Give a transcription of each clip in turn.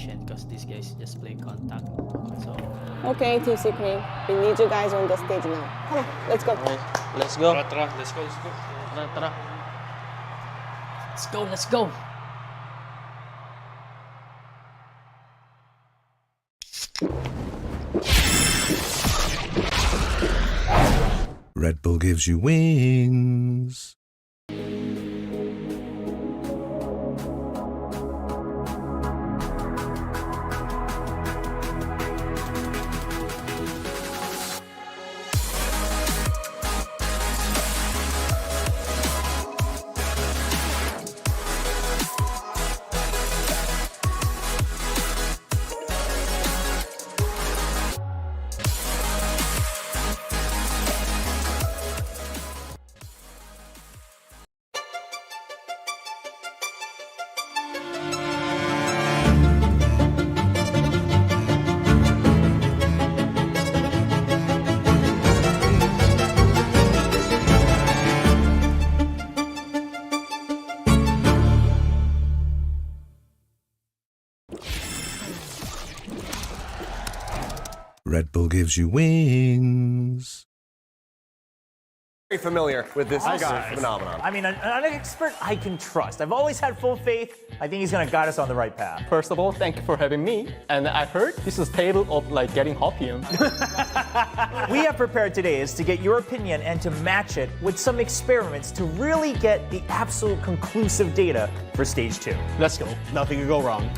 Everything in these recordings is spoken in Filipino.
patient because these guys just play contact. So Okay, Team Secret, we need you guys on the stage now. Come on, let's go. Okay, let's go. Tara, let's go. Tara, tara. let's go, let's go. Red Bull gives you wings. Red Bull gives you wings. Very familiar with this phenomenon. I mean, an expert I can trust. I've always had full faith. I think he's going to guide us on the right path. First of all, thank you for having me. And I heard this is table of like getting hopium. We have prepared today is to get your opinion and to match it with some experiments to really get the absolute conclusive data for stage 2. Let's go. Nothing could go wrong.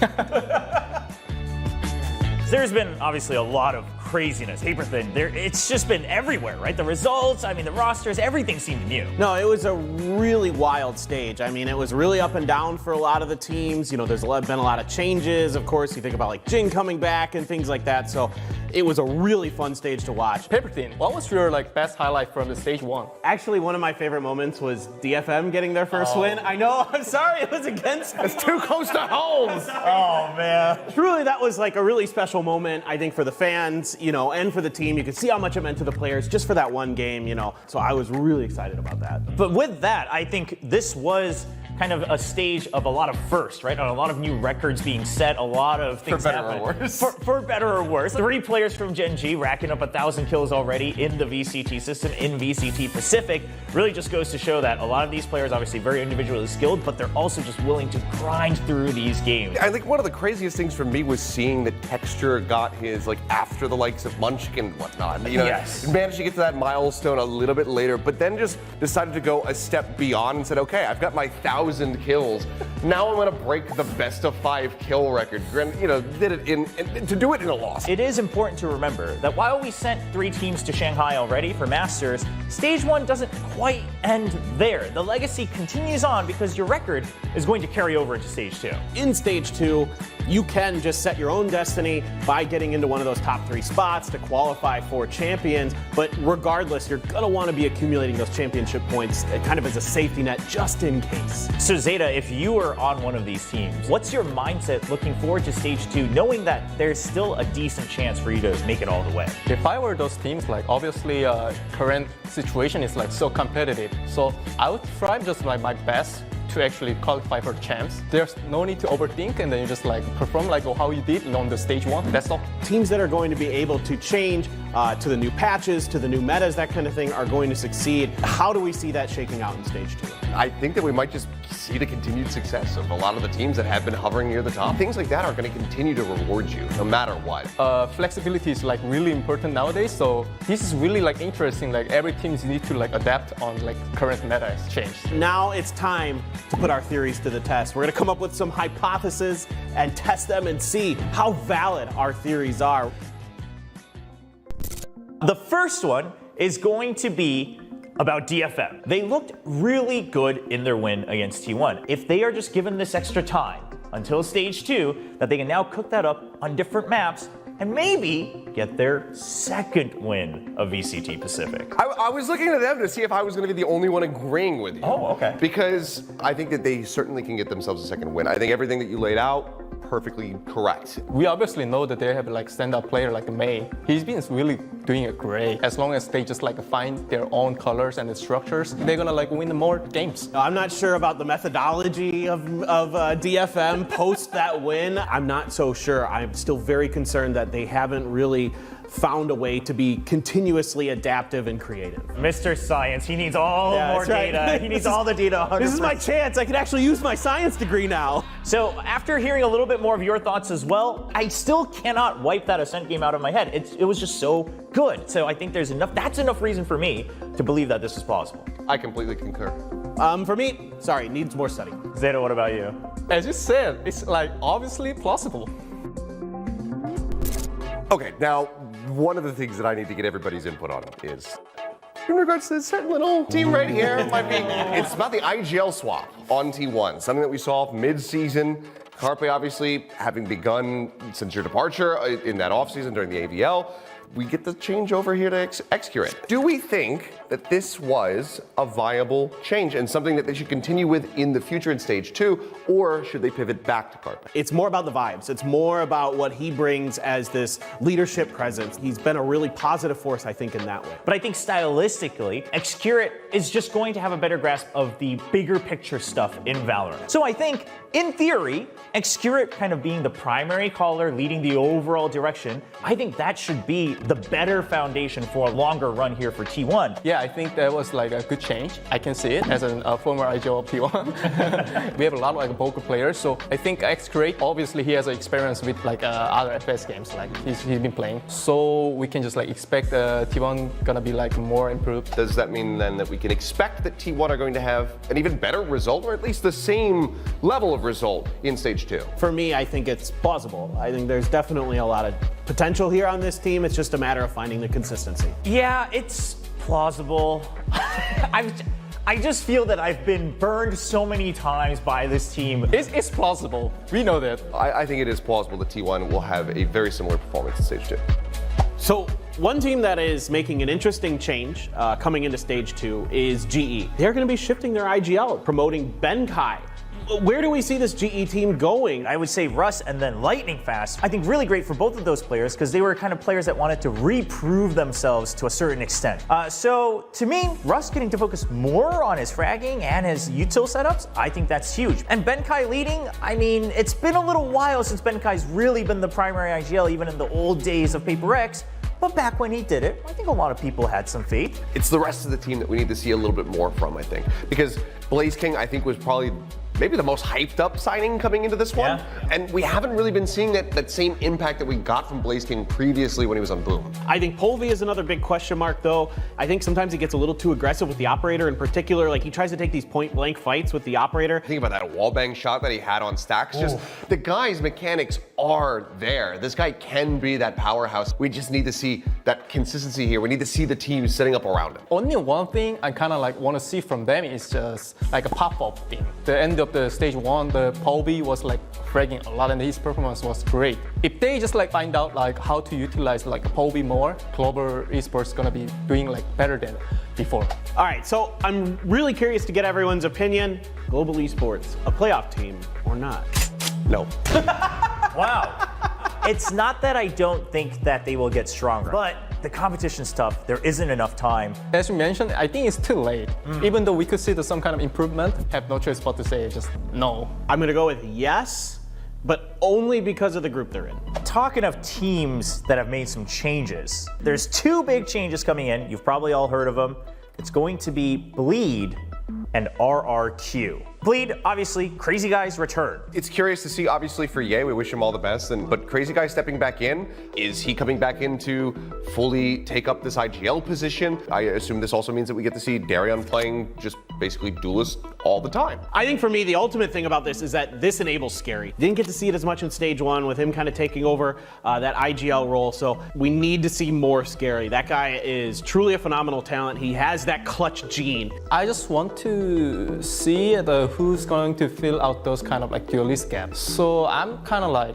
There's been obviously a lot of craziness. Paper thin, it's just been everywhere, right? The results, I mean, the rosters, everything seemed new. No, it was a really wild stage. I mean, it was really up and down for a lot of the teams. You know, there's been a lot of changes. Of course, you think about like Jin coming back and things like that. So it was a really fun stage to watch. Paper thin, what was your like best highlight from the stage 1? Actually, one of my favorite moments was DFM getting their first win. I know, I'm sorry, it was against me. It's too close to home. Oh, man. Truly, that was like a really special moment, I think, for the fans, you know, and for the team. You could see how much it meant to the players just for that one game, you know. So I was really excited about that. But with that, I think this was kind of a stage of a lot of firsts, right? A lot of new records being set, a lot of things For better happening. or worse. For better or worse. 3 players from Gen G racking up 1,000 kills already in the VCT system, in VCT Pacific. Really just goes to show that a lot of these players obviously very individually skilled, but they're also just willing to grind through these games. I think one of the craziest things for me was seeing that Texture got his, like, after the likes of Munchkin and whatnot. You know, Yes. managed to get to that milestone a little bit later, but then just decided to go a step beyond and said, okay, I've got my 1,000 kills. Now I'm going to break the best of 5 kill record. You know, did it to do it in a loss. It is important to remember that while we sent 3 teams to Shanghai already for Masters, Stage 1 doesn't quite end there. The legacy continues on because your record is going to carry over into Stage 2. In Stage 2, you can just set your own destiny by getting into one of those top 3 spots to qualify for Champions, but regardless, you're gonna want to be accumulating those championship points kind of as a safety net just in case. So Zeta, if you are on one of these teams, what's your mindset looking forward to Stage 2, knowing that there's still a decent chance for you to make it all the way? If I were those teams, like obviously current situation is like so competitive. So I would try just like my best to actually qualify for the champs. There's no need to overthink, and then you just like perform like how you did on the stage 1. That's all. Teams that are going to be able to change to the new patches, to the new metas, that kind of thing, are going to succeed. How do we see that shaking out in Stage 2? I think that we might just see the continued success of a lot of the teams that have been hovering near the top. Things like that are going to continue to reward you no matter what. Flexibility is like really important nowadays, so this is really like interesting. Like every team need to like adapt on like current meta has changed. Now it's time to put our theories to the test. We're going to come up with some hypotheses and test them and see how valid our theories are. The first one is going to be about DFM. They looked really good in their win against T1. If they are just given this extra time until Stage 2, that they can now cook that up on different maps and maybe get their second win of VCT Pacific. I was looking at them to see if I was going to be the only one agreeing with you. Oh, okay. Because I think that they certainly can get themselves a second win. I think everything that you laid out perfectly correct. We obviously know that they have like stand-up player like May. He's been really doing it great. As long as they just like find their own colors and the structures, they're gonna like win more games. I'm not sure about the methodology of DFM post that win. I'm not so sure. I'm still very concerned that they haven't really found a way to be continuously adaptive and creative. Mr. Science, he needs all more that's right. data. He needs all the data. 100%. This is my chance. I can actually use my science degree now. So after hearing a little bit more of your thoughts as well, I still cannot wipe that Ascent game out of my head. It was just so good. So I think that's enough reason for me to believe that this is plausible. I completely concur. For me, sorry, needs more study. Zeta, what about you? As you said, it's like obviously plausible. Okay, now, one of the things that I need to get everybody's input on is in regards to this certain little team right here. It's about the IGL swap on T1, something that we saw mid-season. Carpe obviously having begun since your departure in that offseason during the AVL. We get the change over here to Excurate. Do we think that this was a viable change and something that they should continue with in the future in stage 2, or should they pivot back to Carpe? It's more about the vibes. It's more about what he brings as this leadership presence. He's been a really positive force, I think, in that way. But I think stylistically, Excurate is just going to have a better grasp of the bigger picture stuff in Valorant. So I think, in theory, Excurate kind of being the primary caller, leading the overall direction, I think that should be the better foundation for a longer run here for T1. Yeah, I think that was like a good change. I can see it as a former IGL of T1. We have a lot of like vocal players, so I think X-Crate, obviously he has experience with like other FPS games, like he's been playing. So we can just like expect T1 gonna be like more improved. Does that mean then that we can expect that T1 are going to have an even better result, or at least the same level of result in stage 2? For me, I think it's plausible. I think there's definitely a lot of potential here on this team. It's just a matter of finding the consistency. Yeah, it's plausible. I just feel that I've been burned so many times by this team. It's plausible. We know that. I think it is plausible that T1 will have a very similar performance in stage 2. So one team that is making an interesting change coming into stage 2 is GE. They're going to be shifting their IGL, promoting Benkai. Where do we see this GE team going? I would say Russ and then Lightning Fast. I think really great for both of those players because they were kind of players that wanted to reprove themselves to a certain extent. So to me, Russ getting to focus more on his fragging and his util setups, I think that's huge. And Benkai leading, I mean, it's been a little while since Benkai's really been the primary IGL, even in the old days of Paper X. But back when he did it, I think a lot of people had some faith. It's the rest of the team that we need to see a little bit more from, I think. Because Blaze King, I think, was probably maybe the most hyped up signing coming into this one. Yeah. And we haven't really been seeing that same impact that we got from Blaze King previously when he was on Boom. I think Polvi is another big question mark, though. I think sometimes he gets a little too aggressive with the operator in particular. Like he tries to take these point blank fights with the operator. Think about that wallbang shot that he had on Stacks. Just the guy's mechanics are there. This guy can be that powerhouse. We just need to see that consistency here. We need to see the team setting up around him. Only one thing I kind of like want to see from them is just like a pop-up thing. The end of the stage 1, the Polby was like fragging a lot and his performance was great. If they just like find out like how to utilize like Polby more, Global Esports gonna be doing like better than before. All right, so I'm really curious to get everyone's opinion. Global Esports, a playoff team or not? No. Wow. It's not that I don't think that they will get stronger, but the competition's tough. There isn't enough time. As you mentioned, I think it's too late. Even though we could see some kind of improvement, have no choice but to say just no. I'm gonna go with yes, but only because of the group they're in. Talking of teams that have made some changes, there's 2 big changes coming in. You've probably all heard of them. It's going to be Bleed and RRQ. Bleed, obviously, Crazy Guy's return. It's curious to see, obviously, for Ye, we wish him all the best, but Crazy Guy stepping back in, is he coming back in to fully take up this IGL position? I assume this also means that we get to see Darion playing just basically duelist all the time. I think for me, the ultimate thing about this is that this enables Scary. Didn't get to see it as much in stage 1 with him kind of taking over that IGL role, so we need to see more Scary. That guy is truly a phenomenal talent. He has that clutch gene. I just want to see who's going to fill out those kind of like duelist gaps. So I'm kind of like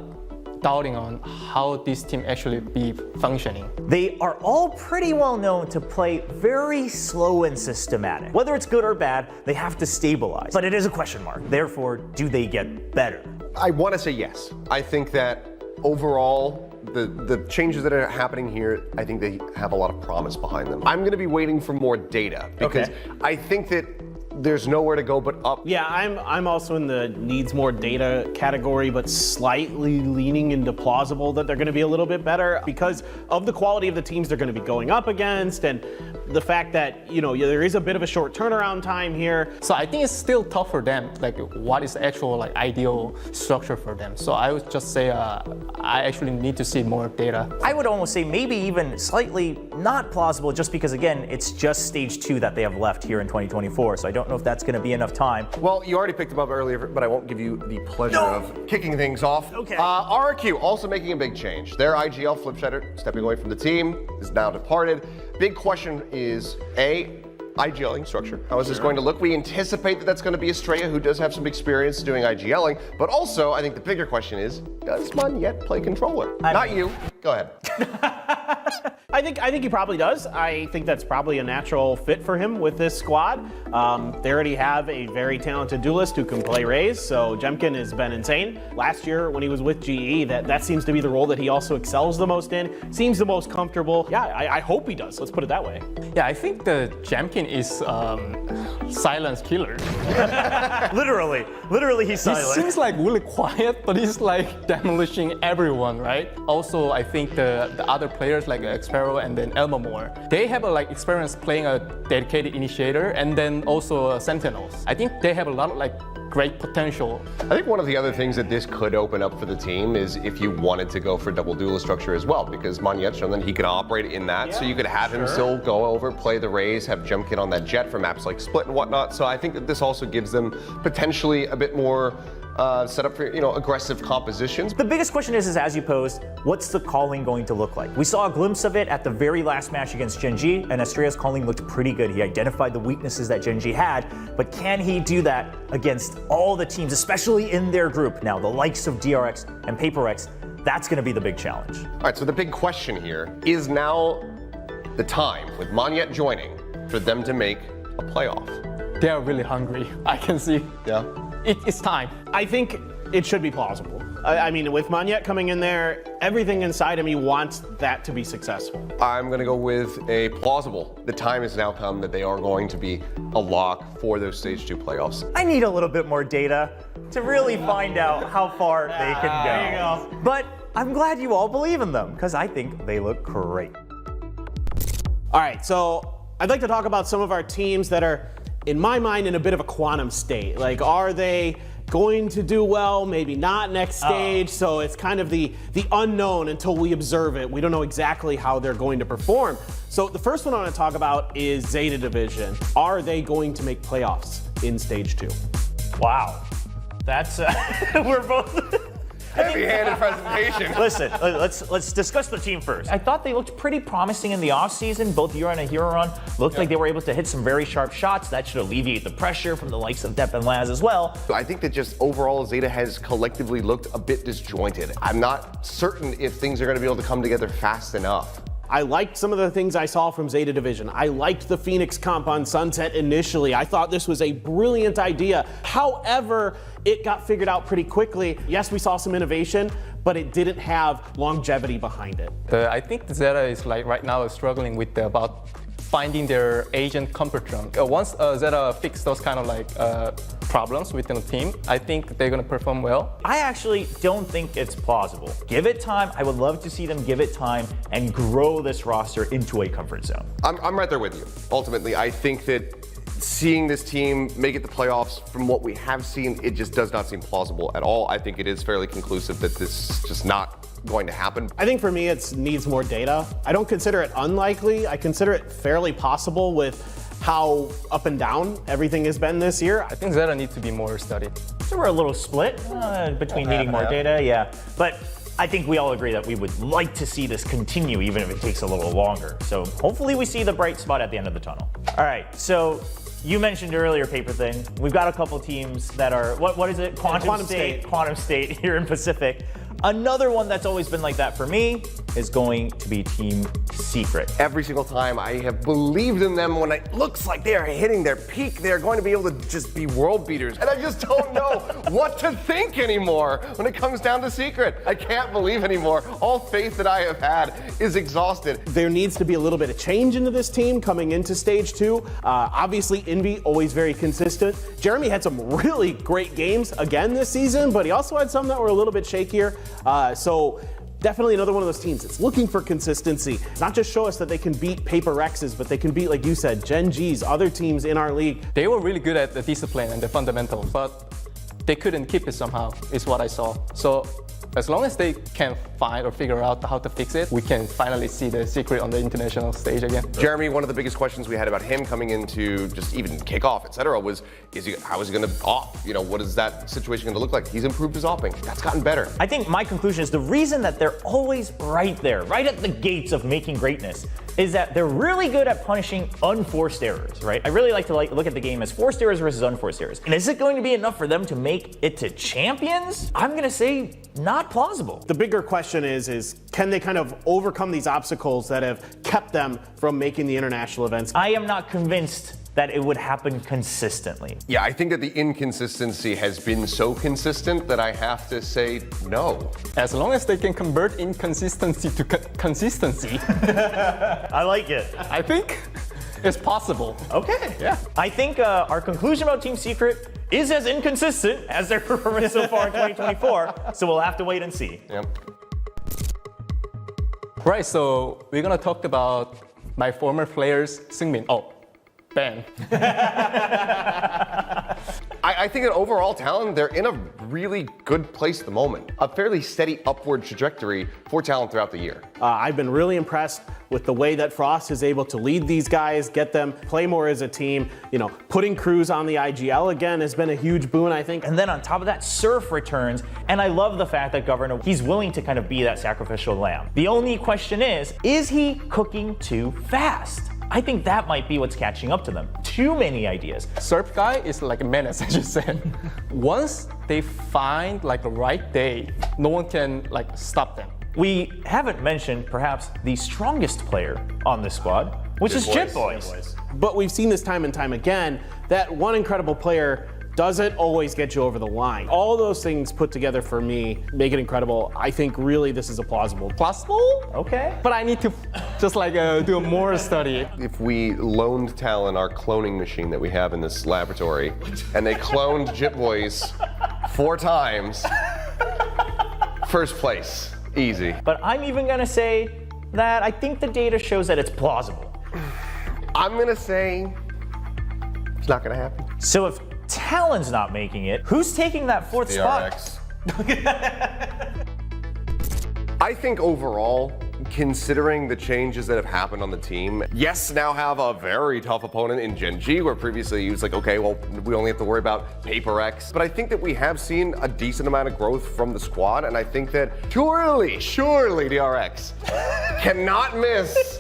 doubting on how this team actually be functioning. They are all pretty well known to play very slow and systematic. Whether it's good or bad, they have to stabilize. But it is a question mark. Therefore, do they get better? I want to say yes. I think that overall, the changes that are happening here, I think they have a lot of promise behind them. I'm going to be waiting for more data because I think that there's nowhere to go but up. Yeah, I'm also in the needs more data category, but slightly leaning into plausible that they're going to be a little bit better because of the quality of the teams they're going to be going up against and the fact that, you know, there is a bit of a short turnaround time here. So I think it's still tough for them, like what is the actual like ideal structure for them. So I would just say I actually need to see more data. I would almost say maybe even slightly not plausible just because, again, it's just stage 2 that they have left here in 2024. So I don't know if that's going to be enough time. Well, you already picked them up earlier, but I won't give you the pleasure of kicking things off. Okay. RRQ also making a big change. Their IGL Flipshatter stepping away from the team is now departed. Big question is, A, IGLing structure. How is this going to look? We anticipate that that's going to be Estrella, who does have some experience doing IGLing, but also I think the bigger question is, does Monyet play controller? Not you. Go ahead. I think he probably does. I think that's probably a natural fit for him with this squad. They already have a very talented duelist who can play Raze, so Jemkin has been insane. Last year when he was with GE, that seems to be the role that he also excels the most in, seems the most comfortable. Yeah, I hope he does. Let's put it that way. Yeah, I think the Jemkin is silence killer. Literally he's He silent. seems like really quiet, but he's like demolishing everyone, right? Also, I think the other players like Expero and then Elmamore, they have a like experience playing a dedicated initiator and then also Sentinels. I think they have a lot of like great potential. I think one of the other things that this could open up for the team is if you wanted to go for double duelist structure as well, because Monyet's shown that he can operate in that, so you could have him still go over, play the Raze, have Jemkin on that jet for maps like Split and whatnot. So I think that this also gives them potentially a bit more set up for, you know, aggressive compositions. The biggest question is as you posed, what's the calling going to look like? We saw a glimpse of it at the very last match against Gen.G, and Estrella's calling looked pretty good. He identified the weaknesses that Gen.G had, but can he do that against all the teams, especially in their group? Now, the likes of DRX and PaperX, that's going to be the big challenge. All right, so the big question here is now the time, with Monyet joining, for them to make a playoff. They are really hungry. I can see. Yeah. It's time. I think it should be plausible. I mean, with Monyet coming in there, everything inside of me wants that to be successful. I'm going to go with a plausible. The time has now come that they are going to be a lock for those Stage 2 playoffs. I need a little bit more data to really find out how far they can go. There you go. But I'm glad you all believe in them, because I think they look great. All right, so I'd like to talk about some of our teams that are, in my mind, in a bit of a quantum state. Like, are they going to do well, maybe not next stage? So it's kind of the unknown until we observe it. We don't know exactly how they're going to perform. So the first one I want to talk about is Zeta Division. Are they going to make playoffs in stage 2? Wow. That's, we're both... Heavy-handed presentation. Listen, let's discuss the team first. I thought they looked pretty promising in the offseason. Both Euron and Huron looked like they were able to hit some very sharp shots. That should alleviate the pressure from the likes of Depp and Laz as well. So I think that just overall Zeta has collectively looked a bit disjointed. I'm not certain if things are going to be able to come together fast enough. I liked some of the things I saw from Zeta Division. I liked the Phoenix comp on Sunset initially. I thought this was a brilliant idea. However, it got figured out pretty quickly. Yes, we saw some innovation, but it didn't have longevity behind it. I think Zeta is like right now struggling with about finding their agent comfort zone. Once Zeta fix those kind of like problems within the team, I think they're gonna perform well. I actually don't think it's plausible. Give it time. I would love to see them give it time and grow this roster into a comfort zone. I'm right there with you. Ultimately, I think that seeing this team make it the playoffs, from what we have seen, it just does not seem plausible at all. I think it is fairly conclusive that this is just not going to happen. I think for me, it needs more data. I don't consider it unlikely. I consider it fairly possible with how up and down everything has been this year. I think Zeta needs to be more studied. So we're a little split between needing more data, yeah. But I think we all agree that we would like to see this continue, even if it takes a little longer. So hopefully we see the bright spot at the end of the tunnel. All right, so you mentioned earlier, Paper Thin. We've got a couple teams that are, what is it? Quantum State here in Pacific. Another one that's always been like that for me is going to be Team Secret. Every single time I have believed in them when it looks like they are hitting their peak, they're going to be able to just be world beaters. And I just don't know what to think anymore when it comes down to Secret. I can't believe anymore. All faith that I have had is exhausted. There needs to be a little bit of change into this team coming into stage 2. Obviously, Envy, always very consistent. Jeremy had some really great games again this season, but he also had some that were a little bit shakier. So definitely another one of those teams that's looking for consistency. Not just show us that they can beat Paper Rexes, but they can beat, like you said, Gen G's, other teams in our league. They were really good at the discipline and the fundamentals, but they couldn't keep it somehow, is what I saw. So as long as they can find or figure out how to fix it, we can finally see the Secret on the international stage again. Jeremy, one of the biggest questions we had about him coming into just even kickoff, etc., was how is he going to off? You know, what is that situation going to look like? He's improved his offing. That's gotten better. I think my conclusion is the reason that they're always right there, right at the gates of making greatness, is that they're really good at punishing unforced errors, right? I really like to look at the game as forced errors versus unforced errors. And is it going to be enough for them to make it to champions? I'm going to say not plausible. The bigger question is can they kind of overcome these obstacles that have kept them from making the international events? I am not convinced that it would happen consistently. Yeah, I think that the inconsistency has been so consistent that I have to say no. As long as they can convert inconsistency to consistency, I like it. I think it's possible. Okay. Yeah. I think our conclusion about Team Secret is as inconsistent as their performance so far in 2024, so we'll have to wait and see. Yep. Right, so we're gonna talk about my former players, Seungmin. Oh, Ben. I think that overall, Talon, they're in a really good place at the moment. A fairly steady upward trajectory for Talon throughout the year. I've been really impressed with the way that Frost is able to lead these guys, get them play more as a team. You know, putting Cruz on the IGL again has been a huge boon, I think. And then on top of that, Surf returns, and I love the fact that Governor, he's willing to kind of be that sacrificial lamb. The only question is he cooking too fast? I think that might be what's catching up to them. Too many ideas. Surf guy is like a menace, as you said. Once they find like the right day, no one can like stop them. We haven't mentioned perhaps the strongest player on this squad, which is Jit Boys. But we've seen this time and time again that one incredible player doesn't always get you over the line. All those things put together for me make it incredible. I think really this is a plausible. Plausible? Okay. But I need to just like do more study. If we loaned Talon our cloning machine that we have in this laboratory, and they cloned Jit Boys 4 times, first place, easy. But I'm even gonna say that I think the data shows that it's plausible. I'm gonna say it's not gonna happen. So if Talon's not making it, who's taking that 4th spot? I think overall, considering the changes that have happened on the team, yes, now have a very tough opponent in Gen G, where previously he was like, okay, well, we only have to worry about Paper X. But I think that we have seen a decent amount of growth from the squad, and I think that surely DRX cannot miss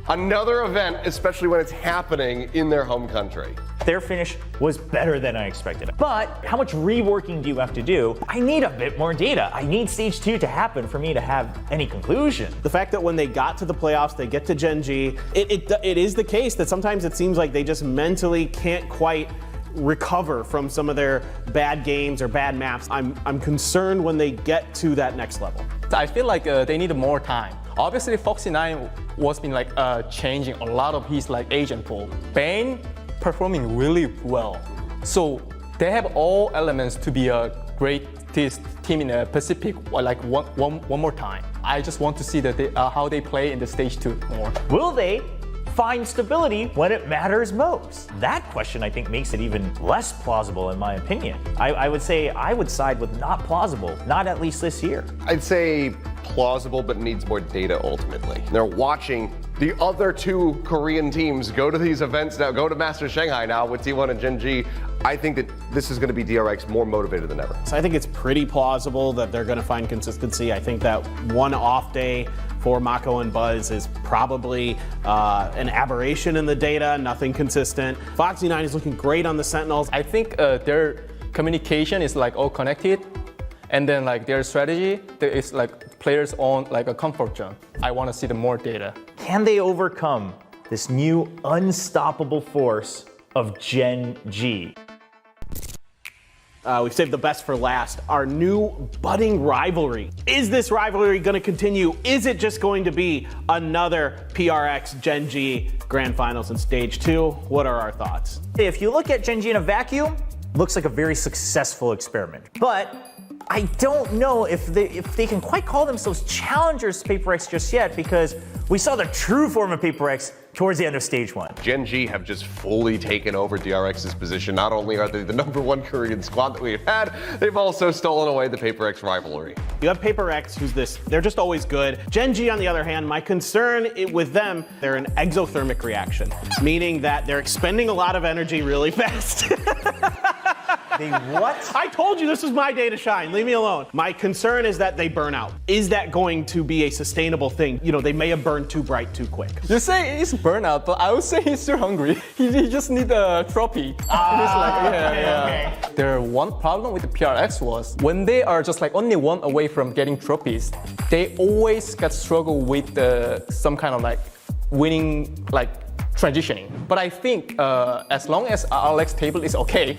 another event, especially when it's happening in their home country. Their finish was better than I expected. But how much reworking do you have to do? I need a bit more data. I need stage 2 to happen for me to have any conclusion. The fact that when they got to the playoffs, they get to Gen G, it is the case that sometimes it seems like they just mentally can't quite recover from some of their bad games or bad maps. I'm concerned when they get to that next level. I feel like they need more time. Obviously, Foxy9 was been like changing a lot of his like agent pool. Bane performing really well. So they have all elements to be a great team in the Pacific like one more time. I just want to see that how they play in the stage 2 more. Will they find stability when it matters most? That question, I think, makes it even less plausible in my opinion. I would say I would side with not plausible, not at least this year. I'd say plausible, but needs more data ultimately. They're watching the other 2 Korean teams go to these events now, go to Masters Shanghai now with T1 and Gen G. I think that this is going to be DRX more motivated than ever. So I think it's pretty plausible that they're going to find consistency. I think that one off day for Mako and Buzz is probably an aberration in the data, nothing consistent. Foxy9 is looking great on the Sentinels. I think their communication is like all connected. And then like their strategy, there is like players own like a comfort zone. I want to see the more data. Can they overcome this new unstoppable force of Gen G? We've saved the best for last. Our new budding rivalry. Is this rivalry going to continue? Is it just going to be another PRX Gen G Grand Finals in Stage 2? What are our thoughts? If you look at Gen G in a vacuum, looks like a very successful experiment. But I don't know if they can quite call themselves challengers to Paper X just yet, because we saw the true form of Paper X towards the end of Stage 1. Gen G have just fully taken over DRX's position. Not only are they the #1 Korean squad that we've had, they've also stolen away the Paper X rivalry. You have Paper X, who's they're just always good. Gen G, on the other hand, my concern with them, they're an exothermic reaction, meaning that they're expending a lot of energy really fast. They what? I told you this was my day to shine. Leave me alone. My concern is that they burn out. Is that going to be a sustainable thing? You know, they may have burned too bright too quick. You say it's burnout, but I would say he's still hungry. He just need a trophy. Okay. Their one problem with the PRX was when they are just like only one away from getting trophies, they always got struggle with some kind of like winning like transitioning. But I think as long as Alex's table is okay,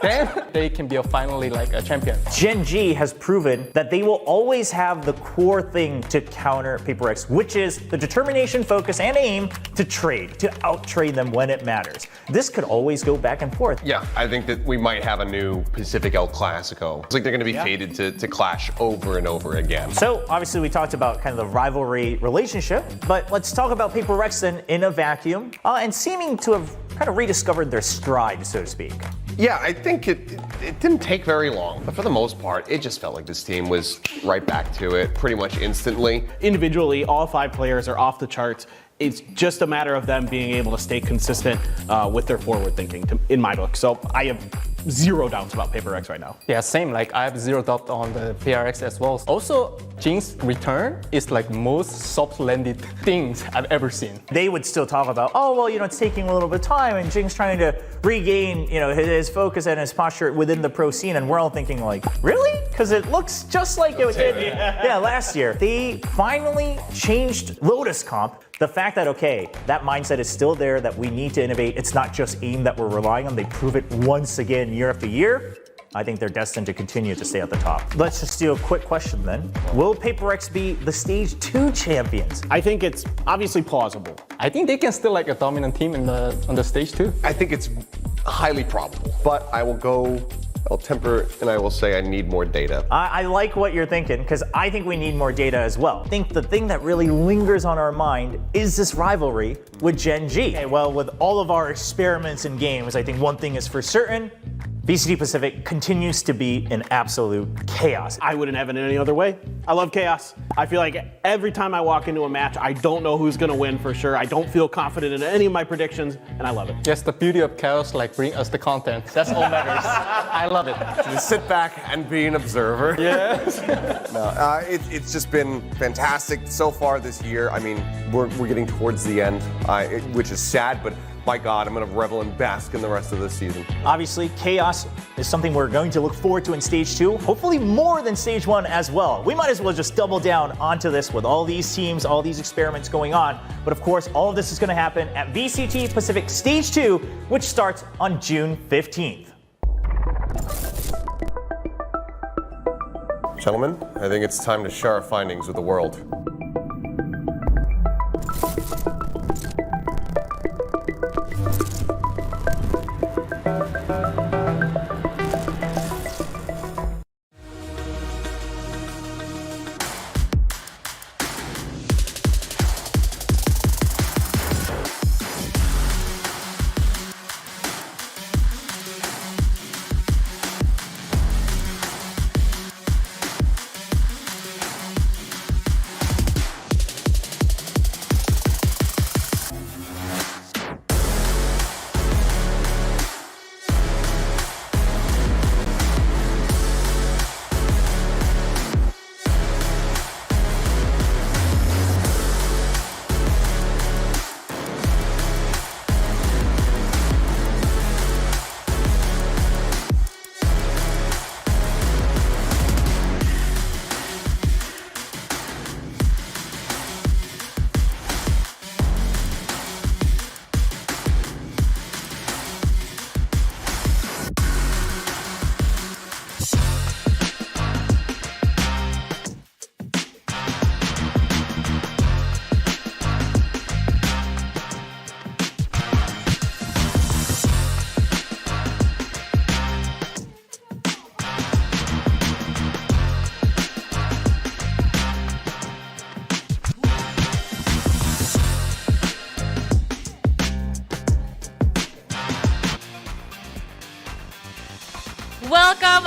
then they can be finally like a champion. Gen G has proven that they will always have the core thing to counter Paper X, which is the determination, focus, and aim to trade, to out-trade them when it matters. This could always go back and forth. Yeah, I think that we might have a new Pacific El Clasico. It's like they're going to be fated to clash over and over again. So obviously we talked about kind of the rivalry relationship, but let's talk about Paper X then in a vacuum, and seeming to have kind of rediscovered their stride, so to speak. Yeah, I think it didn't take very long, but for the most part, it just felt like this team was right back to it pretty much instantly. Individually, all 5 players are off the charts. It's just a matter of them being able to stay consistent with their forward thinking, in my book. So I have 0 doubts about Paper X right now. Yeah, same. Like I have 0 doubt on the PRX as well. Also, Jinx's return is like most soft-landed things I've ever seen. They would still talk about, oh, well, you know, it's taking a little bit of time, and Jinx trying to regain, you know, his focus and his posture within the pro scene, and we're all thinking like, really? Because it looks just like it did last year. They finally changed Lotus comp. The fact that, okay, that mindset is still there, that we need to innovate, it's not just aim that we're relying on, they prove it once again year after year. I think they're destined to continue to stay at the top. Let's just do a quick question then. Will Paper X be the Stage 2 champions? I think it's obviously plausible. I think they can still like a dominant team on the stage too. I think it's highly probable, but I'll temper and I will say I need more data. I like what you're thinking, because I think we need more data as well. I think the thing that really lingers on our mind is this rivalry with Gen G. Okay, well, with all of our experiments and games, I think one thing is for certain, VCT Pacific continues to be an absolute chaos. I wouldn't have it any other way. I love chaos. I feel like every time I walk into a match, I don't know who's gonna win for sure. I don't feel confident in any of my predictions, and I love it. Yes, the beauty of chaos, like bring us the content. That's all matters. I love it. Just sit back and be an observer. Yes. It's just been fantastic so far this year. I mean, we're getting towards the end, which is sad, but my God, I'm going to revel and bask in the rest of this season. Obviously, chaos is something we're going to look forward to in Stage 2, hopefully more than Stage 1 as well. We might as well just double down onto this with all these teams, all these experiments going on. But of course, all of this is going to happen at VCT Pacific Stage 2, which starts on June 15th. Gentlemen, I think it's time to share our findings with the world.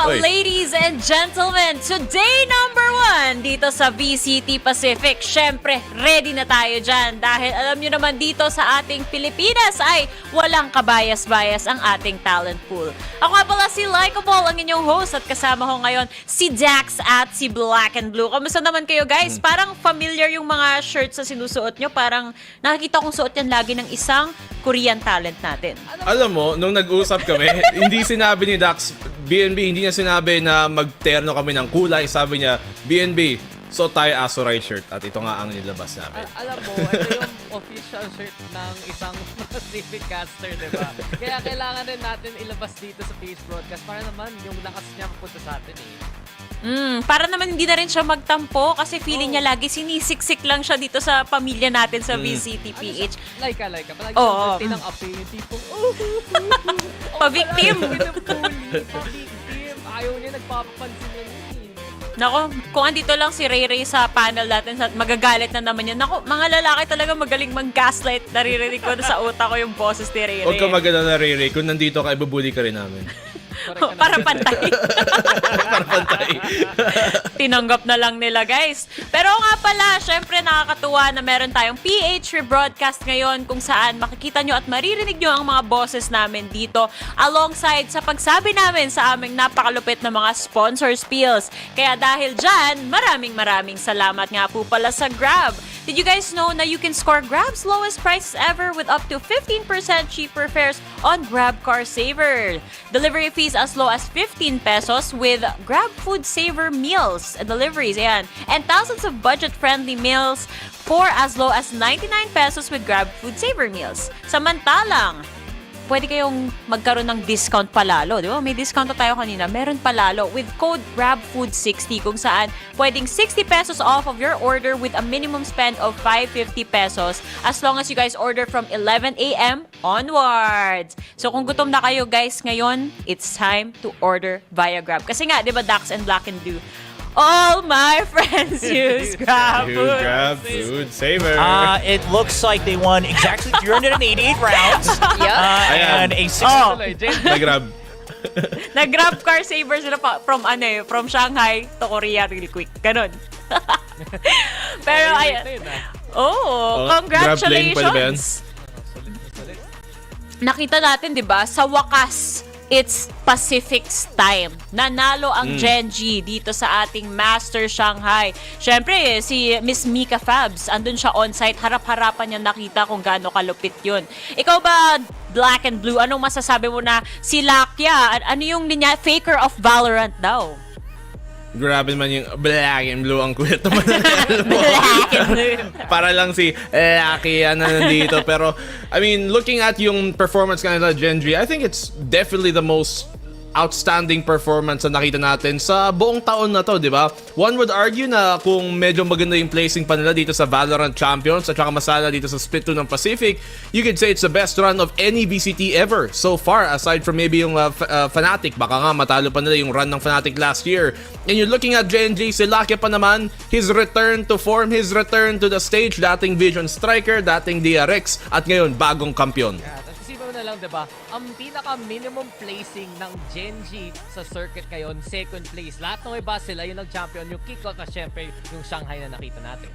Ladies and gentlemen, today number 1 dito sa VCT Pacific. Syempre, ready na tayo dyan dahil alam nyo naman dito sa ating Pilipinas ay walang kabayas-bayas ang ating talent pool. Ako nga pala si Likeable, ang inyong host, at kasama ko ngayon si Dax at si Black and Blue. Kamusta naman kayo guys? Parang familiar yung mga shirts na sinusuot nyo. Parang nakikita kong suot yan lagi ng isang Korean talent natin. Alam mo, nung nag-usap kami, hindi sinabi ni Dax, BNB, hindi niya sinabi na magterno kami ng kulay. Sabi niya, BNB, so tayo Azuray shirt. At ito nga ang nilabas namin. Alam mo, ito yung official shirt ng isang Pacific caster, di ba? Kaya kailangan rin natin ilabas dito sa Face Broadcast para naman yung lakas niya mapunta sa atin eh. Para naman hindi na rin siya magtampo kasi feeling niya lagi sinisiksik lang siya dito sa pamilya natin sa VCT PH. Like, palagi siyang ng api, yung tipong, Pa-victim! Pa-victim! Ayaw niya, nagpapapansin na niya. Nako, kung andito lang si Ray Ray sa panel natin, magagalit na naman yan. Nako, mga lalaki talaga magaling mag-gaslight. Naririnig ko sa utak ko yung boses ni Ray Ray. Huwag ka mag-alala, Ray Ray. Kung nandito ka, ibubuli ka rin namin. Para pantay. Para pantay. Tinanggap na lang nila, guys. Pero nga pala, syempre nakakatuwa na meron tayong PH rebroadcast ngayon kung saan makikita nyo at maririnig nyo ang mga boses namin dito alongside sa pagsabi namin sa aming napakalupit na mga sponsor spills. Kaya dahil dyan, maraming salamat nga po pala sa Grab. Did you guys know na you can score Grab's lowest prices ever with up to 15% cheaper fares on Grab Car Saver? Delivery fees as low as 15 pesos with Grab Food Saver meals and deliveries. Ayan. And thousands of budget-friendly meals for as low as 99 pesos with Grab Food Saver meals. Samantalang, pwede kayong magkaroon ng discount palalo. Di ba? May discount na tayo kanina. Meron palalo with code GRABFOOD60 kung saan pwedeng 60 pesos off of your order with a minimum spend of 550 pesos as long as you guys order from 11 a.m. onwards. So kung gutom na kayo guys ngayon, it's time to order via Grab. Kasi nga, di ba, Dax and Black and Blue, all my friends use Grab Food. Grab Food Saver. It looks like they won exactly 388 rounds. And a 6 Nag-grab. Nag-Grab Car Saver sila from Shanghai to Korea really quick. Ganon. Pero ayan. Congratulations. Nakita natin, 'di ba? Sa wakas, it's Pacific's time. Nanalo ang Gen G dito sa ating Master Shanghai. Syempre, si Miss Mika Fabs, andun siya on-site. Harap-harapan niya nakita kung gaano kalupit yun. Ikaw ba, Black and Blue, anong masasabi mo na si Lakya, ano yung niya, faker of Valorant daw? Grabe naman yung Black and Blue ang kulit naman. Black and Blue. Para lang si Lucky na nandito. Pero, I mean, looking at yung performance kanila Gen G, I think it's definitely the most outstanding performance na nakita natin sa buong taon na to, di ba? One would argue na kung medyo maganda yung placing pa nila dito sa VALORANT Champions at saka masala dito sa Split 2 ng Pacific, you could say it's the best run of any VCT ever so far, aside from maybe yung Fnatic. Baka nga matalo pa nila yung run ng Fnatic last year. And you're looking at Gen G, si Lucky pa naman, his return to form, his return to the stage, dating Vision Striker, dating DRX, at ngayon, bagong kampiyon. Isipin mo na lang, diba? Ang pinaka-minimum placing ng Gen G sa circuit ngayon, second place. Lahat ng iba sila yung nag-champion, yung kick-out na syempre yung Shanghai na nakita natin.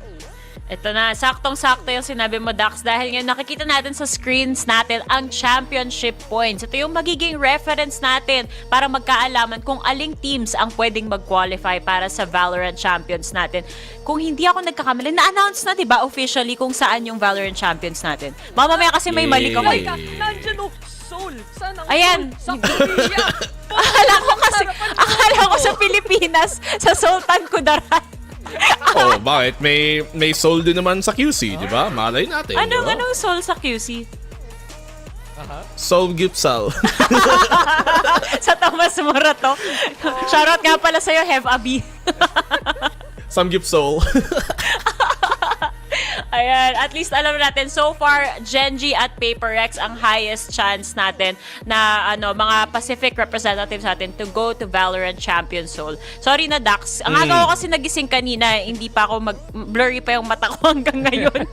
Ito na, saktong-sakto yung sinabi mo, Dax, dahil ngayon nakikita natin sa screens natin ang championship points. Ito yung magiging reference natin para magkaalaman kung aling teams ang pwedeng mag-qualify para sa Valorant Champions natin. Kung hindi ako nagkakamali, na-announce na, diba, officially kung saan yung Valorant Champions natin. Mamamaya kasi may mali ka. Nandiyan o, Soul! Saan ang Ayan. Soul? Sa Korea! akala ko sa Pilipinas, sa Sultan Kudarat. Oh, bakit? May soul din naman sa QC, di ba? Malay natin. Anong soul sa QC? Soul Gipsal. Sa Thomas Morato. Shoutout nga pala sa'yo, Hev Abi. Some Gipsol. Ayan, at least alam natin, so far, Gen G at Paper Rex ang highest chance natin na mga Pacific representatives natin to go to Valorant Champions Soul. Sorry na, Dax. Ang aga ko kasi nagising kanina, hindi pa ako blurry pa yung mata ko hanggang ngayon.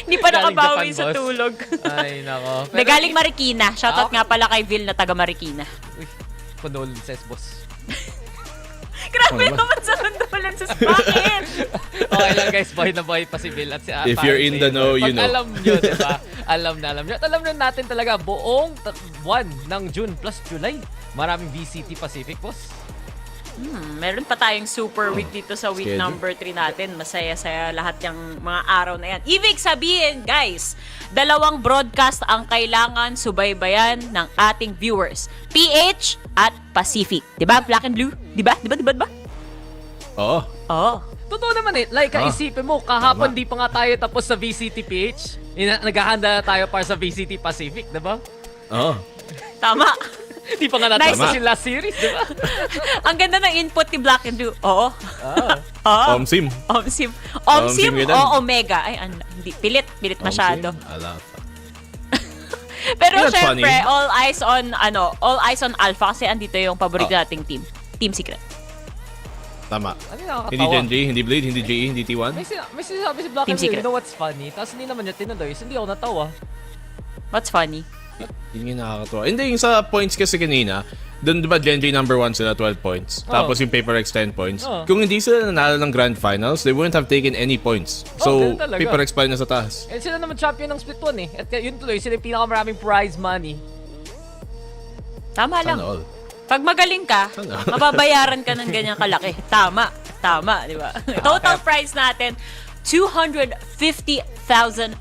Hindi pa nakabawi sa tulog. Ay, nako. Nagaling Marikina. Shoutout nga pala kay Vil na taga Marikina. Uy, condolences, boss. Grabe naman sa condolences. Bakit? Okay lang guys, boy na boy pa si Bill at si If you're in the know, you know. Pag alam nyo, diba? Alam na nyo. At alam na natin talaga, buong buwan ng June plus July, maraming VCT Pacific, boss. Meron pa tayong super week dito sa week Schedule. number 3 natin. Masaya-saya lahat yung mga araw na yan. Ibig sabihin, guys, 2 broadcast ang kailangan subaybayan ng ating viewers. PH at Pacific. Diba? Black and Blue? Diba? Diba? Oo. Oo. Totoo naman eh. Like, isipin mo, kahapon di pa nga tayo tapos sa VCT PH. Naghahanda na tayo para sa VCT Pacific, diba? Oo. Tama. Di pa nga natin Nice. sa sila series, diba? Ang ganda ng input ni Black and Blue. Oo. Oo. Omsim. Omsim. Omsim Omsim yun. o Omega. Ay, hindi. Pilit masyado. Ala pa. Pero That's syempre, funny. all eyes on Alpha kasi andito yung paborito nating team. Team Secret. Tama. Ano yung nakakatawa? Hindi Gen J, hindi Blade, hindi JE, hindi T1. May sinasabi si Black Team and Blue, Secret. you know what's funny? Tapos hindi naman niya tinuloy, so hindi ako natawa. What's funny? Yun yung nakakatawa. Hindi, yung sa points kasi kanina, doon diba Gen J number 1 sila, 12 points. Tapos yung Paper X 10 points. Kung hindi sila nanalo ng Grand Finals, they wouldn't have taken any points. So, ganun talaga. Paper X pa rin na sa taas. And sila naman champion ng split 1 eh. At yun tuloy, sila yung pinakamaraming prize money. Tama lang. Sana all. Pag magaling ka, mababayaran ka ng ganyang kalaki. Tama, di ba? Total prize natin, $250,000.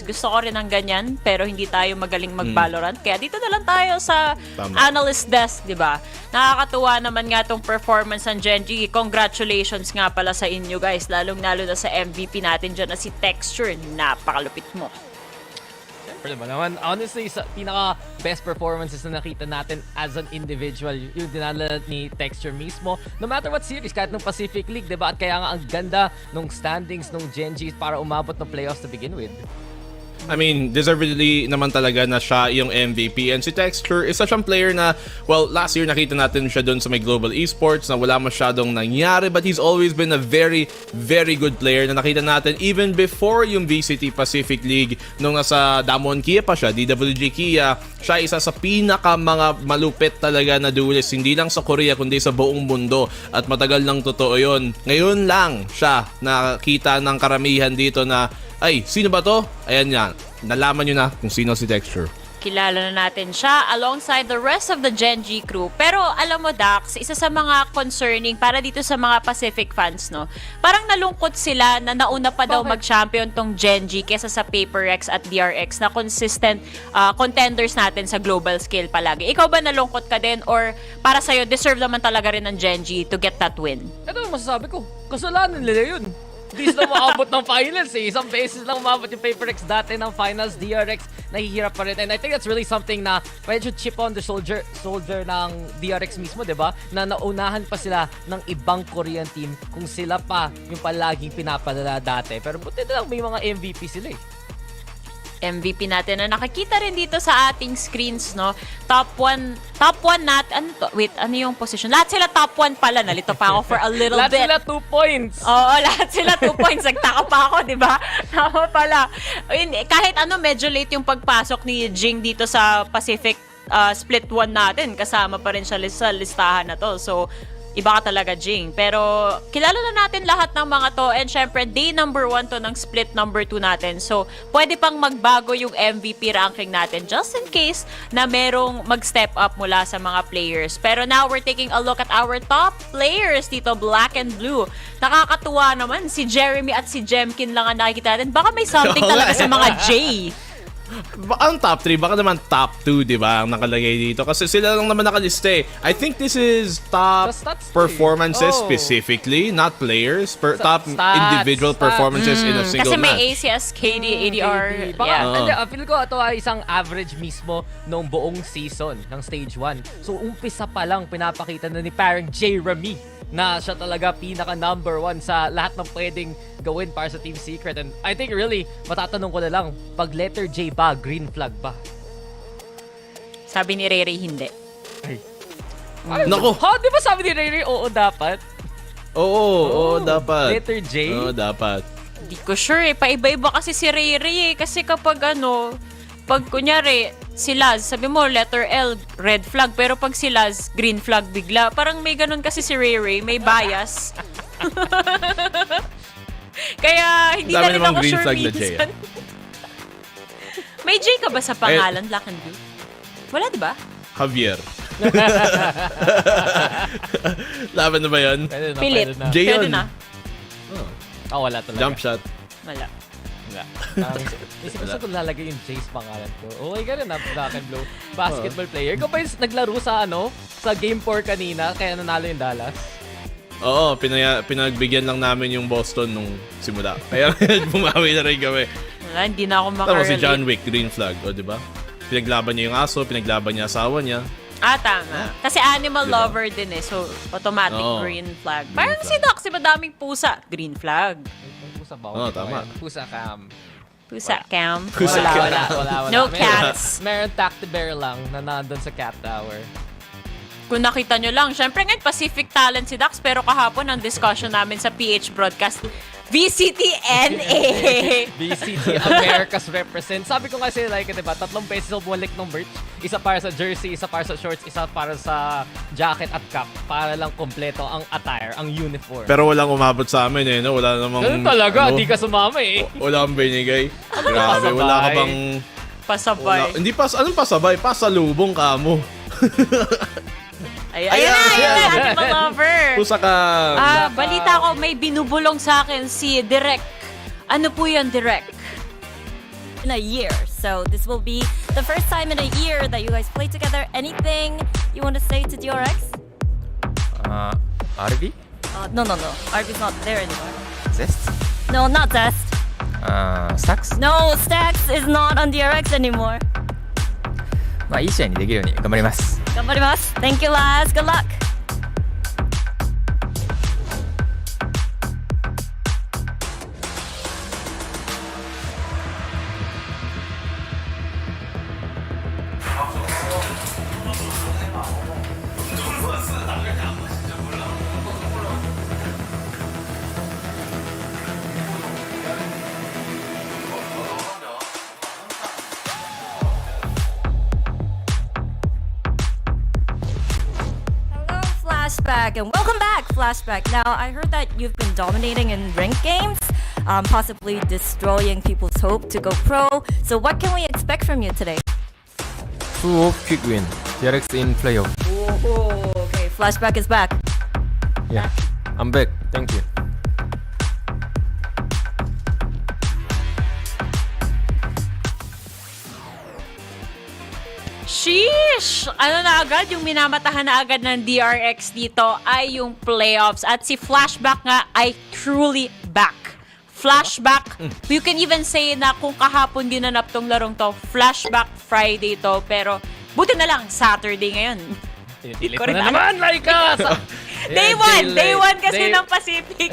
Gusto ko rin ng ganyan, pero hindi tayo magaling mag-Valorant. Kaya dito na lang tayo sa analyst desk, di ba? Nakakatuwa naman nga tong performance ng Genji. Congratulations nga pala sa inyo guys, lalong-lalo na sa MVP natin dyan na si Texture. Napakalupit mo. Siyempre ba naman, honestly, sa pinaka-best performances na nakita natin as an individual, yung dinala ni Texture mismo, no matter what series, kahit nung Pacific League, diba? At kaya nga ang ganda nung standings nung Genji para umabot ng playoffs to begin with. I mean, deservedly naman talaga na siya yung MVP. And si Texture, isa siyang player na, well, last year nakita natin siya doon sa may global esports na wala masyadong nangyari, but he's always been a very, very good player na nakita natin even before yung VCT Pacific League nung nasa Damwon Kia pa siya, DWG Kia. Siya isa sa pinaka mga malupit talaga na duelist, hindi lang sa Korea kundi sa buong mundo. At matagal nang totoo yun. Ngayon lang siya nakita ng karamihan dito na ay, sino ba to? Ayan yan. Nalaman nyo na kung sino si Texture. Kilala na natin siya alongside the rest of the Genji crew. Pero alam mo, Dax, isa sa mga concerning para dito sa mga Pacific fans, no? Parang nalungkot sila na nauna pa daw mag-champion tong Genji kesa sa Paper X at DRX na consistent contenders natin sa global scale palagi. Ikaw ba nalungkot ka din or para sa'yo, deserve naman talaga rin ng Genji to get that win? Ito ang masasabi ko, kasalanan nila yun. Hindi sila maabot ng finals eh. Isang beses lang umabot yung Paper X dati ng finals. DRX, nahihirap pa rin. And I think that's really something na medyo chip on the soldier ng DRX mismo, diba? Na naunahan pa sila ng ibang Korean team kung sila pa yung palaging pinapadala dati. Pero buti na lang may mga MVP sila eh. MVP natin na nakikita rin dito sa ating screens, no? Top 1 natin. Ano yung position? Lahat sila top 1 pala. Nalito pa ako for a little Lahat bit. sila 2 points. Oo, lahat sila 2 points. Nagtaka pa ako, di ba? Tama pala. Kahit medyo late yung pagpasok ni Jing dito sa Pacific Split 1 natin. Kasama pa rin siya sa listahan na to. So, iba ka talaga, Jing. Pero, kilala na natin lahat ng mga to. And syempre, day number 1 to ng split number 2 natin. So, pwede pang magbago yung MVP ranking natin just in case na merong mag-step up mula sa mga players. Pero now, we're taking a look at our top players dito, Black and Blue. Nakakatuwa naman, si Jeremy at si Jemkin lang ang nakikita natin. Baka may something talaga sa mga J. Ang top 3, baka naman top 2, di ba, ang nakalagay dito. Kasi sila lang naman nakaliste. I think this is top performances specifically, not players. Top individual performances in a single Kasi match. may ACS, KD, ADR. Baka, feel ko ito ay isang average mismo noong buong season ng Stage 1. So, umpisa pa lang pinapakita na ni parang Jeremy na siya talaga pinaka number 1 sa lahat ng pwedeng gawin para sa Team Secret. And I think really, matatanong ko na lang, pag letter J ba, green flag ba? Sabi ni Ray hindi. Naku! Ha? Di ba sabi ni Ray, oo dapat? Oo, dapat. Letter J? Oo, dapat. Hindi ko sure eh. Paiba-iba kasi si Ray eh. Kasi kapag pag kunyari, si Laz, sabi mo, letter L, red flag. Pero pag si Laz, green flag bigla. Parang may ganun kasi si Ray, may bias. Kaya hindi na Dami rin namang ako green sure flag na J, minsan. May J ka ba sa pangalan, Black and Blue? Wala, di ba? Javier. Laban na ba yun? Pwede na, Pilit. pwede na. J Pwede yun. na. Wala talaga. Jump shot. Wala. Wala. Isip ko sa kung lalagay yung Jace pangalan ko. Okay ka rin na, Black and Blue. Basketball player. Ikaw ba yung naglaro sa sa Game 4 kanina, kaya nanalo yung Dallas? Oo, pinagbigyan lang namin yung Boston nung simula. Kaya bumawi na rin kami. Wala, hindi na ako Tama makarelate. si John Wick, green flag, o di ba? Pinaglaban niya yung aso, pinaglaban niya asawa niya. Tama. Kasi animal Diba? lover din eh. So, automatic Oo. green flag. Green Parang flag. si Doc, si madaming pusa. Green flag. Pusa ba? Oo, tama. Pusa cam. Pusa cam. Pusa Wala, cam. wala. No Meron- cats. Meron Tactibear lang na nandun sa Cat Tower. Kung nakita nyo lang, syempre ngayon Pacific talent si Dax, pero kahapon ang discussion namin sa PH broadcast, VCT-NA. VCT America's represent. Sabi ko kasi like, diba, 3 beses ako bumalik ng merch. Isa para sa jersey, isa para sa shorts, isa para sa jacket at cap. Para lang kompleto ang attire, ang uniform. Pero walang umabot sa amin eh, no? Wala namang... Ganun talaga, di ka sumama eh. Wala kang binigay. Grabe, wala ka bang... Pasabay. Hindi anong pasabay? Pasalubong ka mo. Ayun na, animal lover. Pusa ka. Balita ko, may binubulong sa akin si Direk. Ano po yun, Direk? In a year. So this will be the first time in a year that you guys play together. Anything you want to say to DRX? RB? No. RB's not there anymore. Zest? No, not Zest. Stacks? No, Stacks is not on DRX anymore. まあいい試合にできるように頑張ります。頑張ります. Thank you, Laz. Good luck. Hello, Flashback, and welcome back, Flashback. Now, I heard that you've been dominating in ranked games, possibly destroying people's hope to go pro. So, what can we expect from you today? 2-off quick win. DRX in playoff. Oh, okay. Flashback is back. Yeah. I'm back. Thank you. Sheesh! Ano na agad, yung minamatahan na agad ng DRX dito ay yung playoffs. At si Flashback nga ay truly back. Flashback, you can even say na kung kahapon ginanap tong larong to, Flashback Friday to, pero buti na lang, Saturday ngayon. Tinipilit Ko mo rin na alam. naman, Laika! Day 1 kasi ng Pacific.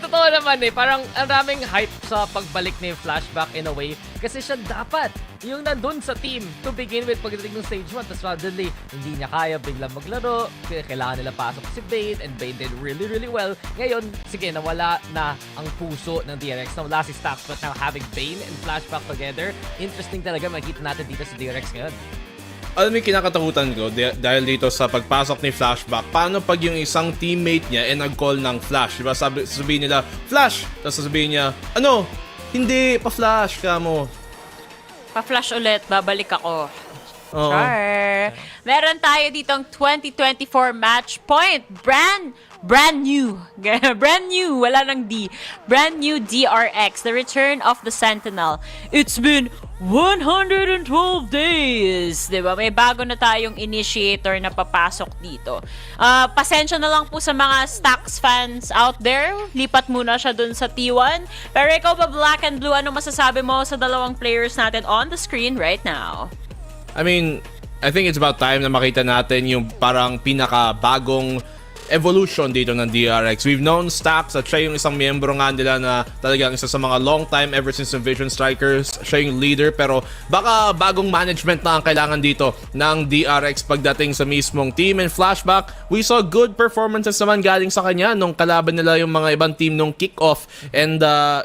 Totoo naman eh, parang ang daming hype sa pagbalik ni Flashback in a way. Kasi siya dapat yung nandun sa team to begin with pagdating ng stage 1. Tapos suddenly, hindi niya kaya biglang maglaro. Kailangan nila pasok si Bane and Bane did really, really well. Ngayon, sige, nawala na ang puso ng DRX. Nawala si Stacks, but now having Bane and Flashback together, interesting talaga makikita natin dito sa DRX ngayon. Alam mo yung kinakatakutan ko dahil dito sa pagpasok ni Flashback, paano pag yung isang teammate niya nag-call ng Flash? Diba sabihin nila, Flash! Tapos sasabihin niya, ano? Hindi, pa-Flash ka mo. Pa-flash ulit, babalik ako. Oo. Sure. Meron tayo ditong 2024 match point. Brand new. Brand new. Wala nang D. Brand new DRX. The return of the Sentinel. It's been 112 days. Diba? May bago na tayong initiator na papasok dito. Pasensya na lang po sa mga Stacks fans out there. Lipat muna siya dun sa T1. Pero ikaw ba, Black and Blue, ano masasabi mo sa dalawang players natin on the screen right now? I mean, I think it's about time na makita natin yung parang pinakabagong evolution dito ng DRX. We've known Stax at siya yung isang miyembro nga nila na talagang isa sa mga long time ever since the Vision Strikers. Siya yung leader, pero baka bagong management na ang kailangan dito ng DRX pagdating sa mismong team. And Flashback, we saw good performances naman galing sa kanya nung kalaban nila yung mga ibang team nung kickoff. And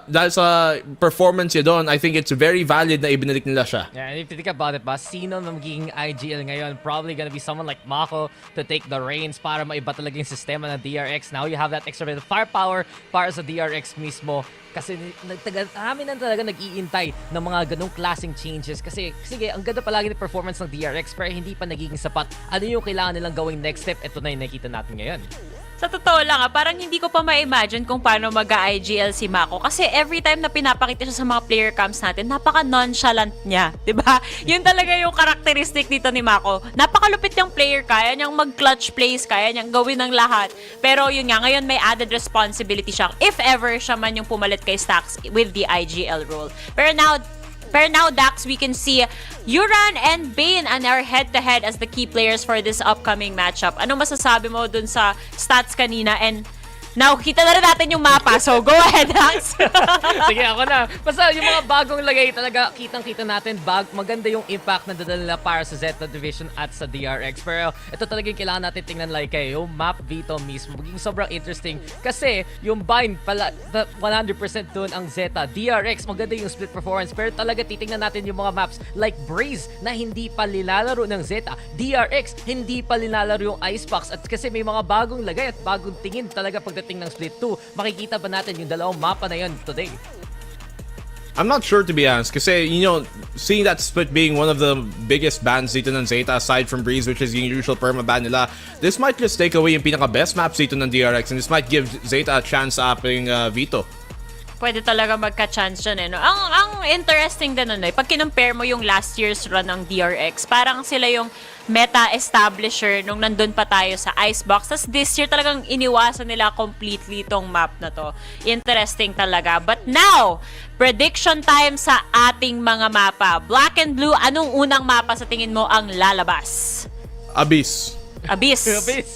dahil sa performance niya doon, I think it's very valid na ibinalik nila siya. Yeah, and if you think about it ba, sino na magiging IGL ngayon? Probably gonna be someone like Mako to take the reins para maiba talaga yung sistema ng DRX. Now you have that extra bit of firepower para sa DRX mismo. Kasi namin na talaga nag-iintay ng mga ganong klaseng changes. Kasi sige, ang ganda palagi ng performance ng DRX pero hindi pa nagiging sapat. Ano yung kailangan nilang gawing next step? Ito na yung nakita natin ngayon. Sa totoo lang, parang hindi ko pa ma-imagine kung paano mag-IGL si Mako. Kasi every time na pinapakita siya sa mga player cams natin, napaka-nonchalant niya. Diba? Yun talaga yung characteristic dito ni Mako. Napakalupit yung player, kaya niyang mag-clutch plays, kaya niyang gawin ng lahat. Pero yun nga, ngayon may added responsibility siya. If ever siya man yung pumalit kay Stax with the IGL role. Pero now, Dax, we can see Yuran and Bane and are head-to-head as the key players for this upcoming matchup. Ano masasabi mo dun sa stats kanina? And now, kita na rin natin yung mapa. So, go ahead, Dax. Sige, ako na. Basta yung mga bagong lagay talaga, kitang-kita natin, maganda yung impact na dadala nila para sa Zeta Division at sa DRX. Pero ito talagang kailangan natin tingnan like yung map Vito mismo. Maging sobrang interesting kasi yung bind pala 100% dun ang Zeta. DRX, maganda yung split performance. Pero talaga titingnan natin yung mga maps like Breeze na hindi pa nilalaro ng Zeta. DRX, hindi pa nilalaro yung icebox. At kasi may mga bagong lagay at bagong tingin talaga pagdating ng Split 2. Makikita ba natin yung dalawang mapa na yun today? I'm not sure, to be honest, kasi, seeing that split being one of the biggest bans dito ng Zeta aside from Breeze, which is yung usual perma-ban nila, this might just take away yung pinaka-best maps dito ng DRX and this might give Zeta a chance sa ating Vito. Pwede talaga magka-chance dyan, no? Ang interesting din, pag kinumpare mo yung last year's run ng DRX, parang sila yung meta-establisher nung nandun pa tayo sa icebox. Tapos this year talagang iniwasan nila completely tong map na to. Interesting talaga. But now, prediction time sa ating mga mapa. Black and Blue, anong unang mapa sa tingin mo ang lalabas? Abyss. Abyss. Abyss.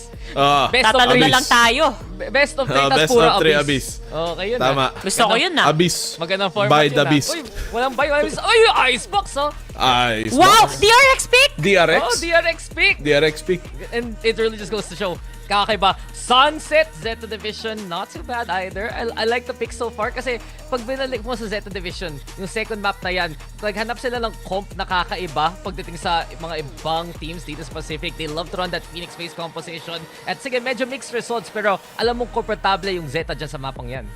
Best Tatalo na lang tayo. Best of 3, tas puro Abyss. Okay, yun. Tama. Gusto ko yun, Abyss. Magandang format By yun, the Abyss. Uy, walang buy Abyss. Uy, icebox, Icebox. Wow! DRX pick! DRX? Oh, DRX pick! DRX pick. And it really just goes to show, kakaiba. Sunset, Zeta Division, not too bad either. I like the pick so far kasi pag binalik mo sa Zeta Division, yung second map na yan, naghanap sila ng comp na kakaiba pagdating sa mga ibang teams dito sa Pacific. They love to run that Phoenix face composition. At sige, medyo mixed results pero alam mong komportable yung Zeta dyan sa mapang yan.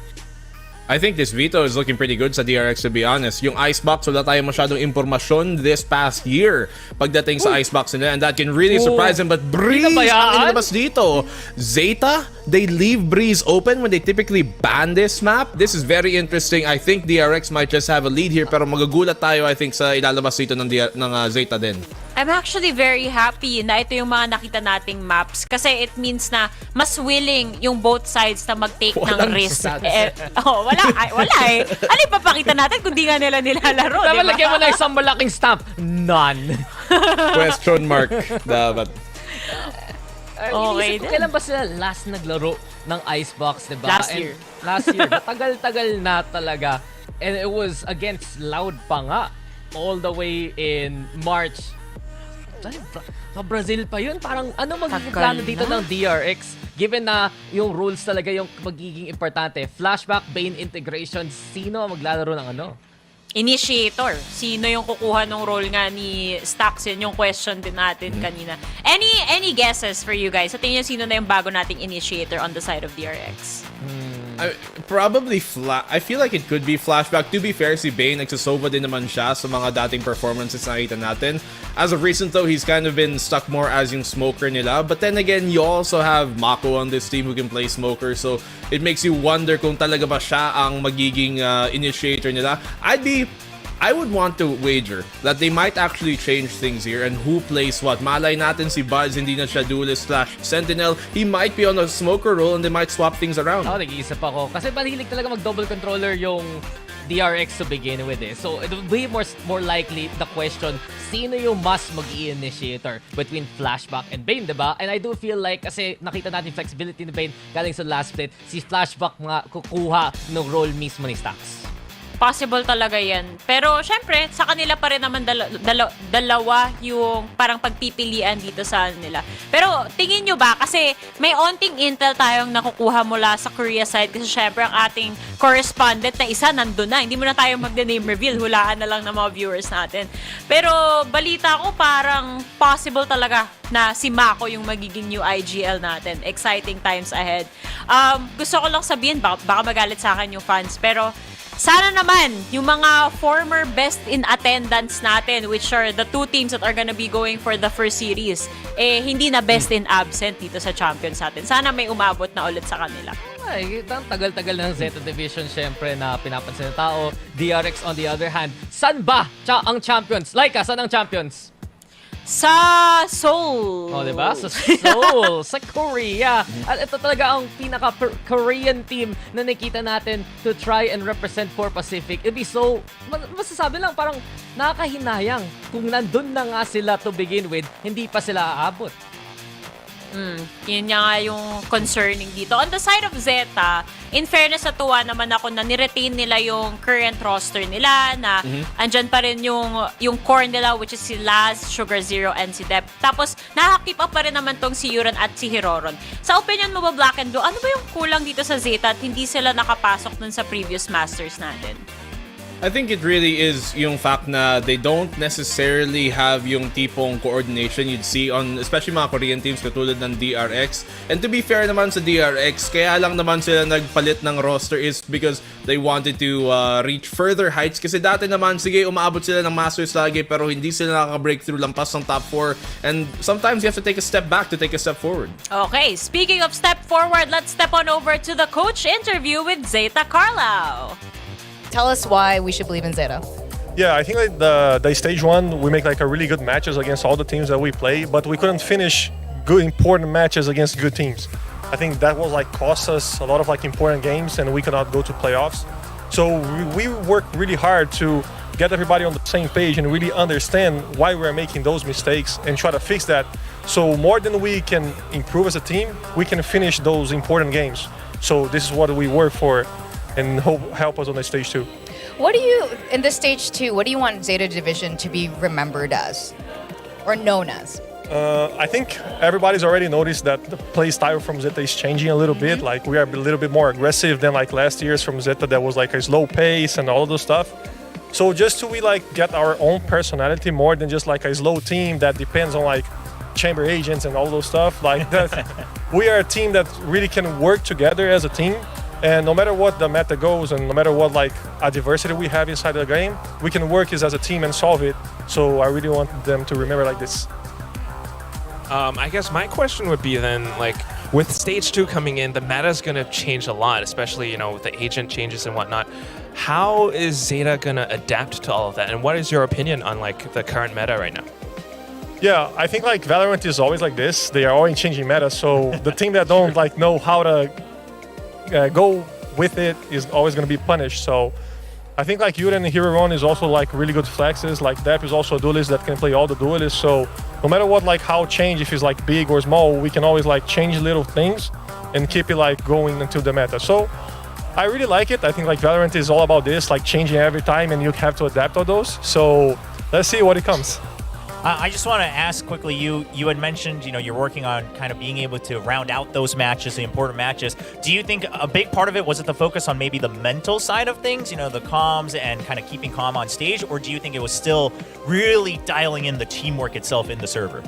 I think this Vito is looking pretty good sa DRX, to be honest. Yung icebox, wala tayong masyadong impormasyon this past year pagdating sa icebox nila, and that can really surprise them. But Breeze, ang inabas dito. Zeta, they leave Breeze open when they typically ban this map. This is very interesting. I think DRX might just have a lead here, pero magagulat tayo, I think, sa ilalabas dito ng Zeta din. I'm actually very happy na ito yung mga nakita nating maps kasi it means na mas willing yung both sides na mag-take ng risk. Wala eh. Ano ipapakita natin kung di nga nila nilalaro, Dapat diba? lagyan mo na isang malaking stamp. None. Question mark. Dapat. Okay, kailan ba sila last naglaro ng icebox, diba? Last year. Last year. Matagal-tagal na talaga. And it was against Loud pa nga. All the way in March. Sa Brazil pa yun. Parang ano magiging plano dito ng DRX? Given na yung rules talaga yung magiging importante. Flashback, Bane integration. Sino ang maglalaro ng ano? Initiator. Sino yung kukuha ng role nga ni Stax? Yun yung question din natin kanina. Any guesses for you guys? Sa tingin nyo, sino na yung bago nating initiator on the side of DRX? Probably I feel like it could be Flashback. To be fair, si Bane nagsasova din naman siya sa mga dating performances na nakita natin. As of recent though, he's kind of been stuck more as yung smoker nila. But then again, you also have Mako on this team who can play smoker. So it makes you wonder kung talaga ba siya ang magiging initiator nila. I would want to wager that they might actually change things here and who plays what. Malay natin si Buzz, hindi na siya duelist / sentinel. He might be on a smoker role and they might swap things around. Nag-iisip ako. Kasi mahilig talaga mag-double controller yung DRX to begin with So it would be more likely the question, sino yung mas mag-i-initiator between Flashback and Bane, diba? And I do feel like, kasi nakita natin flexibility ni Bane galing sa last split, si Flashback nga kukuha ng role mismo ni Stax. Possible talaga yan. Pero syempre, sa kanila pa rin naman dalawa yung parang pagpipilian dito sa nila. Pero tingin nyo ba, kasi may onting intel tayong nakukuha mula sa Korea side kasi syempre ang ating correspondent na isa nandun na. Hindi mo na tayo mag-name reveal. Hulaan na lang ng mga viewers natin. Pero balita ko parang possible talaga na si Mako yung magiging new IGL natin. Exciting times ahead. Gusto ko lang sabihin, baka magalit sa akin yung fans, pero sana naman, yung mga former best in attendance natin, which are the two teams that are gonna be going for the first series, hindi na best in absent dito sa Champions natin. Sana may umabot na ulit sa kanila. Ay, tagal-tagal ng Zeta Division syempre na pinapansin ng tao. DRX on the other hand, saan ba ang Champions? Laika, saan ang Champions? Sa Seoul. Oh, diba? Sa Seoul, sa Korea. At ito talaga ang pinaka-Korean team na nakita natin to try and represent for Pacific. It'd be so, masasabi lang, parang nakakahinayang kung nandun na nga sila to begin with, hindi pa sila aabot. Yun nga yung concerning dito. On the side of Zeta, in fairness, natuwa naman ako na niretain nila yung current roster nila, na andyan pa rin yung core nila, which is si Laz, Sugar Zero, and si Dep. Tapos, nakakip up pa rin naman tong si Yuran at si Hiroron. Sa opinion mo ba, Black and Blue, ano ba yung kulang dito sa Zeta at hindi sila nakapasok dun sa previous Masters natin? I think it really is yung fact na they don't necessarily have yung tipong coordination you'd see on especially mga Korean teams katulad ng DRX. And to be fair naman sa DRX, kaya lang naman sila nagpalit ng roster is because they wanted to reach further heights. Kasi dati naman, sige, umaabot sila ng Masters lagi pero hindi sila nakaka-breakthrough lampas ng top 4. And sometimes you have to take a step back to take a step forward. Okay, speaking of step forward, let's step on over to the coach interview with Zeta Carlau. Tell us why we should believe in Zeta. Yeah, I think like the stage one, we make like a really good matches against all the teams that we play, but we couldn't finish good important matches against good teams. I think that was like cost us a lot of like important games, and we could not go to playoffs. So we worked really hard to get everybody on the same page and really understand why we're making those mistakes and try to fix that. So more than we can improve as a team, we can finish those important games. So this is what we work for, and help us on the stage 2. What do you, in this stage 2, what do you want Zeta Division to be remembered as? Or known as? I think everybody's already noticed that the play style from Zeta is changing a little bit. Like we are a little bit more aggressive than like last year's from Zeta that was like a slow pace and all of those stuff. So just to we like get our own personality more than just like a slow team that depends on like chamber agents and all those stuff like that. We are a team that really can work together as a team. And no matter what the meta goes and no matter what like adversity we have inside the game, we can work as a team and solve it. So I really want them to remember like this. I guess my question would be then, like, with stage 2 coming in, the meta is going to change a lot, especially, you know, with the agent changes and whatnot. How is Zeta going to adapt to all of that? And what is your opinion on, like, the current meta right now? Yeah, I think, like, Valorant is always like this. They are always changing meta. So the team that don't, like, know how to go with it is always going to be punished. So I think, like, Yuren and Hiroron is also, like, really good flexes. Like, Dep is also a duelist that can play all the duelists. So no matter what, like, how change, if it's, like, big or small, we can always, like, change little things and keep it, like, going until the meta. So I really like it. I think, like, Valorant is all about this, like, changing every time, and you have to adapt to those. So let's see what it comes. I just want to ask quickly, you had mentioned, you know, you're working on kind of being able to round out those matches, the important matches. Do you think a big part of it was it the focus on maybe the mental side of things, you know, the comms and kind of keeping calm on stage, or do you think it was still really dialing in the teamwork itself in the server?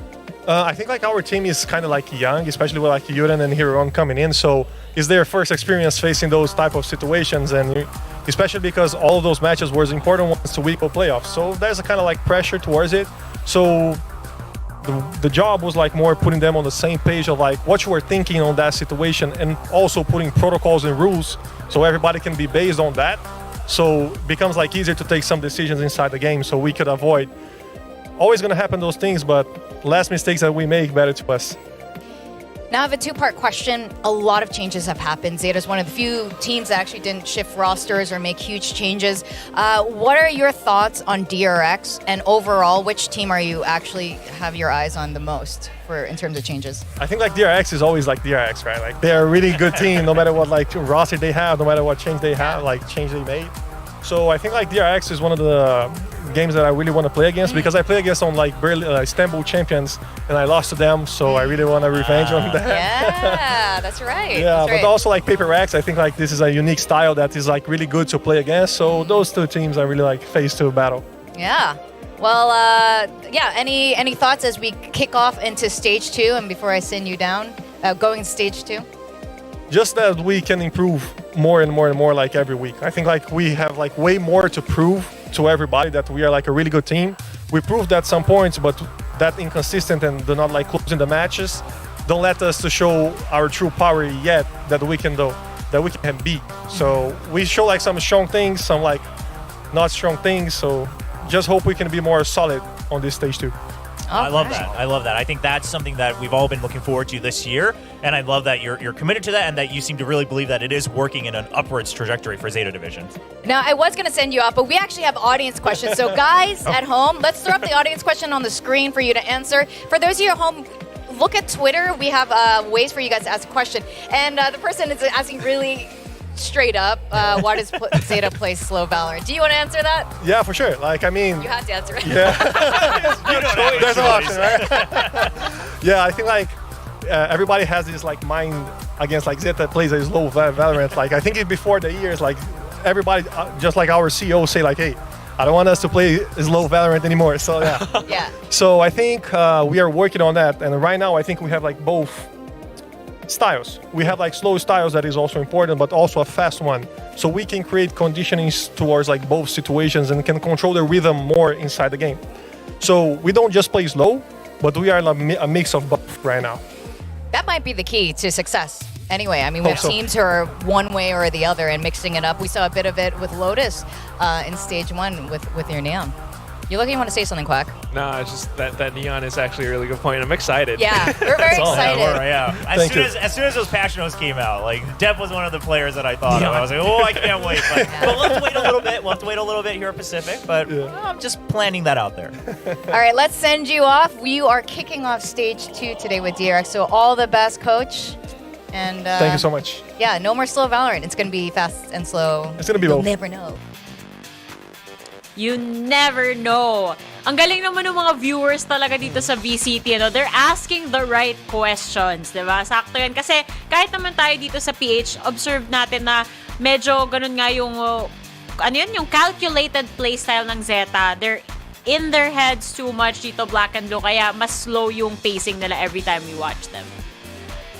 I think like our team is kind of like young, especially with like Yuren and Hiroron coming in, so it's their first experience facing those type of situations, and especially because all of those matches were important ones to week of playoffs. So there's a kind of like pressure towards it. So the job was like more putting them on the same page of like what you were thinking on that situation, and also putting protocols and rules so everybody can be based on that. So it becomes like easier to take some decisions inside the game, so we could avoid always going to happen those things, but less mistakes that we make better to us. Now I have a two-part question. A lot of changes have happened. Zeta's one of the few teams that actually didn't shift rosters or make huge changes. What are your thoughts on DRX? And overall, which team are you actually have your eyes on the most for in terms of changes? I think like DRX is always like DRX, right? Like they're a really good team, no matter what like roster they have, no matter what change they have, like change they made. So I think like DRX is one of the games that I really want to play against because I play against on like Istanbul champions and I lost to them, so I really want to revenge on that. Yeah, that's right. Yeah, that's but right. also like Paper Rex, I think like this is a unique style that is like really good to play against. So those two teams I really like phase 2 battle. Yeah. Well, yeah. Any thoughts as we kick off into stage 2 and before I send you down, going stage 2? Just that we can improve more and more and more like every week. I think like we have like way more to prove to everybody that we are like a really good team. We proved that some points, but that inconsistent and do not like closing the matches don't let us to show our true power yet that we can do, that we can be. So we show like some strong things, some like not strong things. So just hope we can be more solid on this stage 2. I love that. I love that. I think that's something that we've all been looking forward to this year, and I love that you're committed to that and that you seem to really believe that it is working in an upwards trajectory for Zeta Division. Now, I was going to send you off, but we actually have audience questions. So guys at home, let's throw up the audience question on the screen for you to answer. For those of you at home, look at Twitter. We have ways for you guys to ask a question. And the person is asking really straight up, why does Zeta play slow Valorant? Do you want to answer that? Yeah, for sure. Like, I mean... You have to answer it. Yeah. There's an option, right? Yeah, I think like everybody has this like mind against like Zeta plays a slow Valorant. Like I think before the years, like everybody, just like our CEO say like, hey, I don't want us to play slow Valorant anymore. So yeah. Yeah. So I think we are working on that, and right now I think we have like both styles. We have like slow styles that is also important, but also a fast one. So we can create conditionings towards like both situations and can control the rhythm more inside the game. So we don't just play slow, but we are a mix of both right now. That might be the key to success. Anyway, I mean, we have teams who are one way or the other and mixing it up. We saw a bit of it with Lotus in stage 1 with your Neon. You look like you want to say something, Quack. No, it's just that Neon is actually a really good point. I'm excited. Yeah, we're very excited. Yeah. As soon as those Passionos came out, like Dev was one of the players that I thought of. I was like, oh, I can't wait. But let's wait a little bit. We'll have to wait a little bit here at Pacific, but I'm just planning that out there. All right, let's send you off. You are kicking off stage 2 today with DRX, so all the best, coach. And thank you so much. Yeah, no more slow Valorant. It's going to be fast and slow. It's going to be You'll both. never know. You never know. Ang galing naman ng mga viewers talaga dito sa VCT. Ano? They're asking the right questions. Diba? Sakto yan. Kasi kahit naman tayo dito sa PH, observe natin na medyo ganun nga yung, yung calculated playstyle ng Zeta. They're in their heads too much dito, Black and Blue. Kaya mas slow yung pacing nila every time we watch them.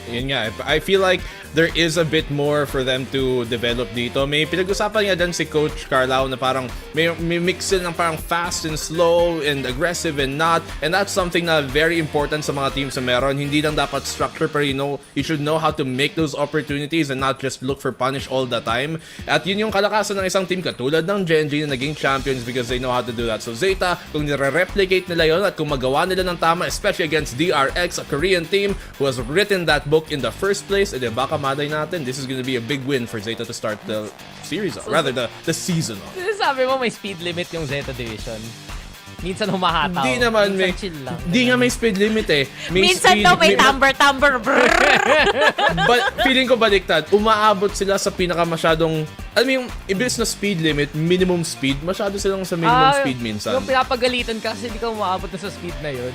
Yun nga, I feel like there is a bit more for them to develop dito. May pinag-usapan nga dyan si Coach Carlao na parang may mix ng parang fast and slow and aggressive and not. And that's something na very important sa mga teams na meron. Hindi lang dapat structure, pero you should know how to make those opportunities and not just look for punish all the time. At yun yung kalakasan ng isang team katulad ng Genji na naging champions because they know how to do that. So Zeta, kung nire-replicate nila yun at kung magawa nila ng tama, especially against DRX, a Korean team who has written that book in the first place, edi baka maday natin, this is gonna be a big win for Zeta to start the series off. Rather, the season off. Sabi mo may speed limit yung Zeta Division. Minsan humahataw. Hindi naman, minsan chill lang. Hindi nga may speed limit eh. Minsan daw may tamber. But feeling ko baliktad, umaabot sila sa pinaka masyadong, alam mo yung ibig na speed limit, minimum speed, masyado silang sa minimum speed minsan. Yung pinapagalitan ka kasi hindi ka umaabot na sa speed na yun.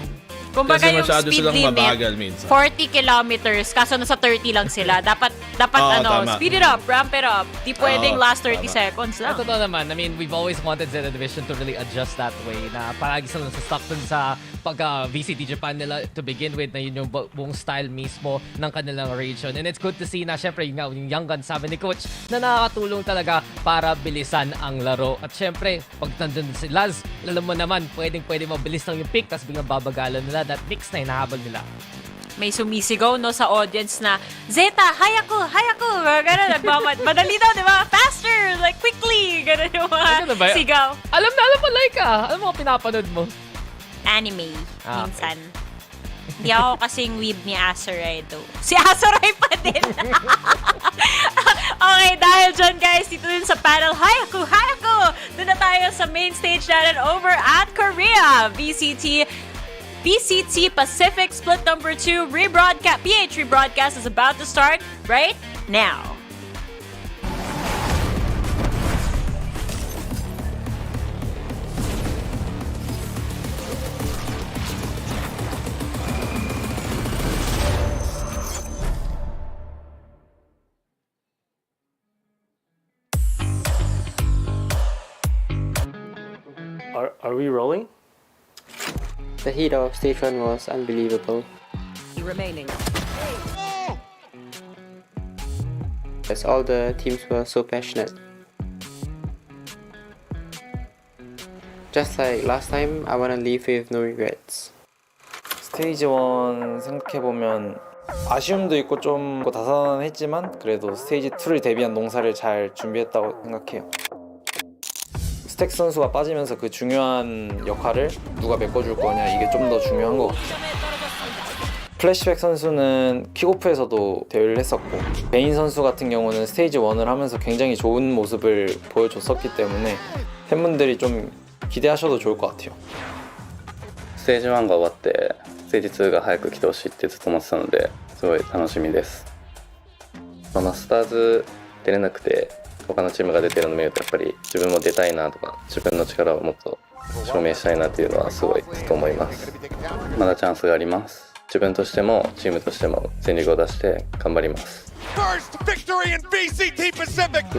Kumbaga yung masyado speed silang limit, mabagal minsan. 40 kilometers, kaso nasa 30 lang sila. Dapat tama. speed it up, ramp it up. Di pwedeng last 30 seconds lang. Totoo naman. I mean, we've always wanted Zeta Division to really adjust that way na palagi sila stuck dun sa VCT Japan nila to begin with na yun yung buong style mismo ng kanilang region. And it's good to see na syempre yung young guns sabi ni Coach na nakakatulong talaga para bilisan ang laro. At syempre, pag nandun si Laz, alam mo naman, pwede mabilis lang yung pick tapos biglang babagalan nila. That mix na hinahabol nila. May sumisigaw no sa audience na Zeta, hayaku! Ganun, madali daw, di ba? Faster! Like, quickly! Ganun yung mga sigaw. Alam mo, like Alam mo, pinapanood mo. Anime, minsan. Hindi ako kasing weeb ni Azuray though. Si Azuray pa din. Okay, dahil dyan guys, dito din sa panel, Hayaku! Doon na tayo sa main stage natin over at Korea. VCT Pacific Split number 2 PH rebroadcast is about to start right now. Are we rolling? The heat of stage 1 was unbelievable. Remaining. As all the teams were so passionate. Just like last time, I want to leave with no regrets. 스테이지 1 생각해보면 아쉬움도 있고 좀 다산했지만 그래도 스테이지 2를 대비한 농사를 잘 준비했다고 생각해요. 스택 선수가 빠지면서 그 중요한 역할을 누가 메꿔줄 거냐 이게 좀 더 중요한 것 같아요. 플래시백 선수는 킥오프에서도 대회를 했었고 베인 선수 같은 경우는 스테이지 1을 하면서 굉장히 좋은 모습을 보여줬었기 때문에 팬분들이 좀 기대하셔도 좋을 것 같아요. ステージ1が終わってステージ2が早く来てほしいってずっと思ってたのですごい楽しみです。マスターズ出れなくて他のチームが出てるのを見るとやっぱり自分も出たいなとか自分の力をもっと証明したいなというのはすごいずっと思います。まだチャンスがあります。自分としてもチームとしても全力を出して頑張ります。1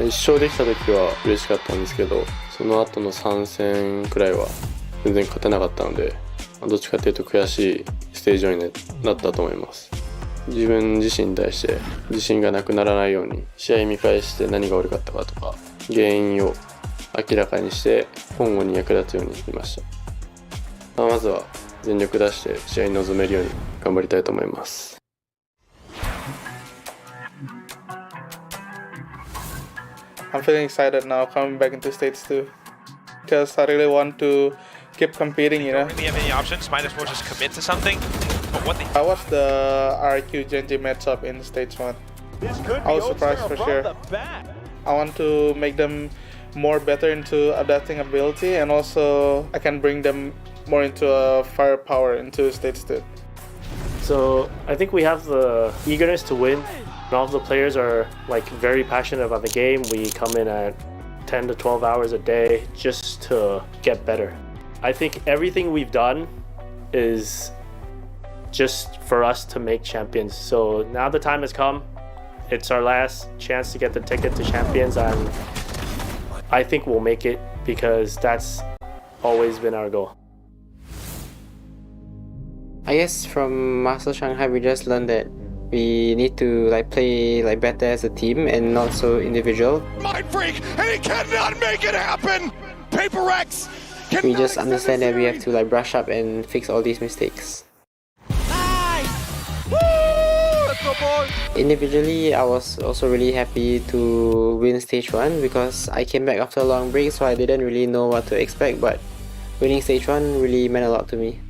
勝できた時は嬉しかったんですけど、その後の3戦くらいは全然勝てなかったので、どっちかというと悔しいステージ上になったと思います。自分自身に対して自信がなくならないように試合見返して何が悪かったかとか原因を明らかにして今後に役立つようにしました。まずは全力出して試合に臨めるように頑張りたいと思います。I'm feeling excited now coming back into States 2 because I really want to keep competing, you know. Don't really have any options, might as well just commit to something. But what I watched the RQ Genji matchup in Stage 1. I was surprised for sure. I want to make them more better into adapting ability, and also I can bring them more into firepower into Stage 2. So I think we have the eagerness to win. All of the players are like very passionate about the game. We come in at 10 to 12 hours a day just to get better. I think everything we've done is just for us to make champions. So now the time has come. It's our last chance to get the ticket to champions, and I think we'll make it because that's always been our goal. I guess from Master Shanghai we just learned that we need to play better as a team and not so individual. Mind freak, and he cannot make it happen. Paper X. We just understand that we have to brush up and fix all these mistakes. Individually, I was also really happy to win Stage 1 because I came back after a long break, so I didn't really know what to expect, but winning Stage 1 really meant a lot to me.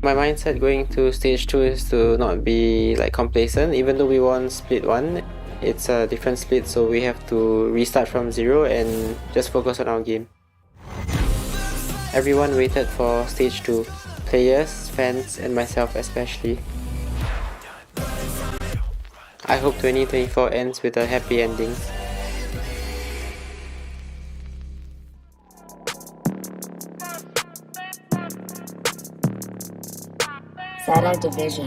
My mindset going to Stage 2 is to not be complacent. Even though we won Split 1, it's a different split, so we have to restart from zero and just focus on our game. Everyone waited for Stage 2, players, fans, and myself especially. I hope 2024 ends with a happy ending. Zeta Division.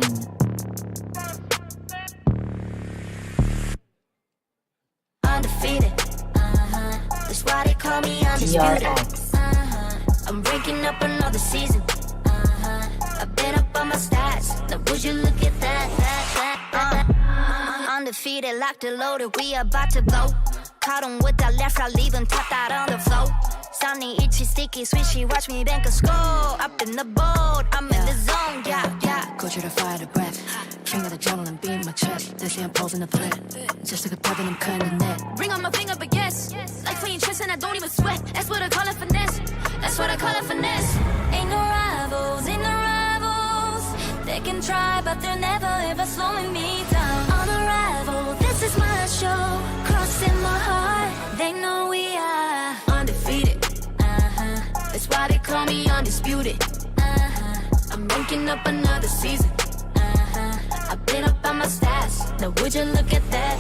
Undefeated. That's why they call me undisputed. I'm breaking up another season. I've been up on my stats. Now would you look at that? Undefeated, locked and loaded. We about to blow. Caught them with that left, right, leave them tapped out on the floor. Sounding itchy, sticky, swishy. Watch me bank a score. Up in the boat, I'm in the zone. Yeah. Go to the fire, the breath. Finger the jungle and beat my chest. They say I'm posing the threat. Just like a pebble, I'm cutting the net. Bring on my finger, but yes. Like playing chess and I don't even sweat. That's what I call it finesse. That's what I call it finesse. Ain't no rivals, ain't no rivals. can try, but they're never ever slowing me down. On arrival, this is my show. Crossing my heart, they know we are undefeated. That's why they call me undisputed. I'm ranking up another season. I've been up on my stats. Now would you look at that?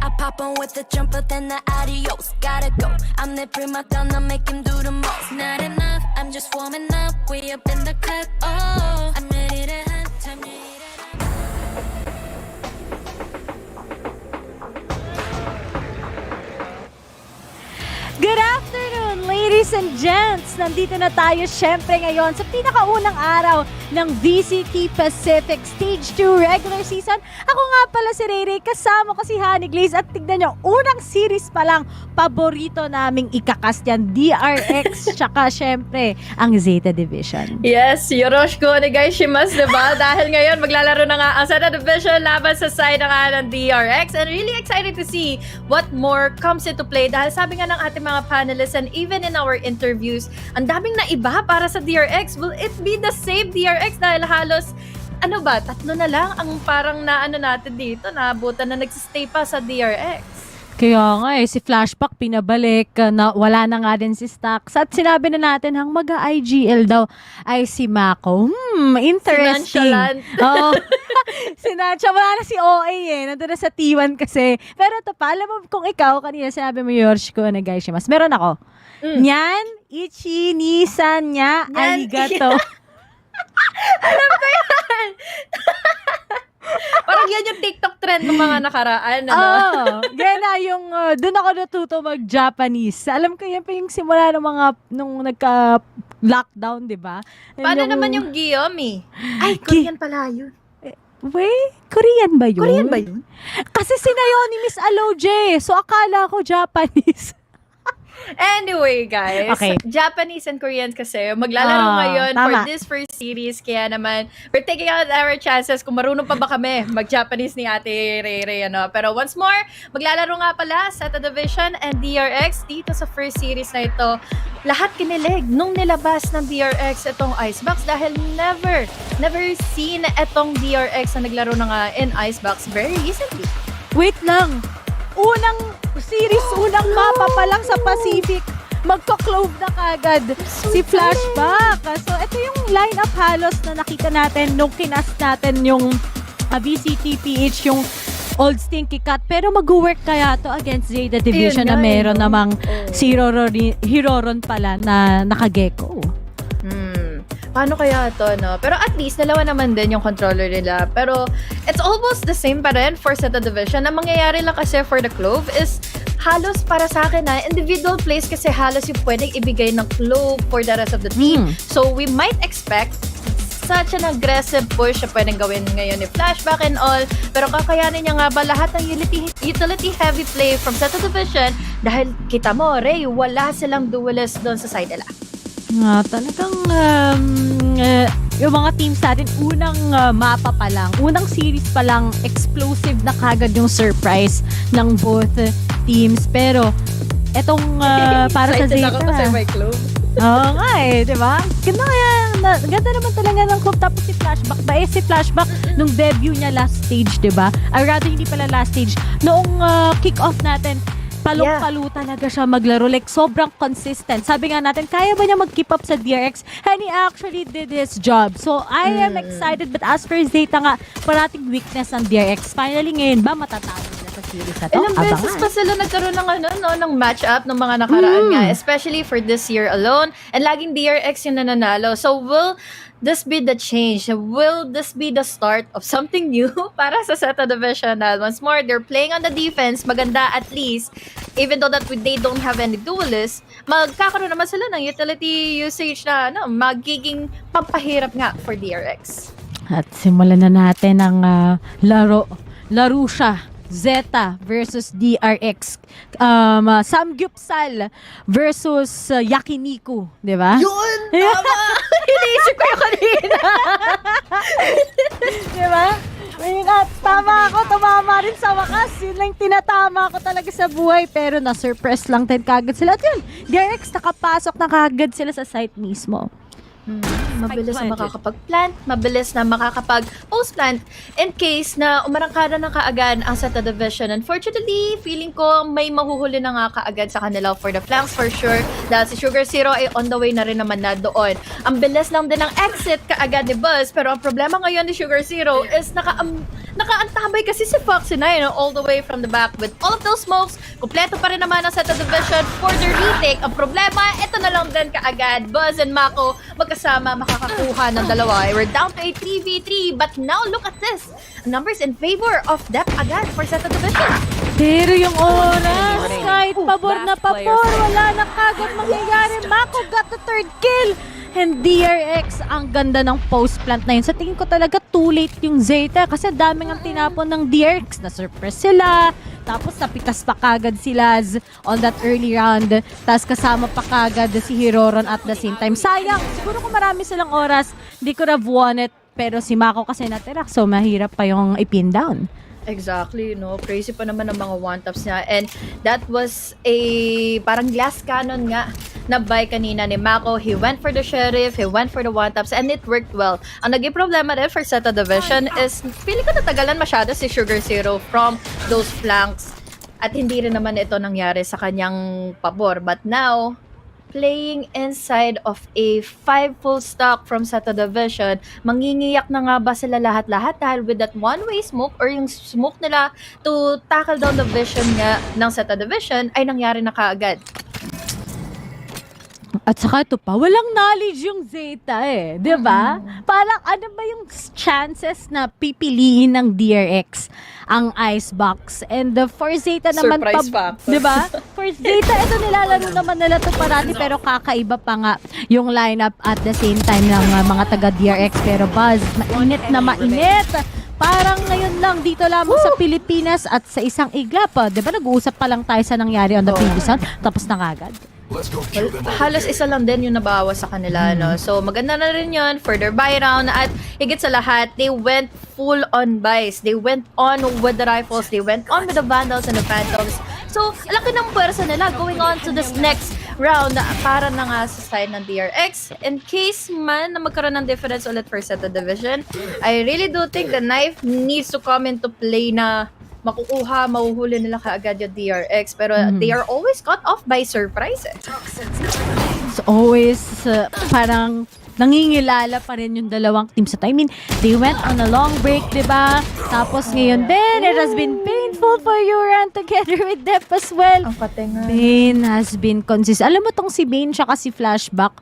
I pop on with the jumper, then the adios. Gotta go. I'm the prima donna, make him do the most. Not enough, I'm just warming up. We up in the cut. Oh, I'm ready to hunt. I'm ready to Good afternoon, ladies and gents! Nandito na tayo syempre ngayon sa pinakaunang araw ng VCT Pacific Stage 2 regular season. Ako nga pala si Rere, kasama ko si Honey Glaze at tignan nyo, unang series pa lang, paborito naming ikakas yan, DRX, tsaka syempre ang Zeta Division. Yes, Yoroshiko onegaishimasu, diba? Dahil ngayon maglalaro na nga ang Zeta Division laban sa side ng DRX, and really excited to see what more comes into play dahil sabi nga ng ating mga panelists and even in our interviews, ang daming naiba para sa DRX. Will it be the same DRX dahil halos tatlo na lang ang parang natin dito, naabutan na nagsistay pa sa DRX. Kaya nga si Flashback pinabalik, na wala na nga din si Stax. At sinabi na natin hang mag-IGL daw ay si Mako. Interesting. Oo. Sinancha, wala na si OA nandun na sa T1 kasi. Pero ito pa, alam mo kung ikaw, kanina sinabi mo Yorshiko na guys, meron ako. Nyan, ichi, nisan, nya, arigato. Alam ko yan! Parang yan yung TikTok trend ng mga nakaraan. Yan na yung, doon ako natuto mag-Japanese. Alam ko yan pa yung simula ng mga, nung nagka-lockdown, di ba? Paano naman yung Giyomi? Ay, Korean pala yun. Korean ba yun? Korean ba yun? Kasi sinayaw ni Miss Aloje. So, akala ko Japanese. Anyway, guys, okay. Japanese and Koreans kasi maglalaro ngayon for this first series. Kaya naman, we're taking out our chances kung marunong pa ba kami mag-Japanese ni Ate Rere. Pero once more, maglalaro nga pala Zeta Division and DRX dito sa first series na ito. Lahat kinilig nung nilabas ng DRX itong icebox dahil never seen itong DRX na naglaro na nga in icebox very recently. Wait lang. Unang series, unang mapa pa lang sa Pacific, magko-clove na kagad si Flashback. So, ito yung lineup halos na nakita natin nung kinast natin yung VCT PH, yung Old Stinky Cat. Pero mag-work kaya to against Zeta Division na meron namang si Hiroron pala na nakageko. Paano kaya ito, no? Pero at least, dalawa naman din yung controller nila. Pero, it's almost the same pa rin for Zeta Division. Ang mangyayari lang kasi for the Clove is halos para sa akin individual plays kasi halos yung pwedeng ibigay ng Clove for the rest of the team. So, we might expect such an aggressive push na pwedeng gawin ngayon ni Flashback and all. Pero kakayanin niya nga ba lahat ng utility heavy play from Zeta Division dahil kita mo, Ray, wala silang duelist doon sa side nila. Talagang yung mga teams natin, unang mapa pa lang, unang series pa lang, explosive na kagad yung surprise ng both teams. Pero etong para sa Zeta. Oo nga diba? Ganda naman talaga ng club. Tapos si Flashback si Flashback nung debut niya last stage, diba? Or rather, hindi pala last stage. Noong kick-off natin, palong-palo talaga siya maglaro. Like, sobrang consistent. Sabi nga natin, kaya ba niya mag-keep up sa DRX? And he actually did his job. So, I am excited. But as for Zeta nga, parating weakness ng DRX. Finally, ngayon ba matatalo nila sa series na to? Ilang beses pa sila nagkaroon ng match-up ng mga nakaraan nga. Especially for this year alone. And laging DRX yung nananalo. So, will this be the change? Will this be the start of something new para sa Zeta Division? Once more, they're playing on the defense. Maganda at least, even though that they don't have any duelists, magkakaroon naman sila ng utility usage na magiging pampahirap nga for DRX. At simulan na natin ang laro siya. Zeta versus DRX. Samgyupsal versus Yakiniku, di ba? Yun! Tama! Iniisip ko yung kanina! Di ba? Ayun at tama ako, tumama rin sa wakas. Yun lang tinatama ko talaga sa buhay. Pero na-surpress lang din kagad sila. At yun, DRX nakapasok na kagad sila sa site mismo. Mabilis na makakapag-plant, mabilis na makakapag-post-plant in case na umarangkada na kaagad ang Zeta Division. Unfortunately, feeling ko may mahuhuli na nga kaagad sa kanila for the flanks for sure dahil si Sugar Zero ay on the way na rin naman na doon. Ang bilis lang din ng exit kaagad ni Buzz, pero ang problema ngayon ni Sugar Zero is nakaantabay kasi si Foxy9 all the way from the back with all of those smokes. Kompleto pa rin naman ang Zeta Division for the retake. Ang problema, ito na lang din kaagad. Buzz and Mako magkasama makakakuha ng dalawa. We're down to a 3v3, but now look at this. Numbers in favor of depth agad for Zeta Division. Pero yung oras, kahit pabor na pabor, wala na kagad mangyayari. Mako got the third kill. And DRX, ang ganda ng post plant na yun. Sa tingin ko talaga too late yung Zeta kasi daming ang tinapon ng DRX. Na-surprise sila. Tapos napitas pa kagad sila on that early round. Tapos kasama pa kagad si Hiroron at the same time. Sayang, siguro kung marami silang oras, di could have won it. Pero si Mako kasi natira, so mahirap pa yung ipin down. Exactly, no? Crazy pa naman ang mga one-taps niya. And that was a parang glass cannon nga na buy kanina ni Mako. He went for the Sheriff, he went for the one-taps, and it worked well. Ang naging problema din for Zeta Division is feeling ko natagalan masyado si Sugar Zero from those flanks. At hindi rin naman ito nangyari sa kanyang pabor. But now, playing inside of a 5 full stock from Zeta Division, mangingiyak na nga ba sila lahat-lahat dahil with that one-way smoke or yung smoke nila to tackle down the vision nga ng Zeta Division ay nangyari na kaagad. At saka ito pa, walang knowledge yung Zeta eh. Diba? Parang ano ba yung chances na pipiliin ng DRX ang icebox? And for Zeta naman, surprise factor. Diba? For Zeta, ito nilalaro naman nila ito parati pero kakaiba pa nga yung lineup at the same time ng mga taga DRX. Pero Buzz, mainit na mainit. Parang ngayon lang dito lamang sa Pilipinas at sa isang iglap. Diba nag-uusap pa lang tayo sa nangyari on the previous round, tapos na kagad. Well, halos isa lang din yung nabawas sa kanila, no? So, maganda na rin yun for their buy round. At higit sa lahat, they went full on buys. They went on with the rifles. They went on with the Vandals and the Phantoms. So, laki ng puwersa nila going on to this next round para na nga sa side ng DRX. In case man na magkaroon ng difference ulit for Zeta Division, I really do think the knife needs to come into play na mahuhuli nila kaagad yung DRX. Pero they are always caught off by surprise. It's always parang nangingilala pa rin yung dalawang teams sa time. I mean, they went on a long break, diba? Tapos ngayon din, it has been painful for Uran together with Dep as well. Ang patingan. Bane has been consistent. Alam mo tong si Bane siya kasi Flashback,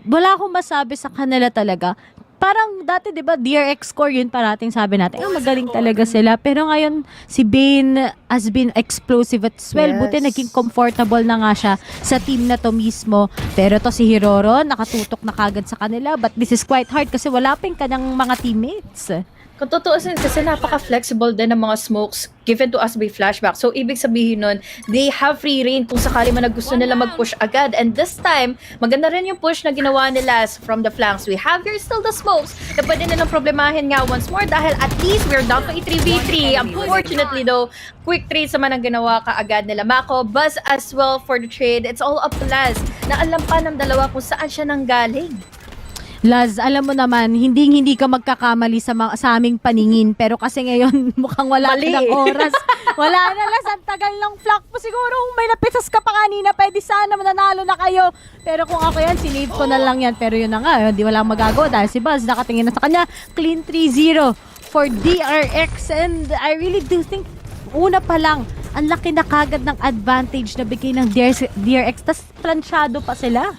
wala akong masabi sa kanila talaga. Parang dati, di ba, DRX score yun parating sabi natin, magaling talaga sila. Pero ngayon, si Bane has been explosive as well. Yes. Buti naging comfortable na nga siya sa team na to mismo. Pero to si Hiroro, nakatutok na kagad sa kanila. But this is quite hard kasi wala pa yung kanyang mga teammates. Kung totoo kasi napaka-flexible din ng mga smokes given to us by Flashback. So, ibig sabihin nun, they have free reign kung sakali man gusto nila mag-push agad. And this time, maganda rin yung push na ginawa nila from the flanks. We have here still the smokes na pwede nilang problemahin nga once more dahil at least we're down to a 3v3. Unfortunately though, quick trades naman ang ginawa kaagad nila. Mako, Buzz as well for the trade. It's all up to Laz na alam pa ng dalawa kung saan siya nanggaling. Laz, alam mo naman, hindi ka magkakamali sa aming paningin. Pero kasi ngayon, mukhang wala ka ng oras. Wala na, Laz. Ang tagal ng flock mo. Siguro kung may napisas ka pa kanina, pwede sana mananalo na kayo. Pero kung ako yan, sinave ko na lang yan. Pero yun na nga, hindi walang magagawa dahil si Buzz nakatingin na sa kanya. Clean 3-0 for DRX. And I really do think, una pa lang, ang laki na kagad ng advantage na bigay ng DRX. Tas plansyado pa sila.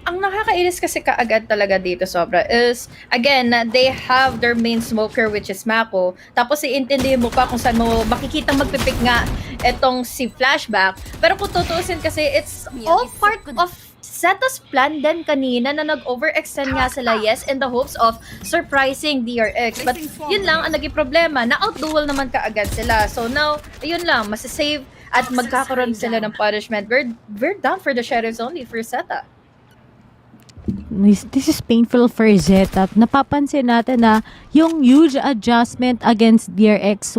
Ang nakakainis kasi kaagad talaga dito sobra is, again, they have their main smoker which is Mako. Tapos iintindihin mo pa kung saan mo makikita magpipick nga etong si Flashback. Pero kung tutuusin kasi, it's all part of Zeta's plan din kanina na nag-overextend nga sila, yes, in the hopes of surprising DRX. But yun lang ang naging problema, na-outduel naman kaagad sila. So now, yun lang, masasave at magkakaroon sila ng punishment. We're down for the Sheriffs only for Zeta. This is painful for Zeta. Napapansin natin na yung huge adjustment against DRX,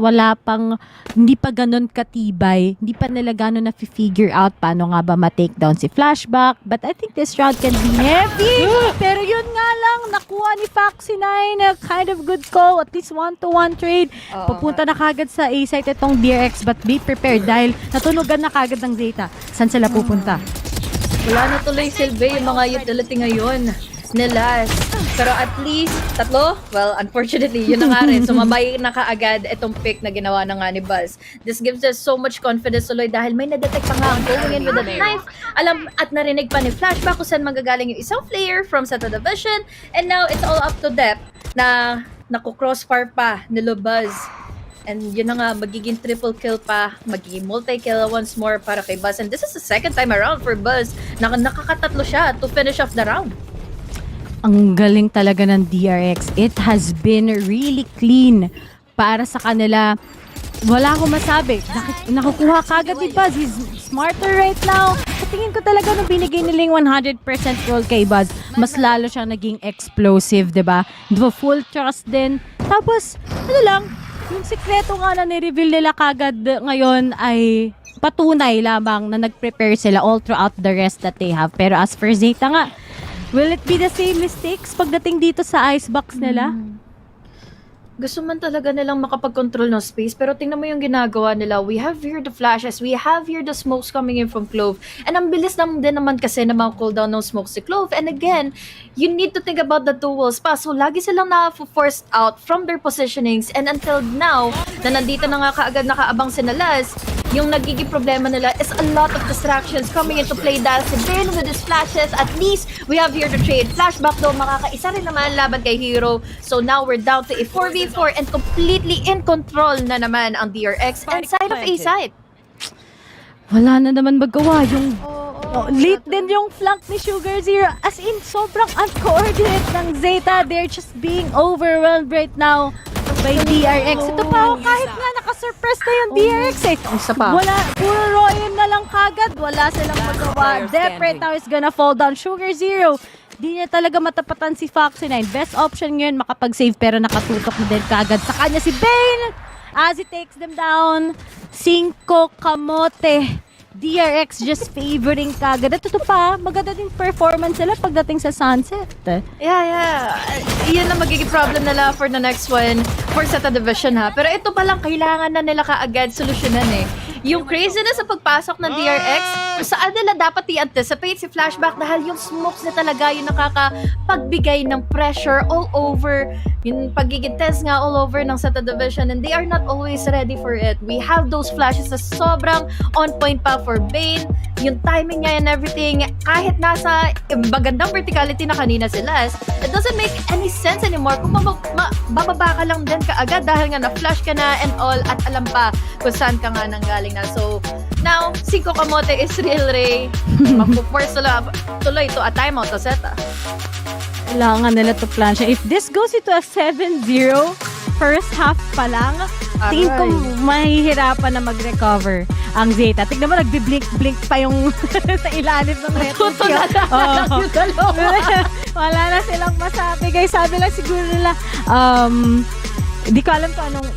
hindi pa ganun katibay. Hindi pa nila ganun na-figure out paano nga ba ma-takedown si Flashback. But I think this round can be heavy. Pero yun nga lang, nakuha ni Foxy9 a kind of good call. At least 1-to-1 trade. Papunta na kagad sa A-site itong DRX, but be prepared dahil natunugan na kagad ng Zeta. Saan sila pupunta? Wala na tuloy silbi yung mga utility ngayon nila. Pero at least, tatlo? Well, unfortunately, yun na nga rin. Sumabay na kaagad itong pick na ginawa na nga ni Buzz. This gives us so much confidence tuloy dahil may nadetect pa nga ang going in with the knife. Alam at narinig pa ni Flashback kung saan manggagaling yung isang player from Zeta Division. And now, it's all up to depth na naku-crossfire pa ni Buzz. And yun na nga, magiging triple kill pa, magiging multi-kill once more para kay Buzz. And this is the second time around for Buzz. Nakakatatlo siya to finish off the round. Ang galing talaga ng DRX. It has been really clean para sa kanila. Wala akong masabi. Nakukuha kagad ni Buzz. He's smarter right now. At tingin ko talaga nung binigay nila yung 100% roll kay Buzz, mas lalo siyang naging explosive, diba? Full trust din. Tapos, yung sikreto nga na ni-reveal nila kagad ngayon ay patunay lamang na nag-prepare sila all throughout the rest that they have. Pero as for Zeta nga, will it be the same mistakes pagdating dito sa icebox nila? Gusto man talaga nilang makapag-control ng space, pero tingnan mo yung ginagawa nila. We have here the flashes, we have here the smokes coming in from Clove. And ang bilis din naman kasi na cooldown ng smokes si Clove. And again, you need to think about the tools pa. So lagi silang na-forced out from their positionings. And until now, na nandito na nga kaagad nakaabang si Nalas, yung nagiging problema nila is a lot of distractions coming into play dahil si Ben with his flashes. At least, we have here to trade. Flashback though, makakaisa rin naman laban kay Hero. So now we're down to a 4v4 and completely in control na naman ang DRX and side of A side. Wala na naman magawa. Yung late din yung flank ni Sugar Zero. As in, sobrang uncoordinate ng Zeta. They're just being overwhelmed right now by DRX. Ito pa, kahit nga naka-suppress na yung DRX eh. Wala, puro Royan na lang kagad. Wala silang magawa. Dep right now is gonna fall down. Sugar Zero, di niya talaga matapatan si Foxy9. Best option ngayon makapag-save pero nakatutok na din kagad sa kanya si Bane as he takes them down. 5 kamote. DRX just favoring kagad. At ito pa, maganda din performance sila pagdating sa sunset. Yeah. Yun ang magiging problem nila for the next one for Zeta Division ha. Pero ito palang kailangan na nila kaagad solusyonan eh. Yung craziness sa pagpasok ng DRX, saan nila dapat i-anticipate si Flashback dahil yung smokes na talaga yung nakakapagbigay ng pressure all over, yung pagiging test nga all over ng Zeta Division, and they are not always ready for it. We have those flashes na sobrang on point pa for Bane, yung timing niya and everything, kahit nasa magandang verticality na kanina sila, it doesn't make any sense anymore kung bababa ka lang din kaagad dahil nga na-flash ka na and all at alam pa kung saan ka nga nanggaling na. So, now, 5 kamote is real Ray. Mag-force tuloy to a timeout to Zeta. Kailangan nila to plan siya. If this goes into a 7-0 first half pa lang, tingin ko mahihirapan na mag-recover ang Zeta. Tignan mo, nagbi-blink pa yung sa ilalim ng network. Wala na silang masabi. Guys, sabi lang siguro nila, di ko alam kung anong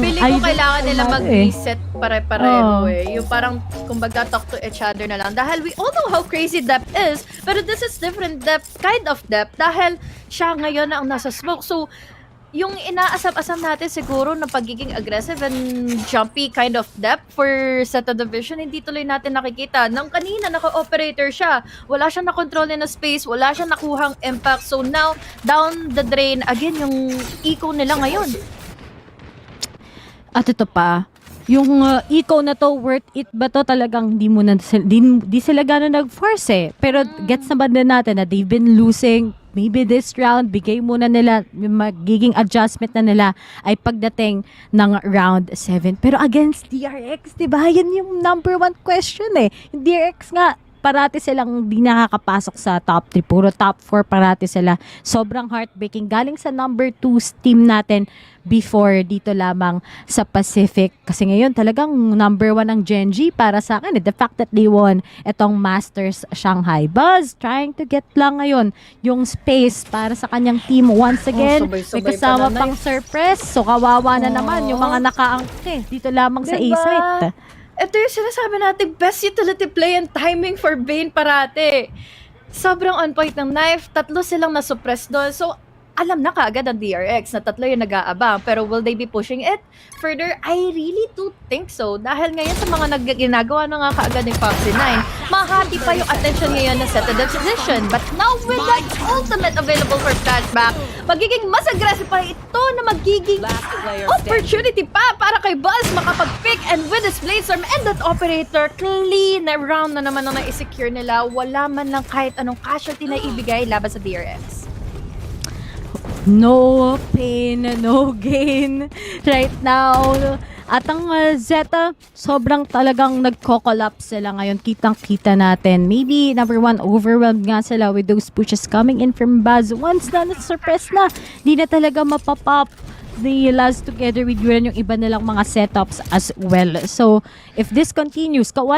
Feeling ko kailangan nila mag-reset pare-pareho eh. Yung parang, kumbaga, talk to each other na lang. Dahil we all know how crazy depth is, pero this is different depth, kind of depth, dahil siya ngayon na ang nasa smoke. So, yung inaasam-asam natin siguro na pagiging aggressive and jumpy kind of depth for Zeta Division, hindi tuloy natin nakikita. Nang kanina, naka-operator siya. Wala siyang na-control na space, wala siyang nakuhang impact. So now, down the drain, again, yung eco nila ngayon. At ito pa, yung eco na to, worth it ba to? Talagang di sila gano'n nag-force eh. Pero gets naman din natin na they've been losing. Maybe this round, bigay muna nila, yung magiging adjustment na nila ay pagdating ng round 7. Pero against DRX, diba? Yan yung number 1 question eh. Yung DRX nga, parati silang di nakakapasok sa top 3. Puro top 4 parati sila. Sobrang heartbreaking. Galing sa number 2 team natin before dito lamang sa Pacific. Kasi ngayon talagang number 1 ang Genji para sa akin. The fact that they won itong Masters Shanghai. Buzz trying to get lang ngayon yung space para sa kanyang team. Once again, may kasama pang surprise. So kawawa na naman yung mga nakaangke dito lamang sa A-site. Ito yung sinasabi natin, best utility play and timing for Vayne parate. Sobrang on point ng knife, 3 silang na-suppress doon. So, alam na kaagad ang DRX na 3 yung nag-aabang. Pero will they be pushing it further? I really do think so. Dahil ngayon sa mga ginagawa na nga kaagad ng Foxy 9, mahati pa yung attention ngayon na set the position. But now with that ultimate available for Flashback, magiging mas aggressive pa ito na magiging opportunity pa para kay Buzz makapag-pick and with his Blazestorm and that operator, clean na round na naman ang na-secure nila. Wala man lang kahit anong casualty na ibigay laban sa DRX. No pain, no gain right now. At ang Zeta, sobrang talagang nagko-collapse sila ngayon. Kitang-kita natin. Maybe, number 1, overwhelmed nga sila with those pushes coming in from Buzz. Once na na-suppress na, di na talaga mapapop the last together with Yuran yung iba nilang mga setups as well. So, if this continues, pag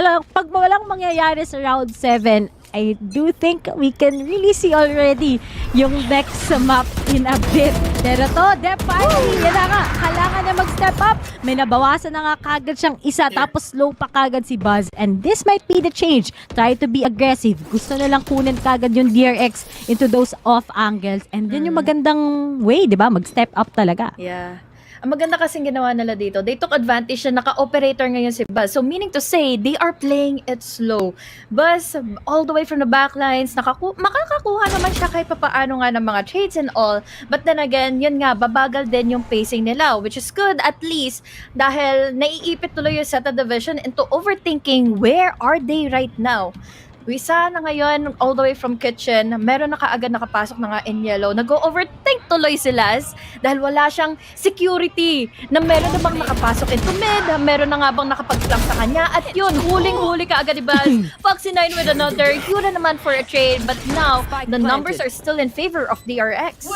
walang mangyayari sa round 7, I do think we can really see already yung next map in a bit. Pero to, finally, yan na nga, kailangan na mag-step up. May nabawasan na nga kagad siyang isa, tapos low pa kagad si Buzz. And this might be the change. Try to be aggressive. Gusto na lang kunin kagad yung DRX into those off angles. And then yung magandang way, di ba? Mag-step up talaga. Yeah. Ang maganda kasing ginawa nila dito, they took advantage na naka-operator ngayon si Buzz. So meaning to say, they are playing it slow. Buzz, all the way from the backlines, makakakuha naman siya kahit papaano nga ng mga trades and all. But then again, yun nga, babagal din yung pacing nila, which is good at least dahil naiipit tuloy yung Zeta division into overthinking where are they right now. Wisa na ngayon, all the way from kitchen, meron na kaagad nakapasok na nga in yellow. Nag-overthink tuloy sila dahil wala siyang security na meron na bang nakapasok into mid, meron na nga bang nakapag-flank sa kanya. At yun, huling-huli kaagad ni Buzz. Foxy 9 with another, yun na naman for a trade. But now, the numbers are still in favor of DRX.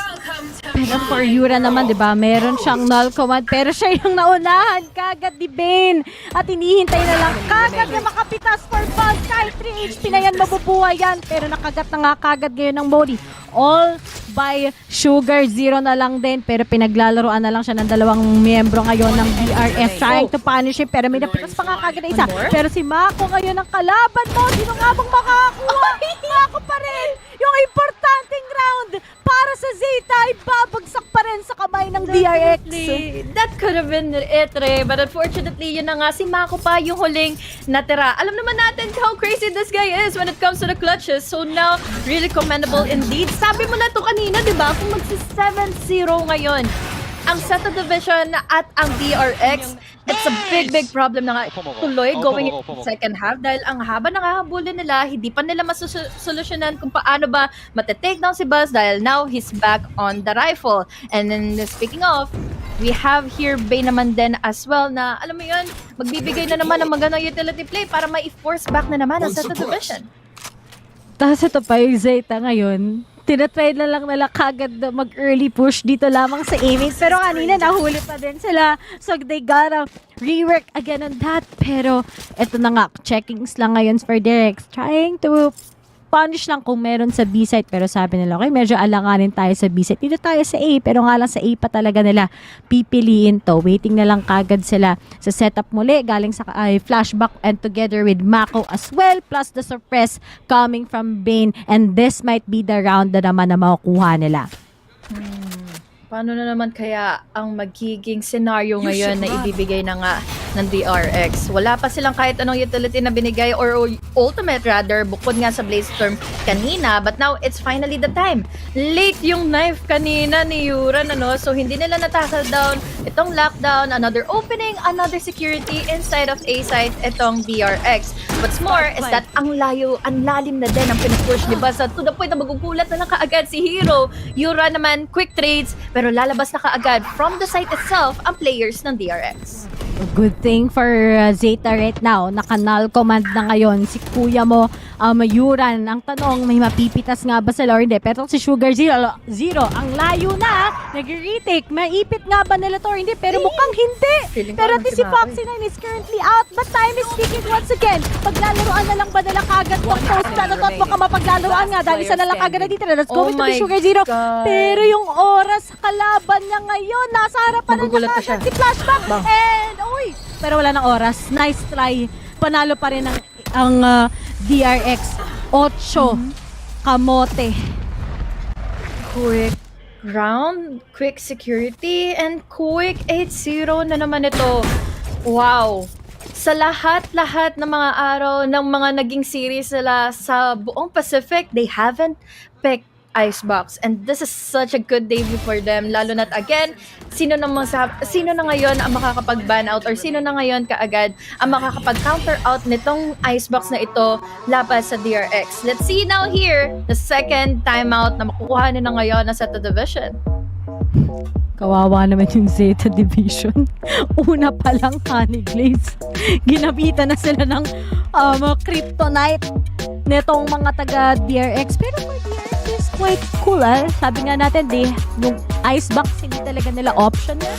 Pero for Yura naman, di ba, meron siyang null command, pero siya yung naunahan kagad ni Vayne. At hinihintay na lang kagad na makapitas for Buzz. Kahit 3 HP na yan, mabubuhay yan. Pero nakagat na nga kagad ngayon ng Modi. All by Sugar, 0 na lang din. Pero pinaglalaroan na lang siya ng 2 miyembro ngayon ng DRX. Trying to punish him, pero may napitas pa nga kagad na isa. Pero si Mako ngayon ang kalaban mo. Sino nga bang makakakuha? Mako pa rin. Yung importanteng round para sa Zeta ay babagsak pa rin sa kamay ng DRX. That could have been it, Re. But unfortunately, yun na nga, si Mako pa yung huling natira. Alam naman natin how crazy this guy is when it comes to the clutches. So now, really commendable indeed. Sabi mo na to kanina, di ba? Kung magsi 7-0 ngayon, ang Zeta division at ang DRX, it's a big problem na nga tuloy going into the second half dahil ang haba ng hahabulin nila, hindi pa nila masosolusyonan kung paano ba matetake down si Buzz dahil now he's back on the rifle. And then speaking of, we have here Vayne naman din as well na alam mo yun, magbibigay na naman ng magandang utility play para ma-force back na naman ang Zeta division. Tapos ito pa yung Zeta ngayon, tinatry na lang nila kagad mag-early push dito lamang sa aiming. Pero kanina nahuli pa din sila. So they gotta rework again on that. Pero eto na nga, checkings lang ngayon for DRX. Trying to punish lang kung meron sa B-site. Pero sabi nila, okay, medyo alanganin tayo sa B-site. Dito tayo sa A. Pero nga lang sa A pa talaga nila pipiliin to. Waiting na lang kagad sila sa setup muli. Galing sa Flashback and together with Mako as well. Plus the suppress coming from Vayne. And this might be the round na naman na makukuha nila. Paano na naman kaya ang magiging scenario ngayon na ibibigay na nga ng DRX? Wala pa silang kahit anong utility na binigay or ultimate rather, bukod nga sa Blazestorm kanina. But now, it's finally the time. Late yung knife kanina ni Yuran, ano? So, hindi nila natackle down itong lockdown, another opening, another security inside of A site itong DRX. What's more is that ang layo, ang lalim na din ang pinupush ni Buzz. To the point na magugulat na lang kaagad si Hero. Yuran naman, quick trades, pero lalabas na kaagad from the site itself ang players ng DRX. Good thing for Zeta right now. Naka-null command na ngayon si kuya mo, Mayuran. Ang tanong, may mapipitas nga ba sila or hindi? Pero si Sugar Zero, ang layo na. Nag-retake. Maipit nga ba nila to or hindi? Pero mukhang hindi. Pero si Foxy9 is currently out. But time is ticking once again. Paglalaroan na lang ba nila kagad tong post na to at baka mapaglalaroan nga dahil isa na lang kagad na dito. Let's go with the Sugar Zero. Pero yung oras sa kalaban niya ngayon, nasa harapan na niya kagad si Flashback. And, uy, pero wala ng oras. Nice try. Panalo pa rin ang DRX. 8 kamote. Quick round, quick security, and quick 8-0 na naman ito. Wow! Sa lahat-lahat ng mga araw ng mga naging series nila sa buong Pacific, they haven't picked icebox, and this is such a good debut for them, lalo na't again, sino na ngayon ang makakapag-ban out or sino na ngayon kaagad ang makakapag-counter out nitong icebox na ito laban sa DRX. Let's see now here the second timeout na makukuha nila ngayon na Zeta Division. Kawawa naman yung Zeta Division. Una pa lang, Honey Glaze. Ginabitan na sila ng kryptonite netong mga taga DRX. Pero for DRX is quite cool, Sabi nga natin, yung icebox, hindi talaga nila option yan.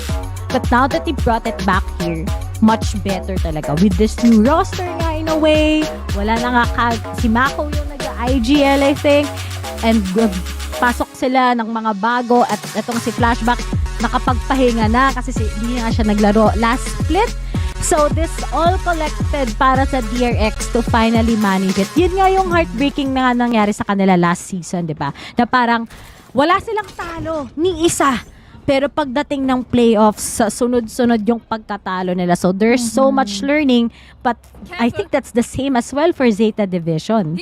But now that they brought it back here, much better talaga. With this new roster nga in a way, wala na nga si Mako yung nag-IGL, I think. And pasok sila ng mga bago at itong si Flashback nakapagpahinga na kasi hindi nga siya naglaro last split. So this all collected para sa DRX to finally manage it. Yun nga yung heartbreaking na nangyari sa kanila last season, di ba? Na parang wala silang talo, ni isa. Pero pagdating ng playoffs, sunod-sunod yung pagkatalo nila. So there's so much learning, but I think that's the same as well for Zeta Division.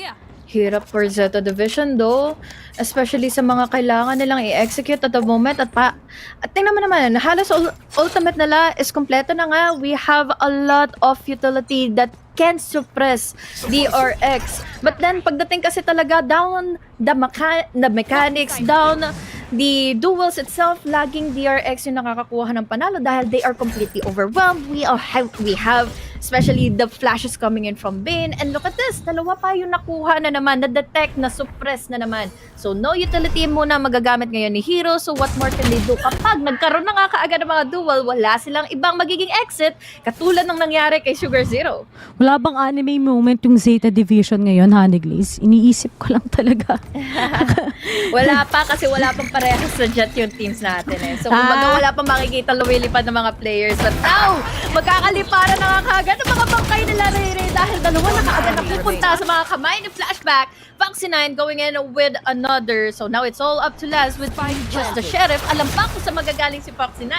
Hirap for Zeta Division though, especially sa mga kailangan nilang i-execute at the moment at tingnan mo naman, halos ultimate nila is kompleto na nga. We have a lot of utility that can suppress DRX. But then pagdating kasi talaga down the mechanics, down the duels itself, laging DRX yung nakakakuha ng panalo dahil they are completely overwhelmed. We have especially the flashes coming in from Bane, and look at this, dalawa pa yung nakuha na naman, na-detect, na-suppress na naman. So no utility muna magagamit ngayon ni Hero, so what more can they do? Kapag nagkaroon na nga kaagad ng mga duel, wala silang ibang magiging exit, katulad ng nangyari kay Sugar Zero. Wala bang anime moment yung Zeta Division ngayon, Honey Glaze? Iniisip ko lang talaga. Wala pa kasi wala pang parehas sa jet yung teams natin So kumbaga wala pang makikita lumilipad ng mga players. But now, magkakaliparan na nga kaagad ang mga bangkay nila Ray dahil dalawa na kaagad napupunta sa mga kamay ni Flashback. Foxy9 going in with another. So now it's all up to Laz with just the sheriff. Alam pa kung sa magagaling si Foxy9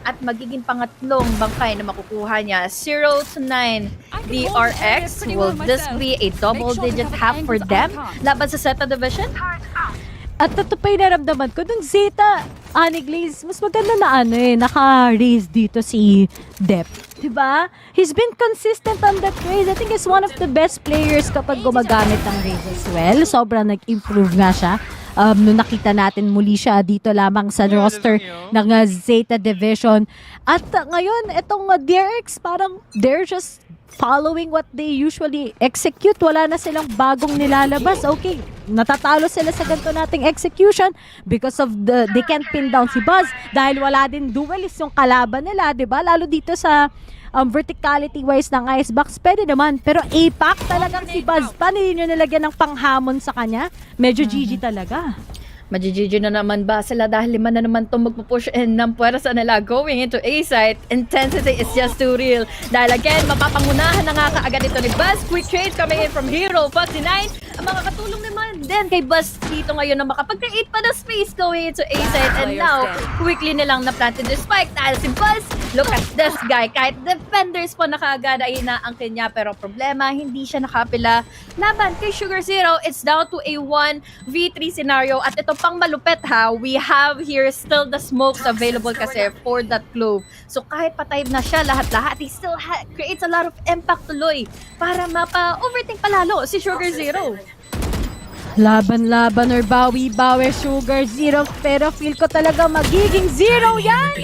at magiging pangatlong bangkay na makukuha niya. 0-9 DRX. Will this be a double-digit half for them laban sa Zeta Division? At ito pa yung naramdaman ko, nung Zeta, Honey Glaze, mas maganda na naka-raise dito si Dep. Diba? He's been consistent on that raise. I think he's one of the best players kapag gumagamit ng raise as well. Sobrang nag-improve nga siya. Nung nakita natin muli siya dito lamang sa roster ng Zeta Division. At ngayon, itong DRX, parang they're just following what they usually execute. Wala na silang bagong nilalabas. Okay, natatalo sila sa ganito nating execution because of they can't pin down si Buzz dahil wala din duelist yung kalaban nila, 'di ba? Lalo dito sa verticality wise ng icebox, pwede naman. Pero APAC talagang si Buzz pa, hindi nyo nilagyan ng panghamon sa kanya. Medyo GG talaga. Majijiji na naman ba sila dahil 5 na naman itong magpupush in ng puwersa nila going into A site. Intensity is just too real. Dahil again, mapapangunahan na nga kaagad ito ni Buzz. Quick trade coming in from Hero, Foxy9. Ang makakatulong naman din kay Buzz dito ngayon na makapag-create pa ng space going into A site. And now, quickly nilang na-planted the spike dahil si Buzz, look at this guy. Kahit defenders po na kaagad ay inaangkin niya. Pero problema, hindi siya nakapila. Laban kay Sugar Zero, it's down to a 1v3 scenario. At ito pang malupet we have here still the smokes available kasi for that glove. So kahit patay na siya lahat-lahat, he still creates a lot of impact tuloy para mapa-overthink palalo si Sugar Zero. Laban-laban or bawi-bawi Sugar Zero, pero feel ko talaga magiging 0 yan!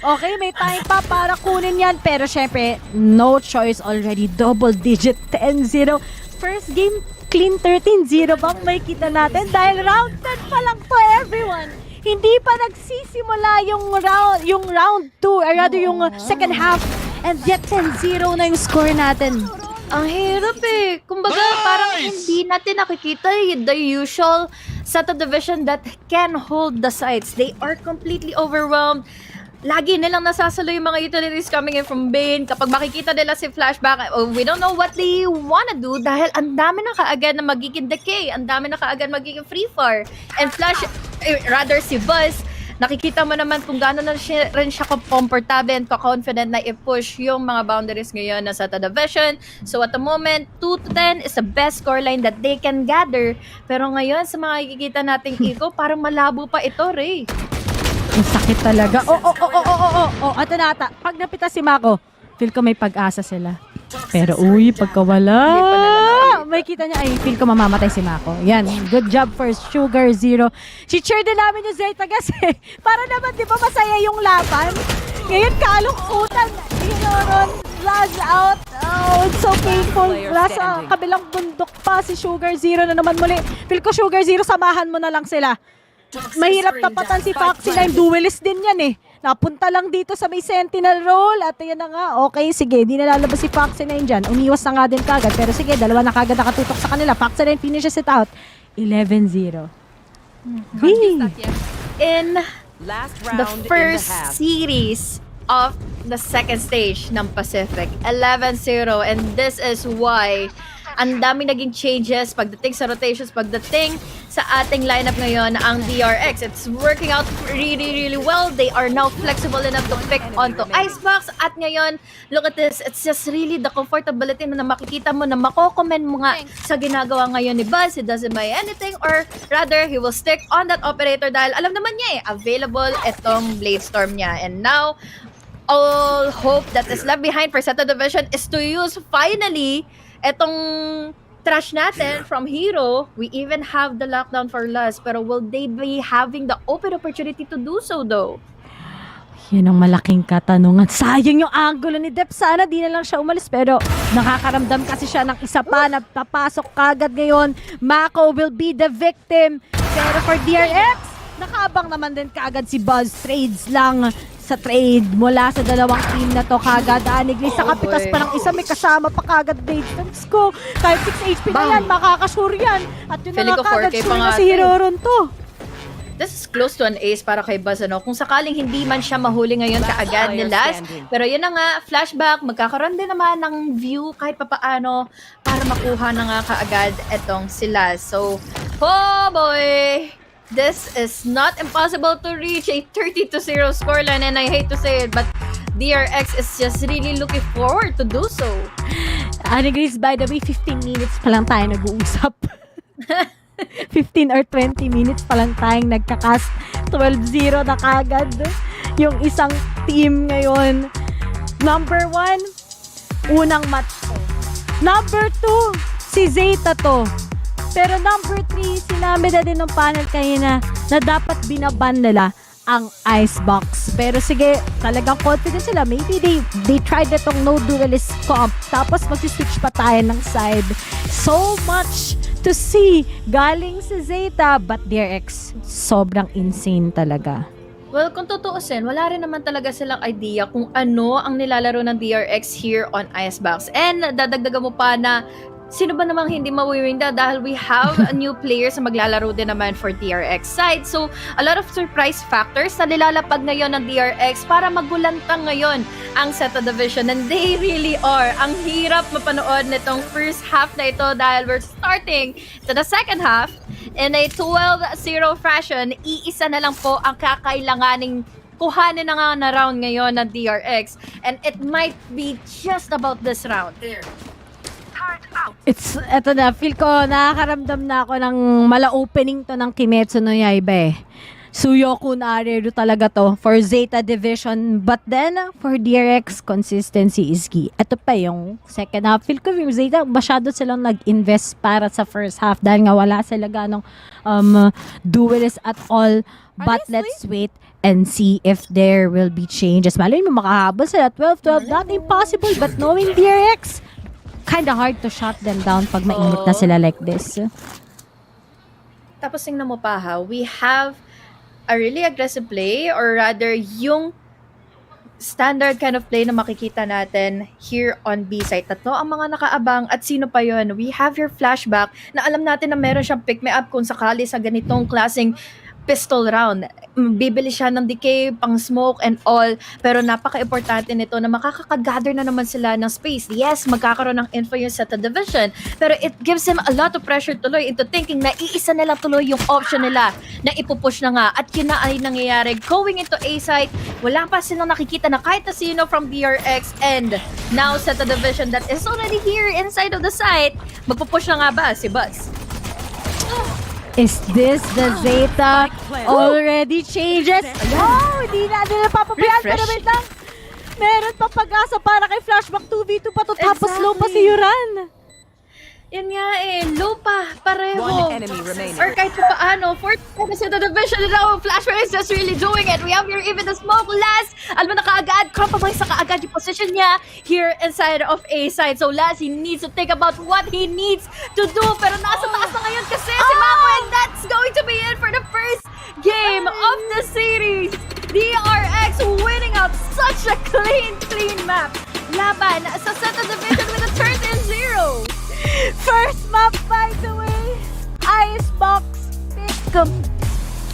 Okay, may time pa para kunin yan. Pero syempre, no choice already. Double digit 10-0. First game, clean 13-0 bang may kita natin? Dahil round 10 pa lang to, everyone. Hindi pa nagsisimula yung round 2, or rather yung second half. And yet 10-0 na yung score natin. Ang hirap eh. Kumbaga, parang hindi natin nakikita the usual Zeta division that can hold the sides. They are completely overwhelmed. Lagi nilang nasasalo yung mga utilities coming in from Bane. Kapag makikita nila si Flashback, we don't know what they wanna do dahil ang dami na kaagad na magiging decay. Ang dami na kaagad magiging free fire. And rather si Buzz, nakikita mo naman kung gaano na rin siya comfortable and confident na i-push yung mga boundaries ngayon na Zeta division. So at the moment, 2-10 is the best scoreline that they can gather. Pero ngayon, sa mga kikita nating Eco, parang malabo pa ito, Ray. Ang sakit talaga. Ato na ata. Pag napita si Mako, feel ko may pag-asa sila. Pero uy, pagkawala. May kita niya, ay feel ko mamamatay si Mako. Yan, good job for Sugar Zero. Si-cheer din namin yung Zeta kasi para naman, di ba, masaya yung laban. Ngayon, kalungkutan. Inoron, flash out. Oh, it's so painful. Nasa kabilang bundok pa si Sugar Zero na naman muli. Feel ko Sugar Zero, samahan mo na lang sila. Mahirap tapatan si Foxy na yung duelist din yan eh. Napunta lang dito sa may sentinel role at yan na nga. Okay, sige, di nalalabas si Foxy na yun dyan. Umiwas na nga din kagad. Pero sige, dalawa na kagad nakatutok sa kanila. Foxy na yun finishes it out. 11-0. In the first series of the second stage ng Pacific, 11-0, and this is why ang dami naging changes pagdating sa rotations, pagdating sa ating lineup ngayon, ang DRX. It's working out really well. They are now flexible enough to pick onto icebox. At ngayon, look at this. It's just really the comfortability na makikita mo na makokomment mo nga sa ginagawa ngayon ni Buzz. He doesn't buy anything, or rather, he will stick on that operator dahil alam naman niya available itong Blade Storm niya. And now, all hope that is left behind for Zeta division is to use finally etong trash natin from Hero. We even have the lockdown for Lust, pero will they be having the open opportunity to do so though? Yun ang malaking katanungan. Sayang yung angulo ni Dep. Sana di na lang siya umalis. Pero nakakaramdam kasi siya ng isa pa na papasok kagad ngayon. Mako will be the victim. Pero for DRX, nakaabang naman din kaagad si Buzz. Trades lang sa trade mula sa dalawang team na to kagad. Anigli sa kapitas pa ng isa, may kasama pa kagad Blade. Let's go. Kahit 6 HP na yan, makakasure yan. At yun na nga kagad, sure na si Hiroron to. This is close to an ace para kay Buzz, ano? Kung sakaling hindi man siya mahuli ngayon kaagad ni Last. Pero yun na nga, Flashback, magkakaroon din naman ng view kahit papaano para makuha na nga kaagad etong si Last. So, oh boy! This is not impossible to reach a 30-0 scoreline, and I hate to say it, but DRX is just really looking forward to do so. Anigris, by the way, 15 minutes pa lang tayo nag-uusap. 15 or 20 minutes pa lang tayong nagkakast. 12-0 na kagad yung isang team ngayon. Number 1, unang match ko. Number 2, si Zeta to. Pero number 3, sinabi na din ng panel kanina na dapat binaban nila ang icebox. Pero sige, talagang confident sila. Maybe they tried itong no duelist comp. Tapos magsiswitch pa tayo ng side. So much to see galing sa Zeta. But DRX, sobrang insane talaga. Well, kung tutuusin, wala rin naman talaga silang idea kung ano ang nilalaro ng DRX here on Icebox. And dadagdagan mo pa na sino ba namang hindi mawiwinda dahil we have a new players na maglalaro din naman for DRX side. So, a lot of surprise factors na nilalapag ngayon ng DRX para magulantang ngayon ang Zeta division. And they really are. Ang hirap mapanood nitong first half na ito dahil we're starting to the second half in a 12-0 fashion. Iisa na lang po ang kakailanganing kuhanin na nga na round ngayon ng DRX. And it might be just about this round. Eto na, feel ko, nakakaramdam na ako ng mala-opening to ng Kimetsu no Yaiba eh. Suyoku na Areru talaga to for Zeta division. But then, for DRX, consistency is key. Ito pa yung second half. Feel ko yung Zeta, masyado silang nag-invest para sa first half dahil nga wala sila ganong duelist at all. But let's wait and see if there will be changes. Malay mo makahabol sila 12-12, not impossible, but knowing DRX, kinda hard to shut them down pag mainit na sila like this. Tapos tingnan mo pa ha, we have a really aggressive play, or rather yung standard kind of play na makikita natin here on B side. Tatlo ang mga nakaabang, at sino pa yon? We have your Flashback na alam natin na meron siyang pick me up kung sakali sa ganitong klaseng pistol round. Bibili siya ng decay, pang smoke and all, pero napaka-importante nito na makakagather na naman sila ng space. Yes, magkakaroon ng info yung Zeta division, pero it gives him a lot of pressure tuloy into thinking na iisa nila tuloy yung option nila na ipupush na nga, at yun na ay nangyayari. Going into A site, wala pa silang nakikita na kahit na sino from DRX, and now Zeta division that is already here inside of the site. Magpupush na nga ba si Buzz? Is this the Zeta already changes? Oh, hindi na napapabayaan. Pero wait lang. Meron pa pag-asa para kay Flashback. 2v2 pa to. Tapos low pa si Yuran. Yan nga eh, low pa, pareho. Or kahit pa paano, 4% the division, now Flashback is just really doing it. We have here even the smoke last. Alam mo na kaagad, compromise sa kaagad yung position niya here inside of A side. So last, he needs to think about what he needs to do. Pero nasa taas na ngayon kasi si Mako, and that's going to be it for the first game of the series. DRX winning out such a clean map. Laban sa Zeta division with a turn in 0. First map, by the way, icebox pick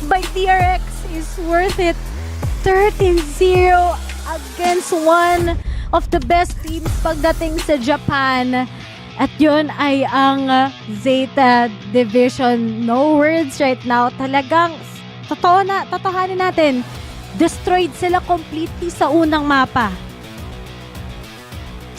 by DRX is worth it. 13-0 against one of the best teams pagdating sa Japan. At yun ay ang Zeta division. No words right now. Talagang totohanin natin, destroyed sila completely sa unang mapa.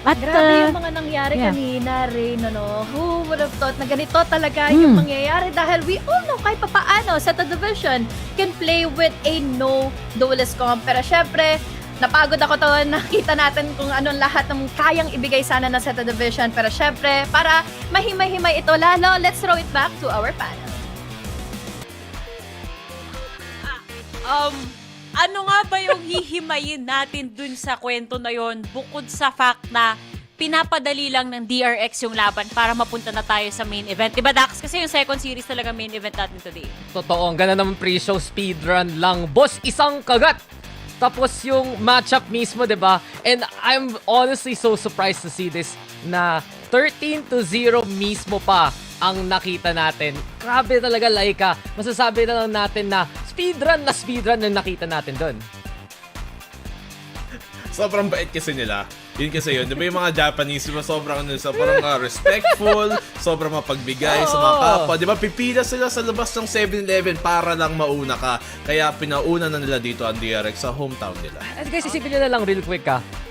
At grabe yung mga nangyari kanina, Rain, no? Who would have thought na ganito talaga yung mangyayari? Dahil we all know kahit papaano, Zeta division can play with a no duelist comp. Pero syempre, napagod ako to, nakita natin kung anong lahat ng kayang ibigay sana na Zeta division. Pero syempre, para mahimay-himay ito lalo, let's throw it back to our panel. Ano nga ba yung hihimayin natin dun sa kwento na yon, bukod sa fact na pinapadali lang ng DRX yung laban para mapunta na tayo sa main event? Diba, Dax? Kasi yung second series talaga main event natin today. Totoo, ang ganda naman pre-show, speedrun lang. Boss, isang kagat! Tapos yung matchup mismo, diba? And I'm honestly so surprised to see this na 13-0 mismo pa ang nakita natin. Grabe talaga, Laika. Masasabi na lang natin na speedrun na nakita natin doon. Sobrang bait kasi nila. Yun kasi yun. Di ba yung mga Japanese, diba sobrang parang respectful, sobrang mapagbigay sa mga kapwa. Di ba pipila sila sa labas ng 7-Eleven para lang mauna ka. Kaya pinauna na nila dito ang DRX sa hometown nila. And guys, isipin nyo na lang real quick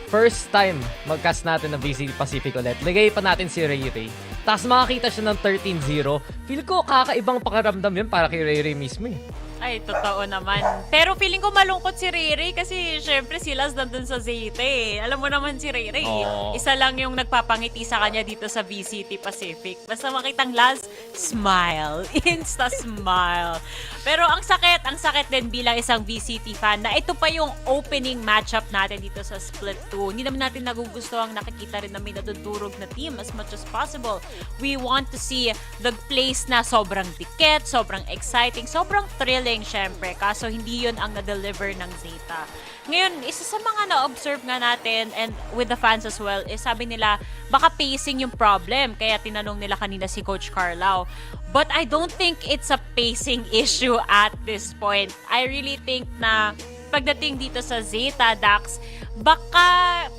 First time magcast natin ng VCT Pacific ulit. Ligay pa natin si Ray Ray. Tapos makakita siya ng 13-0. Feel ko kakaibang pakiramdam yun para kay Ray Ray mismo eh. Ay, totoo naman. Pero feeling ko malungkot si Ray kasi syempre si Laz nandun sa Zeta eh. Alam mo naman si Ray. Isa lang yung nagpapangiti sa kanya dito sa VCT Pacific. Basta makitang Laz, smile. Insta smile. Pero ang sakit din bilang isang VCT fan na ito pa yung opening matchup natin dito sa Split 2. Hindi naman natin nagugusto ang nakikita rin na may nadudurog na team as much as possible. We want to see the place na sobrang dikit, sobrang exciting, sobrang thrilling syempre. Kaso hindi yun ang na-deliver ng Zeta. Ngayon, isa sa mga na-observe nga natin and with the fans as well is sabi nila baka pacing yung problem. Kaya tinanong nila kanina si Coach Carlau. But I don't think it's a pacing issue at this point. I really think na pagdating dito sa Zeta, Dax, baka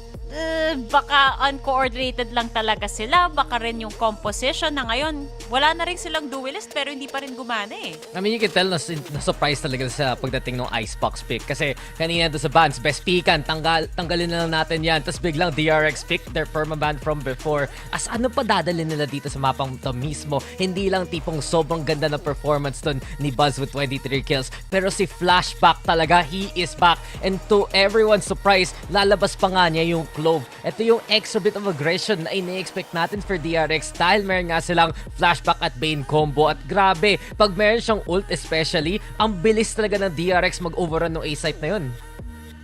uncoordinated lang talaga sila. Baka rin yung composition na ngayon, wala na rin silang duelist pero hindi pa rin gumana eh. I mean, you can tell na-surprise talaga sa pagdating ng icebox pick. Kasi kanina doon sa bans, best pickan, tanggalin na lang natin yan. Tapos biglang DRX pick their permaban from before. As ano pa dadalhin nila dito sa mapang to mismo? Hindi lang tipong sobrang ganda na performance doon ni Buzz with 23 kills. Pero si Flashback talaga, he is back. And to everyone's surprise, lalabas pa nga niya yung Clove. Ito yung extra bit of aggression na ini-expect natin for DRX dahil meron nga silang Flashback at Bane combo. At grabe, pag meron siyang ult especially, ang bilis talaga ng DRX mag-overrun ng A-site na yun.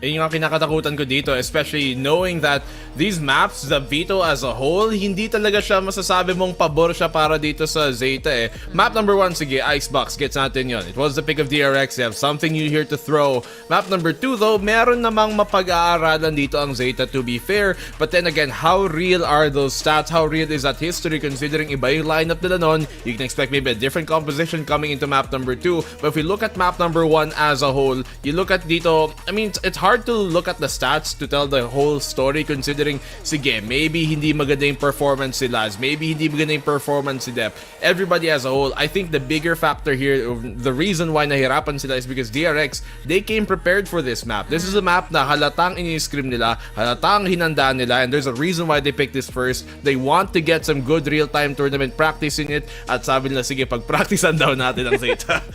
Yun yung kinakatakutan ko dito, especially knowing that these maps, the Veto as a whole, hindi talaga siya masasabi mong pabor siya para dito sa Zeta eh. Map number 1, sige, icebox, gets natin yun. It was the pick of DRX, they have something new here to throw. Map number 2 though, meron namang mapag-aaralan dito ang Zeta to be fair. But then again, how real are those stats? How real is that history considering iba yung lineup nila nun? You can expect maybe a different composition coming into map number 2. But if we look at map number 1 as a whole, you look at dito, I mean, it's hard to look at the stats to tell the whole story considering, sige, maybe hindi maganda yung performance si Laz, maybe hindi maganda yung performance si Dep. Everybody as a whole, I think the bigger factor here, the reason why nahirapan sila is because DRX, they came prepared for this map. This is a map na halatang ini-scrim nila, halatang hinanda nila, and there's a reason why they picked this first. They want to get some good real-time tournament practice in it, at sabi nila, sige, pag-practicean daw natin ang Zeta.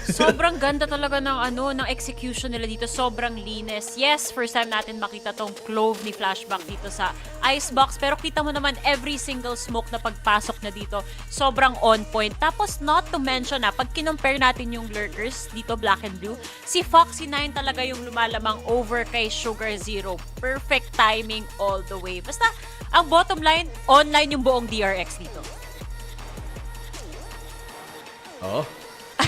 Sobrang ganda talaga ng execution nila dito. Sobrang linis. Yes, first time natin makita tong Clove ni Flashback dito sa icebox. Pero kita mo naman every single smoke na pagpasok na dito, sobrang on point. Tapos not to mention pag kinompare natin yung lurkers dito, black and blue, si Foxy9 talaga yung lumalamang over kay Sugar Zero. Perfect timing all the way. Basta, ang bottom line, online yung buong DRX dito. Oh.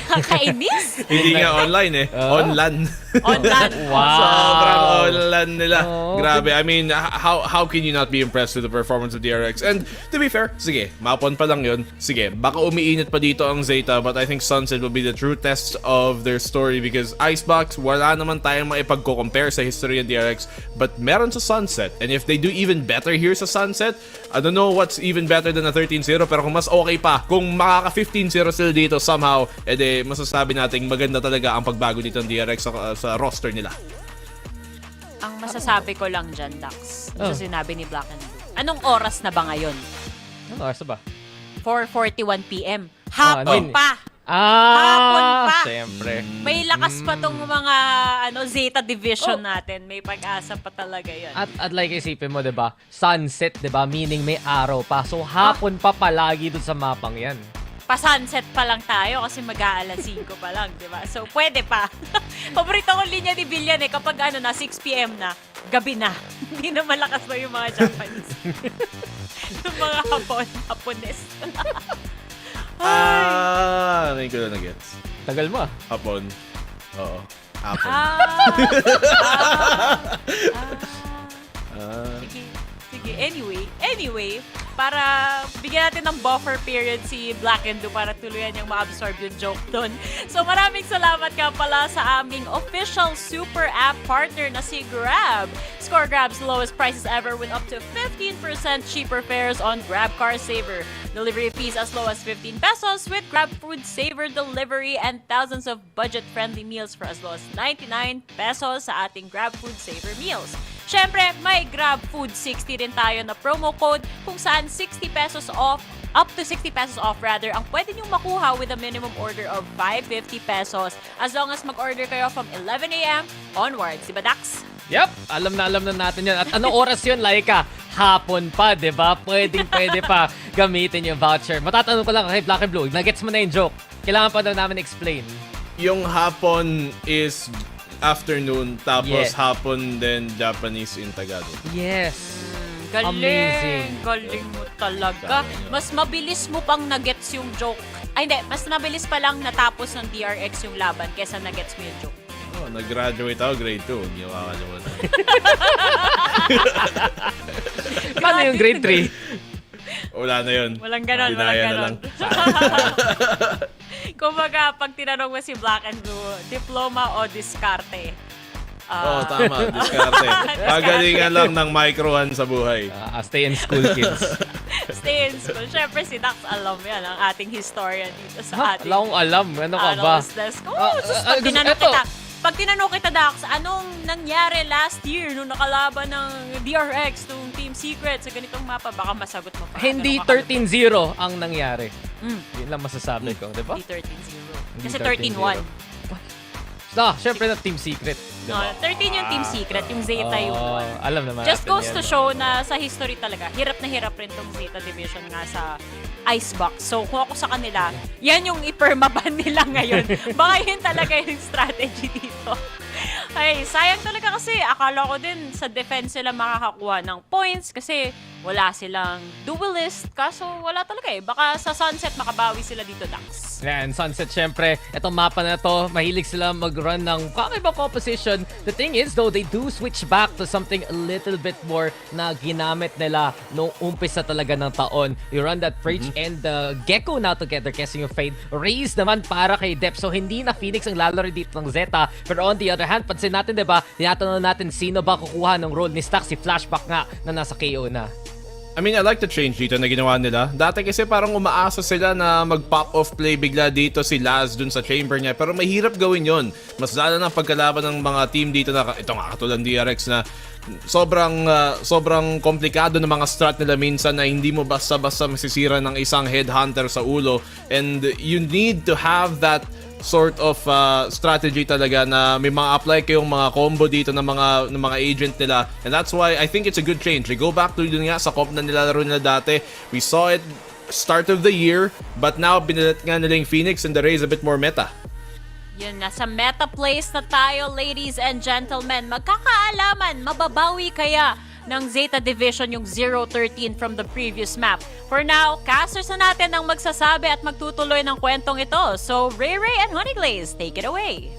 Kainis? Hindi nga online eh. Online. Online. Wow. Sobrang online nila. Grabe. I mean, how can you not be impressed with the performance of DRX? And to be fair, sige, mapon pa lang yun. Sige, baka umiinit pa dito ang Zeta, but I think Sunset will be the true test of their story because Icebox, wala naman tayong maipagko-compare sa history ng DRX, but meron sa Sunset. And if they do even better here sa Sunset, I don't know what's even better than a 13-0, pero kung mas okay pa, kung makaka-15-0 sila dito somehow, edi masasabi natin maganda talaga ang pagbago dito ng DRX sa roster nila. Ang masasabi ko lang dyan, Dax, sa sinabi ni Black and Blue. Anong oras na ba ngayon? Anong oras na ba? 4:41 PM. Hapon pa! Ah, Hapon pa! siyempre. May lakas pa tong mga Zeta division natin. May pag-asa pa talaga yan. At like isipin mo, 'di ba? Sunset, 'di ba? Meaning may araw pa. So hapon pa palagi dun sa mapang 'yan. Pa-sunset pa lang tayo kasi mag-aalas 5 pa lang, di ba? So, pwede pa. Paborito kong linya ni Billian kapag na 6 PM na, gabi na. Hindi na malakas na yung mga Japanese. Yung mga Hapones. Hindi ko na gets. Tagal mo Hapon. Oo. Hapon. Sige. Anyway, para bigyan natin ng buffer period si Black and Blue para tuluyan niyang ma-absorb yung joke doon. So maraming salamat ka pala sa aming official super app partner na si Grab. Score Grab's lowest prices ever with up to 15% cheaper fares on Grab Car Saver. Delivery fees as low as 15 pesos with Grab Food Saver delivery and thousands of budget-friendly meals for as low as 99 pesos sa ating Grab Food Saver meals. Syempre, may Grab Food 60 rin tayo na promo code kung saan 60 pesos off, up to 60 pesos off rather, ang pwede niyong makuha with a minimum order of 550 pesos as long as mag-order kayo from 11 a.m. onwards. Diba, Dax? Yep, alam na natin yan. At anong oras yun, Laika? Hapon pa, di ba? Pwede pa gamitin yung voucher. Matatanong ko lang kay Black and Blue, nagets mo na yung joke. Kailangan pa daw namin explain. Yung hapon is afternoon, tapos Yes. hapon then Japanese in Tagalog. Yes. Galing mo talaga. Mas mabilis mo pang nagets yung joke. Ay, hindi. Mas mabilis pa lang natapos ng DRX yung laban kesa nagets mo yung joke. Oh, nag-graduate ako, grade 2. Hindi ako kakalimutan. Paano yung grade 3? Wala na yun. Walang ganon, Dinaya na lang. Kumbaga, pag tinanong mo si Black and Blue, diploma o diskarte? Tama. Diskarte. Pagalingan lang ng microhan sa buhay. Stay in school, kids. Stay in school. Siyempre, si Dax, alam yan, ang ating historian dito sa ating... Wala akong alam. Ano ka ba? Pag tinanong kita, Dax, anong nangyari last year nung nakalaban ng DRX, nung Team Secret sa ganitong mapa, baka masagot mo pa. Hindi 13-0 ang nangyari. Yun lang masasabi ko, di ba? Hindi 13-0. Kasi 13-1. Syempre na Team Secret. No, 13 yung Team Secret, yung Zeta yung Alam naman just natin goes yan. to show na sa history talaga, hirap na hirap rin tong Zeta Division nga sa icebox. So, kung ako sa kanila, yan yung ipermaban nila ngayon. Baka yun talaga yung strategy dito. Ay, sayang talaga kasi akala ko din sa defense sila makakakuha ng points kasi wala silang duelist. Kaso wala talaga eh. Baka sa Sunset makabawi sila dito, Dax. Yan, Sunset, syempre, itong mapa na to, mahilig sila mag-run ng kakaibang composition. The thing is, though, they do switch back to something a little bit more na ginamit nila nung umpisa talaga ng taon. You run that Preach and Gecko now together, guessing yung Fade. Raise naman para kay Dep. So, hindi na Phoenix ang lalaro dito ng Zeta. Pero on the other hand, pansin natin, diba, tinatanong natin sino ba kukuha ng role ni Stack, si Flashback nga na nasa KO na. I mean, I like the change dito na ginawa nila. Dati kasi parang umaasa sila na mag-pop off play bigla dito si Laz dun sa chamber niya. Pero mahirap gawin yon. Mas lalo ng pagkalaban ng mga team dito na ito nga katulad ng DRX na sobrang komplikado ng mga strat nila minsan na hindi mo basta-basta masisira ng isang headhunter sa ulo. And you need to have that sort of strategy talaga na may mga apply kayong mga combo dito ng mga agent nila, and that's why I think it's a good change. They go back to yun nga sa comp na nilalaro nila dati. We saw it start of the year, but now binalit nga nila yung Phoenix and the Rays a bit more meta. Yun, nasa meta place na tayo, ladies and gentlemen. Magkakaalaman, mababawi kaya ng Zeta Division yung 0-13 from the previous map. For now, casters na natin ang magsasabi at magtutuloy ng kwentong ito. So, Ray Ray and Honeyglaze, take it away.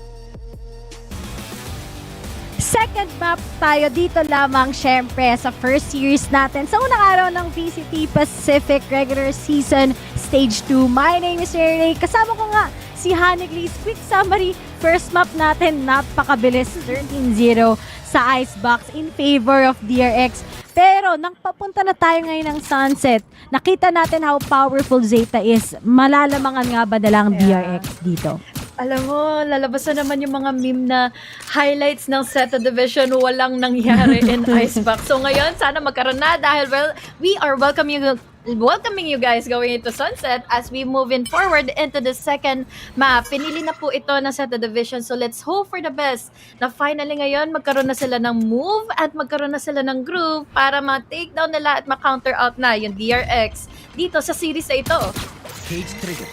Second map tayo dito lamang syempre sa first series natin sa unang araw ng VCT Pacific Regular Season Stage 2. My name is Ray Ray. Kasama ko nga si Honeyglaze. Quick summary, first map natin, napakabilis, 13-0 sa icebox in favor of DRX. Pero nang papunta na tayo ngayon ng Sunset, nakita natin how powerful Zeta is. Malalamangan nga ba na lang DRX dito? Alam mo, lalabas na naman yung mga meme na highlights ng Zeta Division, walang nangyari in icebox. So ngayon, sana magkaroon na dahil we are welcoming you guys going into Sunset as we move in forward into the second map. Pinili na po ito ng Zeta Division, so let's hope for the best na finally ngayon magkaroon na sila ng move at magkaroon na sila ng groove para ma-take down nila at ma-counter out na yung DRX dito sa series na ito. Cage trigger.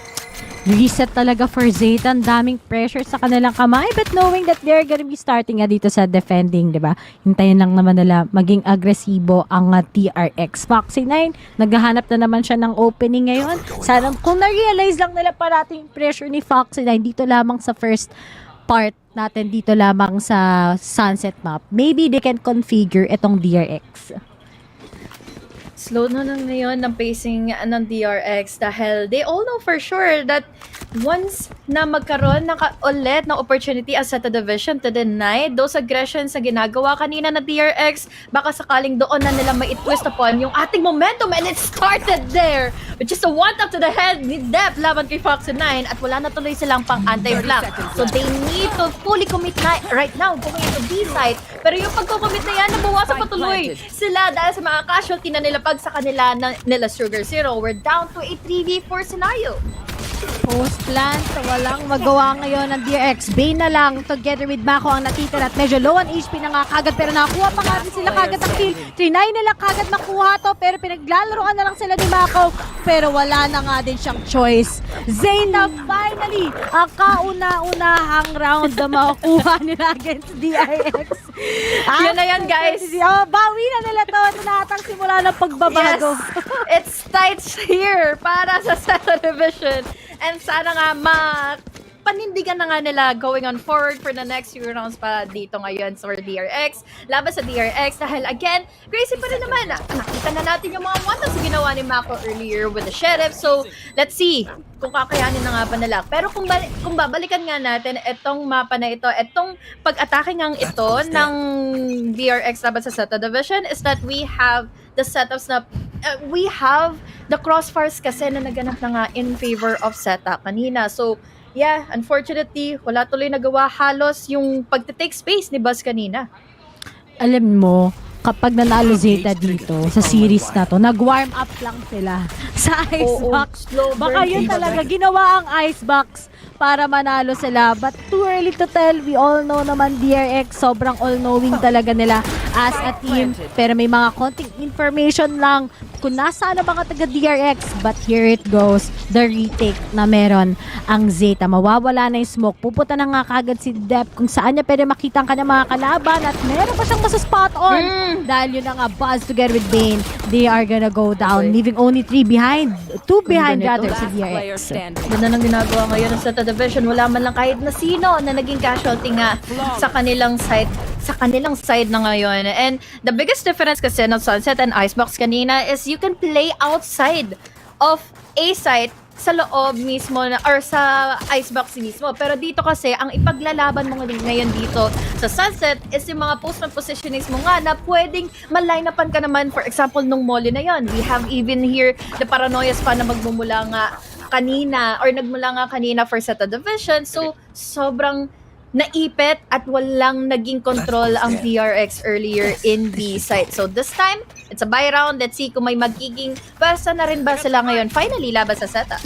Reset talaga for Zeta. Ang daming pressure sa kanilang kamay. But knowing that they're gonna be starting nga dito sa defending, di ba? Hintayin lang naman nila maging agresibo ang TRX. Foxy9, naghahanap na naman siya ng opening ngayon. Sana kung na-realize lang nila parating pressure ni Foxy9 dito lamang sa first part natin, dito lamang sa Sunset map, maybe they can configure itong DRX. Slow na lang ngayon ng pacing ng DRX dahil they all know for sure that once na magkaroon ulit ng opportunity as Zeta Division to deny those aggressions na ginagawa kanina na DRX, baka sakaling doon na nila mai-twist upon yung ating momentum, and it started there with just a one-tap to the head ni Dep laban kay Foxy9 at wala na tuloy silang pang anti-flank. So they need to fully commit na right now going into B-side. Pero yung pagko-commit na yan, nabawasan pa tuloy sila dahil sa mga casualty na nila sa kanila nila Sugar Zero. We're down to a 3v4 scenario. Post-plant, walang magawa ngayon ng DRX. Bane na lang together with Mako ang natitira at medyo low on HP na nga kagad, pero nakakuha pa nga din sila kagad ang kill. 3-9 nila kagad nakuha to, pero pinaglalaroan na lang sila ni Mako, pero wala na nga din siyang choice. Zeta finally ang kauna-unahang round na makukuha nila against DRX. Yun na yan, guys. Bawi na nila to. Ito na atang simula ng pagbabago. Yes, it's tight here para sa Zeta Division. And sana nga panindigan na nga nila going on forward for the next few rounds pa dito ngayon sa DRX. Laban sa DRX dahil again, crazy pa rin naman. Nakita na natin yung mga one-taps na ginawa ni Mako earlier with the Sheriff. So, let's see kung kakayanin na nga ba nila. Pero kung babalikan nga natin itong mapa na ito, itong pag-atake nga ito ng DRX laban sa Zeta Division is that we have the setups na we have the crossfires kasi na naganap na nga in favor of Zeta kanina. So, yeah, unfortunately, wala tuloy nagawa halos yung pagte-take space ni Buzz kanina. Alam mo, kapag nanalo Zeta dito sa series na to, nag-warm up lang sila sa icebox. Baka yun talaga, ginawa ang icebox para manalo sila. But too early to tell. We all know naman DRX, sobrang all-knowing talaga nila as a team. Pero may mga konting information lang kung nasaan ang mga taga-DRX. But here it goes, the retake na meron ang Zeta. Mawawala na yung smoke. Pupunta na nga kagad si Dep kung saan niya pwede makita ang kanyang mga kalaban at meron pa siyang masa-spot on. Dahil yun na nga, Buzz together with Bane. They are gonna go down, leaving only 3 behind. 2 behind rather sa DRX. Yun na nang ginagawa ngayon ng Zeta Division. Wala man lang kahit na sino na naging casualty nga sa kanilang side na ngayon. And the biggest difference kasi ng Sunset and Icebox kanina is you can play outside of A site sa loob mismo or sa Icebox mismo. Pero dito kasi, ang ipaglalaban mo ngayon dito sa Sunset is yung mga post-man positionings mo nga na pwedeng ma-line-upan ka naman, for example, nung molly na yon. We have even here the paranoias pa na magmumula nga kanina or nagmula nga kanina for Zeta Division. So, sobrang naipit at walang naging control ang DRX earlier in the site. So this time, it's a buy round. Let's see kung may magiging pwersa na rin ba sila ngayon finally laban sa Zeta.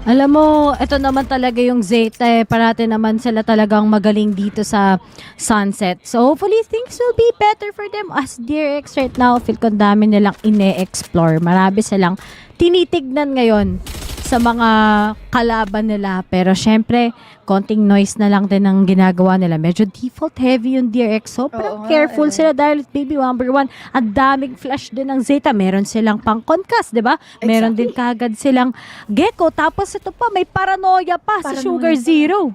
Alam mo, ito naman talaga yung Zeta parati naman sila talagang magaling dito sa Sunset. So hopefully things will be better for them as DRX right now. Feel ko dami nilang ine-explore. Marami silang tinitignan ngayon sa mga kalaban nila. Pero syempre, konting noise na lang din ang ginagawa nila. Medyo default heavy yung DRX. Sobrang careful sila dahil baby number 1. Ang daming flash din ng Zeta. Meron silang pang concast, di ba? Meron din kagad silang Gecko. Tapos ito pa, may paranoia pa sa Sugar Zero.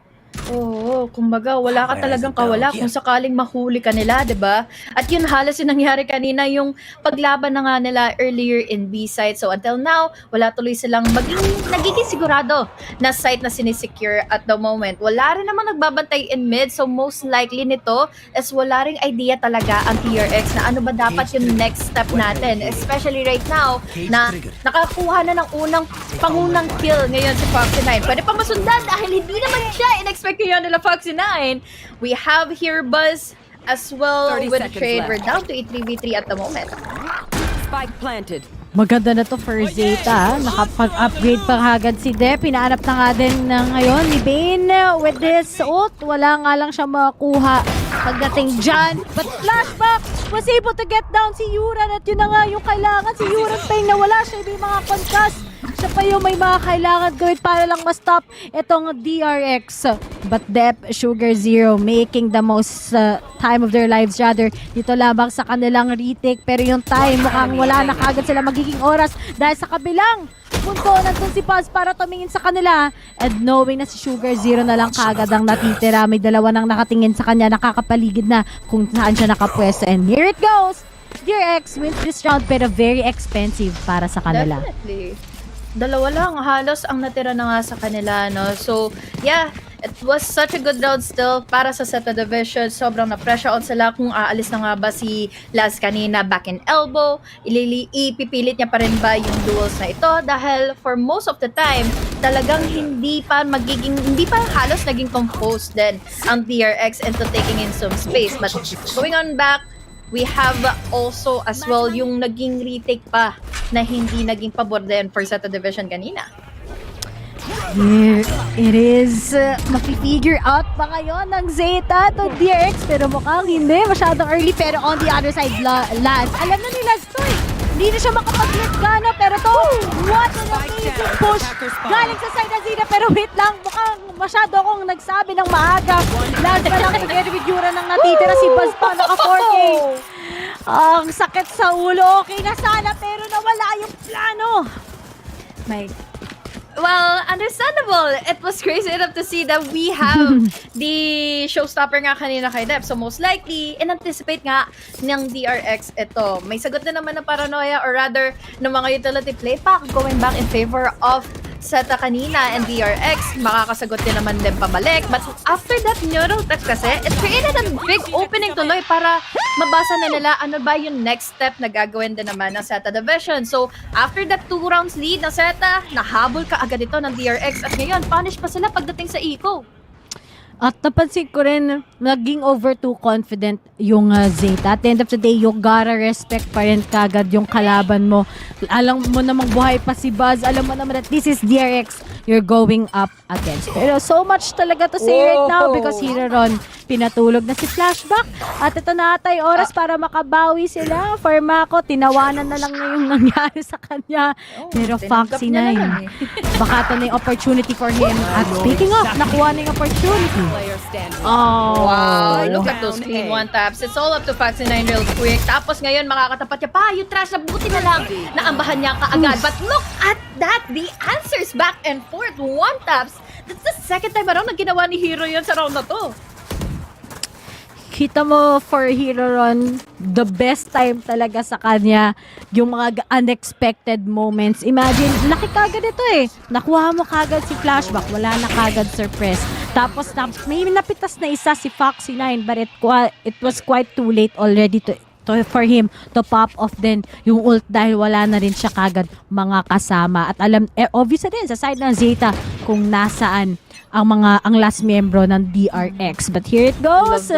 Oo, kumbaga wala ka talagang kawala kung sakaling mahuli ka nila, 'di ba? At yun halos yung nangyari kanina yung paglaban na nga nila earlier in B site. So until now, wala tuloy silang nagiging sigurado na site na sinisecure at the moment. Wala rin naman nagbabantay in mid, so most likely nito is wala ring idea talaga ang TRX na ano ba dapat yung next step natin, especially right now na nakakuha na ng pangunang kill ngayon si Foxy9. Pwede pa masundan dahil hindi naman siya in-expect yun nila Foxy9. We have here Buzz as well with the trade. We're down to a 3v3 at the moment. Spike planted. Maganda na to for Zeta. Nakapag-upgrade pa kagad si Dep. Pinaanap na nga din na ngayon ni Bane with this ult. Wala nga lang siya makuha pagdating dyan. But Flashback was able to get down si Yuran at yun na nga yung kailangan. Si Yuran pa yung nawala siya. May mga contest. Siya pa yung may mga kailangan gawin para lang ma-stop itong DRX. But Dep, Sugar Zero making the most time of their lives rather dito lamang sa kanilang retake. Pero yung time mukhang wala na kagad sila magiging oras dahil sa kabilang punto nandun si Buzz para tumingin sa kanila and knowing na si Sugar Zero na lang kagad ang natitira. May dalawa nang nakatingin sa kanya, nakakapaligid na kung saan siya nakapwesto. And here it goes! DRX wins this round pero very expensive para sa kanila. Definitely. Dalawa lang halos ang natira na nga sa kanila, no? So, yeah, it was such a good round still para sa Zeta Division. Sobrang na-pressure on sila kung aalis na nga ba si Laz kanina back in elbow. Ipipilit niya pa rin ba yung duels na ito? Dahil for most of the time, talagang hindi pa halos naging composed din ang DRX into taking in some space. But going on back, we have also as well yung naging retake pa na hindi naging pabor din for Zeta Division kanina. Here it is. Maki-figure out pa ngayon ng Zeta to DRX pero mukhang hindi. Masyadong early pero on the other side, Laz. Alam na ni Laz to eh. Hindi na siya makapag-flip gana pero to, what an amazing push galing sa side ng Zeta pero wait lang, mukhang masyado akong nagsabi ng maaga. Laz pa lang together with Yura nang natitira si Buzz pa naka 4K. Ang sakit sa ulo. Okay na sana pero nawala yung plano. Well, understandable. It was crazy enough to see that we have the showstopper nga kanina kay Dep. So most likely, in-anticipate nga ng DRX ito. May sagot na naman ng paranoia or rather ng mga utility play pack going back in favor of Zeta kanina and DRX. Makakasagot din naman din pabalik. But after that neural tech kasi, it created a big opening tuloy para mabasa na nila ano ba yung next step na gagawin din naman ng Zeta Division. So, after that 2 rounds lead ng Zeta, nahabol ka agad ito ng DRX at ngayon, punish pa sila pagdating sa eco. At napansin ko rin, naging over too confident yung Zeta. At the end of the day, you gotta respect pa rin kagad yung kalaban mo. Alam mo namang buhay pa si Buzz. Alam mo naman that this is DRX you're going up against. Pero so much talaga to say right now because Hiroron pinatulog na si Flashback. At ito na ata yung oras para makabawi sila. For Mako, tinawanan na lang na yung nangyari sa kanya. Pero Foxy 9, baka ito na yung opportunity for him. At speaking of, nakuha na yung opportunity. Oh, wow, look at those clean one taps. It's all up to Foxy 9 real quick. Tapos ngayon makakatapat niya pa yung trash na buti na lang naambahan niya kaagad. But look at that, the answers back and forth, one taps. That's the second time around na ginawa ni Hero yun sa round na to. Kita mo for Hiroron, the best time talaga sa kanya, yung mga unexpected moments. Imagine, laki kagad ito eh. Nakuha mo kagad si Flashback, wala na kagad surprise. Tapos may napitas na isa si Foxy 9 but it was quite too late already for him to pop off din yung ult dahil wala na rin siya kagad mga kasama. At obvious na din sa side ng Zeta kung nasaan ang last membro ng DRX. But here it goes.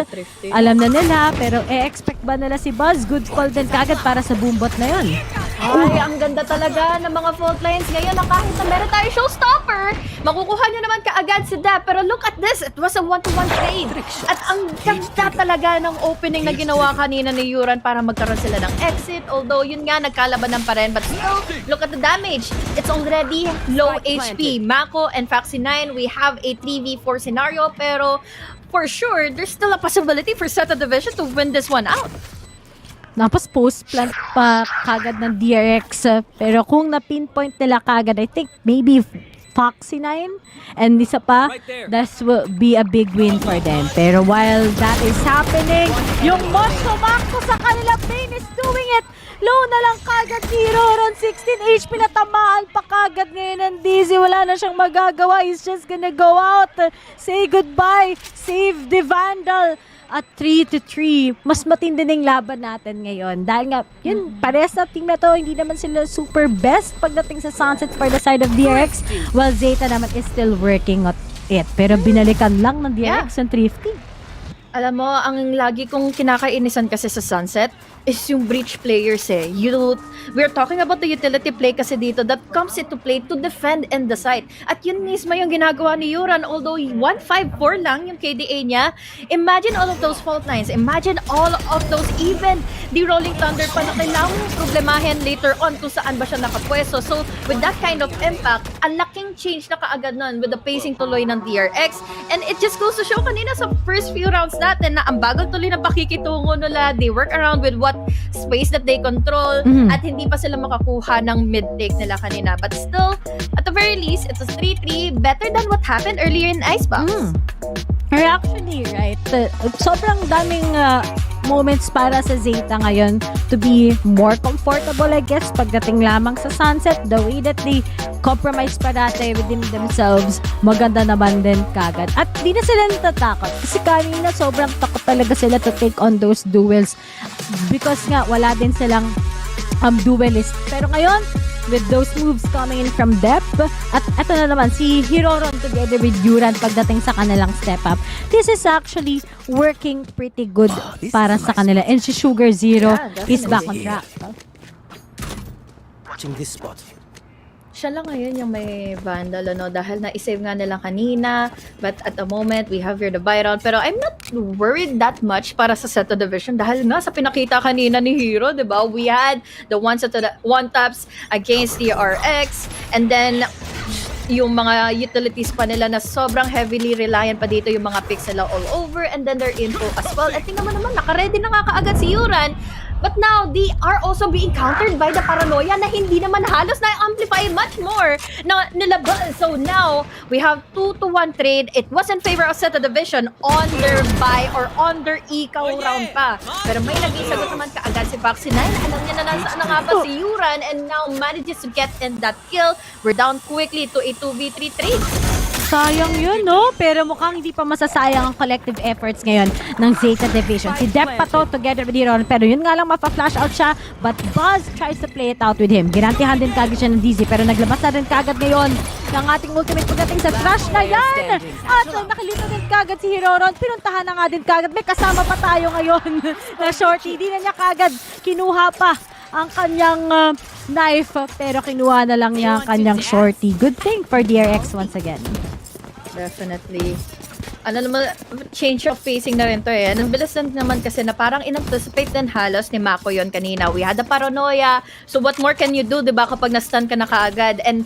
Alam na nila, pero expect ba nila si Buzz? Good call din kagad para sa boombot na yun. Ay, ang ganda talaga ng mga fault lines ngayon na kahit na meron tayo showstopper, makukuha nyo naman kaagad si Dap. Pero look at this, it was a 1-to-1 trade. At ang ganda talaga ng opening na ginawa kanina ni Yuran para magkaroon sila ng exit. Although yun nga, nagkalabanan pa rin. But still, look at the damage. It's already low HP. Mako and Foxy 9, we have a 3v4 scenario. Pero for sure, there's still a possibility for Zeta Division to win this one out. Napos post-plant pa kagad ng DRX. Pero kung na-pinpoint nila kagad, I think maybe Foxy 9 and isa pa, that will be a big win for them. Pero while that is happening, yung Monster Mako sa kanilang main is doing it. Low na lang kagad ni Roron, 16 HP na tamaan pa kagad ngayon ng Dizzy. Wala na siyang magagawa. He's just gonna go out, say goodbye, save the Vandal. At 3-3, mas matindi ng laban natin ngayon. Dahil nga, yun, pares na team na to, hindi naman sila super best pagdating sa Sunset for the side of DRX, while Zeta naman is still working on it. Pero binalikan lang ng DRX ang Thrifty. Alam mo, ang lagi kong kinakainisan kasi sa Sunset is yung breach players eh. We're talking about the utility play kasi dito that comes into play to defend and the site. At yun mismo yung ginagawa ni Yuran, although 154 lang yung KDA niya. Imagine all of those fault lines. Imagine all of those, even the Rolling Thunder pa na kailangan problemahin later on kung saan ba siya nakapwesto. So, with that kind of impact, ang laking change na kaagad nun with the pacing tuloy ng DRX. And it just goes to show kanina sa first few rounds natin na ang bagal tuloy ng pakikitungo nila. They work around with what space that they control at hindi pa sila makakuha ng mid-take nila kanina. But still, at the very least, it's a 3-3, better than what happened earlier in Icebox. Actually, right? Sobrang daming moments para sa Zeta ngayon to be more comfortable, I guess, pagdating lamang sa Sunset. The way that they compromise pa dati within themselves, maganda naman din kagad. At di na sila natatakot. Kasi kanina sobrang takot talaga sila to take on those duels because nga wala din silang duelist. Pero ngayon, with those moves coming in from depth, at eto na naman, si Hiroron together with Yuran pagdating sa kanilang step up. This is actually working pretty good para sa kanila. And si Sugar Zero is back on track. Watching this spot. Siya lang ngayon yung may Vandal, ano, dahil na-save nga nila kanina. But at the moment, we have here the buy round. Pero I'm not worried that much para sa Zeta Division dahil nga sa pinakita kanina ni Hero, di ba? We had the one taps against the RX, and then yung mga utilities pa nila na sobrang heavily reliant pa dito yung mga picks nila all over, and then their info as well. At tingnan mo naman, naka-ready na nga kaagad si Yuran. But now, they are also being countered by the paranoia na hindi naman halos na-amplify much more na nilabas. So now, we have 2-to-1 trade. It was in favor of Zeta Division on their buy or on their ikaw round pa. Pero may nag-isagot naman kaagad si Foxy 9. Alam niya na nasaan na nga pa si Yuran and now manages to get in that kill. We're down quickly to a 2v3 trade. Sayang yun, no? Pero mukhang hindi pa masasayang ang collective efforts ngayon ng Zeta Division. Si Dep pa to together with Hiron, pero yun nga lang mapa-flash out siya, but Buzz tries to play it out with him. Girantihan din kagad siya ng Dizzy, pero naglabas na rin kagad ngayon ng ating ultimate pagdating sa trash na yan. At nakilito din kagad si Hiroron. Pinuntahan na nga din kagad. May kasama pa tayo ngayon na shorty. Di na niya kagad kinuha pa ang kanyang knife. Pero kinuha na lang niya ang kanyang shorty. Good thing for DRX once again. Definitely. Ano naman, change of facing na rin to eh. Ang bilis lang naman kasi na parang in-anticipate din halos ni Mako yon kanina. We had the paranoia. So what more can you do, di ba, kapag na-stun ka na kaagad? And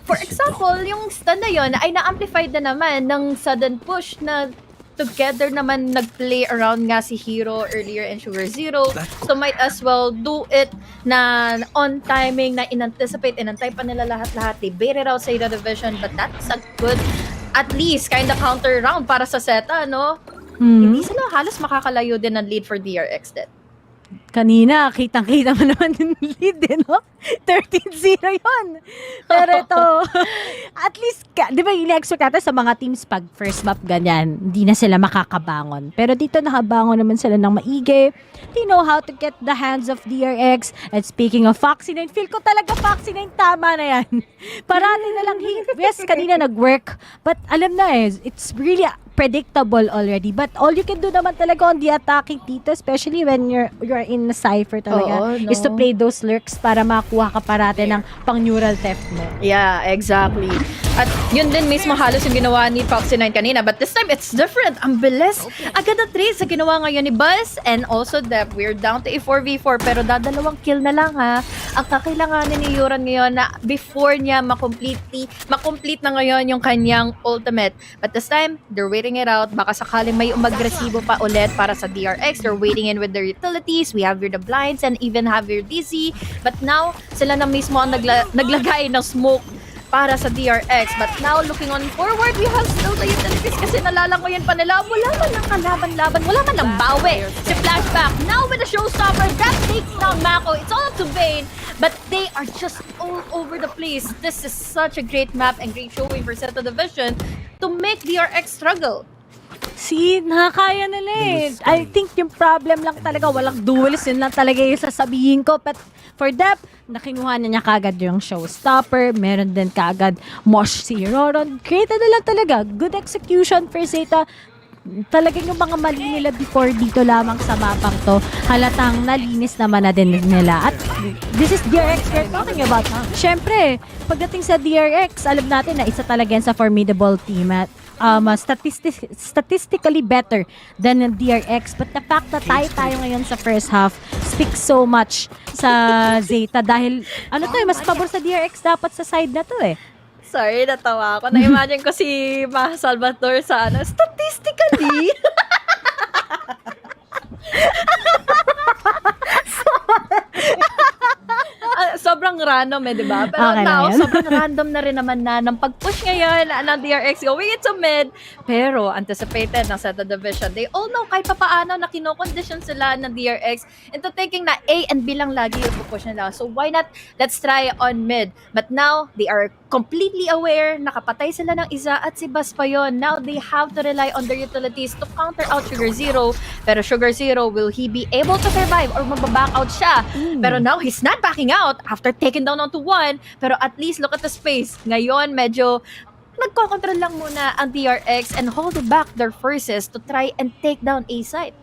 for example, yung stun na yon ay na-amplified na naman ng sudden push na together naman nag-play around nga si Hero earlier and Sugar Zero. So might as well do it na on timing, na in-anticipate, inantay pa nila lahat-lahat. They baited out Zeta Division, but that's a good at least kind of counter round para sa Zeta, no? Hindi sila halos makakalayo din ng lead for DRX din. Kanina, kitang-kita mo naman yung lead, no? 13-0 yun. Pero ito, at least, di ba ina-expect natin sa mga teams pag first map ganyan, hindi na sila makakabangon. Pero dito nakabangon naman sila ng maigi. They know how to get the hands of DRX. And speaking of Foxy 9, feel ko talaga Foxy 9, tama na yan. Parati na lang, yes, kanina nag-work. But alam na it's really predictable already. But all you can do naman talaga on the attacking dito, especially when you're in a cypher talaga, is to play those lurks para makakuha ka parate ng pang-neural theft mo. Yeah, exactly. At yun din mismo halos yung ginawa ni Foxy 9 kanina. But this time, it's different. Ang bilis. Agad na trade sa ginawa ngayon ni Buzz. And also, Deb, we're down to a 4v4. Pero dadalawang kill na lang, ha. Ang kakailanganin ni Yuran ngayon na before niya makomplete na ngayon yung kanyang ultimate. But this time, they're waiting it out. Baka sakaling may umagresibo pa ulit para sa DRX. They're waiting in with their utilities. We have here the blinds and even have here DC. But now, sila na mismo ang naglagay ng smoke para sa DRX. But now, looking on forward, we have still the utilities kasi nalalangoyan pa nila. Wala man lang kalaban-laban. Wala man lang bawi. Si Flashback, now with the showstopper, that takes down Mako. It's all up to Vayne, but they are just all over the place. This is such a great map and great showing for Zeta Division to make DRX struggle. Nakakaya nila I think yung problem lang talaga, walang duels, yun lang talaga yung sasabihin ko. But for Dep, nakinuha na niya kagad yung showstopper. Meron din kagad mosh si Roron. Created na lang talaga. Good execution for Zeta. Talagang yung mga mali nila before dito lamang sa mapang to, halatang nalinis naman na din nila. At this is DRX we're talking about. Siyempre, pagdating sa DRX, alam natin na isa talaga yan sa formidable team at statistically better than the DRX. But the fact na tayo ngayon sa first half speaks so much sa Zeta dahil mas pabor sa DRX dapat sa side na to Sorry, natawa ako. Na-imagine ko si Ma Salvador sa statistically. Sobrang random di ba? Pero Okay now, na yan. sobrang random na rin naman na ng pag-push ngayon ng DRX going into mid. Pero anticipated ng Zeta Division. They all know kahit papaano na kino-condition sila ng DRX into thinking na A and B lang lagi yung push nila. So why not, let's try on mid. But now, they are completely aware, nakapatay sila ng isa at si Bas pa yun. Now, they have to rely on their utilities to counter out Sugar Zero. Pero Sugar Zero, will he be able to survive or mababack out siya? Pero now, he's not backing out after taking down onto one. Pero at least, look at the space. Ngayon, medyo nagkocontrol lang muna ang DRX and hold back their forces to try and take down A side.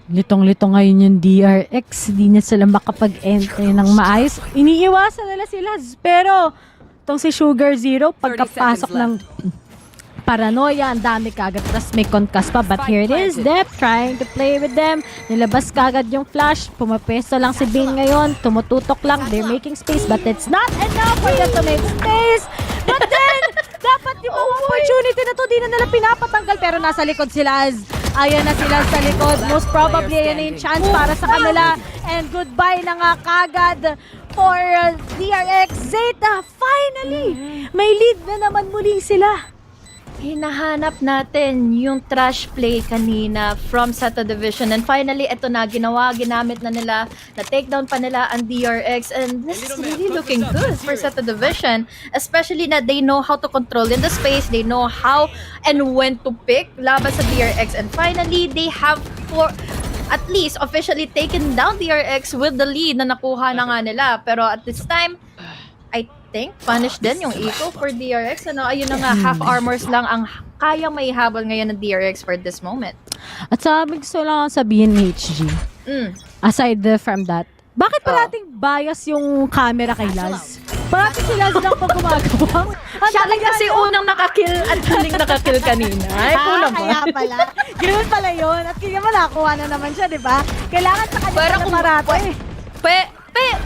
Litong-lito ngayon yung DRX. Hindi na sila makapag-entry ng maayos. Iniiwasan nila sila. Pero itong si Sugar Zero, pagkapasok ng paranoia, ang dami kagad. Tapos may concuss pa. But here it is, Dep trying to play with them. Nilabas kagad yung flash. Pumapesto lang si Bing ngayon. Tumututok lang. They're making space. But it's not enough for them to make space. But then, dapat yung opportunity na to, di na nila pinapatanggal. Pero nasa likod sila. Ayan na sila sa likod. Most probably, ayan na yung chance para sa kanila. And goodbye na nga kagad for DRX. Zeta, finally! May lead na naman muli sila. Hinahanap natin yung trash play kanina from Zeta Division. And finally, ito na, ginamit na nila, na-takedown pa nila ang DRX. And this is really looking good for Zeta Division. Especially na they know how to control in the space, they know how and when to pick laban sa DRX. And finally, they have at least officially taken down DRX with the lead na nakuha na nga nila. Pero at this time, I think, punish din yung eco for DRX. Ano, ayun na nga, half armors lang ang kayang may habol ngayon ng DRX for this moment. At sa amin gusto lang akong sabihin ni HG. Aside from that, bakit parating bias yung camera kay Laz? Parating si Laz lang pag gumagawa. Siya rin kasi unang nakakill at huling nakakill kanina. Ay, kulang ba? Kaya pala. Ganoon pala yun. At kaya mo nakuha na naman siya, di ba? Kailangan sa kanya na marate.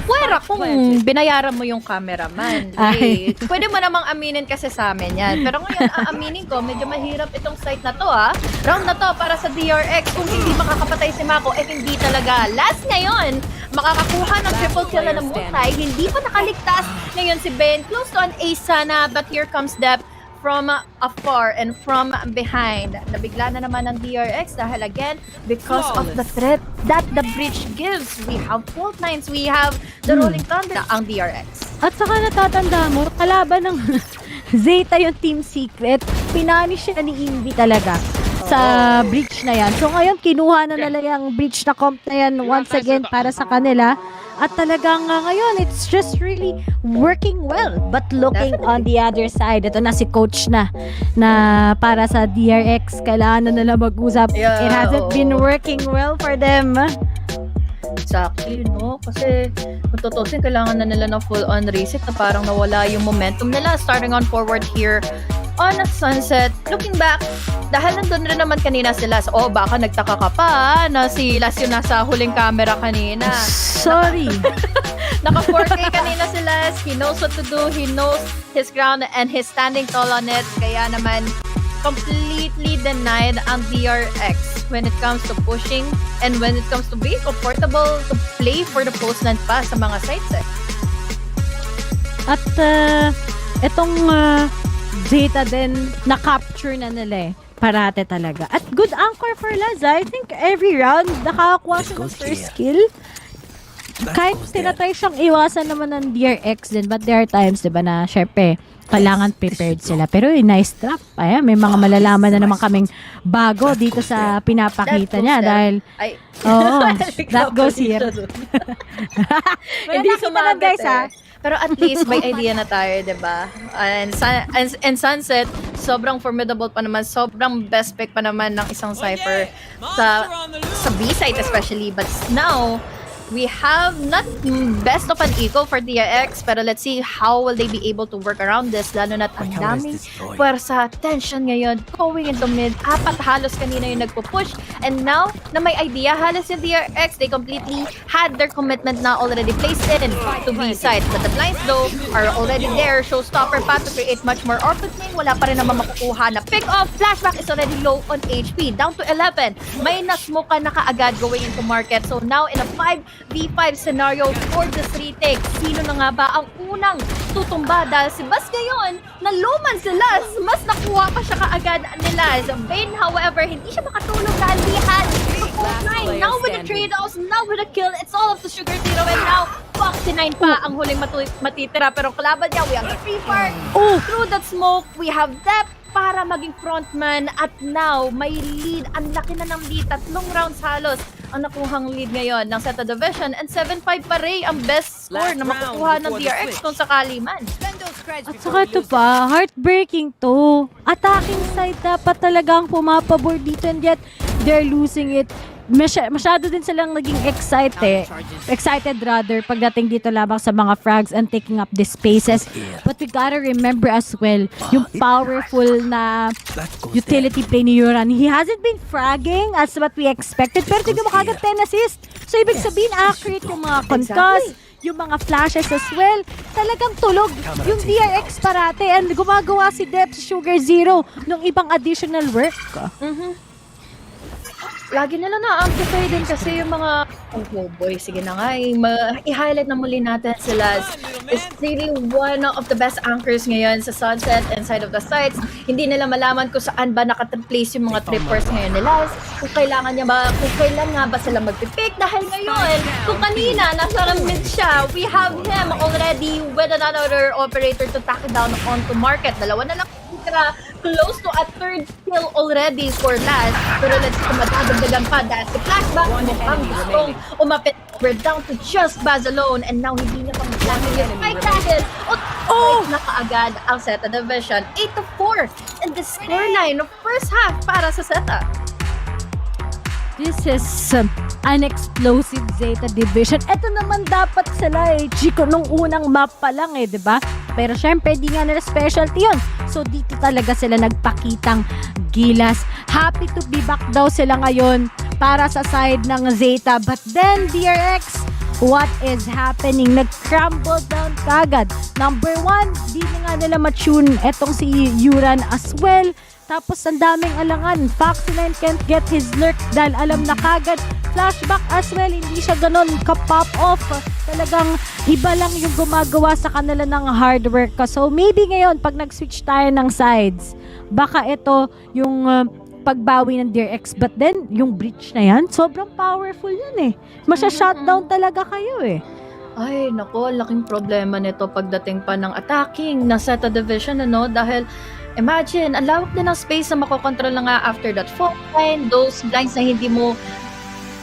Pwera kung binayaran mo yung cameraman. Ay. Pwede mo namang aminin kasi sa amin yan. Pero ngayon, aaminin ko, medyo mahirap itong site na to, ha? Round na to para sa DRX. Kung hindi makakapatay si Mako, hindi talaga. Last ngayon, makakakuha ng triple kill na multi. Hindi pa nakaligtas. Ngayon si Ben, close to an ace sana, but here comes Dep from afar and from behind. Nabigla na naman ng DRX dahil again, because of the threat that the breach gives. We have fault lines, we have the rolling thunder ang DRX. At saka natatanda mo, kalaban ng Zeta yung team secret, pinanish siya ni Invi talaga sa breach na yan. So ngayon, kinuha na nila yung breach na comp na yan once again para sa kanila. At talagang ngayon, it's just really working well. But looking on the other side, ito na si coach na para sa DRX, kailangan na nila mag-usap. It hasn't been working well for them. Exactly, no? Kasi kung tutusin, kailangan na nila ng full-on reset na parang nawala yung momentum nila. Starting on forward here on Sunset. Looking back, dahil nandun rin naman kanina si Las. Baka nagtaka ka pa na si Las yung nasa huling camera kanina. Sorry. Naka 4K kanina si Las. He knows what to do. He knows his ground and he's standing tall on it. Kaya naman, completely denied ang DRX when it comes to pushing and when it comes to being comfortable to play for the postland pa sa mga sites At itong Zeta din, na-capture na nila parate talaga. At good anchor for Laza. I think every round, nakakakuha siya ng first kill. Kahit tinatry siyang iwasan naman ng DRX din, but there are times, diba, na syempre, kailangan prepared sila. Pero nice trap. Ayan, may mga malalaman na naman kaming bago dito sa pinapakita niya. Dahil, that goes here. Hindi sumagot guys, ha? Pero at least may idea na tayo, diba? And Sunset, sobrang formidable pa naman, sobrang best pick pa naman ng isang Cypher sa B-side especially. But now, we have not best of an eco for DRX, pero let's see how will they be able to work around this, lalo na't ang daming puwersa, tension ngayon, going into mid, 4 halos kanina yung nagpo-push, and now, na may idea halos yung DRX, they completely had their commitment na already placed in to B-side, but the blinds though are already there, showstopper pa to create much more opening, wala pa rin naman makukuha na pick-off, Flashback is already low on HP, down to 11, may nasmoke na kaagad going into market, so now in a 5v5 scenario for this retake. Sino na nga ba ang unang tutumba? Dahil si Bas ngayon, naluman si Las. Mas nakuha pa siya kaagad nila. Bane, however, hindi siya makatulog dahil he had the full 9. Now with the trade-offs, now with the kill, it's all up to Sugar Zero. And now, 49 pa ang huling matitira. Pero kalaban niya, we have the free fire. Through that smoke, we have depth para maging frontman. At now, may lead. Ang laki na ng lead. 3 rounds halos ang nakuhang lead ngayon ng Zeta Division, and 7-5 pa rin ang best score na makukuha ng DRX kung sakali man. At saka ito pa, heartbreaking to. Attacking side dapat talagang pumapabor dito, and yet they're losing it. Masyado din silang naging excited rather pagdating dito labang sa mga frags and taking up the spaces. But we gotta remember as well yung powerful na utility play ni Yoran. He hasn't been fragging as what we expected, pero tignan mo kagad 10 assist. So ibig sabihin accurate yung mga concuss, yung mga flashes as well. Talagang tulog yung DRX parate, and gumagawa si Dep, Sugar Zero ng ibang additional work. Lagi nila na-amplify din kasi yung mga sige na nga, i-highlight na muli natin sila. Is really one of the best anchors ngayon sa Sunset and side of the sites. Hindi nila malaman kung saan ba naka-place yung mga trippers ngayon nila. Kung kailan nga ba sila magpipick, dahil ngayon, kung kanina nasa mid siya, we have him already with another operator to tackle down onto market. Dalawa na lang close to a 3rd kill already for Laz. Pero let's see kung madadagdagan pa dahil si Flashback mukhang gustong umapit. We're down to just Baz alone, and now hindi niya pang planning yung 5 tackles. Nag-break na kaagad ang Zeta Division. 8-4 in the scoreline of first half para sa Zeta. This is an explosive Zeta Division. Ito naman dapat sila Chico, nung unang map pa lang di ba? Pero syempre, di nga nila specialty yun. So, dito talaga sila nagpakitang gilas. Happy to be back daw sila ngayon para sa side ng Zeta. But then, DRX, what is happening? Nag-crumble down kagad. Number 1, di na nga nila matune etong si Yuran as well. Tapos ang daming alangan. Foxy9 can't get his lurk dahil alam na kagad. Flashback as well, hindi siya ganon ka-pop off. Talagang iba lang yung gumagawa sa kanila ng hard work. So maybe ngayon, pag nag-switch tayo ng sides, baka ito yung pagbawi ng DRX. But then, yung breach na yan, sobrang powerful yan Masya-shutdown talaga kayo Ay, nako, laking problema nito pagdating pa ng attacking na Zeta Division, dahil imagine, ang lawak din ng space na makokontrol na nga after that fault line, those blinds na hindi mo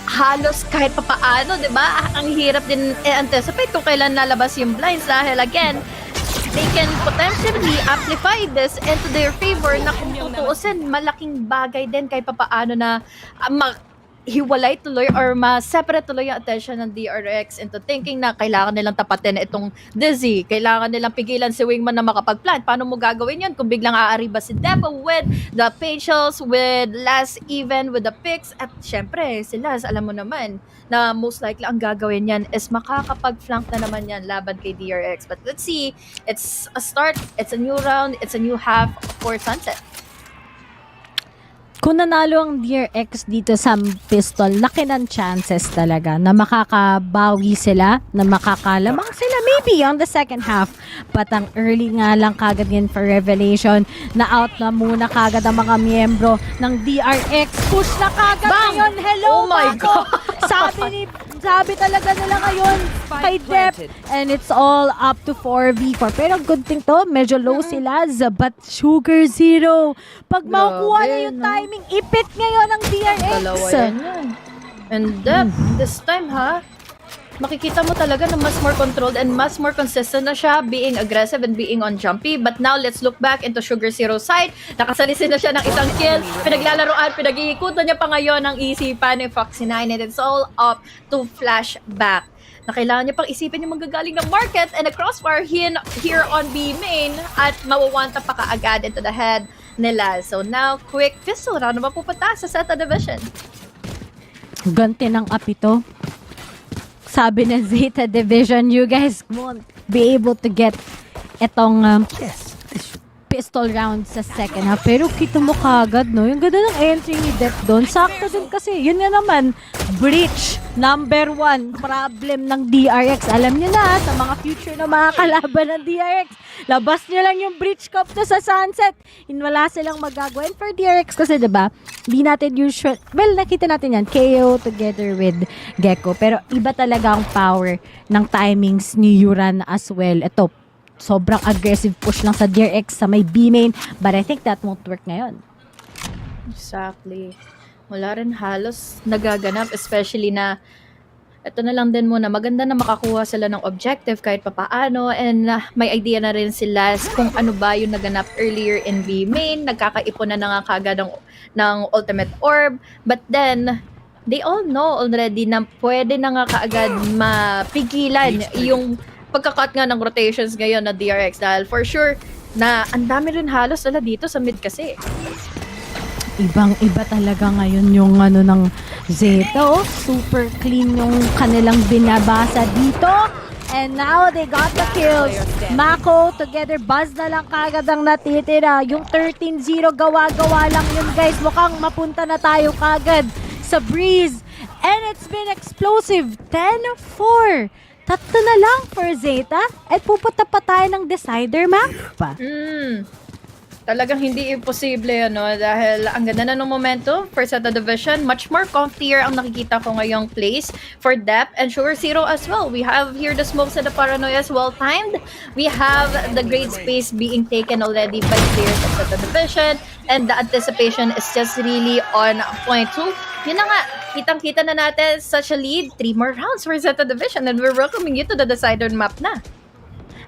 halos kahit papaano, di ba? Ang hirap din anticipate kung kailan lalabas yung blinds dahil again, they can potentially amplify this into their favor na kung tutuusin, malaking bagay din kahit papaano na hiwalay tuloy or ma-separate tuloy yung attention ng DRX into thinking na kailangan nilang tapatin itong Dizzy, kailangan nilang pigilan si Wingman na makapag-plant. Paano mo gagawin yun kung biglang aariba si Depa with the facials, with last even, with the picks, at syempre sila, alam mo naman na most likely ang gagawin yan is makakapag-flank na naman yan laban kay DRX. But let's see, it's a start, it's a new round, it's a new half for Sunset. Kung nanalo ang DRX dito sa pistol, laki ng chances talaga na makakabawi sila, na makakalamang sila maybe on the second half. But ang early nga lang kagad yun for Revelation, na out na muna kagad ang mga miyembro ng DRX. Push na kagad ngayon. Hello, oh my God. Sabi talaga nila ngayon kay Dep, and it's all up to 4v4. Pero good thing to, medyo low sila, but Sugar Zero. Pag makukuha na yung timing, ipit ngayon ang DRX. Dalawa yan. And Dep, this time makikita mo talaga na mas more controlled and mas more consistent na siya being aggressive and being on jumpy. But now, let's look back into Sugar Zero's side. Nakasalisin na siya ng isang kill. Pinaglalaroan, pinag-iikutan niya pa ngayon ang isipan ni Foxy9, and it's all up to Flashback. Na kailangan niya pang isipin yung manggagaling ng market and a crossfire here on B main at mawawanta pa kaagad into the head nila. So now, quick pistol round na mapupunta sa Zeta Division. Ganti ng up ito. Sabi ng Zeta Division, you guys won't be able to get itong pistol round sa second half. Pero kita mo kagad, yung ganda ng entry ni Dep doon. Sakto din kasi. Yun nga naman, breach. Number 1 problem ng DRX. Alam niyo na, sa mga future na mga kalaban ng DRX, labas niyo lang yung breach cup to sa Sunset. Wala silang magagawa. And for DRX kasi, diba, di natin usual, well, nakita natin yan, KO together with Gecko. Pero iba talaga ang power ng timings ni Yuran as well. Ito, sobrang aggressive push lang sa DRX sa may B main, but I think that won't work ngayon. Exactly. Wala rin halos nagaganap, especially na ito na lang din muna, maganda na makakuha sila ng objective kahit papaano, and may idea na rin sila kung ano ba yung naganap earlier in B main. Nagkakaipon na nga kagad ng ultimate orb, but then they all know already na pwede na nga kaagad mapigilan yung pagka-cut nga ng rotations ngayon na DRX, dahil for sure na ang dami rin halos nila dito sa mid kasi. Ibang-iba talaga ngayon yung ng Zeta. Super clean yung kanilang binabasa dito. And now they got the kills. Mako together, Buzz na lang kagad ang natitira. Yung 13-0 gawa-gawa lang yun, guys. Mukhang mapunta na tayo kagad sa Breeze. And it's been explosive. 10-4. Tatlo na lang for Zeta. At pupunta pa tayo ng decider map pa. Talagang hindi imposible, dahil ang ganda na ng momentum for Zeta Division. Much more comfier ang nakikita ko ngayong place for Dep and Sugar Zero as well. We have here the smokes and the paranoia as well timed. We have the great space being taken already by players of Zeta Division, and the anticipation is just really on point. So, yun na nga, kitang-kita na natin such a lead. 3 more rounds for Zeta Division, and we're welcoming you to the decider map na.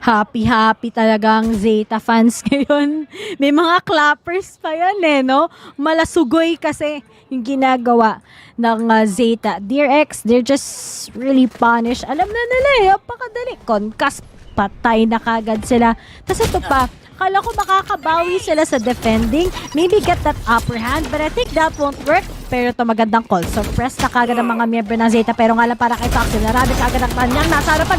Happy talagang Zeta fans ngayon. May mga clappers pa yan no? Malasugoy kasi yung ginagawa ng Zeta. DRX, they're just really punished. Alam na nila napakadali. Concuss, patay na kagad sila. Tapos ito pa, kala ko makakabawi sila sa defending. Maybe get that upper hand, but I think that won't work. Pero ito magandang call. So press na kagad ang mga miyembro ng Zeta. Pero nga lang para kay Foxy, narami kagad ang kanyang nasa harapan.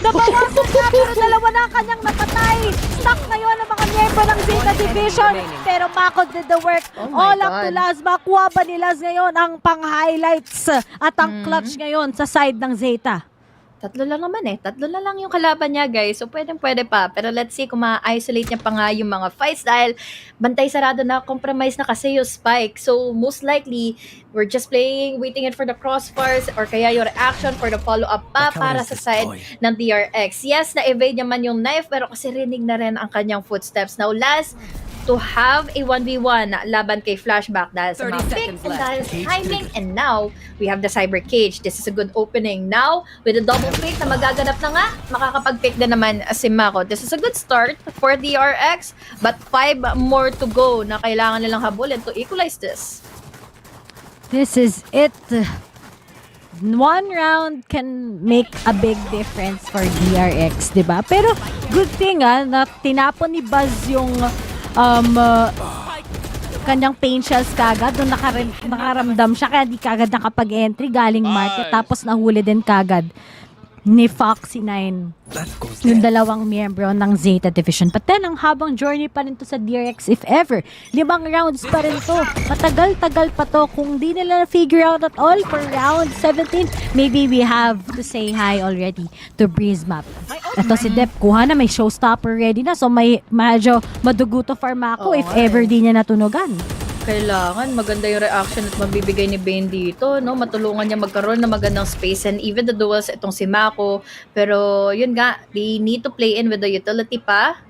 Nabawasan na, pero dalawa na kanyang napatay. Stuck ngayon ang mga miyembro ng Zeta Division. Pero Mako did the work. All up to last. Makuha ba nila ngayon ang pang-highlights at ang clutch ngayon sa side ng Zeta? Tatlo lang naman Tatlo na lang yung kalaban niya, guys. So, pwede pa. Pero let's see kung ma-isolate niya pa nga yung mga fights dahil bantay sarado na, compromise na kasi yung Spike. So, most likely, we're just waiting it for the crossfires or kaya yung reaction for the follow-up pa para sa side ng DRX. Yes, na-evade naman yung knife pero kasi rinig na rin ang kanyang footsteps. Now, last to have a 1v1 laban kay Flashback dahil sa mga pick and dahil sa timing. And now, we have the Cyber Cage. This is a good opening. Now, with a double pick na magaganap na nga, makakapag-pick na naman si Mako. This is a good start for DRX, but 5 more to go na kailangan nilang habulin to equalize this. This is it. One round can make a big difference for DRX, diba? Pero good thing na tinapon ni Buzz yung kanyang pain shells kagad nung nakaramdam siya kaya di kagad nakapag-entry galing market tapos nahuli din kagad ni Foxy 9 yung dalawang miyembro ng Zeta Division. But then, ang habang journey pa rin to sa DRX if ever. 5 rounds pa rin to. Matagal-tagal pa to. Kung di nila na-figure out at all for round 17, maybe we have to say hi already to Breeze Map. Ito si Dep, kuha na, may showstopper ready na. So, may medyo madugo to for Mako if ever di niya natunugan. Kailangan maganda yung reaction at mabibigay ni Bane dito, no? Matulungan niya magkaroon ng magandang space and even the duels itong si Mako. Pero yun nga, they need to play in with the utility pa.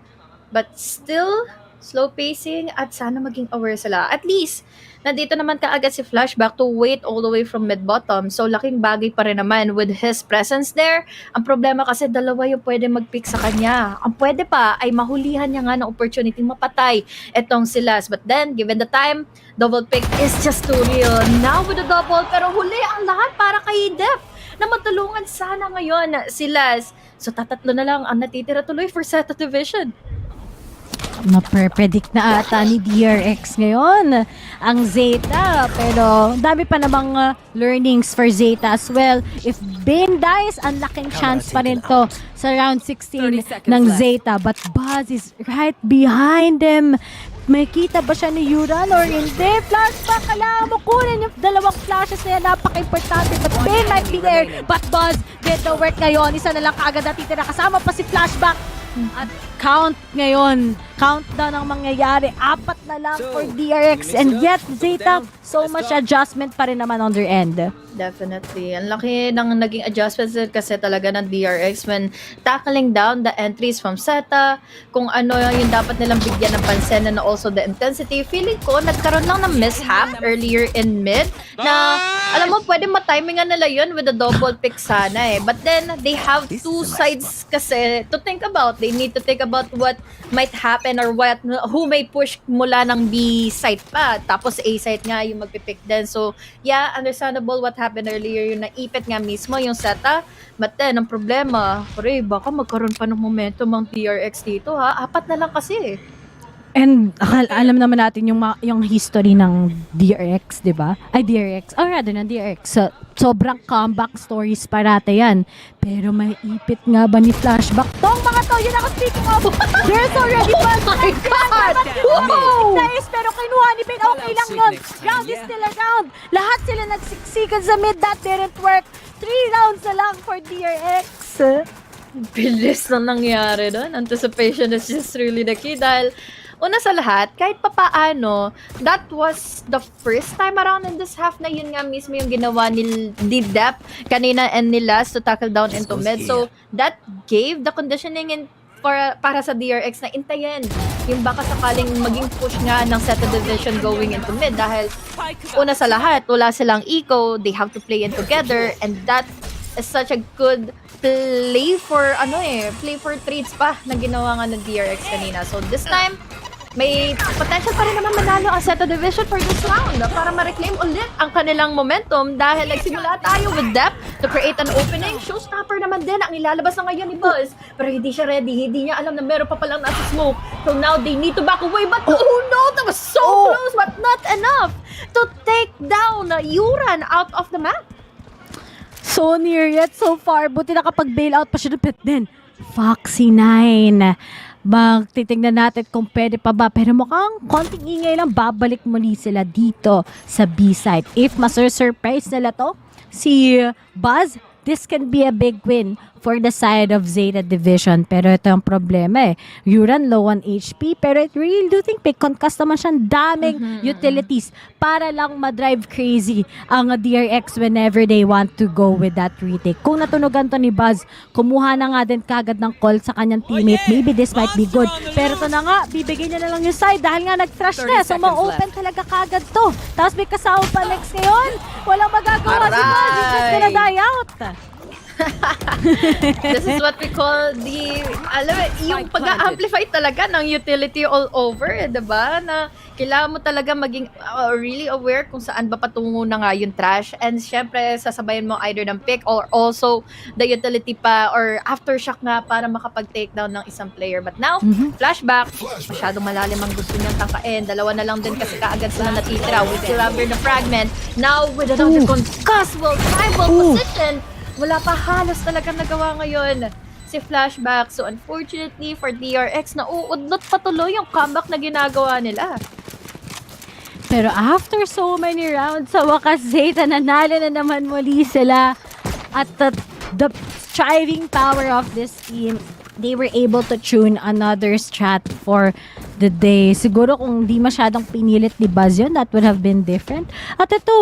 But still, slow pacing at sana maging aware sila. At least, nandito naman kaagad si Flashback to wait all the way from mid-bottom. So, laking bagay pa rin naman with his presence there. Ang problema kasi dalawa yung pwede mag-pick sa kanya. Ang pwede pa ay mahulihan niya nga ng opportunity mapatay etong si Laz. But then, given the time, double pick is just too real. Now with the double, pero huli ang lahat para kay Def na matulungan sana ngayon si Laz. So, tatatlo na lang ang natitira tuloy for Zeta Division. Ma-predict na ata ni DRX ngayon ang Zeta, pero dami pa namang learnings for Zeta as well. If Bane dies, ang laking chance pa rin to sa round 16 ng Zeta, but Buzz is right behind him. May kita ba siya ni Yuran or hindi? Flashback, kailangan mo kunin yung dalawang flashes na yan. Napaka-importante, but Bane might be there. But Buzz did the work ngayon. Isa na lang kaagad natitira. Kasama pa si Flashback. At count ngayon. Countdown ang mangyayari. 4 na lang for DRX. And yet, Zeta, so much adjustment pa rin naman on their end. Definitely. Ang laki ng naging adjustments kasi talaga ng DRX when tackling down the entries from Zeta, kung ano yung dapat nilang bigyan ng pansin and also the intensity. Feeling ko, nagkaroon lang ng mishap earlier in mid na, alam mo, pwede matimingan nila yun with a double pick sana But then, they have two sides kasi to think about. They need to think about what might happen or who may push mula ng B side pa. Tapos A side nga yung magpipick din. So, yeah, understandable what happened earlier. Yung naipit nga mismo yung Zeta. But then, ang problema, baka magkaroon pa ng momentum ang DRX dito 4 na lang kasi And alam naman natin yung history ng DRX, 'di ba? Ay DRX. Or rather ng DRX. Sobrang comeback stories parate yan. Pero may ipit nga ba ni Flashback? Tong mga to, yun ako speaking of. There's already one. Oh my God! Wow! Nice, pero kinuha ni Ben. Okay lang yun. Round is still a round. Lahat sila nagsiksikan sa mid. That didn't work. 3 rounds na lang for DRX. Bilis na nangyari doon. Anticipation is just really the key dahil una sa lahat, kahit papaano, that was the first time around in this half na yun nga mismo yung ginawa ni Dep kanina and ni Laz to tackle down into mid. So, that gave the conditioning para sa DRX na intayin yung baka sakaling maging push nga ng Zeta Division going into mid dahil una sa lahat, wala silang eco, they have to play in together and that is such a good play for trades pa na ginawa nga ng DRX kanina. So this time, may potential pa rin naman manalo ang Zeta Division for this round para ma-reclaim ulit ang kanilang momentum dahil nagsimula tayo with depth to create an opening. Showstopper naman din ang ilalabas na ngayon ni Buzz, pero hindi siya ready, hindi niya alam na meron pa palang nasa smoke. So now they need to back away, but oh no, that was so close but not enough to take down Yuran out of the map. So near yet so far. Buti nakapag-bail out pa siya. But then, Foxy 9. Titingnan natin kung pwede pa ba. Pero mukhang konting ingay lang. Babalik muli sila dito sa B-side. If masurprise nila to, si Buzz, this can be a big win for the side of Zeta Division. Pero ito ang problema eh. Yuran low on HP, pero I really do think may concuss naman siyang daming utilities para lang ma-drive crazy ang DRX whenever they want to go with that retake. Kung natunugan to ni Buzz, kumuha na nga din kagad ng call sa kanyang teammate. Maybe this might be good. Pero ito na nga, bibigay niya na lang yung side dahil nga nag-thrash na. So ma-open talaga kagad to. Tapos may kasama pa next ngayon. Walang magagawa si Buzz. He's just gonna die out. This is what we call yung pag-amplify talaga ng utility all over, diba? Na kailangan mo talaga maging really aware kung saan ba patungo na nga yung trash. And syempre, sasabayan mo either ng pick or also the utility pa or aftershock nga para makapag-takedown ng isang player. But now, Flashback, masyadong malalim ang gusto niyang tangkain. Dalawa na lang din kasi kaagad sila natitira. We still have the fragment. Now, with another concussable tribal position, wala pa halos talagang nagawa ngayon si Flashback. So unfortunately for DRX, nauudlot patuloy yung comeback na ginagawa nila. Pero after so many rounds, sa wakas Zeta, nanalo na naman muli sila. At the striving power of this team, they were able to tune another strat for the day. Siguro kung di masyadong pinilit ni Buzz yun, that would have been different. At ito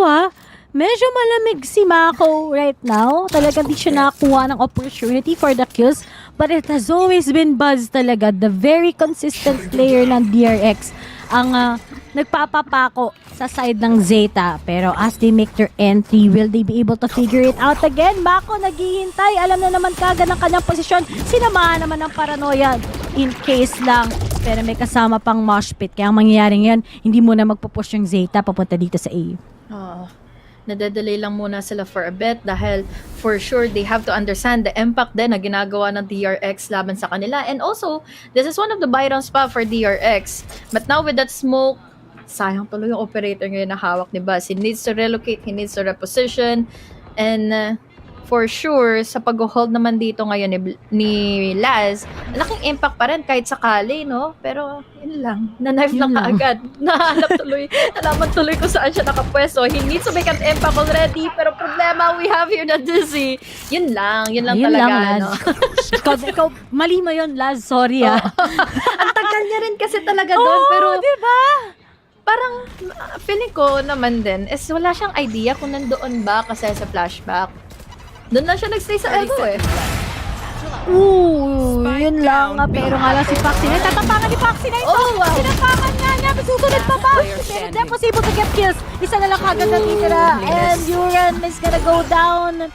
medyo malamig si Mako right now. Talagang di siya nakakuha ng opportunity for the kills. But it has always been Buzz talaga, the very consistent player ng DRX, ang nagpapapako sa side ng Zeta. Pero as they make their entry, will they be able to figure it out again? Mako naghihintay. Alam na naman kagad ng kanyang posisyon. Sinamahan naman ng paranoia in case lang. Pero may kasama pang mosh pit. Kaya ang mangyayaring yan, hindi muna magpupush yung Zeta papunta dito sa A. Nadadelay lang muna sila for a bit dahil for sure they have to understand the impact din na ginagawa ng DRX laban sa kanila. And also, this is one of the buy downs pa for DRX. But now with that smoke, sayang tuloy yung operator ngayon na hawak ni Buzz. He needs to relocate, he needs to reposition. And for sure, sa pag-hold naman dito ngayon ni Laz, laking impact pa rin kahit sakali, no? Pero, yun lang. Na-knife lang kaagad. Nalaman tuloy kung saan siya nakapwesto. He needs to make an impact already. Pero problema, we have here na Dizzy. Yun lang talaga, no? Ikaw, mali mo yun, Laz. Sorry, Ang tagal niya rin kasi talaga doon. Pero, diba? Parang, feeling ko naman din, is wala siyang idea kung nandoon ba kasi sa Flashback. Doon na siya nagstay sa Echo yun lang nga. Pero nga lang si Foxy na. Tatapangan ni Foxy na ito. Tinapangan nga niya. Susunod pa ba? Pero they're possible to get kills. Isa na lang kagad na titira. And Yuran is gonna go down.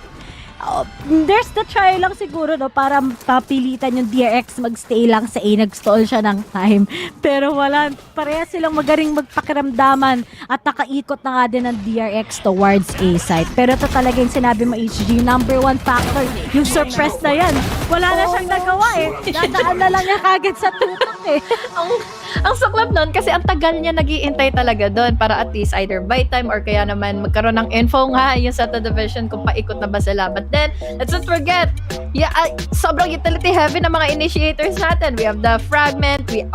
There's the try lang siguro, no, para papilitan yung DRX magstay lang sa A. Nag-stall siya ng time. Pero wala, pareha silang magaring magpakiramdaman at nakaikot na nga din ng DRX towards A side. Pero ito talaga yung sinabi mo, HG, number one factor, yung surprise na yan. Wala na siyang nagawa Dadaan na lang niya kagad sa tutok Ang saklap nun kasi ang tagal niya nag-iintay talaga doon para at least either buy time or kaya naman magkaroon ng info nga yung Zeta Division kung paikot na ba sila. But then, let's not forget, sobrang utility heavy ng mga initiators natin. We have the fragment, we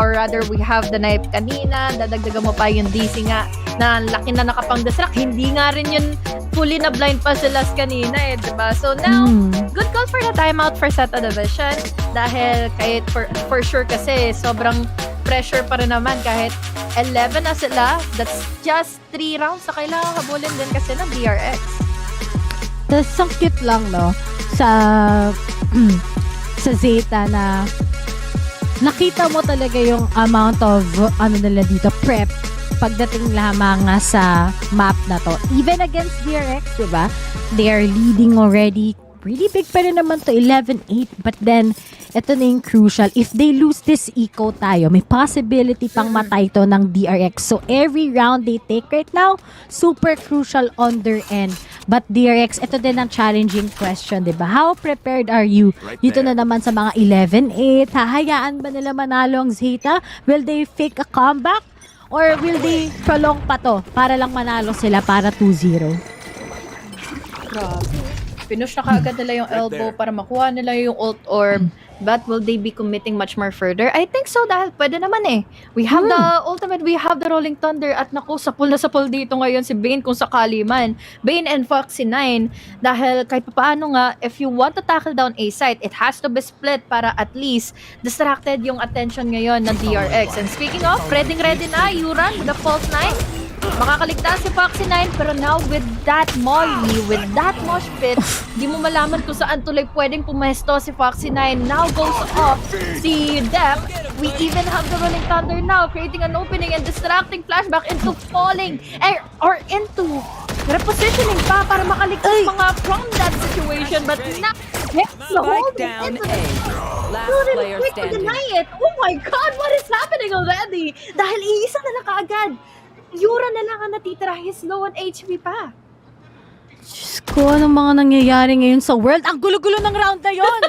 have the knife kanina, dadagdagan mo pa yung DC nga na laki na nakapang-distract. Hindi nga rin yun fully na blind pa sila kanina diba? So now, good call for the timeout for Zeta Division dahil kahit for sure kasi sobrang pressure pa rin naman kahit 11 na sila. That's just 3 rounds na kailangan habulin din kasi ng DRX. Tapos ang cute lang, no? Sa Zeta na nakita mo talaga yung amount of nila dito, prep pagdating lamang sa map na to. Even against DRX, diba? They are leading already Pretty big pa rin naman to, 11-8. But then, ito na yung crucial. If they lose this eco tayo, may possibility pang matay to ng DRX. So, every round they take right now, super crucial on their end. But DRX, ito din ang challenging question, diba? How prepared are you? Dito na naman sa mga 11-8. Hahayaan ba nila manalo ang Zeta? Will they fake a comeback? Or will they prolong pa to para lang manalo sila para 2-0? Grabe. Pinush na kaagad nila yung elbow para makuha nila yung ult orb. But will they be committing much more further? I think so dahil pwede naman eh. We have the ultimate, we have the Rolling Thunder at naku, sapul na sapul dito ngayon si Bane kung sakali man. Bane and Foxy9 dahil kahit paano nga, if you want to tackle down A site, it has to be split para at least distracted yung attention ngayon ng DRX. And speaking of, ready na, Yuran with the false 9. Makakaligtas si Foxy9 pero now with that molly, with that mosh pit, di mo malaman kung saan tuloy pwedeng pumesto si Foxy9. Now goes off si Dep. We even have the Rolling Thunder now creating an opening and distracting Flashback into falling or into repositioning pa para makaligtas mga from that situation but not the whole down A. Last Dude, player quick to standing. deny it. Oh my God, what is happening already? Dahil iisa na kaagad. Yura na lang ang natitira. He's low on HP pa. Diyos ko, anong mga nangyayari ngayon sa world? Ang gulo-gulo ng round na yun!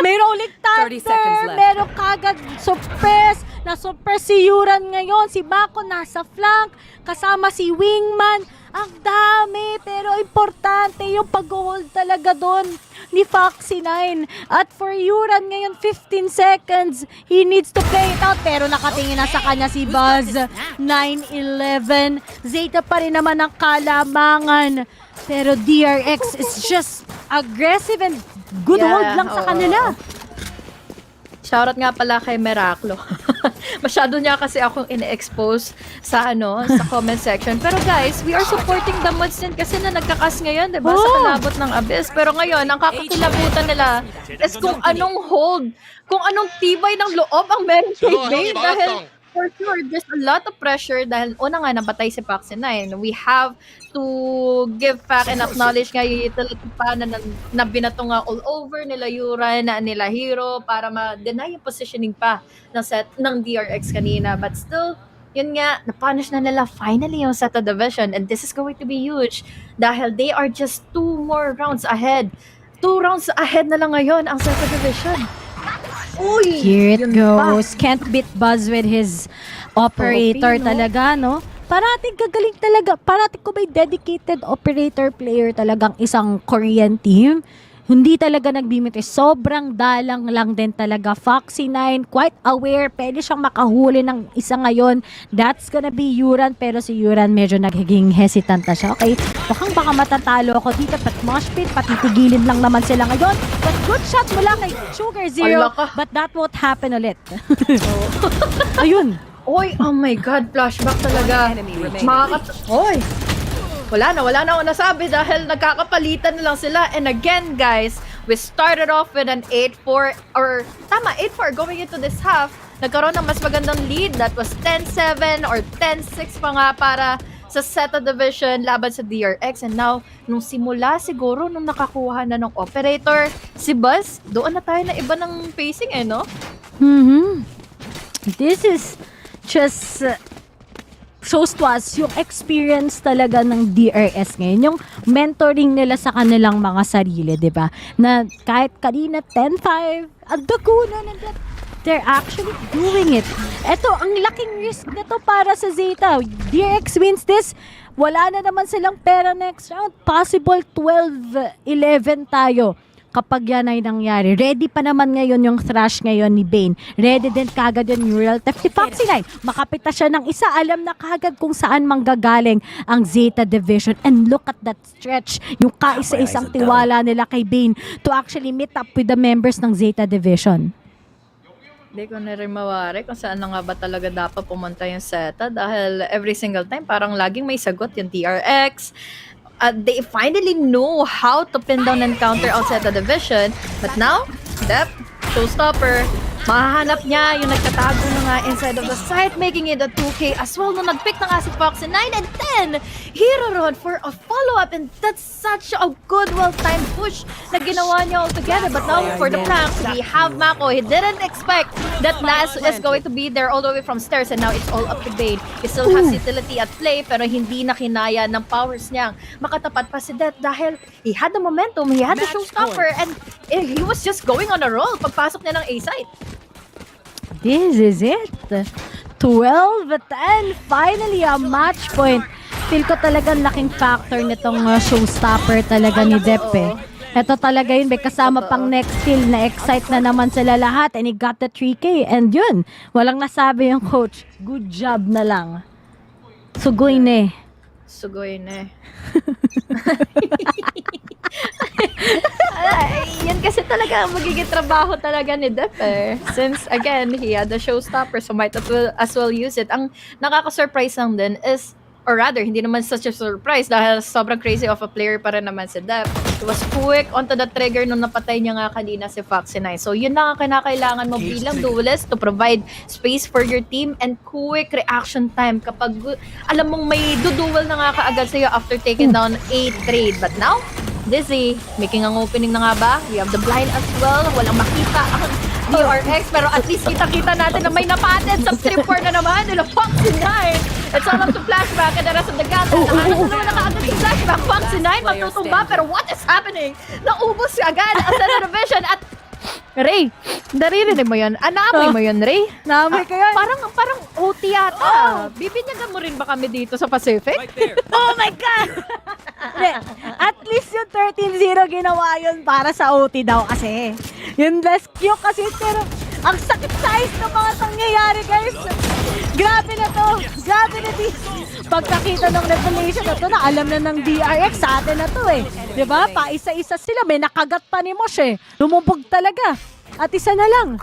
May Rolling 30 seconds Thunder! left. Meron kagad suppress! Na-suppress si Yuran ngayon. Si Mako nasa flank. Kasama si Wingman. Ang dami! Pero importante yung pag-hold talaga doon ni Foxy9. At for Yuran ngayon, 15 seconds. He needs to play it out. Pero nakatingin na sa kanya si Buzz. 9-11. Zeta pa rin naman ang kalamangan. Pero DRX is just aggressive and good hold lang sa kanila. Shoutout nga pala kay Meraclo. Masyado niya kasi akong ine-expose sa sa comment section. Pero guys, we are supporting the mods din kasi na nagkakas ngayon, 'di ba? Sa kalabot ng Abyss. Pero ngayon, ang kakakilabutan nila is kung anong hold, kung anong tibay ng loob ang meron kay Bane dahil for sure, there's a lot of pressure dahil una nga nabatay si Foxy9. We have to give back and acknowledge nga yung utility pa na binato nga all over nila Yura, nila Hero para ma-deny yung positioning pa ng set ng DRX kanina. But still, yun nga, na-punish na nila finally yung Zeta division and this is going to be huge dahil they are just 2 more rounds ahead. 2 rounds ahead na lang ngayon ang Zeta division. Uy, Here it yun goes. pa. Can't beat Buzz with his operator OP, no? talaga, no? Parating gagaling talaga. Parating ko may dedicated operator player talagang isang Korean team. Hindi talaga nagbimit. Sobrang dalang lang din talaga. Foxy9, quite aware. Pwede siyang makahuli ng isa ngayon. That's gonna be Yuran. Pero si Yuran medyo nagiging hesitant na siya. Okay, baka matatalo ako dito. But mosh pit, patitigilin lang naman sila ngayon. But good shot mula kay Sugar Zero. Ala ka. But that won't happen ulit. Ayun. Oy, oh my God, flashback talaga. Oy! Wala na ako nasabi dahil nagkakapalitan na lang sila. And again, guys, we started off with an 8-4 or tama, 8-4 going into this half. Nagkaroon ng mas magandang lead. That was 10-7 or 10-6 pa nga para sa Zeta division laban sa DRX. And now, nung simula siguro, nung nakakuha na ng operator, si Buzz, doon na tayo na iba ng pacing no? This is just shows to us yung experience talaga ng DRS ngayon, yung mentoring nila sa kanilang mga sarili, di ba? Na kahit kanina 10-5, ang dagunan, and they're actually doing it. Eto, ang laking risk na to para sa Zeta. DRX wins this, wala na naman silang pera next round. Possible 12-11 tayo. Kapag yan ay nangyari. Ready pa naman ngayon yung thrash ngayon ni Bane. Ready din kagad yung neural theft ni Foxy9. Makapita siya ng isa. Alam na kagad kung saan manggagaling ang Zeta division. And look at that stretch. Yung kaisa-isang tiwala nila kay Bane to actually meet up with the members ng Zeta division. Hindi ko na rin mawari kung saan na nga ba talaga dapat pumunta yung Zeta dahil every single time parang laging may sagot yung DRX. They finally know how to pin down and counter outside the division. But now, Dep, showstopper, Mahahanap niya yung nagtatago na nga inside of the site, making it a 2K as well. Nung nag-pick na nga si Foxy 9 and then Hero Rod for a follow-up, and that's such a good, well-timed push na ginawa niya altogether. But now for the pranks, we have Mako. He didn't expect that Nas is going to be there all the way from stairs, and now it's all up to Bane. He still has utility at play, pero hindi na kinaya ng powers niyang makatapat pa si Death dahil he had the momentum, he had the showstopper, and he was just going on a roll pagpasok niya ng A-site. This is it. 12-10. Finally, a match point. Feel ko talagang laking factor nitong showstopper talaga ni Depp eh. Ito talaga yun, may kasama pang next kill na excite na naman sila lahat, and he got the 3K. And yun, walang nasabi yung coach. Good job na lang. Sugoy ne. Sugoy ne. Yan kasi talaga ang magiging trabaho talaga ni Depp eh. Since again, he had the showstopper, so might as well use it. Ang nakaka-surprise lang din is, or rather, hindi naman such a surprise dahil sobrang crazy of a player pa rin naman si Depp. He was quick onto the trigger nung napatay niya nga kanina si Foxy 9. So yun na ang kinakailangan mo bilang duelist, to provide space for your team and quick reaction time kapag alam mong may duduel na nga kaagad sa'yo after taking down a trade. But now, Dizzy, making ang opening na nga ba? We have the blind as well. Walang makita ang DRX, pero at least kita-kita natin na may napated sa strip 4 na naman nila Foxy 9. It's all up to Flashback and the rest of the gang. Nakahanap naman nakaagad si Flashback. Foxy 9 matutumba, pero what is happening? Naubos agad ang Zeta Division at Ray, naririnig mo yun? Naamoy mo yun, Ray? Naamoy ko yun. Parang OT yata. Bibinyagan mo rin ba kami dito sa Pacific? Oh my God! At least yung 13-0 ginawa yun para sa OT daw kasi. Yung last Q kasi, pero ang sakit size ng mga nangyayari, guys. Grabe na to. Grabe na this. Pagkakita ng revelation na to, na alam na ng DRX sa atin na to eh. Diba? Pa isa-isa sila. May nakagat pa ni Mosh eh. Lumubog talaga. At isa na lang.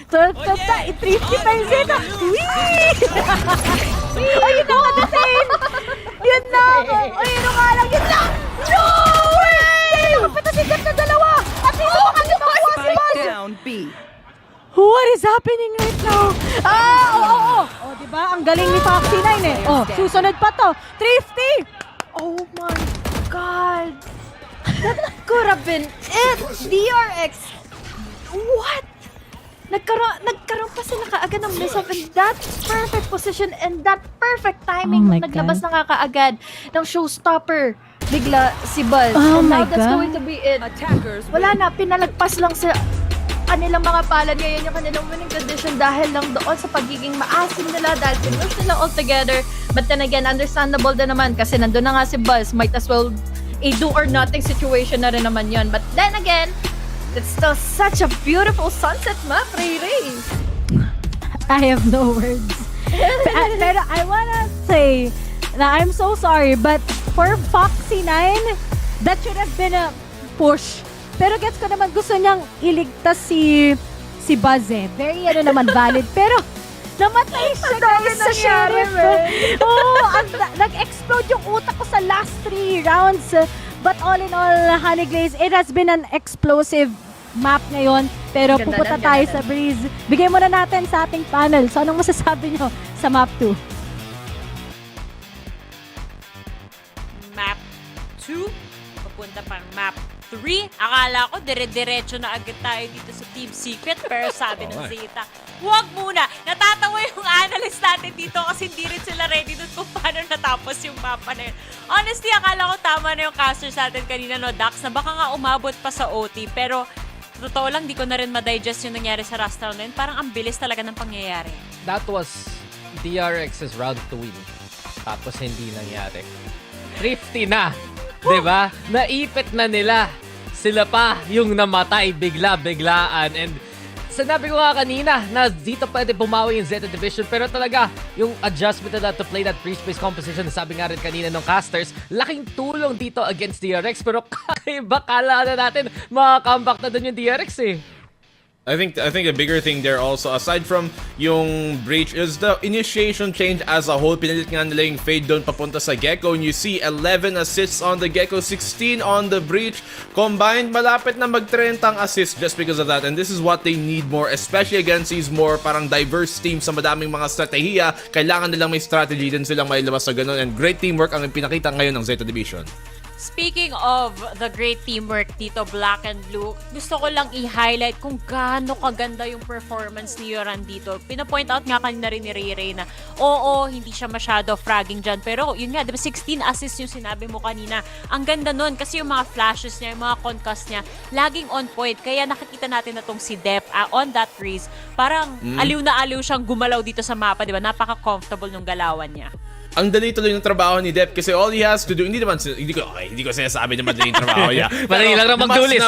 12-12 350 pa yung Zeta. Wee! Ayun na nga, Detain! Yun na! Ayun na nga lang, yun lang! No way! Magpatasigat na dalawa! At least makakagawa si Mosh! What is happening right now? Oo! Oh, diba? Ang galing ni Foxy 9 eh. Oh, susunod pa to. 350! Oh my God! That could have been it! DRX! What? Nagkaroon pa sila kaagad ng miss-up in that perfect position and that perfect timing nung naglabas na nga kaagad ng showstopper. Bigla si Buzz. And now that's going to be it. Wala na, pinalagpas lang sa kanilang mga palad ngayon yung kanilang winning condition dahil lang doon sa pagiging maasim nila dahil pinush nila all together. But then again, understandable din naman kasi nandun na nga si Buzz, might as well a do or nothing situation na rin naman yun. But then again, it's still such a beautiful sunset map, Ray Ray. I have no words. Pero I wanna say na I'm so sorry, but for Foxy 9, that should have been a push. Pero gets ko naman gusto niyang iligtas si Buzz eh. Very naman valid. Pero namatay siya guys sa sheriff. Nag-explode yung utak ko sa last 3 rounds. But all in all, Honey Glaze, it has been an explosive map ngayon. Pero pupunta tayo sa Breeze. Bigay muna natin sa ating panel. So anong masasabi nyo sa map 2? Map 2, papunta pang map 3. Akala ko dire-diretso na agad tayo dito sa Team Secret, pero sabi ng Zeta, huwag muna. Natatawa yung analyst natin dito kasi hindi rin sila ready dun kung paano natapos yung mapa na yun. Honestly, akala ko tama na yung casters natin kanina, no, Dax, na baka nga umabot pa sa OT, pero totoo lang, di ko na rin ma-digest yung nangyari sa last round na yun. Parang ang bilis talaga ng pangyayari. That was DRX's round to win. Tapos hindi nangyari. 50 na! Diba? Naipit na nila. Sila pa yung namatay bigla-biglaan. And sinabi ko nga kanina na dito pwede bumawi yung Zeta Division, pero talaga yung adjustment na to play that free space composition, sabi nga rin kanina ng casters, laking tulong dito against DRX, pero kakaiba, kala na natin maka-comeback na dun yung DRX eh. I think a bigger thing there also, aside from yung breach, is the initiation change as a whole. Pinalit nga nila yung fade doon papunta sa Gecko, and you see 11 assists on the Gecko, 16 on the breach. Combined, malapit na mag-30 ang assist just because of that, and this is what they need more, especially against these more parang diverse teams sa madaming mga strategiya. Kailangan nilang may strategy din silang mailabas sa ganun, and great teamwork ang pinakita ngayon ng Zeta Division. Speaking of the great teamwork dito, Black and Blue, gusto ko lang i-highlight kung gaano kaganda yung performance ni Yoran dito. Pinapoint out nga kanina rin ni Ray na, oo, hindi siya masyado fragging dyan. Pero yun nga, diba 16 assists yung sinabi mo kanina. Ang ganda nun kasi yung mga flashes niya, yung mga concuss niya, laging on point. Kaya nakikita natin na tong si Dep on that race. Parang aliw na aliw siyang gumalaw dito sa mapa, diba? Napaka-comfortable nung galawan niya. Ang dali tuloy ng trabaho ni Dep kasi all he has to do, hindi ko sinasabi na madali yung trabaho niya. Madali lang na magdulis.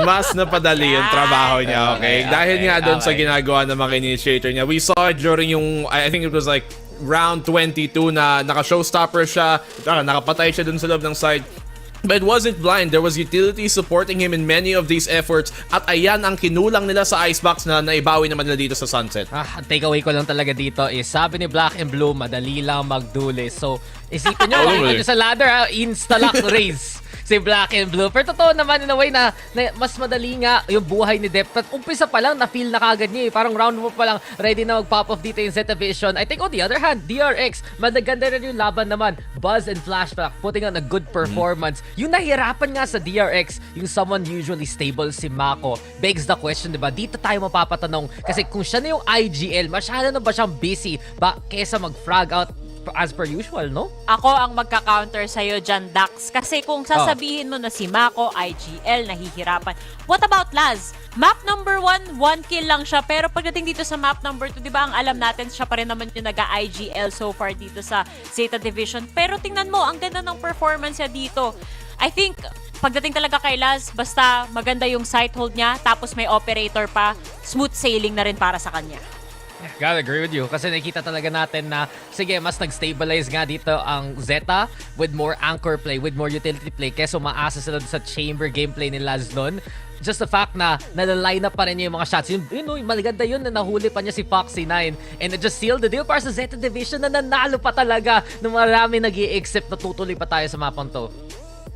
Mas napadali yung trabaho niya, okay? Dahil nga doon sa ginagawa ng mga initiator niya. We saw it during yung, I think it was like round 22 na naka-showstopper siya, nakapatay siya doon sa loob ng side. But it wasn't blind. There was utility supporting him in many of these efforts. At ayan ang kinulang nila sa icebox na naibawi naman nila dito sa Sunset. Ang takeaway ko lang talaga dito is sabi ni Black and Blue, madali lang magdulis. So, isipin nyo, makikita nyo sa ladder, insta-lock race si Black and Blue. Pero totoo naman in a way na mas madali nga yung buhay ni Dep. At umpisa pa lang, na-feel na kagad niya eh. Parang round mo pa lang, ready na mag-pop off dito yung Zeta Vision. I think on the other hand, DRX, madaganda rin yung laban naman. Buzz and Flashback, putting on a good performance. Yung nahirapan nga sa DRX, yung someone usually stable si Mako, begs the question, diba? Dito tayo mapapatanong. Kasi kung siya na yung IGL, masyado na ba siyang busy ba kesa mag-frag out as per usual, no? Ako ang magka-counter sa'yo dyan, Dax. Kasi kung sasabihin mo na si Mako, IGL, nahihirapan. What about Laz? Map number 1, 1 kill lang siya. Pero pagdating dito sa map number 2, di ba ang alam natin, siya pa rin naman yung nag-IGL so far dito sa Zeta Division. Pero tingnan mo, ang ganda ng performance niya dito. I think, pagdating talaga kay Laz, basta maganda yung sight hold niya, tapos may operator pa, smooth sailing na rin para sa kanya. Gotta agree with you. Kasi nakikita talaga natin na, sige, mas nag-stabilize nga dito ang Zeta with more anchor play, with more utility play, kesa umaasa sila sa chamber gameplay ni Laz nun. Just the fact na nalaline up pa rin yung mga shots. Yun, maganda yun na nahuli pa niya si Foxy9. And it just sealed the deal para sa Zeta Division na nanalo pa talaga na marami nag-i-accept na tutuloy pa tayo sa mapang to.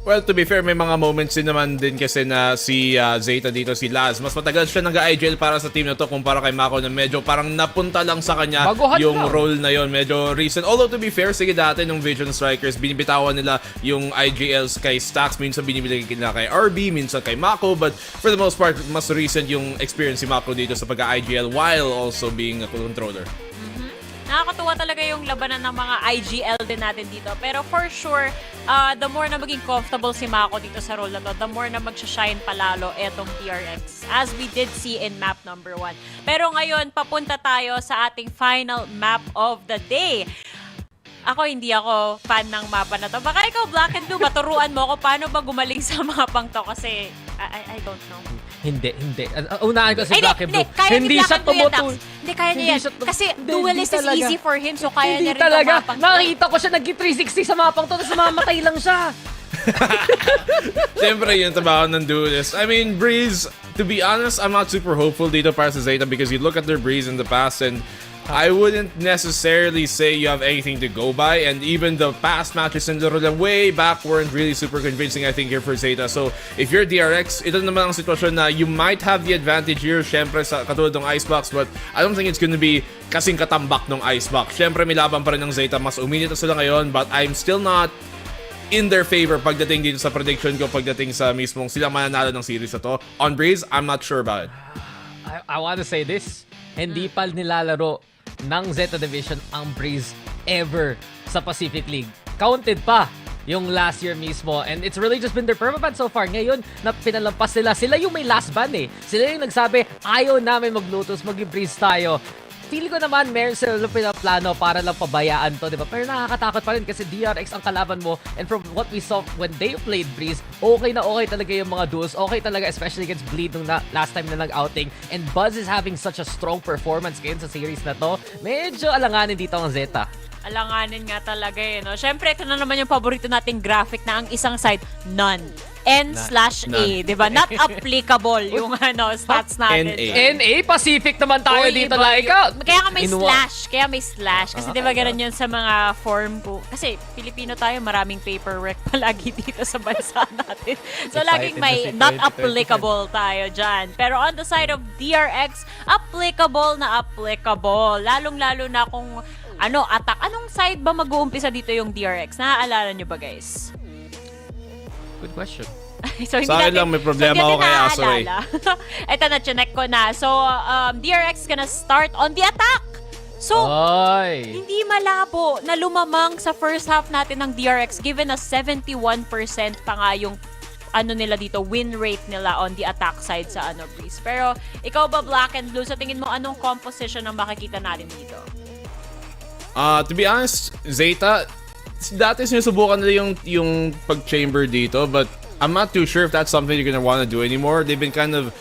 Well, to be fair, may mga moments din naman din kasi na si Zeta dito, si Laz. Mas matagal siya nag-IGL para sa team na to kumpara kay Mako na medyo parang napunta lang sa kanya yung role na yon. Medyo recent. Although to be fair, sige dati nung Vision Strikers, binibitawan nila yung IGLs kay Stax. Minsan binibigay nila kay RB, minsan kay Mako. But for the most part, mas recent yung experience si Mako dito sa pag-IGL while also being a controller. Nakakatuwa talaga yung labanan ng mga IGL din natin dito. Pero for sure, the more na maging comfortable si Mako dito sa role na to, the more na magsashine palalo etong DRX. As we did see in map number 1. Pero ngayon, papunta tayo sa ating final map of the day. Ako, hindi ako fan ng mapa na to. Baka ikaw, Black and Blue, maturuan mo ako paano ba gumaling sa mapang to kasi I don't know. Hindi. Unahan ko si Black and Blue. Hindi siya tumutulong. Hindi, kaya niya yan. Kasi duelist is easy for him, so kaya niya rin itong mapang. Nakita ko siya nag-360 sa mapang to, tapos mamatay lang siya. Siyempre yung trabaho ng duelist. I mean, Breeze, to be honest, I'm not super hopeful dito para sa Zeta because you look at their Breeze in the past and I wouldn't necessarily say you have anything to go by, and even the past matches in the way back weren't really super convincing, I think, here for Zeta. So, if you're DRX, ito naman ang sitwasyon na you might have the advantage here, syempre, sa katulad ng icebox, but I don't think it's gonna be kasing katambak ng icebox. Syempre, may laban pa rin ng Zeta, mas uminit na sila ngayon, but I'm still not in their favor pagdating dito sa prediction ko, pagdating sa mismong silang mananalo ng series na to. On Breeze, I'm not sure about it. I want to say this, hindi pa nilalaro ng Zeta Division ang Breeze ever sa Pacific League. Counted pa yung last year mismo, and it's really just been their permaban so far. Ngayon, na pinalampas sila yung may last ban eh. Sila yung nagsabi, ayaw namin mag-Lotus, mag-Breeze tayo. Feel ko naman meron sila pinaplano para lang pabayaan to, di ba? Pero nakakatakot pa rin kasi DRX ang kalaban mo, and from what we saw when they played Breeze, okay na okay talaga yung mga duels. Okay talaga, especially against Bleed nung last time na nag-outing. And Buzz is having such a strong performance ngayon sa series na to. Medyo alanganin dito ang Zeta. Alanganin nga talaga eh, no? Siyempre, ito na naman yung paborito nating graphic na ang isang side, none. N/A, di ba? Not applicable yung stats natin. NA Pacific naman tayo dito, Laika. Kaya nga may slash. Kasi di ba ganun yun sa mga form ko. Kasi Pilipino tayo, maraming paperwork palagi dito sa bansa natin. So laging may not applicable tayo dyan. Pero on the side of DRX, applicable na applicable. Lalong-lalo na kung attack. Anong side ba mag-uumpisa dito yung DRX? Naaalala nyo ba, guys? Good question. So, hindi Sa akin lang may problema ako kay Asoy. Ito na, chinek ko na. So, DRX gonna start on the attack. So, hindi malabo na lumamang sa first half natin ng DRX given na 71% pa nga yung nila dito, win rate nila on the attack side sa Breeze. Pero, ikaw ba, Black and Blue, sa tingin mo, anong composition ang makikita natin dito? To be honest, Zeta, dati sinusubukan nila yung pag-chamber dito, but I'm not too sure if that's something you're gonna want to do anymore. They've been kind of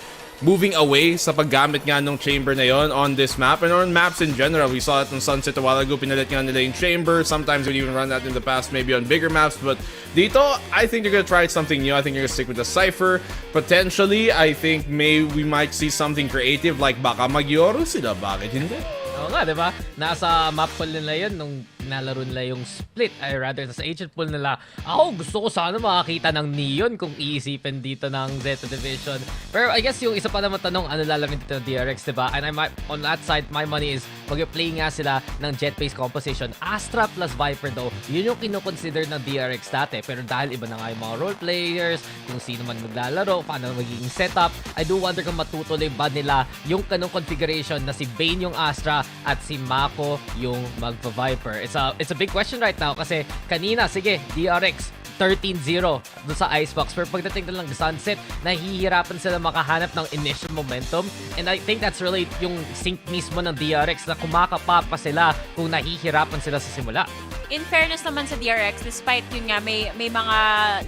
moving away sa paggamit nga ng chamber na yon on this map and on maps in general. We saw it on Sunset a while ago, pinalit nga nila yung chamber. Sometimes we even run that in the past, maybe on bigger maps, but dito, I think they're gonna try something new. I think they're gonna stick with the Cypher. Potentially, I think we might see something creative like baka mag-Yoro sila. Bakit hindi? Oo nga, diba? Nasa map pool nila yun nung nalaro nila yung split. I rather sa agent pool nila. Ako, gusto ko sana makakita ng Neon kung iisipin dito ng Zeta Division. Pero I guess yung isa pa naman tanong, ano lalamin dito ng DRX, diba? And on that side, my money is mag-play nga sila ng jet-based composition. Astra plus Viper daw, yun yung kinoconsider ng DRX dati. Pero dahil iba na nga yung mga role players, kung sino man maglalaro, paano magiging setup, I do wonder kung matutuloy ba nila yung kanong configuration na si Bane yung Astra at si Mako yung magpa-Viper. It's a big question right now kasi kanina, sige, DRX 13-0 doon sa icebox. Pero pagdating na lang Sunset, nahihirapan sila makahanap ng initial momentum. And I think that's really yung sync mismo ng DRX na kumakapa pa sila kung nahihirapan sila sa simula. In fairness naman sa DRX, despite yun nga, may mga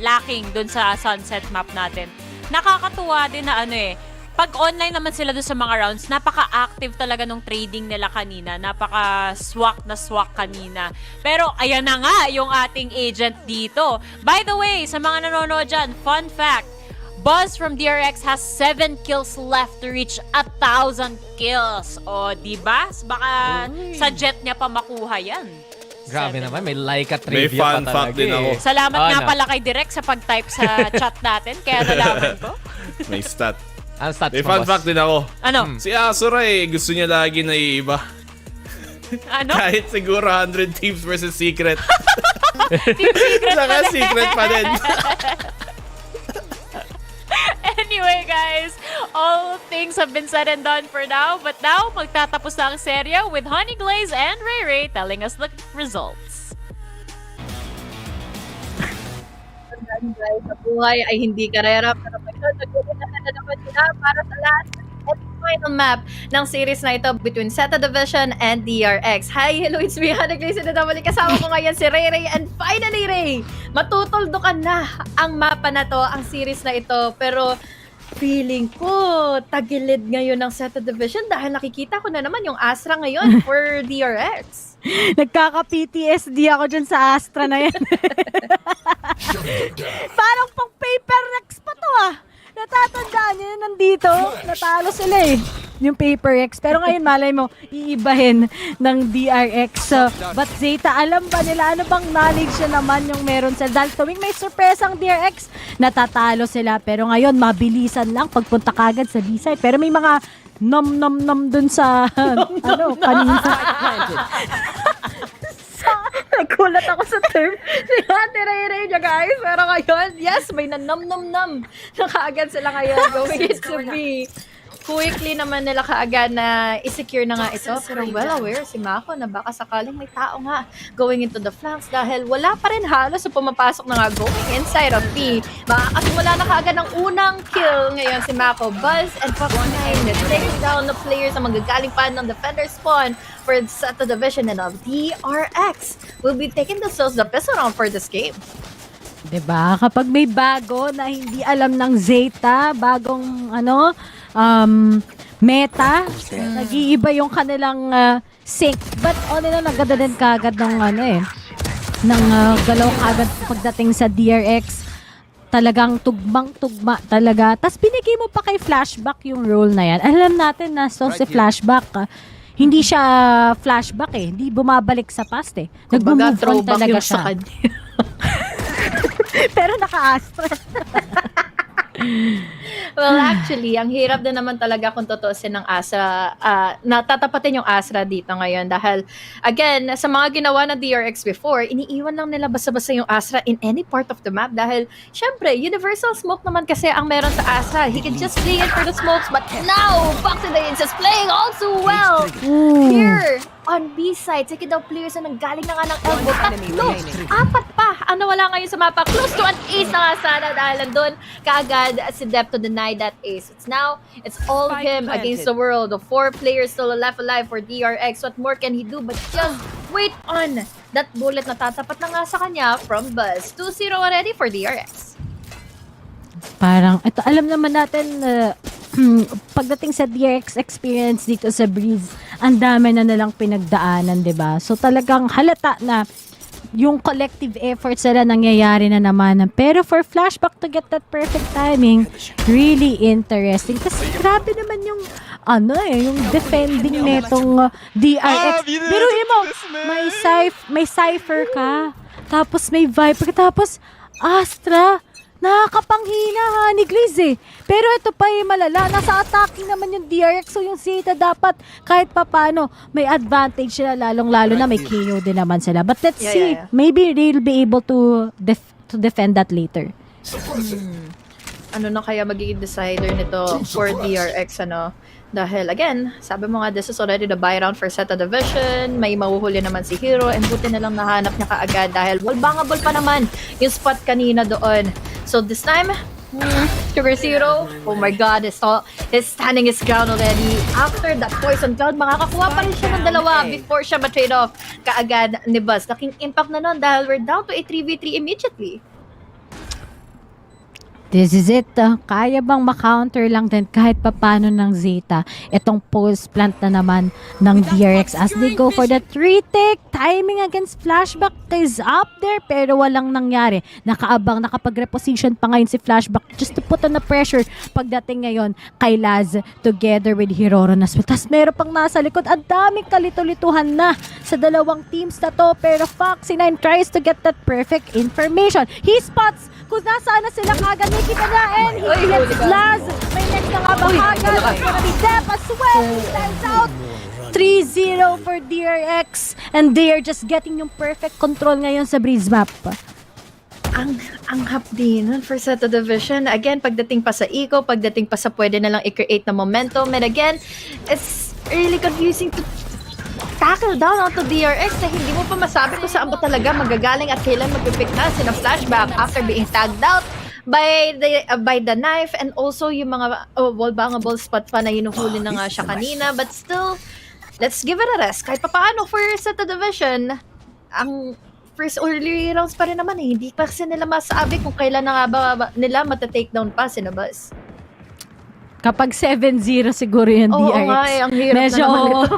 lacking doon sa Sunset map natin, nakakatuwa din na pag online naman sila doon sa mga rounds, napaka-active talaga nung trading nila kanina. Napaka-swak na swak kanina. Pero ayan na nga yung ating agent dito. By the way, sa mga nanonood dyan, fun fact, Buzz from DRX has 7 kills left to reach 1,000 kills. O, diba? Baka sa jet niya pa makuha yan. Grabe naman, may Laika may trivia fun pa fact talaga. din ako. Salamat nga pala kay Direk sa pag-type sa chat natin. Kaya nalaman ko. May stat. Ang stats May mo, fun boss. fact din ako. Ano? Si Asura gusto niya lagi na iiba. Ano? Kahit siguro 100 teams versus secret. Team secret Saka pa din. secret pa din. Anyway, guys, all things have been said and done for now. But now, magtatapos na ang serya with Honey Glaze and Ray Ray telling us the results. Guys, sa buhay ay hindi karera, pero ngayon nag-uunahan na naman sila para sa last and final map ng series na ito between Zeta Division and DRX. Hi, hello, it's me, Hannah Glaze, na naman kasama ko ngayon si Ray Ray, and finally, Ray, matutuldukan na ang mapa na to, ang series na ito, pero feeling ko tagilid ngayon ng Zeta Division dahil nakikita ko na naman yung Astra ngayon for DRX. Nagkaka-PTSD ako dyan sa Astra na yan. Parang pang paper Rex pa to Natatandaan nyo yun, nandito. Natalo sila yung paper X. Pero ngayon, malay mo, iibahin ng DRX. But Zeta, alam ba nila? Ano bang knowledge na naman yung meron sila? Dahil tuwing may surprise ang DRX, natatalo sila. Pero ngayon, mabilisan lang pagpunta kagad sa B-side. Pero may mga nom dun sa kanina. Nagulat ako sa term si Ate Ray niya, guys. Pero ngayon, yes, may nanam-nam-nam na kaagad sila ngayon going into B. Quickly naman nila kaagad na i-secure na nga ito. Pero well aware si Mako na baka sakaling may tao nga going into the flanks dahil wala pa rin halos sa pumapasok na nga going inside of B. Makakasimula na kaagad ng unang kill ngayon si Mako. Buzz and Fox9 taking down the players na magagaling pa ng defender spawn for Zeta Division and of DRX will be taking themselves the best around for this game. Diba? Kapag may bago na hindi alam ng Zeta, bagong meta, nag-iiba yung kanilang sync. But nila naganda din kagad ng ng galaw kagad pagdating sa DRX. talagang tugmang-tugma talaga. Tapos binigay mo pa kay Flashback yung role na yan. Alam natin na si Flashback, hindi siya flashback hindi bumabalik sa past Kumbaga, Nag-move on throwback talaga yung siya. sa kanya. Pero naka-astra. Well, actually, ang hirap din naman talaga kung tutuusin ng Astra, natatapatin yung Astra dito ngayon dahil, again, sa mga ginawa ng DRX before, iniiwan lang nila basta-basta yung Astra in any part of the map dahil, syempre, universal smoke naman kasi ang meron sa Astra. He can just play it for the smokes, but now, Foxy is just playing also well. Here, on B side, second daw players na nanggaling na nga ng elbow. Tatlo, apat pa ang nawala ngayon sa mapa. Close to an ace na nga sana dahil nandun kaagad si Dep to deny that ace. It's all him against the world. The 4 players still left alive for DRX. What more can he do but just wait on that bullet na tatapat na nga sa kanya from Buzz. 2-0 already for DRX. Parang, ito, alam naman natin, pagdating sa DRX experience dito sa Breeze, ang dami na nalang pinagdaanan, 'di ba? So talagang halata na yung collective efforts nila nangyayari na naman. Pero for Flashback to get that perfect timing, really interesting. Kasi grabe naman yung yung defending netong DRX. Pero mo, may Cypher ka, tapos may Viper, tapos Astra. Nakakapanghina ni Gliz Pero ito pa malala. Nasa attacking naman yung DRX. So yung Zeta dapat kahit papano may advantage sila. Lalong-lalo na may KO din naman sila. But let's see. Maybe they'll be able to defend that later. Ano na kaya magiging decider nito for DRX, Dahil, again, sabi mo nga, this is already the buy round for Zeta Division. May mahuhuli naman si Hero. And buti na lang nahanap niya kaagad dahil bangable pa naman yung spot kanina doon. So this time, Sugar Zero, oh my God, is standing his ground already. After that poison cloud, makakakuha pa rin siya ng dalawa before siya ma-trade off kaagad ni Buzz. Laking impact na nun dahil we're down to a 3v3 immediately. This is it. Kaya bang ma-counter lang din kahit papano ng Zeta itong post plant na naman ng DRX as they go for the retake. Timing against Flashback is up there pero walang nangyari. Nakaabang, nakapag-reposition pa ngayon si Flashback just to put on the pressure pagdating ngayon kay Laz together with Hiroro as well. Tas meron pang nasa likod. Ang daming kalito-lituhan na sa dalawang teams na to pero Foxy9 tries to get that perfect information. He spots kung nasaan na sila kagad. Nakita na and he gets Laz. May next na nga ba kagad? It's gonna be Dep as well. He stands out. 3-0 for DRX and they are just getting yung perfect control ngayon sa Breeze map. Ang hapdi nun for Zeta Division. Again, pagdating pa sa eco, pagdating pa sa pwede na lang i-create na momentum. And again, it's really confusing to tackle down onto DRX na hindi mo pa masabi kung saan ba talaga magagaling at kailan mag-pick na sina Flashback after being tagged out by the knife and also yung mga wall-bangable spot pa na hinuhuli na nga siya kanina. But still, let's give it a rest. Kahit pa paano for Zeta Division, ang first early rounds pa rin naman Hindi pa kasi nila masabi kung kailan na nga ba nila mata-takedown pa sina Buzz. Kapag 7-0 siguro yung DRX. Oo nga ang hirap medyo, na naman ito.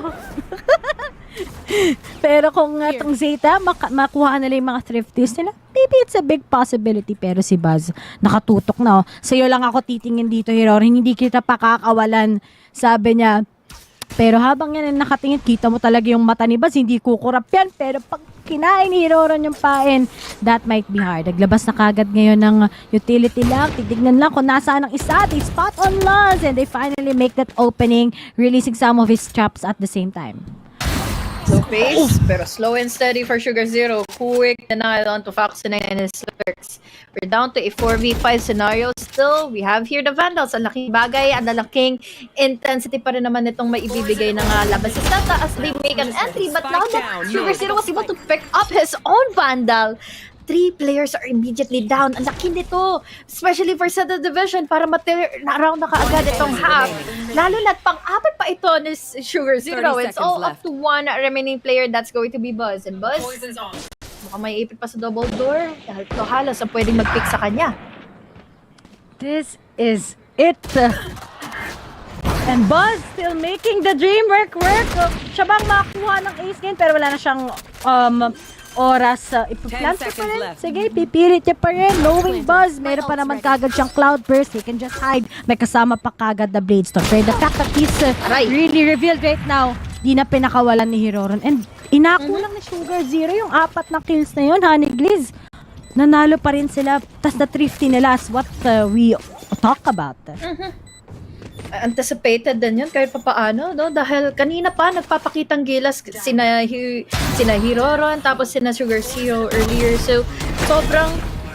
Pero kung itong Zeta, makuha nila yung mga thrifties nila, maybe it's a big possibility. Pero si Buzz, nakatutok na. Sa'yo lang ako titingin dito, Hero. Hindi kita pakakawalan. Sabi niya, pero habang yan nakatingin, kita mo talaga yung mata ni Buzz, hindi kukurap yan. Pero pag kinain ni Hero yung pain, that might be hard. Naglabas na kagad ngayon ng utility lang. Titignan lang kung nasaan ang isa. They spot on Laz and they finally make that opening, releasing some of his traps at the same time. Slow pace, pero slow and steady for Sugar Zero. Quick denial onto Foxy9 and his lurks. We're down to a 4v5 scenario. Still, we have here the Vandals. Ang laking bagay, ang laking intensity pa rin naman itong maibibigay ng laban sa Zeta as they make an entry. But now that Sugar Zero was able to pick up his own Vandal, 3 players are immediately down. Ang laki nito, especially for Zeta Division, para ma-round na kaagad itong half. Lalo na't pang-apat pa ito ni Sugar Zero. It's all up to one remaining player. That's going to be Buzz. And Buzz, mukhang may ipit pa sa double door. Dahil ito halos ang pwedeng mag-pick sa kanya. This is it. And Buzz still making the dream work. Siya bang makakuha ng ace game pero wala na siyang oras. Ipaplant 10 niya pa seconds rin. left. Sige, pipilit niya pa rin. Knowing Buzz, meron pa naman kagad siyang Cloud Burst. He can just hide. May kasama pa kagad na Bladestorm. Pero the fact that he's really revealed right now, di na pinakawalan ni Hiroron. And inako lang ni Sugar Zero yung 4 na kills na yun, Honey Gliz. Nanalo pa rin sila. Tas na thrifty nila as what we talk about. Anticipated din yun kahit papaano, no? Dahil kanina pa nagpapakitang gilas sina Hiroron tapos sina Sugar Zero earlier. So, sobrang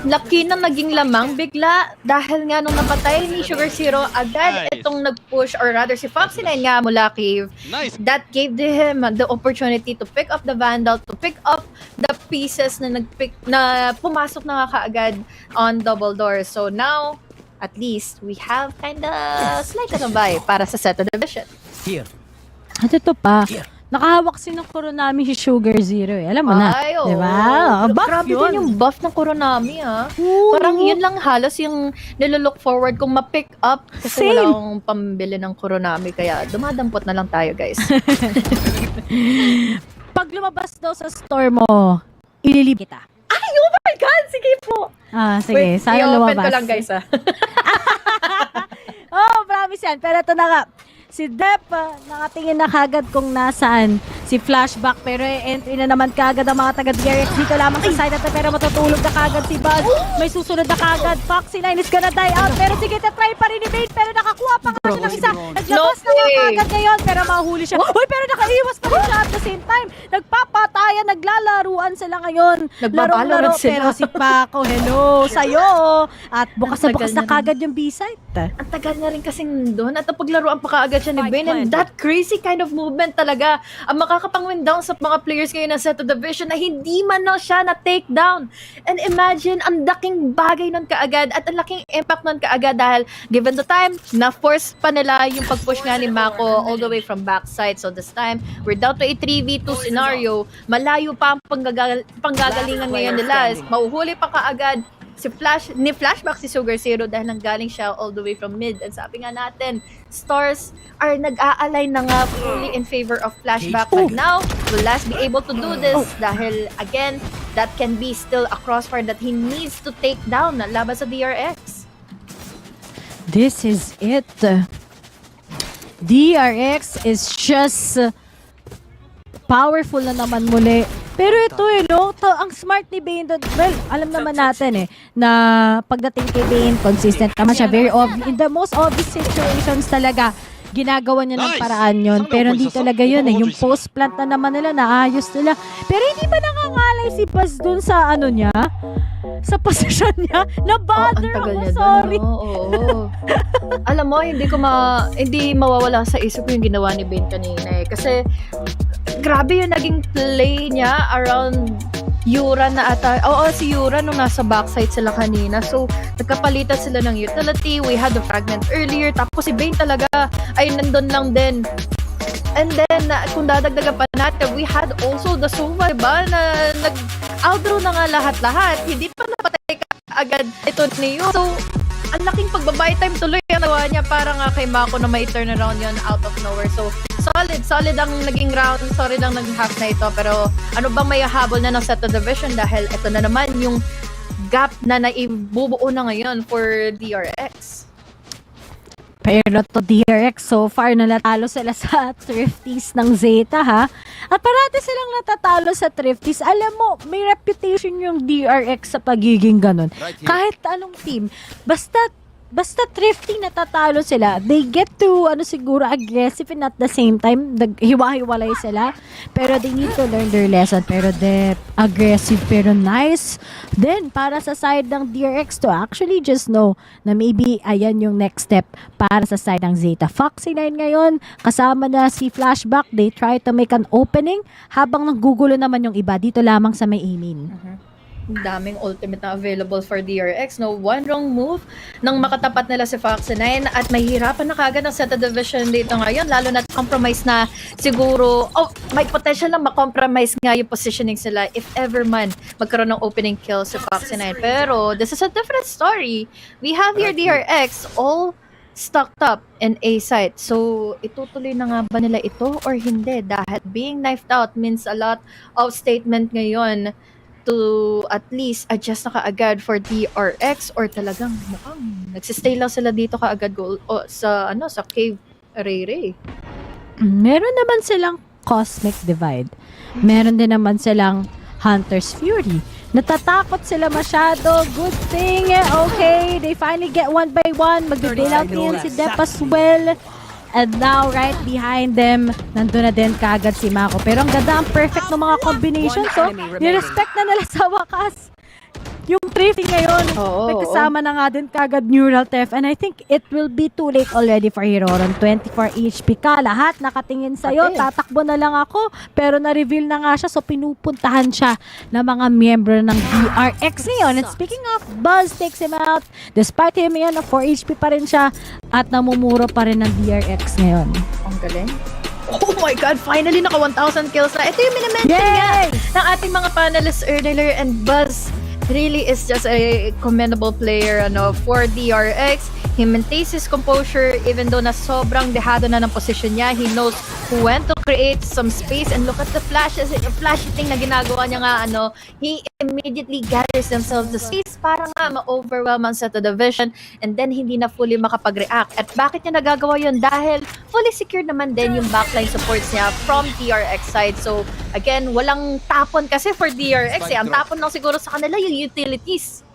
laki ng naging lamang bigla dahil nga nung napatay ni Sugar Zero agad itong nag-push or rather si Foxy9 nga mula cave. That gave him the opportunity to pick up the Vandal, to pick up the pieces na pumasok na nga kaagad on double doors. So now, at least we have kinda slight na buy para sa Zeta division. At ito pa, nakahawak si ng Kuronami si Sugar Zero eh. Alam mo na. Ay, oo. Diba? Buff Grabe yun. din yung buff ng Kuronami, ha? Parang yun lang halos yung nilolook forward kung ma-pick up. Kasi wala akong pambili ng Kuronami, kaya dumadampot na lang tayo, guys. Pag lumabas daw sa store mo, ililib kita. Ay, oh my God! Sige po! Sige. Wait, Sana i-open lumabas. ko lang, guys, ha? Promise yan. Pero ito na nga. Si Dep, nakatingin na kagad kung nasaan si Flashback. Pero entry na naman kagad ang mga taga-DRX dito lamang sa side natin. Pero matutulog na kagad si Buzz. May susunod na kagad. Foxy9 is gonna die out. Pero sige, try pa rin ni Bane. Pero nakakuha pa nga siya ng isa. Naglabas na nga kagad ngayon. Pero mahuli siya. Uy, pero nakaiwas pa rin siya at the same time. Nagpapatayan, naglalaruan sila ngayon. Nagbabalorant sila. Pero si Paco, hello sa'yo. At bukas na bukas na kagad yung B-side. Ang tagal na rin kasing doon at paglaruan pa kaagad siya ni Bane, and that crazy kind of movement talaga ang makakapang-win down sa mga players ngayon ng Zeta division na hindi man na siya na take down. And imagine, ang laking bagay nun kaagad at ang laking impact nun kaagad dahil given the time, na-force pa nila yung pag-push nga ni Mako all the way from backside. So this time, we're down to a 3v2 scenario. Malayo pa ang panggagalingan ngayon nila. Mauhuli pa kaagad si Flashback si Sugar Zero dahil nanggaling siya all the way from mid. And sabi nga natin, stars are nag-a-align na nga fully in favor of Flashback. But now, will Last be able to do this? Dahil, again, that can be still a crossfire that he needs to take down laban sa DRX. This is it. DRX is just powerful na naman muli. Pero ito ang smart ni Bane, well, alam naman natin na pagdating kay Bane, consistent naman siya. Very obvious. In the most obvious situations talaga, ginagawa niya ng paraan yun. Pero hindi talaga yun Yung post-plant na naman nila, naayos nila. Pero hindi ba nangangalay si Buzz dun sa niya? Sa posisyon niya? Na-bother ako, sorry. Oo. Alam mo, hindi mawawala sa isip ko yung ginawa ni Bane kanina Kasi, grabe yung naging play niya around Yura na ata. Oo, si Yura nung nasa backside sila kanina. So, nagkapalitan sila ng utility. We had the fragment earlier. Tapos si Bane talaga ay nandun lang din. And then, kung dadagdagan pa natin, we had also the Sova, diba? Na nag-outdraw na nga lahat-lahat. Hindi pa napatay agad ito niyo. So, ang laking pagbabay time tuloy ang nawa niya para nga kay Mako na may turn around yun out of nowhere. So, solid ang naging round. Sorry lang naging half na ito. Pero ano bang may habol na ng Zeta division dahil ito na naman yung gap na naibubuo na ngayon for DRX. Pero to DRX, so far nalatalo sila sa Thrifties ng Zeta ha. At parati silang natatalo sa Thrifties. Alam mo, may reputation yung DRX sa pagiging ganun. Kahit anong team, basta thrifty natatalo sila, they get to siguro aggressive and at the same time hiwa-hiwalay sila, pero they need to learn their lesson. Pero aggressive pero nice then para sa side ng DRX to actually just know na maybe ayan yung next step para sa side ng Zeta. Foxy9 ngayon kasama na si Flashback, they try to make an opening habang nanggugulo naman yung iba dito lamang sa may Amin. Daming ultimate na available for DRX. No one wrong move nang makatapat nila si Foxy9 at mahihirapan na kagad ang Zeta division dito ngayon, lalo na compromise na siguro may potential lang ma-compromise nga yung positioning sila if ever man magkaroon ng opening kill si Foxy9. Pero this is a different story. We have here DRX all stocked up in A site. So, itutuloy na nga ba nila ito or hindi? Dahil being knifed out means a lot of statement ngayon to at least adjust na kaagad for DRX or talagang mukhang nagsistay lang sila dito kaagad sa cave Ray. Meron naman silang Cosmic Divide. Meron din naman silang Hunter's Fury. Natatakot sila masyado. Good thing. Okay, they finally get one by one. Mag-bail out niyan si Dep as well. And now, right behind them, nandun na din kagad si Mako. Pero ang ganda, ang perfect ng mga combination. So, nirespect na nila sa wakas yung thrifting ngayon. Nagkasama na nga din kagad Neural Theft. And I think it will be too late already for Hiroron. 24 HP ka. Lahat nakatingin sa'yo. Tatakbo na lang ako. Pero na-reveal na nga siya. So pinupuntahan siya ng mga miyembro ng DRX ngayon. And speaking of, Buzz takes him out. Despite him yan, 4 HP pa rin siya. At namumuro pa rin ng DRX ngayon. Ang galing. Oh my God! Finally, naka 1,000 kills na. Ito yung minimension nga ng ating mga panelists earlier, and Buzz really is just a commendable player for DRX. He maintains his composure even though na sobrang dehado na ng position niya. He knows when to create some space, and look at the flashy thing na ginagawa niya nga. He immediately gathers himself the space para nga ma-overwhelm ang Zeta division, and then hindi na fully makapag-react. At bakit niya nagagawa yun? Dahil fully secured naman din yung backline supports niya from DRX side. So again, walang tapon kasi for DRX Ang tapon lang siguro sa kanila yung utilities.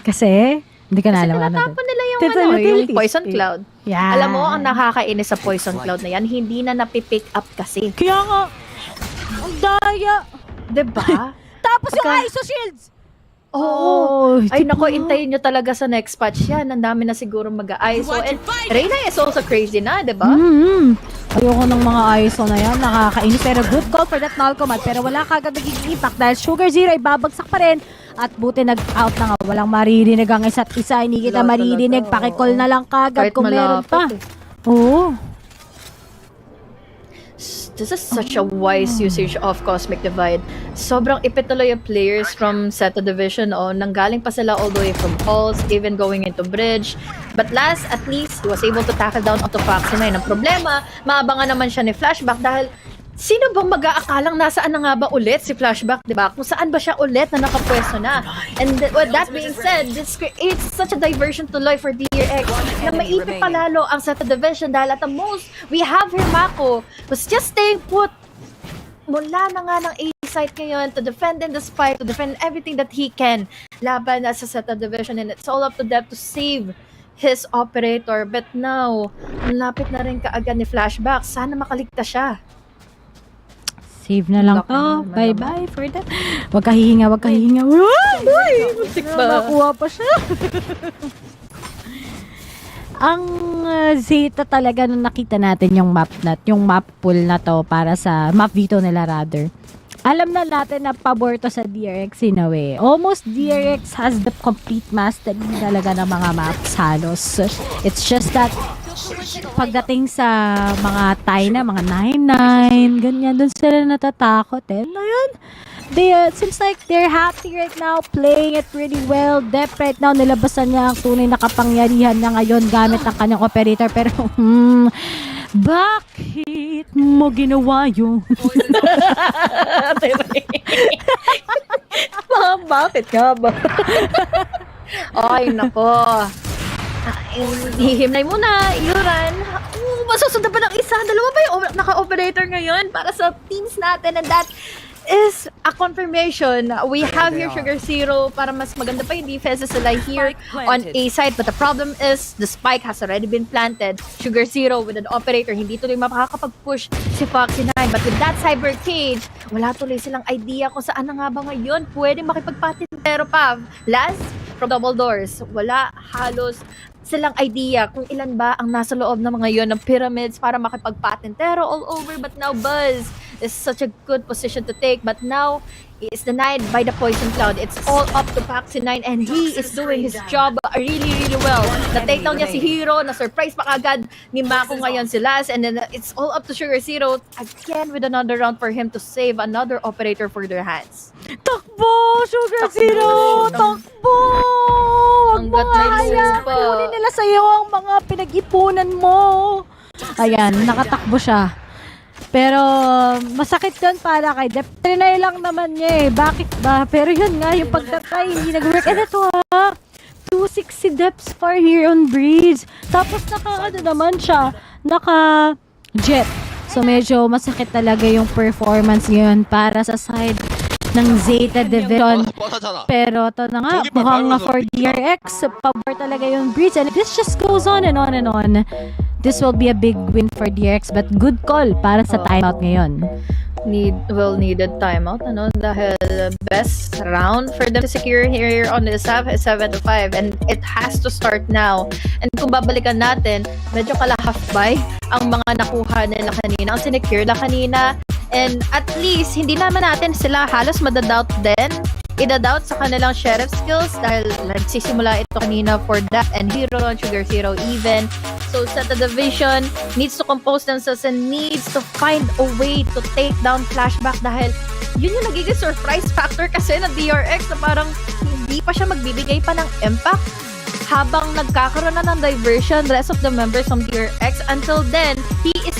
Kasi, hindi ka na alam. Tinatapon nila yung, yung Poison Cloud. Yeah. Alam mo, ang nakakainis sa Poison Cloud na yan, hindi na napipick up kasi. Kaya nga, ang daya. Diba? Tapos yung ISO shields. Ay nako, intayin nyo talaga sa next patch yan. Ang dami na siguro mag-ISO. And Reyna is also crazy na, diba? Ayoko ng mga ISO na yan. Nakakainis. Pero good call for that Malcolm. Pero wala kagad nagiging impact dahil Sugar Zero ay babagsak pa rin. At buti nag-out na nga. Walang maririnig ang isa't isa. Hindi kita maririnig. Pakicall na lang kagad kung meron pa. This is such a wise usage of Cosmic Divide. Sobrang ipit tuloy yung players from Zeta Division. Nanggaling pa sila all the way from halls, even going into bridge. But last, at least, he was able to tackle down onto Foxy9. Ang problema, maabangan naman siya ni Flashback dahil sino bang mag-aakalang nasaan na nga ba ulit si Flashback, diba? Kung saan ba siya ulit na nakapwesto na. And with that being said, this creates such a diversion tuloy for DRX na maipit palalo ang Zeta Division dahil at the most, we have Mako was just staying put mula na nga ng A site ngayon to defend in the spike, to defend everything that he can laban sa Zeta Division, and it's all up to them to save his operator. But now, lapit na rin kaagad ni Flashback. Sana makaligtas siya. Save na lang to. Bye-bye for that. Huwag ka hihinga, huwag ka hihinga. Uy! Muntik pa. Nakuha pa siya. Ang Zeta talaga nung nakita natin yung map pool na to para sa map veto nila rather. Alam na natin na pabor to sa DRX in a way. Almost DRX has the complete mastery talaga ng mga maps halos. It's just that pagdating sa mga tie na, mga 9-9, ganyan, dun sila natatakot Ayun, seems like they're happy right now, playing it really well. Dep right now, nilabasan niya ang tunay na kapangyarihan niya ngayon gamit ang kanyang operator. Pero, bakit mo ginawa yun? Bakit nga ba? Ay, nako. Hihimlay muna, Yuran. Masusundan pa ng isa. Dalawa ba yung naka-operator ngayon para sa teams natin? And that is a confirmation. We have here Sugar Zero para mas maganda pa yung defenses sila here on A side. But the problem is, the spike has already been planted. Sugar Zero with an operator, hindi tuloy makakapag-push si Foxy9. But with that cyber cage, wala tuloy silang idea kung saan na nga ba ngayon pwede makipagpatintero pa. Last, from double doors, wala halos silang idea kung ilan ba ang nasa loob ng mga yon ng pyramids para makipagpatintero all over. But now Buzz This is such a good position to take, but now he is denied by the Poison Cloud. It's all up to Paxi9 and he is doing his job really well. Na-takedown niya si Hero, na-surprise pa kagad ni Mako ngayon si Laz, and then it's all up to Sugar Zero again with another round for him to save another operator for their hands. Takbo! Sugar Zero! Takbo! Huwag mo Hanggat may hayaan. lupa. Kunin nila sa'yo ang mga pinag-ipunan mo. Ayan, nakatakbo siya. Pero masakit yun para kay Dep. Trinay lang naman niya eh. Bakit ba? Pero yun nga, yung pagtatry hindi nag-work. And ito ha, 260 Deps for here on Breeze. Tapos naman siya, naka-jet. So medyo masakit talaga yung performance ngayon para sa side ng Zeta Division. Pero ito na nga, mukhang for DRX, pabor talaga yung Breeze. And this just goes on and on and on. This will be a big win for DRX, but good call para sa timeout ngayon. Needed timeout, ano? Dahil best round for them to secure here on this half is 7-5, and it has to start now. And kung babalikan natin, medyo kalahaf by ang mga nakuha nila kanina, ang sinecure na kanina. And at least, hindi naman natin sila halos madadoubt din. Idadoubt sa kanilang sheriff skills dahil nagsisimula ito kanina for Dap and Hero and Sugar Zero even. So Zeta Division needs to compose themselves and needs to find a way to take down Flashback dahil yun yung nagiging surprise factor kasi na DRX na parang hindi pa siya magbibigay pa ng impact habang nagkakaroon na ng diversion rest of the members from DRX. Until then, he is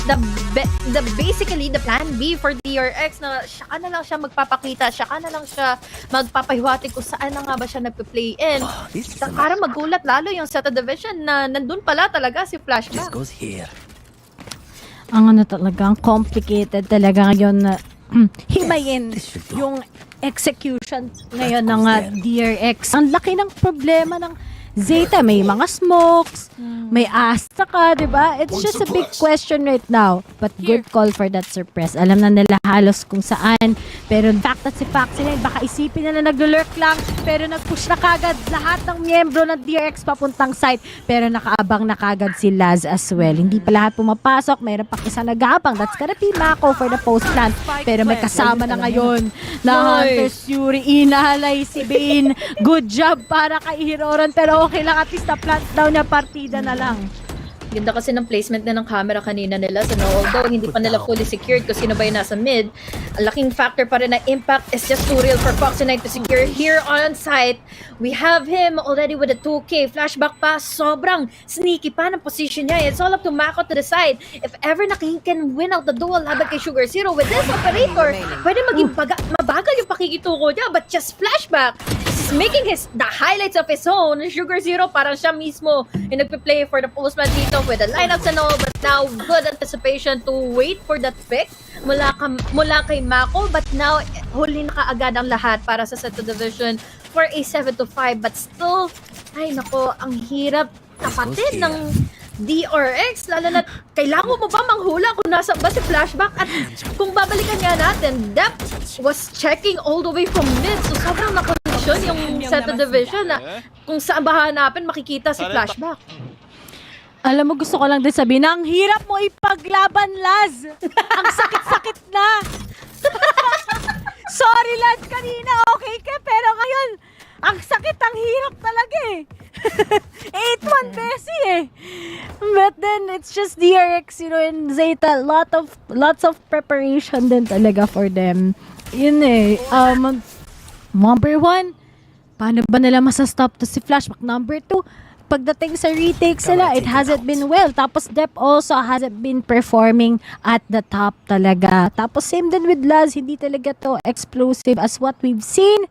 basically the plan B for DRX na siya na lang siya magpapakita, siya na lang siya magpapahiwatig kung saan na nga ba siya nagpe-play in. Para magulat lalo yung Zeta Division na nandun pala talaga si Flashback. Ang ano talaga, ang complicated talaga ngayon na himayin yung execution ngayon ng DRX. Ang laki ng problema ng Zeta, may mga smokes, may Asta ka, diba? It's just a big question right now. But good call for that surprise. Alam na nila halos kung saan. Pero in fact that si Paxi9, baka isipin nila nag-lurk lang. Pero nag-push na kagad lahat ng miyembro ng DRX papuntang site. Pero nakaabang na kagad si Laz as well. Hindi pa lahat pumapasok. Mayroon pa isa nag-aabang. That's gonna be Mako for the post plant. Pero may kasama na ngayon na Hunter's Fury. Inahalay si Bane. Good job para kay Hiroron. Pero okay lang, at least na-plant down niya, partida na lang. Ganda kasi ng placement na ng camera kanina nila. So, no, although hindi pa nila fully secured kung sino ba yung nasa mid, ang laking factor pa rin na impact is just too real for Paxi9 to secure here on site. We have him already with a 2K. Flashback pa, sobrang sneaky pa ng position niya. It's all up to Mako to decide if ever na he can win out the duel laban kay Sugar Zero with this operator. Pwede maging mabagal yung pakikituko niya, but just Flashback is making the highlights of his own. Sugar Zero, parang siya mismo yung nagpe-play for the postman dito with the lineups and all, but now good anticipation to wait for that pick mula kay Mako, but now huli na kaagad ang lahat para sa Zeta Division for a 7-5, but still, ay nako, ang hirap tapatin ng DRX, lalo na kailangan mo ba manghula kung nasa ba si Flashback. At kung babalikan nga natin, Dep was checking all the way from mid, so sobrang nakondisyon yung Zeta Division na kung saan ba hanapin makikita si Flashback. Alam mo, gusto ko lang din sabihin, ang hirap mo ipaglaban, Laz. Ang sakit-sakit na. Sorry, Laz, kanina okay ka, pero ngayon, ang sakit, ang hirap talaga eh. 8-1 Bessie eh. But then, it's just DRX, you know, and Zeta, lots of preparation din talaga for them. Yun eh. Number 1, paano ba nila masastop to si Flashback? Number 2, pagdating sa retake sila, it hasn't been well. Tapos Dep also hasn't been performing at the top talaga. Tapos same din with Laz, hindi talaga to explosive as what we've seen.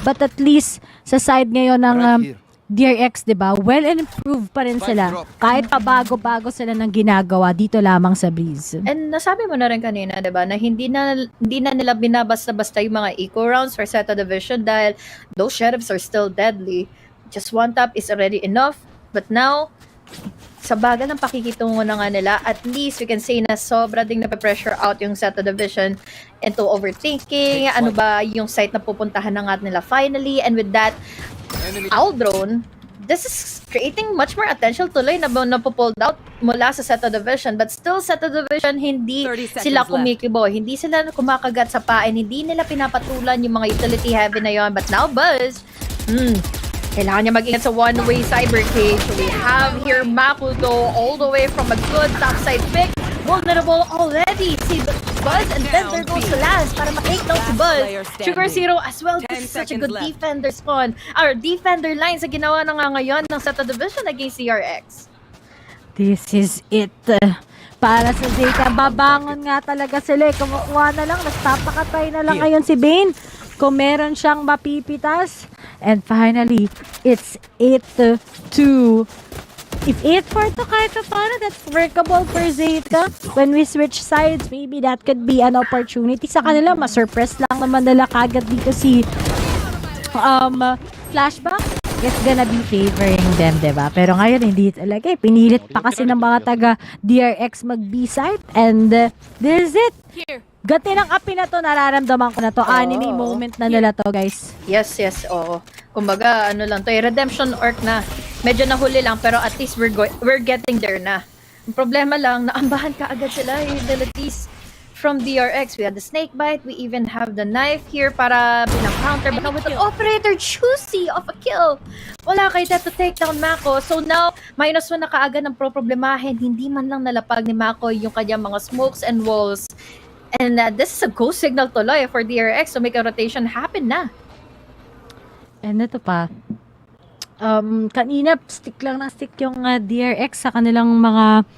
But at least sa side ngayon ng DRX, diba? Well and improved pa rin sila. Kahit pa bago-bago sila ng ginagawa dito lamang sa Breeze. And nasabi mo na rin kanina, diba, na hindi na nila binabasta-basta yung mga eco rounds for Zeta Division dahil those sheriffs are still deadly. Just one tap is already enough. But now, sa bagal ng pakikitungo na nga nila, at least we can say na sobra ding nape-pressure out yung Zeta Division into overthinking. Ano ba yung site na pupuntahan na nga nila finally. And with that, Owl Drone, this is creating much more attention tuloy na napupulled out mula sa Zeta Division. But still, Zeta Division, hindi 30 sila seconds left. kumikibo. Hindi sila kumakagat sa pain. Hindi nila pinapatulan yung mga utility heavy na yon. But now, Buzz, kailangan niya mag-ingat sa one-way cyber cage. We have here Makuto all the way from a good topside pick. Vulnerable already. See Buzz, and then there goes the last para ma-take down si Buzz. Sugar Zero as well. This is such a good defender spawn. Or defender line sa ginawa na nga ngayon ng Zeta Division against DRX. This is it. Para sa Zeta, babangon nga talaga sila. Kumukuha na lang, nagpapakatay na lang ngayon si Bane. Kung meron siyang mapipitas. And finally, it's 8-2. If 8-4 to kahit pa paano, that's workable for Zeta. When we switch sides, maybe that could be an opportunity sa kanila. Ma-surpress lang naman nila kagad dito si Flashback. It's gonna be favoring them, diba? Pero ngayon, hindi talaga. Pinilit pa kasi ng mga taga DRX mag-B-side. And this is it. Gati ng api na to, nararamdaman ko na to. Anime moment na nila to, guys. Yes, oo. Kumbaga, ano lang to, redemption arc na. Medyo nahuli lang, pero at least we're getting there na. Ang problema lang, naambahan ka agad sila yung abilities from DRX. We had the snake bite, we even have the knife here para pinang-counter. But now with the operator, juicy of a kill. Wala kay Ted to take down Mako. So now, -1 na kaagad ng problemahin. Hindi man lang nalapag ni Mako yung kanyang mga smokes and walls. And this is a go signal tuloy for DRX to make a rotation happen na. And ito pa, kanina stick yung DRX sa kanilang mga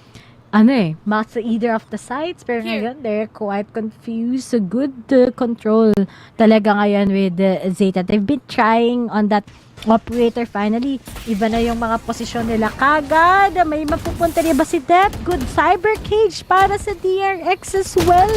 match either of the sides, pero ngayon they're quite confused. So good control talaga ngayon with Zeta. They've been trying on that operator finally. Iba na yung mga posisyon nila kagad. May mapupunta rin ba si Death? Good cyber cage para sa DRX as well.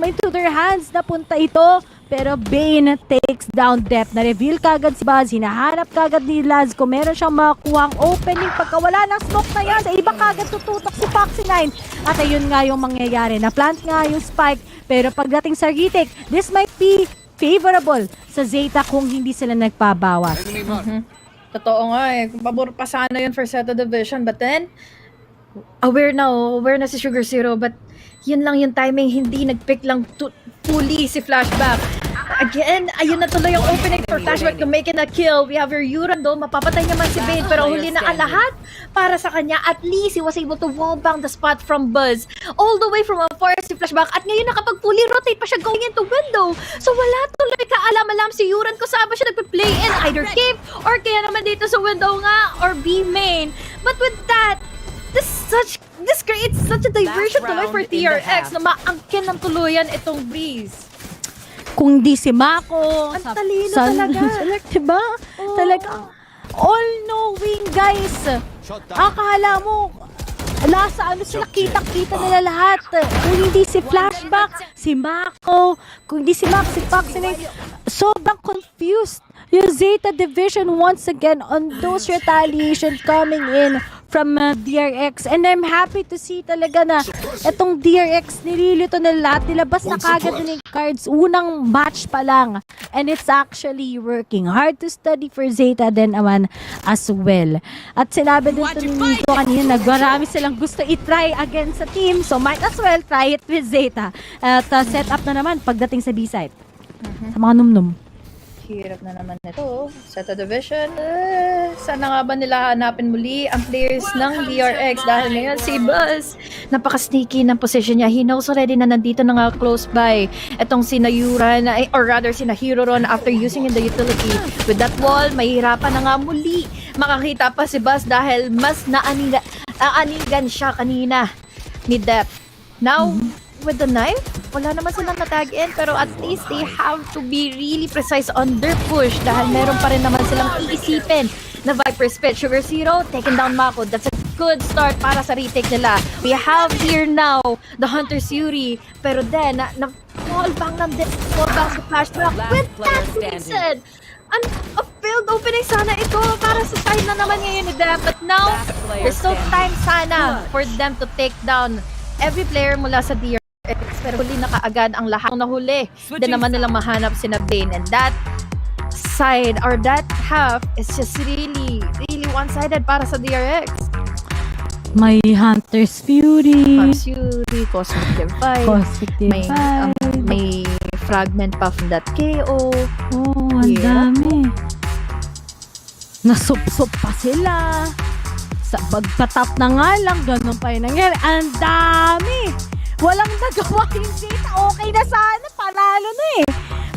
Into their hands napunta ito. Pero Bane takes down Death. Na-reveal kagad si Buzz. Hinahanap kagad ni Laz kung meron siyang makuhang opening. Pagkawala ng smoke na yan, sa iba kagad tututok si Foxy9. At ayun nga yung mangyayari. Na-plant nga yung spike. Pero pagdating sa retake, this might be favorable sa Zeta kung hindi sila nagpabawas. Totoo nga eh. Pabor pa sana yun for Zeta Division. But then, aware na si Sugar Zero. But yun lang yung timing. Hindi nag-pick lang fully si Flashback. Again, ayun na tuloy yung opening for Flashback to make it a kill. We have your Urando. Mapapatay naman si Bane. Pero huli na ang lahat para sa kanya. At least he was able to wallbang the spot from Buzz. All the way from afar si Flashback. At ngayon nakapag-fully rotate pa siya going into window. So wala tuloy kaalam-alam si Uran kung saan ba siya nagpe-play in. Either cave or kaya naman dito sa window nga or B main. But with that, this creates such a diversion tuloy for TRX na maangkin ng tuluyan itong Breeze. Kung di si Mako, ang talino talaga. Diba? Talagang all-knowing, guys. Akala mo, nasa sila, kitang-kita nila lahat. Kung hindi si Flashback, si Mako, kung hindi si Max, si Foxy9, sobrang confused yung Zeta Division once again on those retaliation coming in from DRX. And I'm happy to see talaga na itong DRX, nililito na lahat. Nilabas na kagad na yung cards. Unang match pa lang. And it's actually working. Hard to study for Zeta din naman as well. At sinabi din ito ni Nico kanina, nagmarami silang gusto i-try against sa team. So might as well try it with Zeta. At set up na naman pagdating sa B-side. Sa mga num-num. Hirap na naman ito. Zeta Division. Sana nga ba nila hanapin muli ang players ng DRX dahil ngayon si Buzz napaka-sneaky ng position niya. He knows already na nandito na nga close by itong sinayuran or rather sinahiroron after using in the utility. With that wall, mahirapan na nga muli makakita pa si Buzz dahil mas naanigan siya kanina ni Death. Now, with the knife, wala naman silang natag in pero at least they have to be really precise on their push dahil meron pa rin naman silang iisipin na Viper Spit. Sugar Zero, taken down Mako. That's a good start para sa retake nila. We have here now the Hunter's Yuri pero then, na-fall bang sa Flashback. With that being said, a failed opening sana ito para sa side na naman ngayon ni Death. But now, there's still time sana for them to take down every player mula sa DRX. Pero huli na kaagad ang lahat ng nahuli. Then naman nilang mahanap si Bane. And that side or that half is just really one-sided para sa DRX. May Hunter's Fury. Fury, Cosmic Divide. Cosmic Divide. May fragment pa from that KO. Oh, ang dami. Nasup-sup pa sila. Sa pagpatap na nga lang, ganun pa yung nangyari. Ang dami! Walang nagawa yung Zeta. Okay na sana, panalo na eh.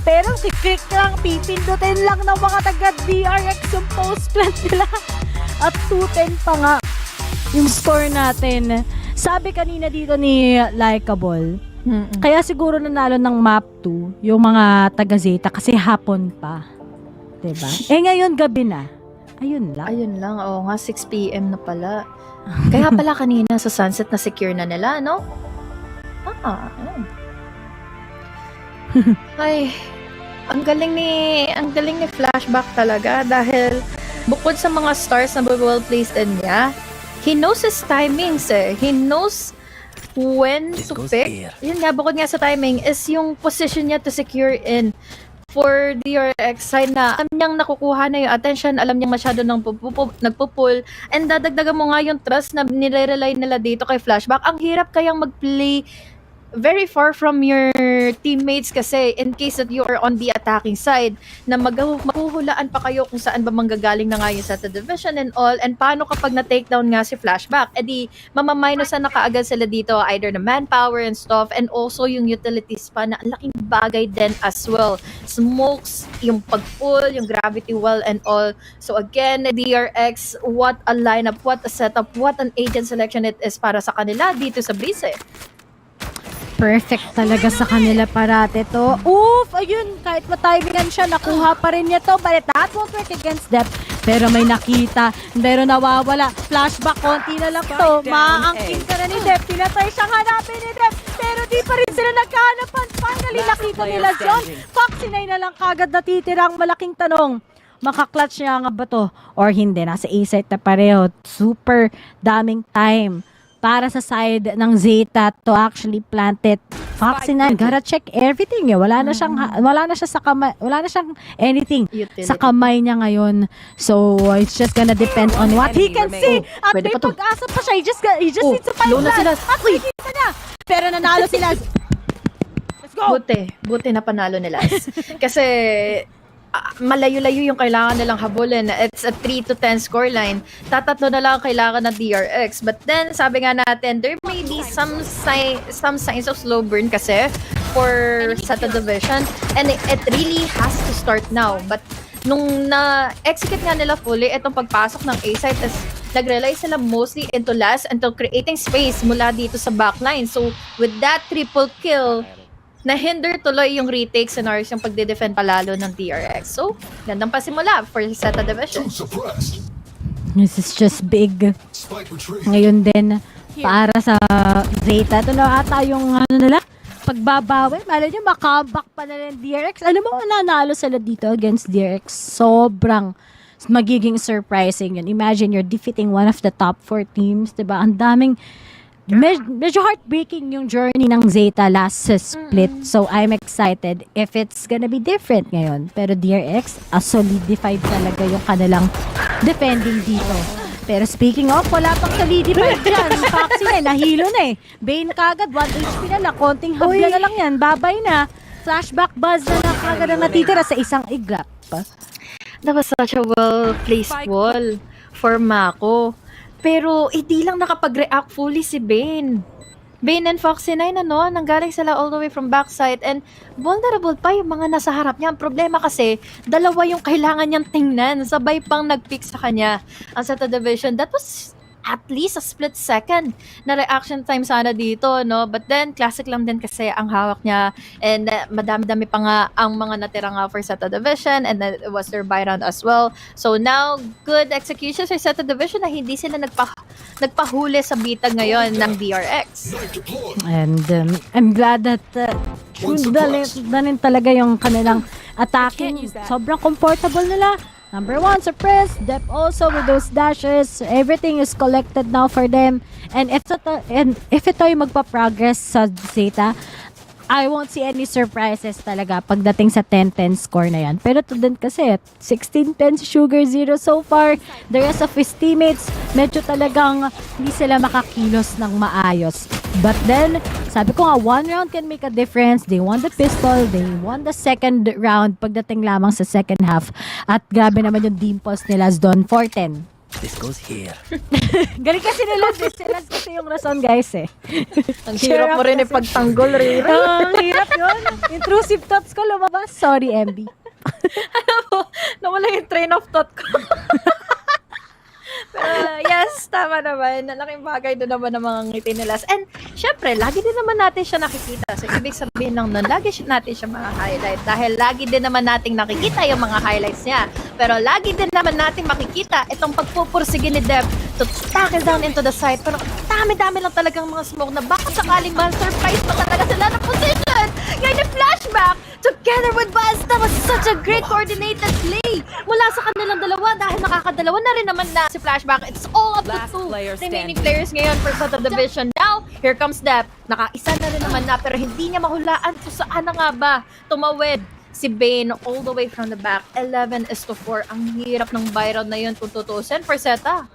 Pero si Click lang, pipindutin lang ng mga taga-DRX yung post plant nila. At 2-10 pa nga yung score natin. Sabi kanina dito ni Likeable, kaya siguro nanalo ng map 2 yung mga taga-Zeta kasi hapon pa. Diba? Ngayon gabi na. Ayun lang. Oo nga, 6 p.m. na pala. Kaya pala kanina sa sunset na secure na nila, no? Ayun. Ay, ang galing ni Flashback talaga dahil bukod sa mga stars na well placed in niya, he knows his timings eh. He knows when to pick. Yun nga, bukod nga sa timing is yung position niya to secure in for DRX side na alam niyang nakukuha na yung attention, alam niyang masyado nang nagpo-pull, and dadagdagan mo nga yung trust na nire-rely nila dito kay Flashback. Ang hirap kayang mag-play very far from your teammates kasi in case that you are on the attacking side na maghuhulaan pa kayo kung saan ba manggagaling na nga yung Zeta division and all, and paano kapag na-takedown nga si Flashback, edi mamaminosan na kaagad sila dito either the manpower and stuff, and also yung utilities pa na ang laking bagay din as well. Smokes, yung pag-pull, yung gravity well and all. So again, DRX, what a lineup, what a setup, what an agent selection it is para sa kanila dito sa Breeze. Perfect talaga sa kanila parate to. Oof! Ayun, kahit matimingan siya, nakuha pa rin niya to. But that won't work against them. Pero may nakita, pero nawawala. Flashback, konti na lang to. Maangkin ka na ni Dep. Pinatay siyang hanapin ni Dep. Pero di pa rin sila nagkahanapan. Finally, nakita nila John. Foxinay na lang kagad natitira. Ang malaking tanong, makaklatch niya nga ba to? Or hindi? Nasa A-site na pareho. Super daming time para sa side ng Zeta to actually plant it. Foxy9, gotta check everything. Wala na siyang sa kamay, wala na siyang anything sa kamay niya ngayon. So it's just gonna depend on what he can see. At may pag-asa pa siya. He just needs to find that. At nakikita niya. Pero nanalo sila. Let's go! Buti na panalo nila. Kasi malayo-layo yung kailangan nilang habulin. It's a 3-10 scoreline. Tatatlo na lang kailangan ng DRX. But then, sabi nga natin, there may be some signs of slow burn kasi for Zeta division. And it really has to start now. But nung na-execute nga nila fully, itong pagpasok ng A-site is nag-rely sila mostly into last and to creating space mula dito sa backline. So, with that triple kill, na-hinder tuloy yung retake scenarios yung pagde-defend palalo ng DRX. So, gandang pasimula for Zeta division. This is just big. Ngayon din, para sa Zeta, ito na ata yung nila, pagbabawi. Malay nyo, makabak pa na ng DRX. Alam mo, nanalo sila dito against DRX. Sobrang magiging surprising yun. Imagine you're defeating one of the top 4 teams, diba? Ang daming medyo heartbreaking yung journey ng Zeta last split. So, I'm excited if it's gonna be different ngayon. Pero DRX, solidified talaga yung kanilang defending dito. Pero speaking of, wala pang solidified dyan. Foxy na, nahilo na eh. Bane kagad, 1 HP na lang. Konting habla na lang yan. Babay na. Flashback buzz na kagad ang natitira sa isang iglap. That was such a well-placed wall for Mako. Pero hindi lang nakapag-react fully si Bane. Bane and Foxy9, nanggaling sila all the way from backside and vulnerable pa yung mga nasa harap niya. Ang problema kasi, dalawa yung kailangan niyang tingnan. Sabay pang nag-pick sa kanya ang Zeta division. That was at least a split second na reaction time sana dito, no? But then, classic lang din kasi ang hawak niya and madami-dami pa nga ang mga natira nga for Zeta division and then it was their buy round as well. So now, good execution sa Zeta division na hindi sila nagpahuli sa bitag ngayon ng DRX. And I'm glad that dalhin talaga yung kanilang attacking. Sobrang comfortable nila. Number 1, suppress. Dep also with those dashes. Everything is collected now for them. And if ito yung magpa-progress sa Zeta, I won't see any surprises talaga pagdating sa 10-10 score na yan. Pero to din kasi, 16-10 si Sugar Zero so far. The rest of his teammates, medyo talagang hindi sila makakilos ng maayos. But then, sabi ko nga, one round can make a difference. They won the pistol, they won the second round pagdating lamang sa second half. At grabe naman yung dimples nila doon, 4-10. This goes here. Galing kasi nila, silas kasi yung rason guys eh. Ang hirap mo rin ipagtanggol, Riri. Ang hirap yun. Intrusive thoughts ko lumabas. Sorry, MB. Alam mo, nawala yung train of thought ko. Pero yes, tama naman. Laking bagay doon naman ng mga ngiti nila. And syempre, lagi din naman natin siya nakikita. So ibig sabihin lang nun, lagi natin siya mga highlight. Dahil lagi din naman nating nakikita yung mga highlights niya. Pero lagi din naman nating makikita itong pagpupursige ni Deb to tackle down into the site. Pero dami-dami lang talagang mga smoke na baka sakaling ma-surprise pa talaga sila na position. Ngayon yung flashback together with Buzz. That was such a great coordinated play mula sa kanilang dalawa dahil nakakadalawa na rin naman na si Flashback. It's all up to two remaining players ngayon for Zeta Division. Now, here comes Dep. Nakaisa na rin naman na pero hindi niya mahulaan kung saan na nga ba tumawid si Bane all the way from the back. 11-4. Ang hirap ng buy round na yun kung tutusin for Zeta.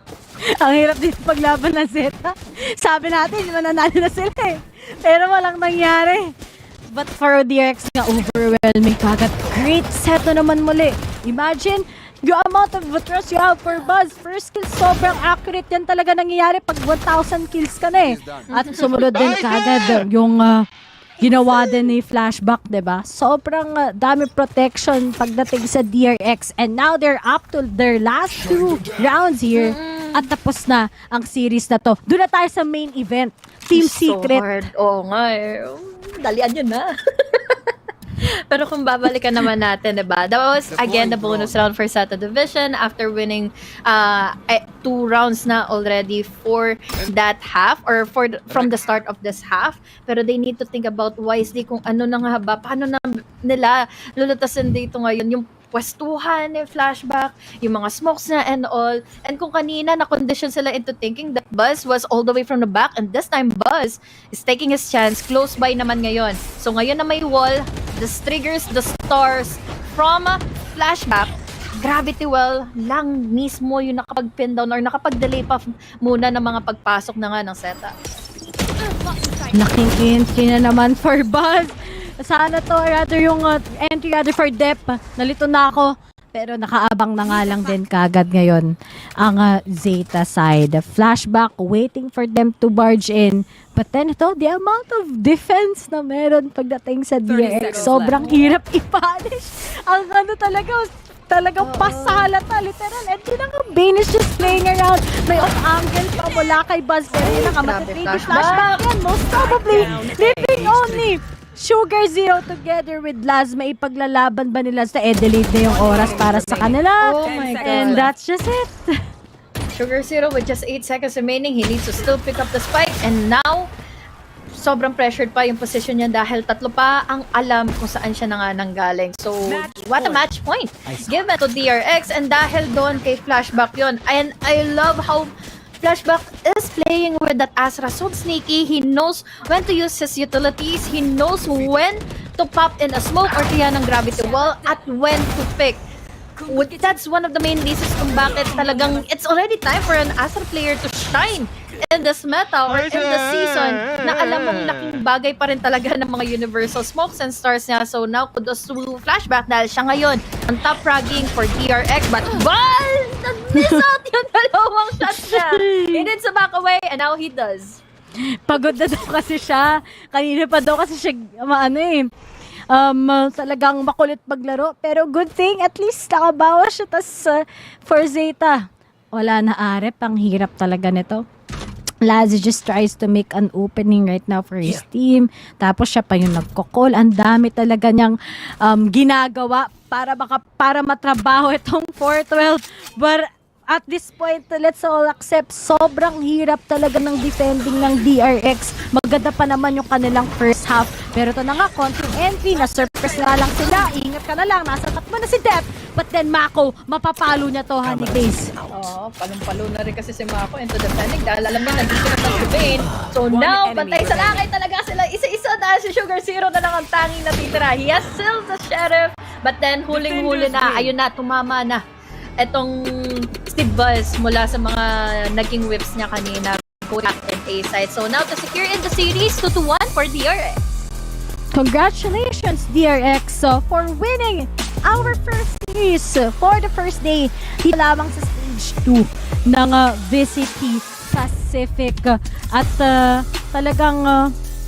Ang hirap dito paglaban ng Zeta. Sabi natin, mananalo na sila eh. Pero walang nangyari. But for DRX nga, overwhelming kagat. Great set na naman muli. Imagine, yung amount of trust you have for Buzz. First kill, sobrang accurate. Yan talaga nangyayari pag 1,000 kills ka na eh. At sumunod din kagad yung ginawa din ni Flashback, diba? Sobrang dami protection pagdating sa DRX. And now they're up to their last 2 rounds here. At tapos na ang series na to. Doon na tayo sa main event. Team Secret. So hard. Oo nga eh. Dalian yun na. Pero kung babalikan naman natin, diba? That was, again, the bonus round for Zeta Division after winning 2 rounds na already for that half or from the start of this half. Pero they need to think about wisely kung ano na nga ba, paano na nila lulutasin dito ngayon yung pwestuhan ni Flashback, yung mga smokes na and all. And kung kanina na-condition sila into thinking that Buzz was all the way from the back and this time Buzz is taking his chance close by naman ngayon. So ngayon na may wall, the triggers, the stars from Flashback, Gravity Well lang mismo yung nakapag-pin down or nakapag-delay pa muna ng mga pagpasok na nga ng Zeta. Laking entry na naman for Buzz. Sana to, rather yung entry rather for Dep. Nalito na ako. Pero nakaabang na nga lang din kagad ngayon ang Zeta side. Flashback waiting for them to barge in. But then ito, the amount of defense na meron pagdating sa DRX. Sobrang hirap i-punish. Ang ano talagang pasalata, literal. And yun ang Bane is just playing around. May off-angle pa mula kay Buzz. Pero yun ang matitake yung Flashback yan. Most probably, leaving only Sugar Zero together with Laz. May ipaglalaban ba nila sa Adelaide na yung oras para sa kanila? Oh my God. And that's just it. Sugar Zero with just 8 seconds remaining. He needs to still pick up the spike. And now, sobrang pressured pa yung position niya dahil tatlo pa ang alam kung saan siya na nga nanggaling. So, what a match point given to DRX. And dahil doon kay Flashback yon. And I love how Flashback is playing with that Astra so sneaky. He knows when to use his utilities. He knows when to pop in a smoke or kaya ng gravity wall at when to pick. That's one of the main reasons kung bakit talagang it's already time for an Astra player to shine in this meta or in the season na alam mong laking bagay pa rin talaga ng mga universal smokes and stars niya. So now kudos to Flashback dahil siya ngayon ang top fragging for DRX. But nag-miss out yung dalawang shots niya. He needs to back away and now he does. Pagod na daw kasi siya. Kanina pa daw kasi siya talagang makulit maglaro. Pero good thing, at least nakabawas siya. Tas for Zeta, wala na arep. Ang hirap talaga nito. Lazzy just tries to make an opening right now for his team. Tapos siya pa yung nagko-call. Ang dami talaga niyang ginagawa para matrabaho itong 412. But at this point, let's all accept, sobrang hirap talaga ng defending ng DRX. Maganda pa naman yung kanilang first half. Pero ito na nga, konting entry, na-surprise nga lang sila. Ingat ka na lang, nasa tatlo na si Dep. But then Mako, mapapalo niya to, Honey Grace. Oo, palong-palo na rin kasi si Mako into defending dahil alam niya nandito na si Vayne. So now, bantay sa langit talaga sila. Isa-isa dahil si Sugar Zero na lang ang tanging natitira. He has still the Sheriff, but then huling-huli na. Ayun na, tumama na etong Steve Buzz mula sa mga naging whips niya kanina. Going back in A side. So now to secure in the series, 2-1 for DRX. Congratulations, DRX, for winning our first series for the first day. Dito lamang sa stage 2 ng VCT Pacific. At talagang,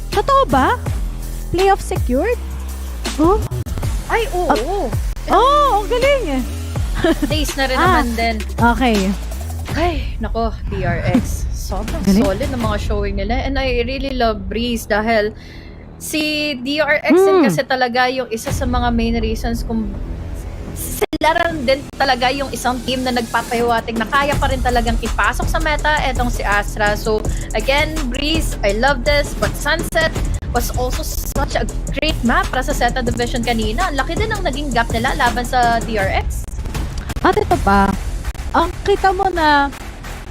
totoo ba? Playoff secured? Oh? Ay, oo. Oh, ang galing. Days na rin naman din. Okay. Ay, nako, DRX. Sobrang Galing. solid ng mga showing nila. And I really love Breeze dahil si DRX din kasi talaga yung isa sa mga main reasons kung sila rin din talaga yung isang team na nagpapahiwatig na kaya pa rin talagang ipasok sa meta etong si Astra. So again, Breeze, I love this. But Sunset was also such a great map para sa Zeta Division kanina. Ang laki din ang naging gap nila laban sa DRX. At ito pa, ang kita mo na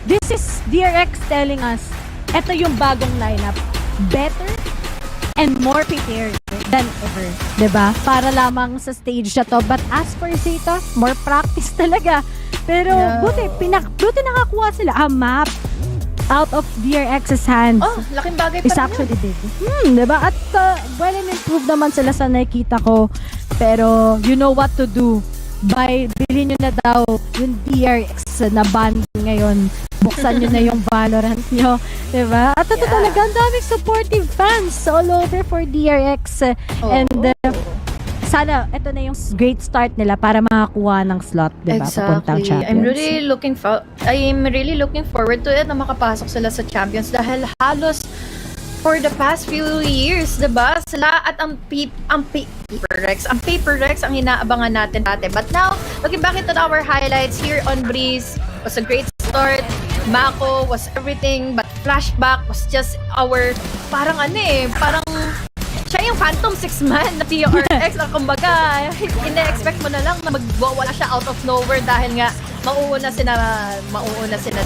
this is DRX telling us, ito yung bagong lineup. Better and more prepared than ever. 'Di ba? Para lamang sa stage na to. But as for Zeta, more practice talaga. Pero buti nakakuha sila a map out of DRX's hands. Oh, laking bagay pa It's rin actually big. 'Di ba? At well and improved naman sila sa nakikita ko. Pero you know what to do. By bilhin nyo na daw yung DRX na band ngayon. Buksan nyo na yung Valorant nyo. Diba? At ito talaga, ang daming supportive fans all over for DRX. And sana ito na yung great start nila para makakuha ng slot, diba? Papuntang Exactly. Champions. I'm really looking forward to it na makapasok sila sa Champions dahil halos for the past few years, diba? Sila at ang Paper Rex ang inaabangan natin dati. But now, looking back into our highlights here on Breeze, was a great start. Mako was everything, but Flashback was just our, parang siya yung Phantom 6-man na TRX lang. Kumbaga, ina-expect mo na lang na magwawala siya out of nowhere dahil nga mauuna sila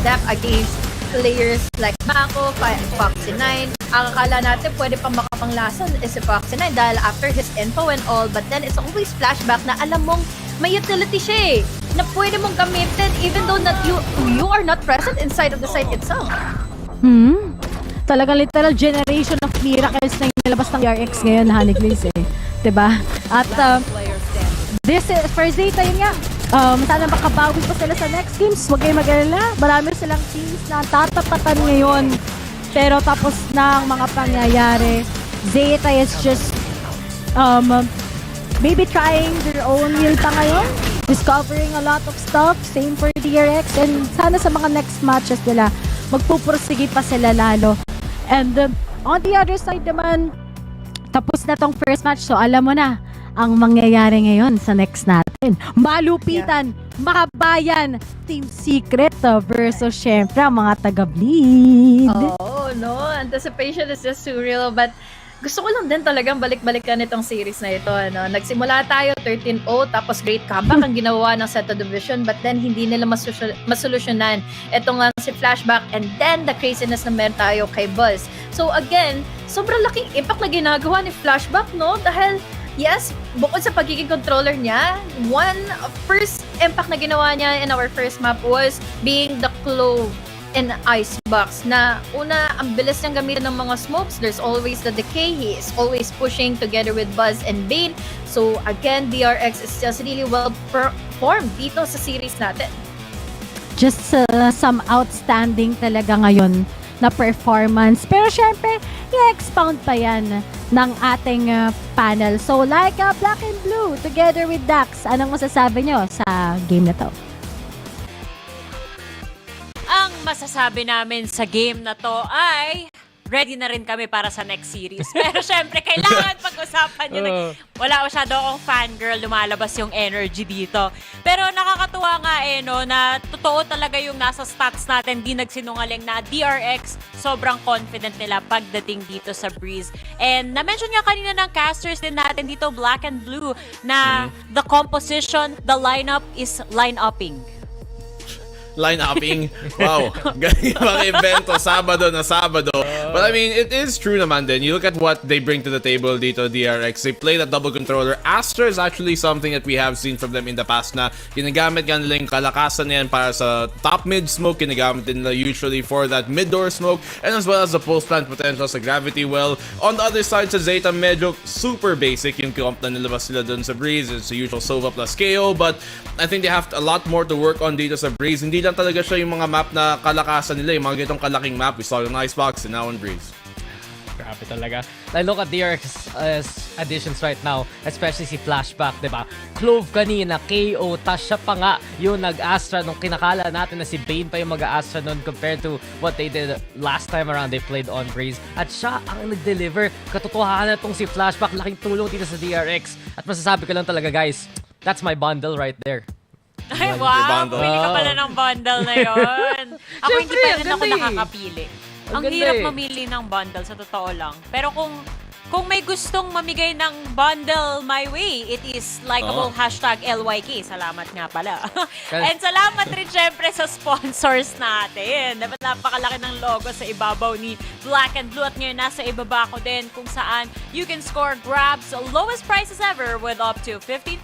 Dep against players like Mako, Foxy 9. Ang akala natin pwede pang makapanglasan is si Foxy 9 dahil after his info and all, but then it's always Flashback na alam mong may utility siya na pwede mong gamitin even though that you are not present inside of the site itself. Talagang literal generation of miracles na nilabas ng DRX ngayon na Honey Grace diba? At this is for Zeta, yun nga. Sana makabawi pa sila sa next games. Huwag kayong mag-alala. Marami silang teams na tatapatan ngayon. Pero tapos na ang mga pangyayari. Zeta is just maybe trying their own will pa ngayon. Discovering a lot of stuff. Same for DRX. And sana sa mga next matches nila, magpupursige pa sila lalo. And on the other side naman, tapos na tong first match. So alam mo na ang mangyayari ngayon sa next natin. Malupitan, makabayan, Team Secret versus syempre ang mga taga-bleed. Oh, no. Anticipation is just surreal. But gusto ko lang din talagang balik-balikan itong series na ito. Ano? Nagsimula tayo 13-0, tapos great comeback ang ginawa ng Zeta Division, but then hindi nila masolusyonan. Ito nga si Flashback, and then the craziness na meron tayo kay Buzz. So again, sobrang laking impact na ginagawa ni Flashback, no? Dahil yes, bukod sa pagiging controller niya, first impact na ginawa niya in our first map was being the Clove in icebox na una, ang bilis niyang gamitin ng mga smokes. There's always the decay. He is always pushing together with Buzz and Bane. So again, DRX is just really well performed dito sa series natin. Just some outstanding talaga ngayon na performance. Pero syempre, i-expound pa yan ng ating panel. So like Black and Blue together with Dax, anong masasabi nyo sa game na to? Ang masasabi namin sa game na to ay ready na rin kami para sa next series. Pero syempre, kailangan pag-usapan yun. Wala masyado akong fangirl, lumalabas yung energy dito. Pero nakakatuwa nga no, na totoo talaga yung nasa stats natin, di nagsinungaling na DRX, sobrang confident nila pagdating dito sa Breeze. And na-mention nga kanina ng casters din natin dito, Black and Blue, na the composition, the lineup is line-upping. Line-upping. Wow. Galing mga evento, Sabado na Sabado. But I mean, it is true naman din. You look at what they bring to the table dito, DRX. They play that double controller. Astra is actually something that we have seen from them in the past na ginagamit nga nila yung kalakasan niyan para sa top mid smoke. Ginagamit din nila usually for that mid-door smoke and as well as the post-plant potential sa Gravity Well. On the other side sa Zeta, medyo super basic yung comp na nilabas sila dun sa Breeze. It's the usual Sova plus KO, but I think they have a lot more to work on dito sa Breeze. Hindi lang talaga siya yung mga map na kalakasan nila, yung mga ganitong kalaking map. We saw it on Icebox and now on Breeze. Grabe talaga. I look at DRX additions right now, especially si Flashback, diba? Clove kanina, KO, tas siya pa nga yung nag-Astra nung kinakala natin na si Bane pa yung mag-Astra nun compared to what they did last time around they played on Breeze. At siya ang nag-deliver. Katotohanan itong si Flashback, laking tulong dito sa DRX. At masasabi ko lang talaga guys, that's my bundle right there. Ay, wow! Pili ka pala ng bundle na yun. Ako hindi pa rin ako nakakapili. Ang hirap mamili ng bundle, sa totoo lang. Pero kung may gustong mamigay ng bundle my way, it is likeable #LYK. Salamat nga pala. And salamat rin syempre sa sponsors natin. Dapat napakalaki ng logo sa ibabaw ni Black and Blue. At ngayon nasa ibaba ko din kung saan you can score Grab's lowest prices ever with up to 15%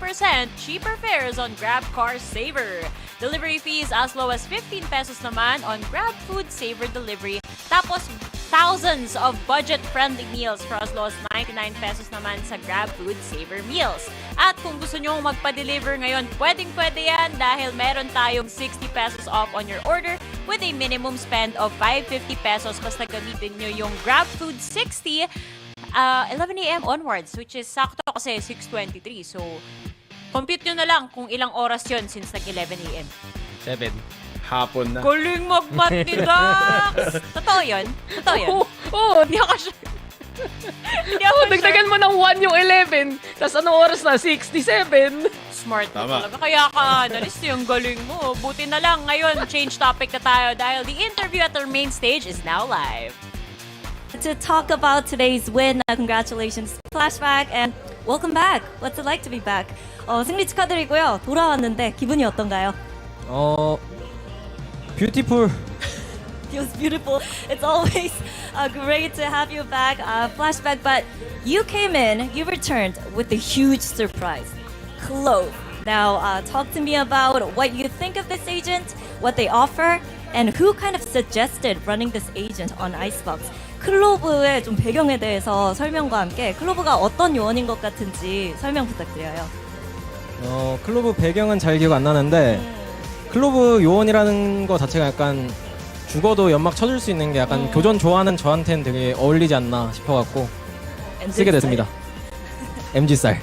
cheaper fares on Grab Car Saver. Delivery fees as low as 15 pesos naman on Grab Food Saver Delivery. Tapos thousands of budget-friendly meals for as low as 99 pesos naman sa Grab Food Saver Meals. At kung gusto nyo magpa-deliver ngayon, pwedeng-pwede yan dahil meron tayong 60 pesos off on your order with a minimum spend of 550 pesos. Basta gamitin nyo yung Grab Food 60 11 a.m. onwards, which is sakto kasi 6:23. So, compute nyo na lang kung ilang oras yon since nag-11 a.m. 7. Hapon na. Galing mag-mat ni Dax! Totoo yun? Totoo yun? Oo, Hindi ako sure. dagdagan mo ng 1 yung 11. Tapos anong oras na? 67. Smart mo talaga. Kaya ka, nalis yung galing mo. Buti na lang ngayon, change topic na tayo dahil the interview at our main stage is now live. To talk about today's win, congratulations Flashback and welcome back. What's it like to be back? 승리 축하드리고요. 돌아왔는데 기분이 어떤가요? Beautiful. Feels beautiful. It's always great to have you back, Flashback. But you came in, you returned with a huge surprise, Clove. Now, talk to me about what you think of this agent, what they offer, and who kind of suggested running this agent on icebox. 클로브의 좀 배경에 대해서 설명과 함께 클로브가 어떤 요원인 것 같은지 설명 부탁드려요. 클로브 배경은 잘 기억 안 나는데 클로브 요원이라는 거 자체가 약간 죽어도 연막 쳐줄 수 있는 게 약간 교전 좋아하는 저한테는 되게 어울리지 않나 싶어갖고 쓰게 됐습니다. MG쌀.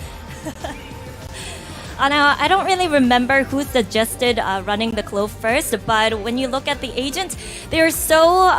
Now, I don't really remember who suggested running the Clove first, but when you look at the agent, they are so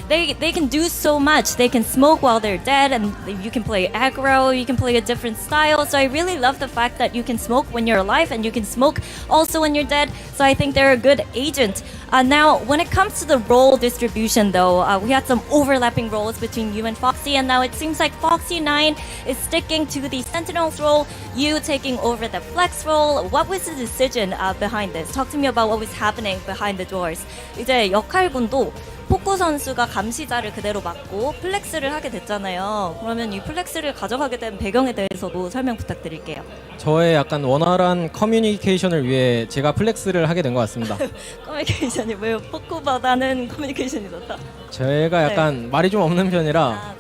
They can do so much. They can smoke while they're dead, and you can play aggro, you can play a different style. So I really love the fact that you can smoke when you're alive, and you can smoke also when you're dead. So I think they're a good agent. Now, when it comes to the role distribution, though, we had some overlapping roles between you and Foxy, and now it seems like Foxy9 is sticking to the Sentinel's role, you taking over the Flex role. What was the decision behind this? Talk to me about what was happening behind the doors. 이제 역할군도 포코 선수가 감시자를 그대로 맡고 플렉스를 하게 됐잖아요. 그러면 이 플렉스를 가져가게 된 배경에 대해서도 설명 부탁드릴게요. 저의 약간 원활한 커뮤니케이션을 위해 제가 플렉스를 하게 된 것 같습니다. 커뮤니케이션이 왜 포코보다는 커뮤니케이션이 좋다? 제가 약간 말이 좀 없는 편이라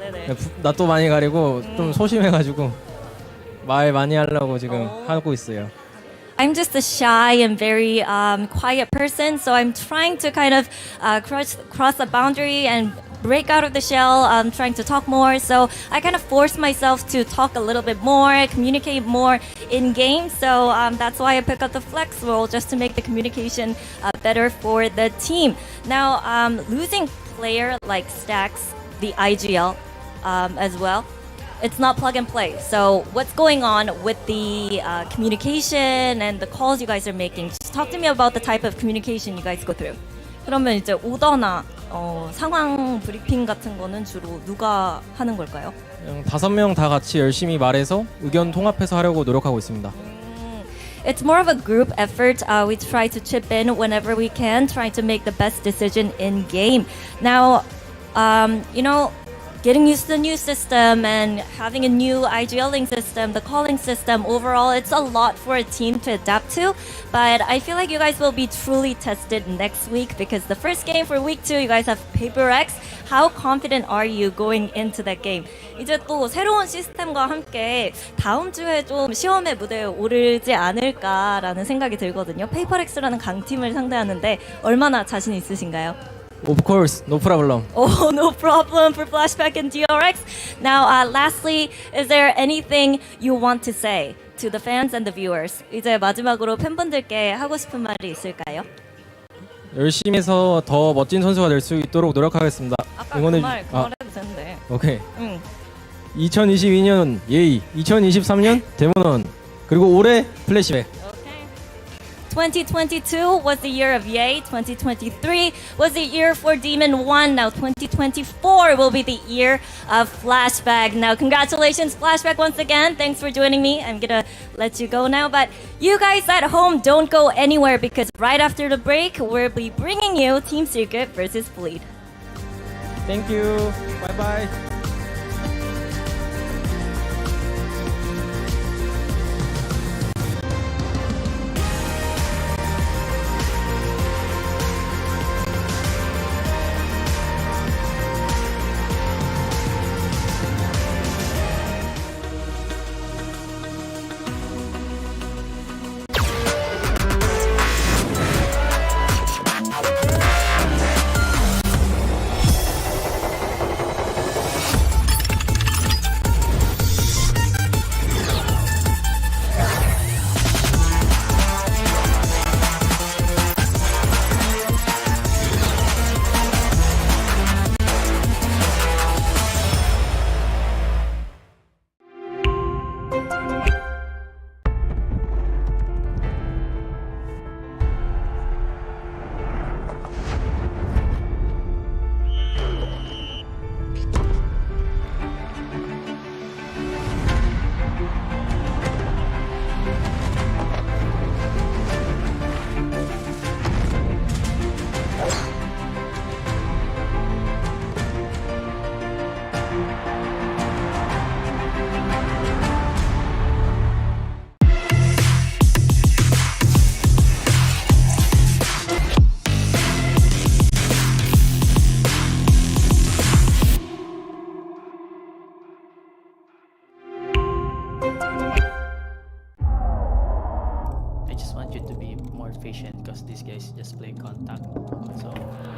낯도 많이 가리고 좀 소심해가지고 말 많이 하려고 지금 하고 있어요. I'm just a shy and very quiet person, so I'm trying to kind of cross the boundary and break out of the shell. I'm trying to talk more, so I kind of force myself to talk a little bit more, communicate more in game. So that's why I pick up the flex role just to make the communication better for the team. Now, losing player like Stacks the IGL as well. It's not plug and play. So what's going on with the communication and the calls you guys are making? Just talk to me about the type of communication you guys go through. 그러면 이제 오더나 상황 브리핑 같은 거는 주로 누가 하는 걸까요? 5명 다 같이 열심히 말해서 의견 통합해서 하려고 노력하고 있습니다. It's more of a group effort. We try to chip in whenever we can, trying to make the best decision in game. Now, getting used to the new system and having a new IGLing system, the calling system, overall, it's a lot for a team to adapt to. But I feel like you guys will be truly tested next week because the first game for week 2, you guys have Paper X. How confident are you going into that game? 이제 또 새로운 시스템과 함께 다음 주에 좀 시험의 무대에 오르지 않을까라는 생각이 들거든요. 페이퍼 X라는 강팀을 상대하는데 얼마나 자신 있으신가요? Of course, no problem. Oh, no problem for Flashback and DRX. Now, lastly, is there anything you want to say to the fans and the viewers? 이제 마지막으로 팬분들께 하고 싶은 말이 있을까요? 열심히 해서 더 멋진 선수가 될 수 있도록 노력하겠습니다. 아까 그 말 그만해도 되는데. 오케이. 응. 2022년 예의, 2023년 데모넌, 그리고 올해 플래시백. 2022 was the year of Yay. 2023 was the year for Demon 1. Now 2024 will be the year of Flashback. Now congratulations Flashback once again. Thanks for joining me. I'm gonna let you go now. But you guys at home, don't go anywhere because right after the break, we'll be bringing you Team Secret versus Fleet. Thank you. Bye bye.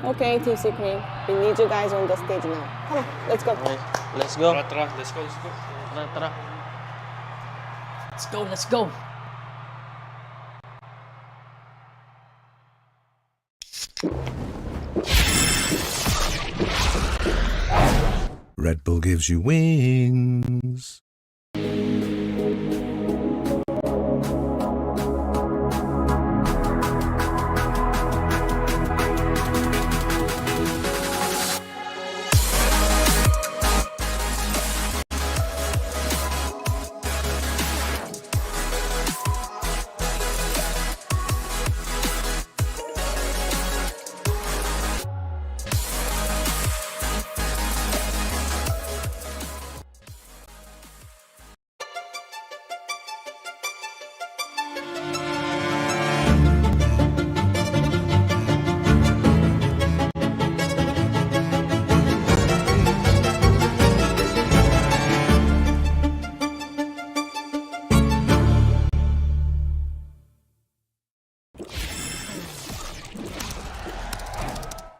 Okay, Team Secret, we need you guys on the stage now. Come on, let's go. Let's go. Let's go. Let's go. Let's go. Red Bull gives you wings.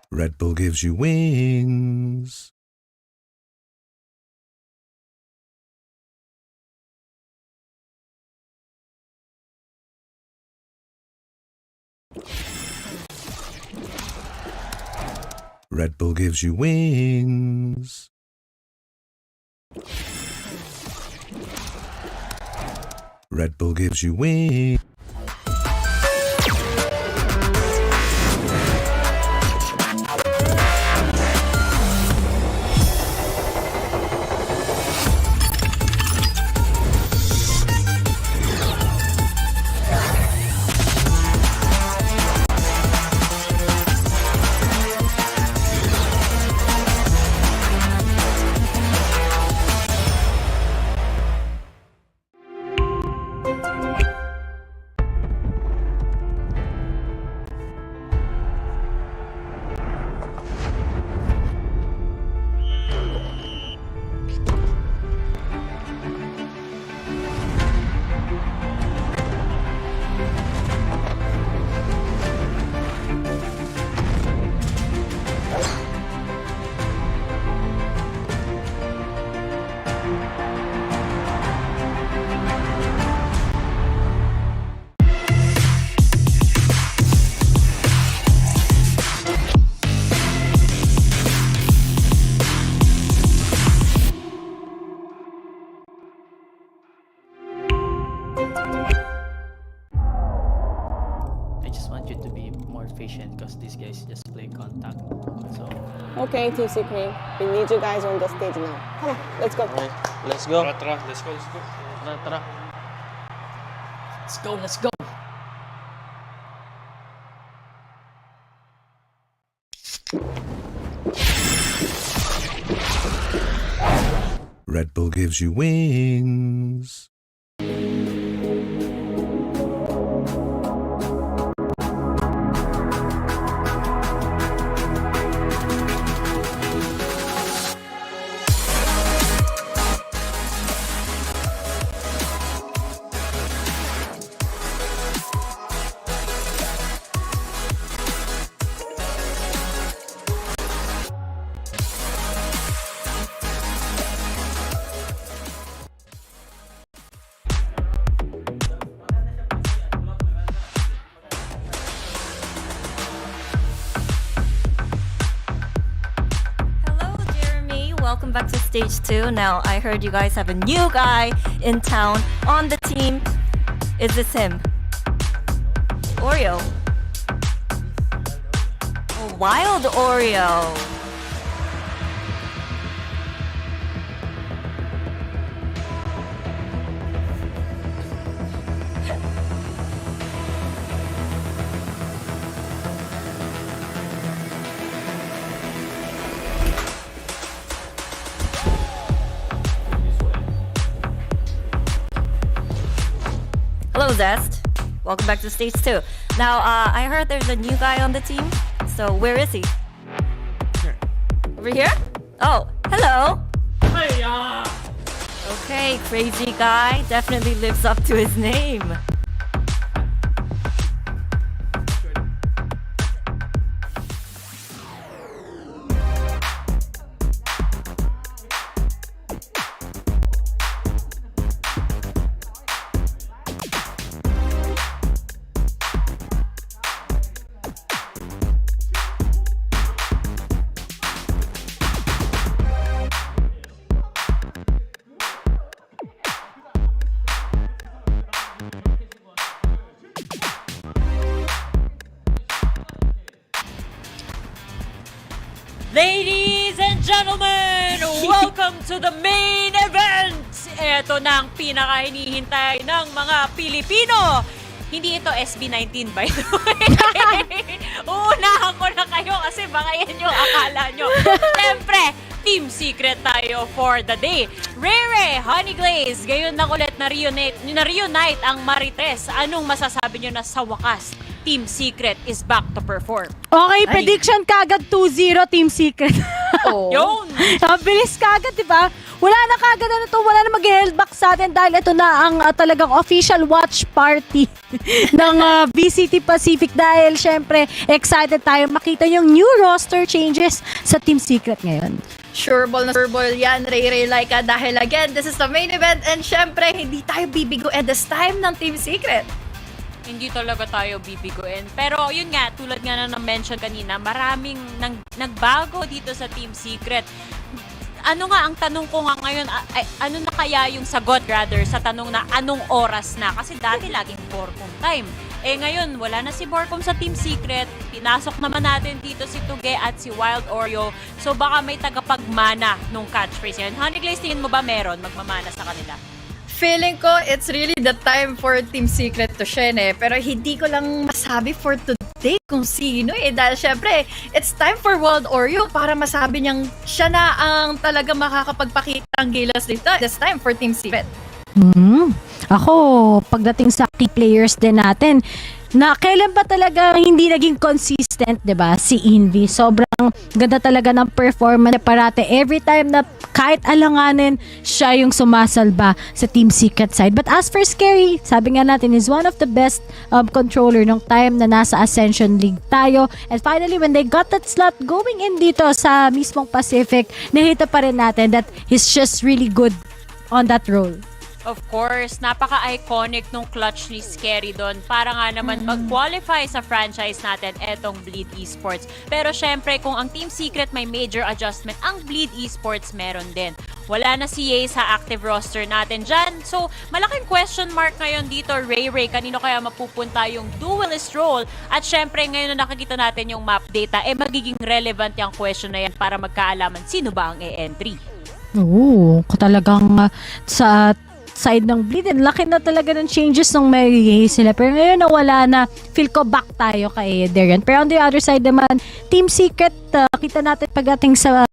Red Bull gives you wings. Red Bull gives you wings. Red Bull gives you wings. I just want you to be more patient because these guys just play contact. So Okay, Team Secret. We need you guys on the stage now. Come on, let's go. let's go. Let's go. Tara. Let's go, let's go. Red Bull gives you wings. Welcome back to stage 2. Now, I heard you guys have a new guy in town on the team. Is this him? Oreo. Oh, Wild Oreo. Hello, Zest. Welcome back to stage 2. Now, I heard there's a new guy on the team. So, where is he? Here. Over here? Oh, hello. Hiya! Okay, crazy guy. Definitely lives up to his name. Ladies and gentlemen, welcome to the main event! Ito na ang pinaka-hinihintay ng mga Pilipino. Hindi ito SB19 by the way. Uunahan ko na kayo kasi baka yan yung akala nyo. Siyempre, Team Secret tayo for the day. Rere, Honey Glaze, gayon na ulit na-reunite ang Marites. Anong masasabi nyo na sa wakas? Team Secret is back to perform. Okay, prediction kagad 2-0 Team Secret. Oh. Yun! Ang bilis kagad, di ba? Wala na kagad na to, wala na mag-held back sa atin dahil ito na ang talagang official watch party ng VCT Pacific dahil syempre excited tayo makita yung new roster changes sa Team Secret ngayon. Sure ball na sure ball yan, Ray Laika, dahil again, this is the main event and syempre, hindi tayo bibigo at this time ng Team Secret. Hindi talaga tayo bibiguin. Pero yun nga, tulad nga na mention kanina, maraming nagbago dito sa Team Secret. Ano nga ang tanong ko nga ngayon, ano na kaya yung sagot rather sa tanong na anong oras na? Kasi dati laging Borcom time. Ngayon, wala na si Borcom sa Team Secret. Pinasok naman natin dito si Tuge at si Wild Oreo. So baka may tagapagmana nung catchphrase yan. Honey Glaze, tingin mo ba meron magmamana sa kanila? Feeling ko, it's really the time for Team Secret to shine pero hindi ko lang masabi for today kung sino dahil syempre, it's time for Wild Oreo para masabi niyang siya na ang talaga makakapagpakita ang gilas dito. It's time for Team Secret. Ako, pagdating sa key players din natin, na kailan ba talaga hindi naging consistent, 'di ba? Si Envy, sobrang ganda talaga ng performance parate. Every time na kahit alanganin, siya yung sumasalba sa Team Secret side. But as for Scary, sabi nga natin, is one of the best controller nung time na nasa Ascension League tayo. And finally, when they got that slot going in dito sa mismong Pacific, nakita pa rin natin that he's just really good on that role. Of course, napaka-iconic nung clutch ni Scary doon para nga naman mag-qualify sa franchise natin etong Bleed Esports. Pero syempre, kung ang Team Secret may major adjustment, ang Bleed Esports meron din. Wala na si Ye sa active roster natin dyan. So, malaking question mark ngayon dito, Ray, kanino kaya mapupunta yung duelist role? At syempre, ngayon na nakikita natin yung map data, magiging relevant yung question na yan para magkaalaman sino ba ang e-entry. Oo, talagang sa side ng Bleed, and laki na talaga ng changes nung may sila. Pero ngayon nawala na, feel ko back tayo kay Darren. Pero on the other side naman, Team Secret, kita natin pagdating sa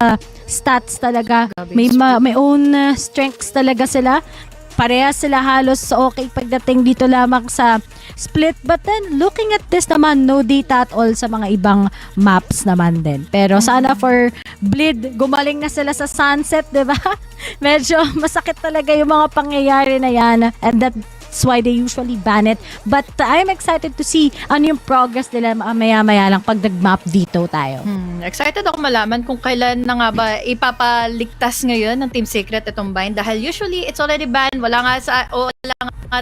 stats talaga, may own strengths talaga sila. Parehas sila halos okay pagdating dito lamang sa split. But then, looking at this naman, no data at all sa mga ibang maps naman din. Pero sana for Bleed, gumaling na sila sa Sunset, diba? Medyo masakit talaga yung mga pangyayari na yan. And that's why they usually ban it. But I'm excited to see ano yung progress nila maya-maya lang pag nag-map dito tayo. Excited ako malaman kung kailan na nga ba ipapaligtas ngayon ng Team Secret itong bind dahil usually it's already banned. Wala nga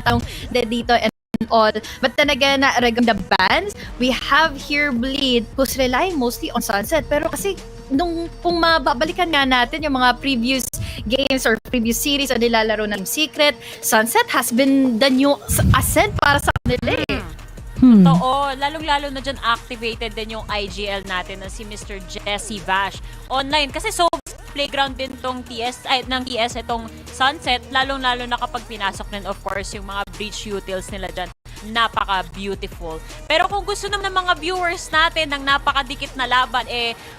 taong dito and all. But then again, regarding the bans, we have here Bleed who's relying mostly on Sunset. Pero kasi kung mababalikan nga natin yung mga previous games or previous series na nilalaro ng Team Secret, Sunset has been the new ascent para sa kanila Totoo, lalong-lalo na dyan activated din yung IGL natin na si Mr. Jesse Vash online. Kasi so playground din tong ng TS itong Sunset, lalong-lalo na kapag pinasok din of course yung mga breach utils nila dyan. Napaka-beautiful. Pero kung gusto naman ng mga viewers natin ng napakadikit na laban,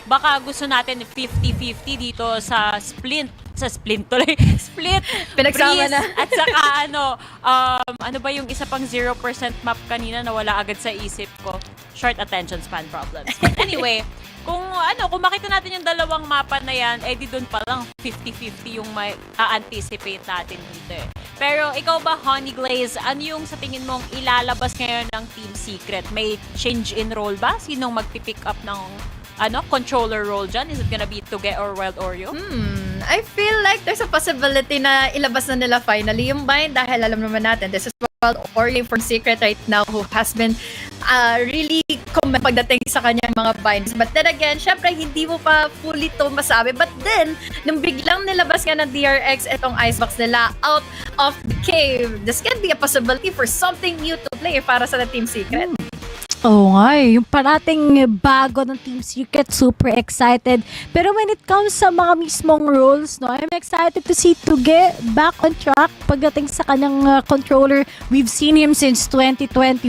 baka gusto natin 50-50 dito sa Split. Pinagsama Breeze, na. at saka ano ba yung isa pang 0% map kanina na wala agad sa isip ko? Short attention span problems. But anyway, kung makita natin yung dalawang mapa na yan, di doon pa lang 50-50 yung may anticipate natin dito Pero ikaw ba, Honey Glaze, ano yung sa tingin mong ilalabas ngayon ng Team Secret? May change in role ba? Sinong magpipick up ng controller role dyan? Is it gonna be Tuge or Wild Oreo? I feel like there's a possibility na ilabas na nila finally yung bind dahil alam naman natin, this is Wild Oreo from Secret right now who has been really pagdating sa kanyang mga binds. But then again, syempre hindi mo pa fully to masabi. But then, nung biglang nilabas nga ng DRX itong icebox nila out of the cave, this can be a possibility for something new to play para sa Team Secret. Oo nga yung parating bago ng Team Secret, super excited. Pero when it comes sa mga mismong roles, I'm excited to see Tuge back on track pagdating sa kanyang controller. We've seen him since 2021,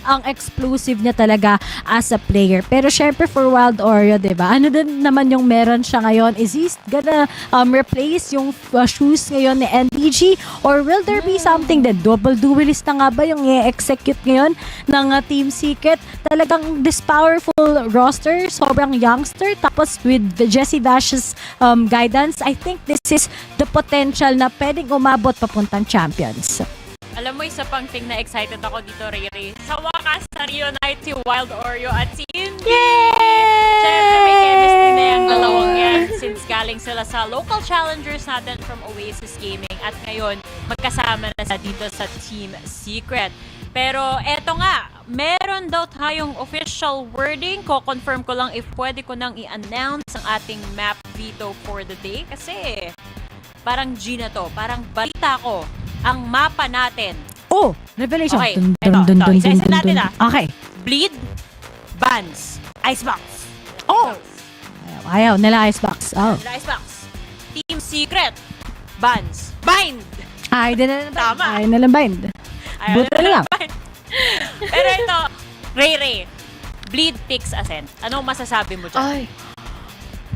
ang explosive niya talaga as a player. Pero syempre for Wild Oreo, diba? Ano din naman yung meron siya ngayon? Is he gonna replace yung shoes ngayon ni NDG? Or will there be something that double duelist na nga ba yung i-execute ngayon ng Team Secret? Talagang this powerful roster, sobrang youngster, tapos with Jesse Vash's guidance, I think this is the potential na pwedeng umabot papuntang Champions. Alam mo, isa pang thing na excited ako dito, Riri. Sa wakas, na-reunite si Wild Oreo at si Indy! Yay! Siyempre, may chemistry na yung dalawang yan since galing sila sa local challengers natin from Oasis Gaming at ngayon, magkasama na sa dito sa Team Secret. Pero eto nga, meron daw tayong official wording. Ko-confirm ko lang if pwede ko nang i-announce ang ating map veto for the day. Kasi parang G na to. Parang balita ko ang mapa natin. Oh! Revelation! Okay, Dun, ito. Isa-isa natin ah. Okay. Bleed, Bans, Icebox. Oh! Ayaw nila icebox. Oh. Icebox. Team Secret, Bans, Bind. Ay, din na lang. Tama. Ay, na lang bind. Ayaw Buto na lang. Bind. Pero ito, Ray, Bleed picks Ascent. Anong masasabi mo dyan? Ay.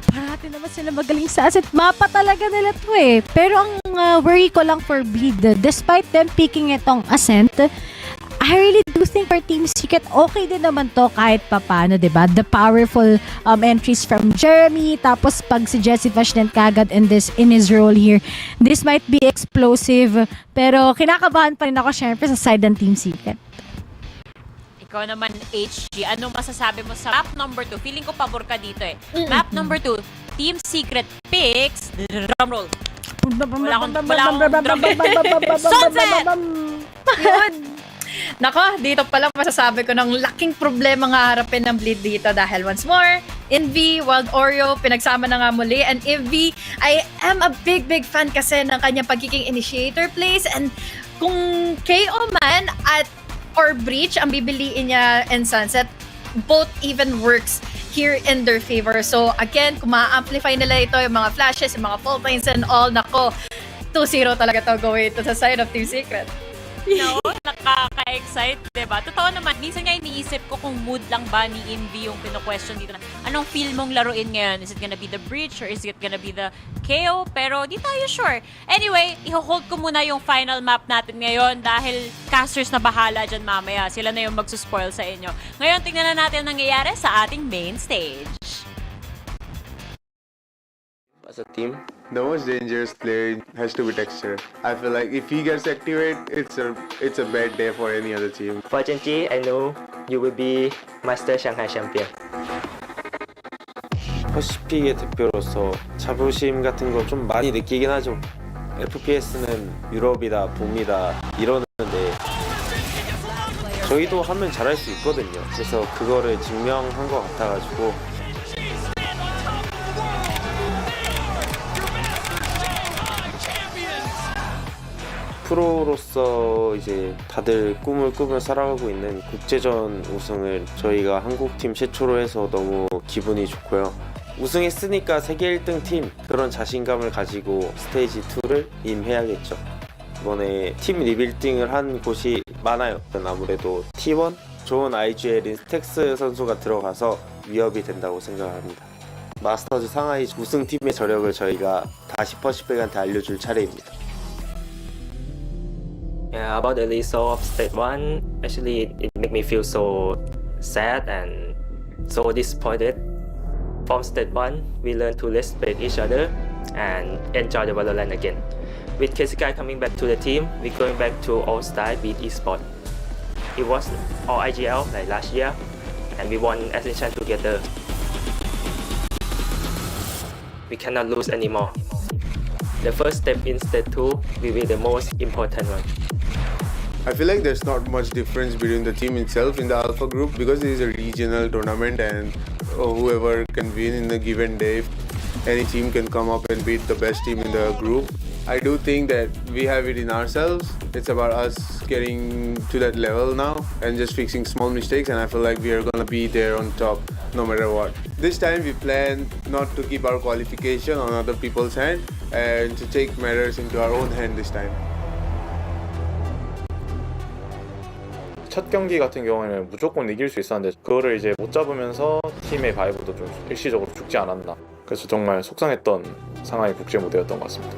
Parati naman sila magaling sa asset. Mapa talaga nila to eh. Pero ang worry ko lang for Bleed, despite them picking itong Ascent, I really do think for Team Secret, okay din naman to kahit papano, diba? The powerful entries from Jeremy, tapos pag si Jesse Fashnet kagad in his role here, this might be explosive, pero kinakabahan pa rin ako syempre sa side ng Team Secret. Ikaw naman, HG, anong masasabi mo sa map number 2? Feeling ko pabor ka dito eh. Map number 2, Team Secret picks, drumroll. Wala akong drumroll. Sunset! Yun. Nako, dito pala masasabi ko ng laking problema nga harapin ng Bleed dito dahil once more, Envy, Wild Oreo, pinagsama na nga muli. And Envy, I am a big fan kasi ng kanyang pagiging initiator plays. And kung KO man at or Breach ang bibiliin niya in Sunset, both even works here in their favor. So again, kung ma-amplify nila ito, yung mga flashes, yung mga full times and all, nako, 2-0 talaga to going to sa side of Team Secret. No, nakaka-excite, diba? Totoo naman, minsan nga iniisip ko kung mood lang ba ni Envy yung pino-question dito na anong feel mong laruin ngayon? Is it gonna be the Breach or is it gonna be the KO? Pero di tayo sure. Anyway, i-hold ko muna yung final map natin ngayon dahil casters na bahala dyan mamaya. Sila na yung magsuspoil sa inyo. Ngayon, tingnan na natin ang nangyayari sa ating main stage. As a team, the most dangerous player has to be Texture. I feel like if he gets activated, it's a bad day for any other team. For Genji, I know you will be Master Shanghai Champion. 퍼시픽의 대표로서 자부심 같은 거 좀 많이 느끼긴 하죠. FPS는 유럽이다, 북미다 이러는데 저희도 하면 잘할 수 있거든요. 그래서 그거를 증명한 것 같아가지고 프로로서 이제 다들 꿈을 살아가고 있는 국제전 우승을 저희가 한국팀 최초로 해서 너무 기분이 좋고요. 우승했으니까 세계 1등 팀 그런 자신감을 가지고 스테이지 2를 임해야겠죠. 이번에 팀 리빌딩을 한 곳이 많아요. 아무래도 T1 좋은 IGL인 스택스 선수가 들어가서 위협이 된다고 생각합니다. 마스터즈 상하이 우승팀의 저력을 저희가 다시 퍼시픽한테 알려줄 차례입니다. Yeah, about the result of State 1, actually it made me feel so sad and so disappointed. From State 1, we learned to respect each other and enjoy the Valorant again. With Kesukai coming back to the team, we're going back to old style with esports. It was all IGL like last year, and we won Ascension together. We cannot lose anymore. The first step in State 2 will be the most important one. I feel like there's not much difference between the team itself in the Alpha group because it is a regional tournament and whoever can win in a given day, any team can come up and beat the best team in the group. I do think that we have it in ourselves. It's about us getting to that level now and just fixing small mistakes, and I feel like we are gonna be there on top no matter what. This time we plan not to keep our qualification on other people's hand and to take matters into our own hand this time. 첫 경기 같은 경우에는 무조건 이길 수 있었는데 그거를 이제 못 잡으면서 팀의 바이브도 좀 일시적으로 죽지 않았나. 그래서 정말 속상했던 상하이 국제 무대였던 것 같습니다.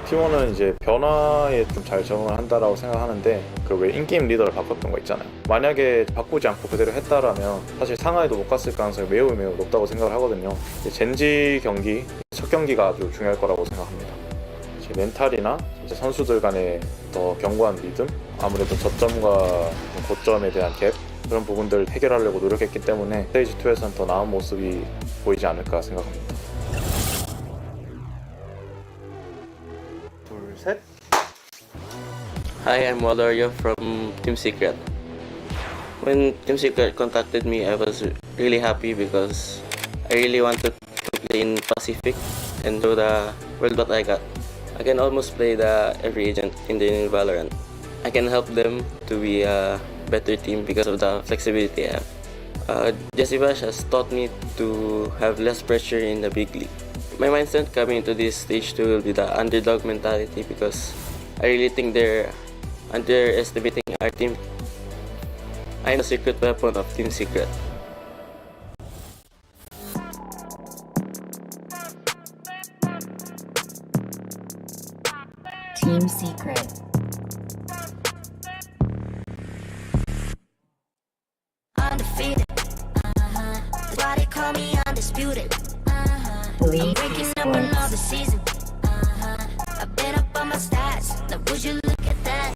T1은 이제 변화에 좀 잘 적응을 한다라고 생각하는데 그 왜 인게임 리더를 바꿨던 거 있잖아요. 만약에 바꾸지 않고 그대로 했다라면 사실 상하이도 못 갔을 가능성이 매우 높다고 생각을 하거든요. 젠지 경기, 첫 경기가 아주 중요할 거라고 생각합니다. 멘탈이나 이제 선수들 간의 더 견고한 리듬, 아무래도 저점과 고점에 대한 갭 그런 부분들을 해결하려고 노력했기 때문에 스테이지 2에서는 더 나은 모습이 보이지 않을까 생각합니다. 둘, 셋. Hi, I'm Valorio from Team Secret. When Team Secret contacted me, I was really happy because I really wanted to play in Pacific and show the world what I got. I can almost play every agent in the Valorant. I can help them to be a better team because of the flexibility I have. Jesse Bash has taught me to have less pressure in the big league. My mindset coming into this stage 2 will be the underdog mentality because I really think they're underestimating our team. I'm the secret weapon of Team Secret. Team Secret. Undefeated. That's why they call me undisputed. I'm breaking up another season. I've been up on my stats. Now would you look at that?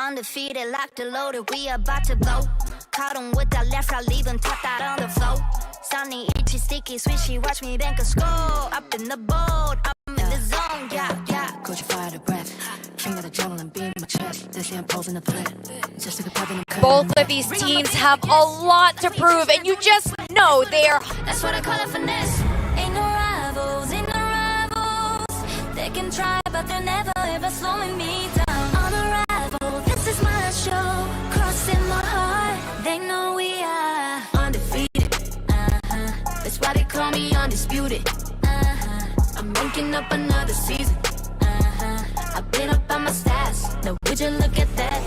Undefeated, locked and loaded. We about to blow. Caught 'em with the left, I leave them tapped out on the floor. Sunny, itchy, sticky, swishy. Watch me bank a score. Up in the boat, I'm in the zone. Yeah, yeah. Coach, you fire the breath. King of the jungle and beam my chest. This year I'm posing the threat. Just like a pebble in the Both of these teams have a lot to prove, and you just know they are. That's what I call it finesse. Ain't no rivals, ain't no rivals. They can try, but they're never ever slowing me down. On arrival, this is my show. Crossing my heart, they know we are undefeated. That's why they call me undisputed. I'm ranking up another season. I've been up on my stats. Now would you look at that?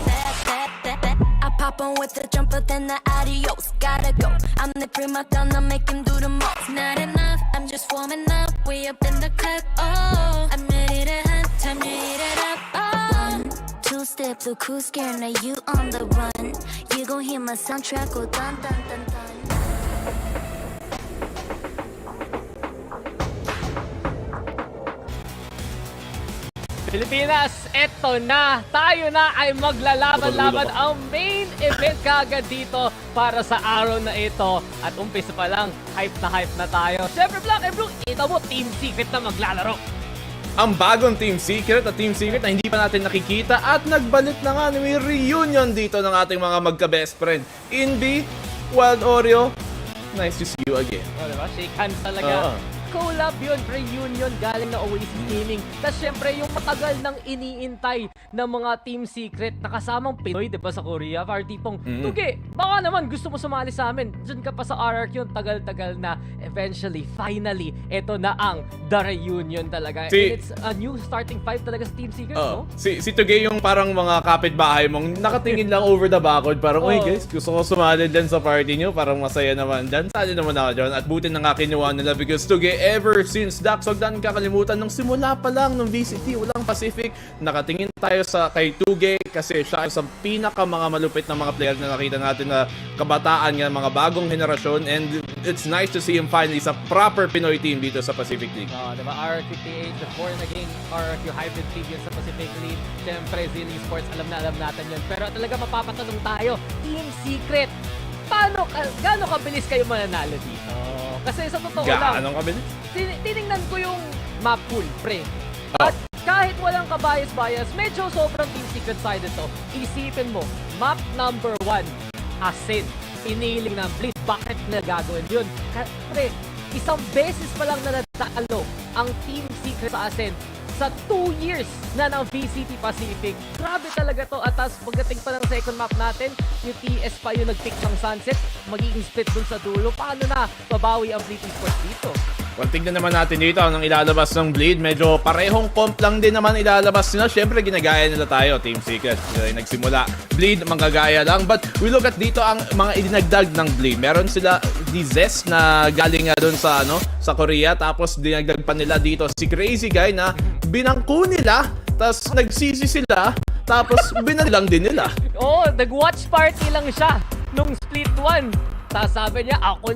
I pop on with the jumper, then the adios. Gotta go. I'm the prima donna, make him do the most. Not enough, I'm just warming up. Way up in the cut. Oh, I'm ready to hunt. Time to hit it up. Oh. 1, 2 step, look who's scared. Now you on the run. You gon' hear my soundtrack go dun dun dun dun. Pilipinas, eto na! Tayo na ay maglalaban-laban ang main event kagad dito para sa araw na ito. At umpisa pa lang, hype na tayo. Siyempre, Black and Blue, ito mo, Team Secret na maglalaro. Ang bagong Team Secret at Team Secret na hindi pa natin nakikita at nagbalik na nga, may reunion dito ng ating mga magka-best friend. Inbi, Wild Oreo, nice to see you again. O, diba? Shake hands talaga. Collab yun, reunion galing na Oasis Gaming. Tapos syempre yung matagal nang iniintay ng mga Team Secret na kasamang Pinoy, diba, sa Korea. Para tipong, Tuge, baka naman gusto mo sumali sa amin. Diyan ka pa sa RRQ, tagal-tagal na. Eventually, finally, eto na ang The Reunion talaga. And it's a new starting 5 talaga sa Team Secret, no? Si Tuge yung parang mga kapitbahay mong nakatingin lang over the backboard. Parang, uy guys, gusto ko sumali dyan sa party nyo. Parang masaya naman dyan. Sali naman ako dyan. At buti na nga kinuha nila because Tuge, ever since Dax, huwag natin kakalimutan, nung simula pa lang ng VCT, walang Pacific, nakatingin tayo kay Tuge kasi siya ay sa pinaka mga malupit na mga player na nakita natin na kabataan nga, mga bagong henerasyon, and it's nice to see him finally sa proper Pinoy team dito sa Pacific League. Diba, RRQ PH, before naging RRQ Hybrid League yun sa Pacific League, siyempre Zilly Sports, alam natin yun. Pero talaga mapapatanong tayo, Team Secret, gaano kabilis kayo mananalo dito? Kasi sa totoo lang, Gaano kabilis? Tiningnan ko yung map pool, pre. At kahit walang kabias-bias, medyo sobrang Team Secret side ito. Isipin mo, map number 1, Asin. Iniling ng Blitz. Bakit na gagawin yun? Pre, isang beses pa lang na natalo ang Team Secret sa Asin sa 2 years na ng VCT Pacific. Grabe talaga to. At tas pagdating pa ng second map natin, yung TS pa yung nag-pick ng Sunset, magiging split dun sa dulo. Paano na babawi ang VCT Sports dito? Well, tignan naman natin dito anong ilalabas ng Bleed. Medyo parehong comp lang din naman ilalabas nila. Siyempre, ginagaya nila tayo, Team Secret. Nagsimula, Bleed, manggagaya lang. But we look at dito ang mga idinagdag ng Bleed. Meron sila di Zes na galing nga doon sa Korea. Tapos dinagdag pa nila dito si Crazy Guy na binangko nila. Tapos nagsisi sila. Tapos binalang din nila. Oo, nag-watch party lang siya nung split 1. Tapos sabi niya, ako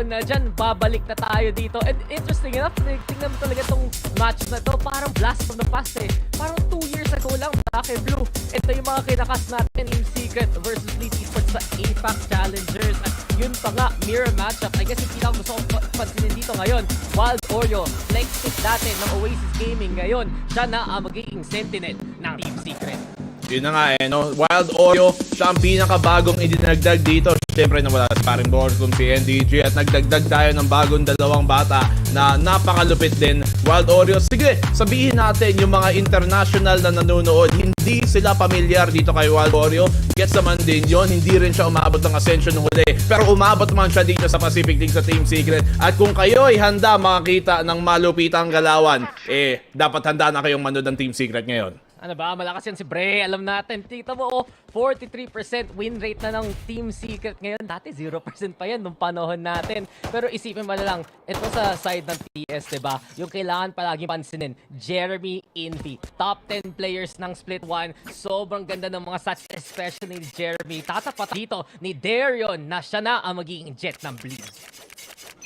na dyan, babalik na tayo dito. And interesting enough, tingnan mo talaga itong match na to, parang blast from the past eh. Parang 2 years ago lang, Black and Blue. Ito yung mga kinakas natin, Team Secret versus VCT Sports sa Apex Challengers. At yun pa nga, mirror matchup. I guess yung pinaka gusto kong pansinin dito ngayon, Wild Oreo, flex pick dati ng Oasis Gaming. Ngayon, siya na ang magiging sentinel ng Team Secret. Yun na nga no? Wild Oreo, siya ang pinakabagong idinagdag dito. Siyempre nawala sa sparring board kung si NDG at nagdagdag tayo ng bagong dalawang bata na napakalupit din. Wild Oreo, sige, sabihin natin yung mga international na nanonood, hindi sila pamilyar dito kay Wild Oreo. Gets naman din yon, hindi rin siya umabot ng Ascension ng huli. Pero umabot man siya dito sa Pacific League sa Team Secret. At kung kayo ay handa makakita ng malupitang galawan, dapat handa na kayong manood ng Team Secret ngayon. Ano ba? Malakas yan si Bre. Alam natin. Tita mo, 43% win rate na ng Team Secret ngayon. Dati 0% pa yan nung panahon natin. Pero isipin mo na lang, ito sa side ng TS, diba? Yung kailangan palaging pansinin, Jeremy, Envy. Top 10 players ng Split 1. Sobrang ganda ng mga stats, especially ni Jeremy. Tatapat dito ni Darion na siya na ang magiging jet ng Bleed.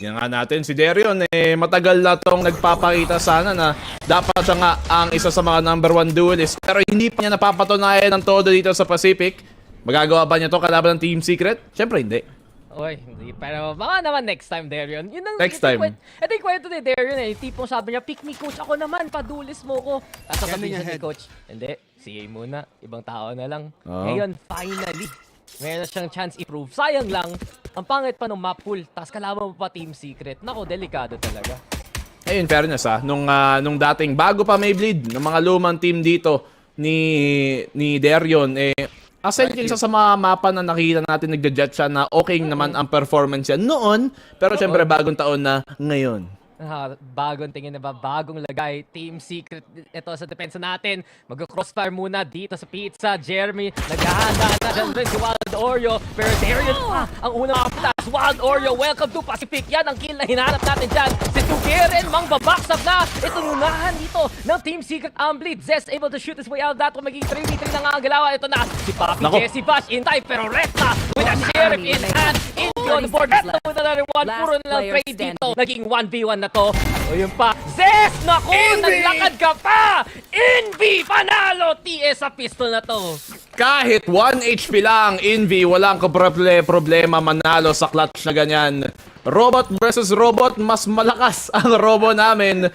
Yan nga natin, si Darion matagal na tong nagpapakita sana na dapat siya nga ang isa sa mga #1 duelist. Pero hindi pa niya napapatunayan ng todo dito sa Pacific. Magagawa ba niya to kalaban ng Team Secret? Siyempre hindi. Oy, hindi. Pero baka naman next time, Darion. Yun ang Next time. Ito yung kwento ni Darion eh. Tipong sabi niya, pick me coach, ako naman, padulis mo ko. Tapos sasabihin siya ni coach, hindi, CA muna, ibang tao na lang. Ngayon, finally, meron siyang chance i-prove. Sayang lang, ang pangit pa ng map pool, tapos kalaban mo pa Team Secret. Nako, delikado talaga. Ayun, fairness nung dating, bago pa may Bleed, ng mga lumang team dito ni Darion, aside yung isa sa mga mapa na nakikita natin nagja-jet siya na okay naman ang performance niya noon, pero syempre bagong taon na ngayon. Bagong tingin na ba? Bagong lagay. Team Secret. Ito sa depensa natin. Mag-crossfire muna dito sa pizza. Jeremy, naghahanda na dyan rin si Wild Oreo. Pero Darion pa ang unang apitas. Wild Oreo, welcome to Pacific. Yan ang kill na hinahanap natin dyan. Si Tugeren, mangbabaksab na. Ito nunahan dito ng Team Secret ang Bleed. Zest able to shoot his way out. Dato magiging 3v3 na nga ang galawa. Ito na si Papi Jesse Bash in time. Pero Resta with a sheriff in hand. On the board. Resta with another one. Puro na lang trade dito. Naging 1v1 na to. O yun pa. Zest! Naku! Naglakad ka pa! Envy! Panalo! TS sa pistol na to. Kahit 1 HP lang, Envy, walang problema manalo sa clutch na ganyan. Robot versus robot, mas malakas ang robo namin.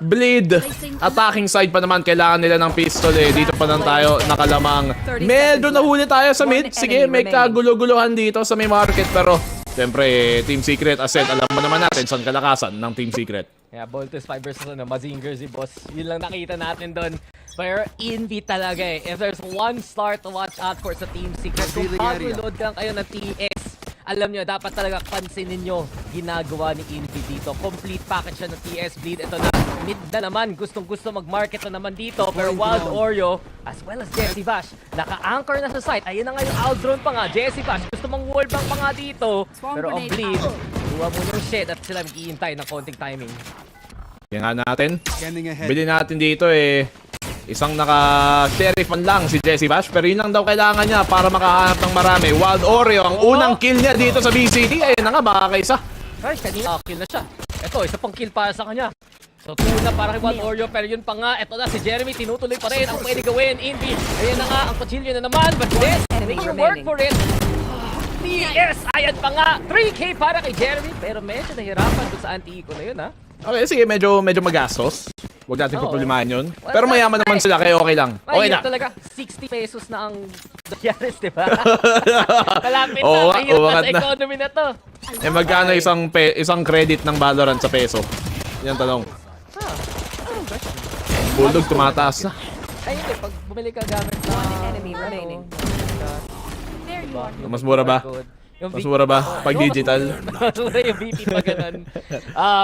Bleed. Attacking side pa naman, kailangan nila ng pistol Dito pa lang tayo nakalamang. Medyo nahuli tayo sa mid. Sige, may kagulo-guluhan dito sa may market. Pero, siyempre, Team Secret, asset, alam mo naman natin saan kalakasan ng Team Secret. Yeah, Voltes 5 versus Mazinger si boss. Yun lang nakita natin doon. Pero Envy talaga If there's one star to watch out for sa Team Secret, kung mag-reload lang kayo ng TS, alam nyo, dapat talaga pansinin nyo ginagawa ni Envy dito. Complete package siya ng TS Bleed. Ito na, mid na naman. Gustong-gusto mag-market na naman dito. Pero Wild Oreo, as well as Jesse Bash, naka-anchor na sa site. Ayun na nga yung outdrone pa nga. Jesse Bash, gusto mang wallbang pa nga dito. Pero ang Bleed, buwa mo yung shit at sila mag-iintay ng konting timing. Yan nga natin. Bili natin dito isang naka-sheriff man lang si Jesse Bash, pero yun lang daw kailangan niya para makahanap ng marami. Wild Oreo, ang unang kill niya dito sa VCT. Ayun na nga, baka kaisa. Ay, kanina kill na siya. Ito, isa pang kill para sa kanya. So, 2 na para kay Wild Oreo, pero yun pa nga, ito na si Jeremy, tinutuloy pa rin ang pwede gawin. Envy, ayun na nga, ang Pachilio na naman, but this, they work for it. TS, ayan pa nga, 3K para kay Jeremy, pero medyo nahirapan doon sa anti-eco na yun, ha? Okay, sige, medyo magastos. Huwag natin problemahan yun. Pero mayaman naman sila, kaya okay lang. Okay na. Talaga, 60 pesos na ang dollares, di ba? Malapit Oo, na, mahirap na sa na. economy na to. Magkano isang credit ng Valorant sa peso? Yan tanong. Bulldog tumataas na. Ay, hindi. Pag bumili ka gamit na... enemy remaining. Mas mura ba? Mas mura ba? Pag digital? Mas mura yung VP pa ganun.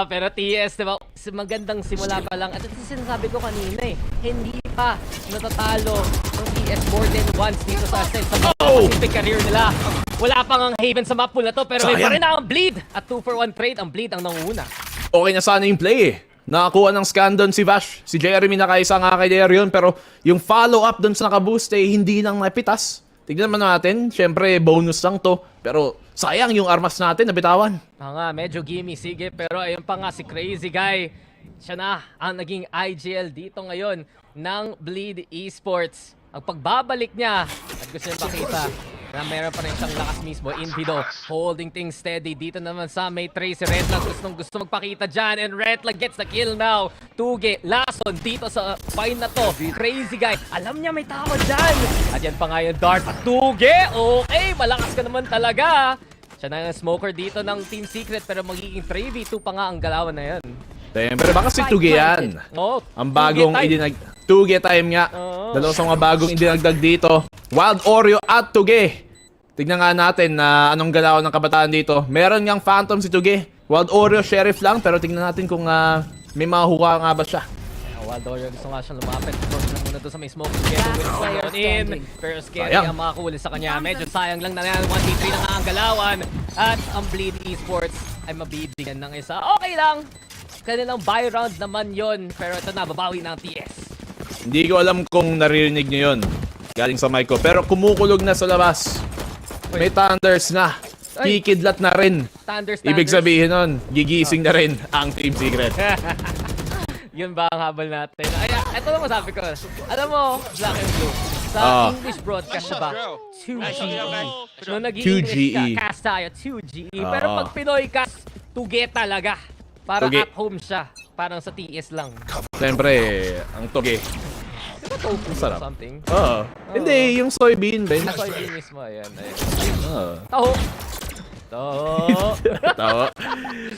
Pero TS, diba? Magandang simula pa lang. At ito sinasabi ko kanina hindi pa natatalo ng TS more than once dito sa Pacific career nila. Wala pang ang Haven sa map pool na to, pero may pa rin ang Bleed. At 2-for-1 trade, ang Bleed ang nanguna. Okay na sana yung play Nakakuha ng scan doon si Vash. Si Jeremy nakaisa nga kay Darion, pero yung follow-up doon sa nakaboost hindi nang napitas. Tignan naman natin, syempre bonus lang to. Pero sayang yung armas natin, nabitawan. Nga, medyo gimme, sige. Pero ayun pa nga si Crazy Guy. Siya na ang naging IGL dito ngayon ng Bleed Esports. Ang pagbabalik niya, at gusto niya pakita, Na meron pa rin siyang lakas mismo. Invido holding things steady. Dito naman sa may Trace. Retla gusto magpakita dyan. And Retla gets the kill now. Tuge, Lason dito sa fight na to. Crazy guy. Alam niya may tao dyan. At yan pa nga yung dart. At Tuge, okay. Malakas ka naman talaga. Siya na yung smoker dito ng Team Secret. Pero magiging 3v2 pa nga ang galawan na yan. Pero baka si Tuge yan. Oh, ang bagong Tuge time nga. Dalawa sa mga bagong idinagdag dito. Wild Oreo at Tuge. Tignan nga natin na anong galaw ng kabataan dito. Meron ngang Phantom si Tuge. Wild Oreo Sheriff lang, pero tignan natin kung may mahuha nga ba siya. Wild Oreo gusto nga siyang lumapit. Gusto na muna doon sa may smoke. Pero scary ang makakuli sa kanya. Medyo sayang lang na yan. 1v3 na nga ang galawan. At ang Bleed Esports ay mabibigyan ng isa. Okay lang. Kanilang buy round naman yon. Pero ito na, babawi ng TS. Hindi ko alam kung naririnig nyo yun. Galing sa mic ko. Pero kumukulog na sa labas. May thunders na. Kikidlat na rin. Thunders. Ibig sabihin nun, gigising na rin ang Team Secret. Yun ba ang habol natin? Ay, ito lang masabi ko. Alam mo, Black and Blue, sa English broadcast ba, 2GE. Nung nag-i-English ka, cast tayo, 2GE. Pero pag Pinoy cast, Tuge talaga. Para at home siya. Parang sa TS lang. Siyempre, ang Tuge. Diba tofu sarap. Something? Hindi, yung soybean, Ben. Yung soybean mismo, ayan. Taho. Taho.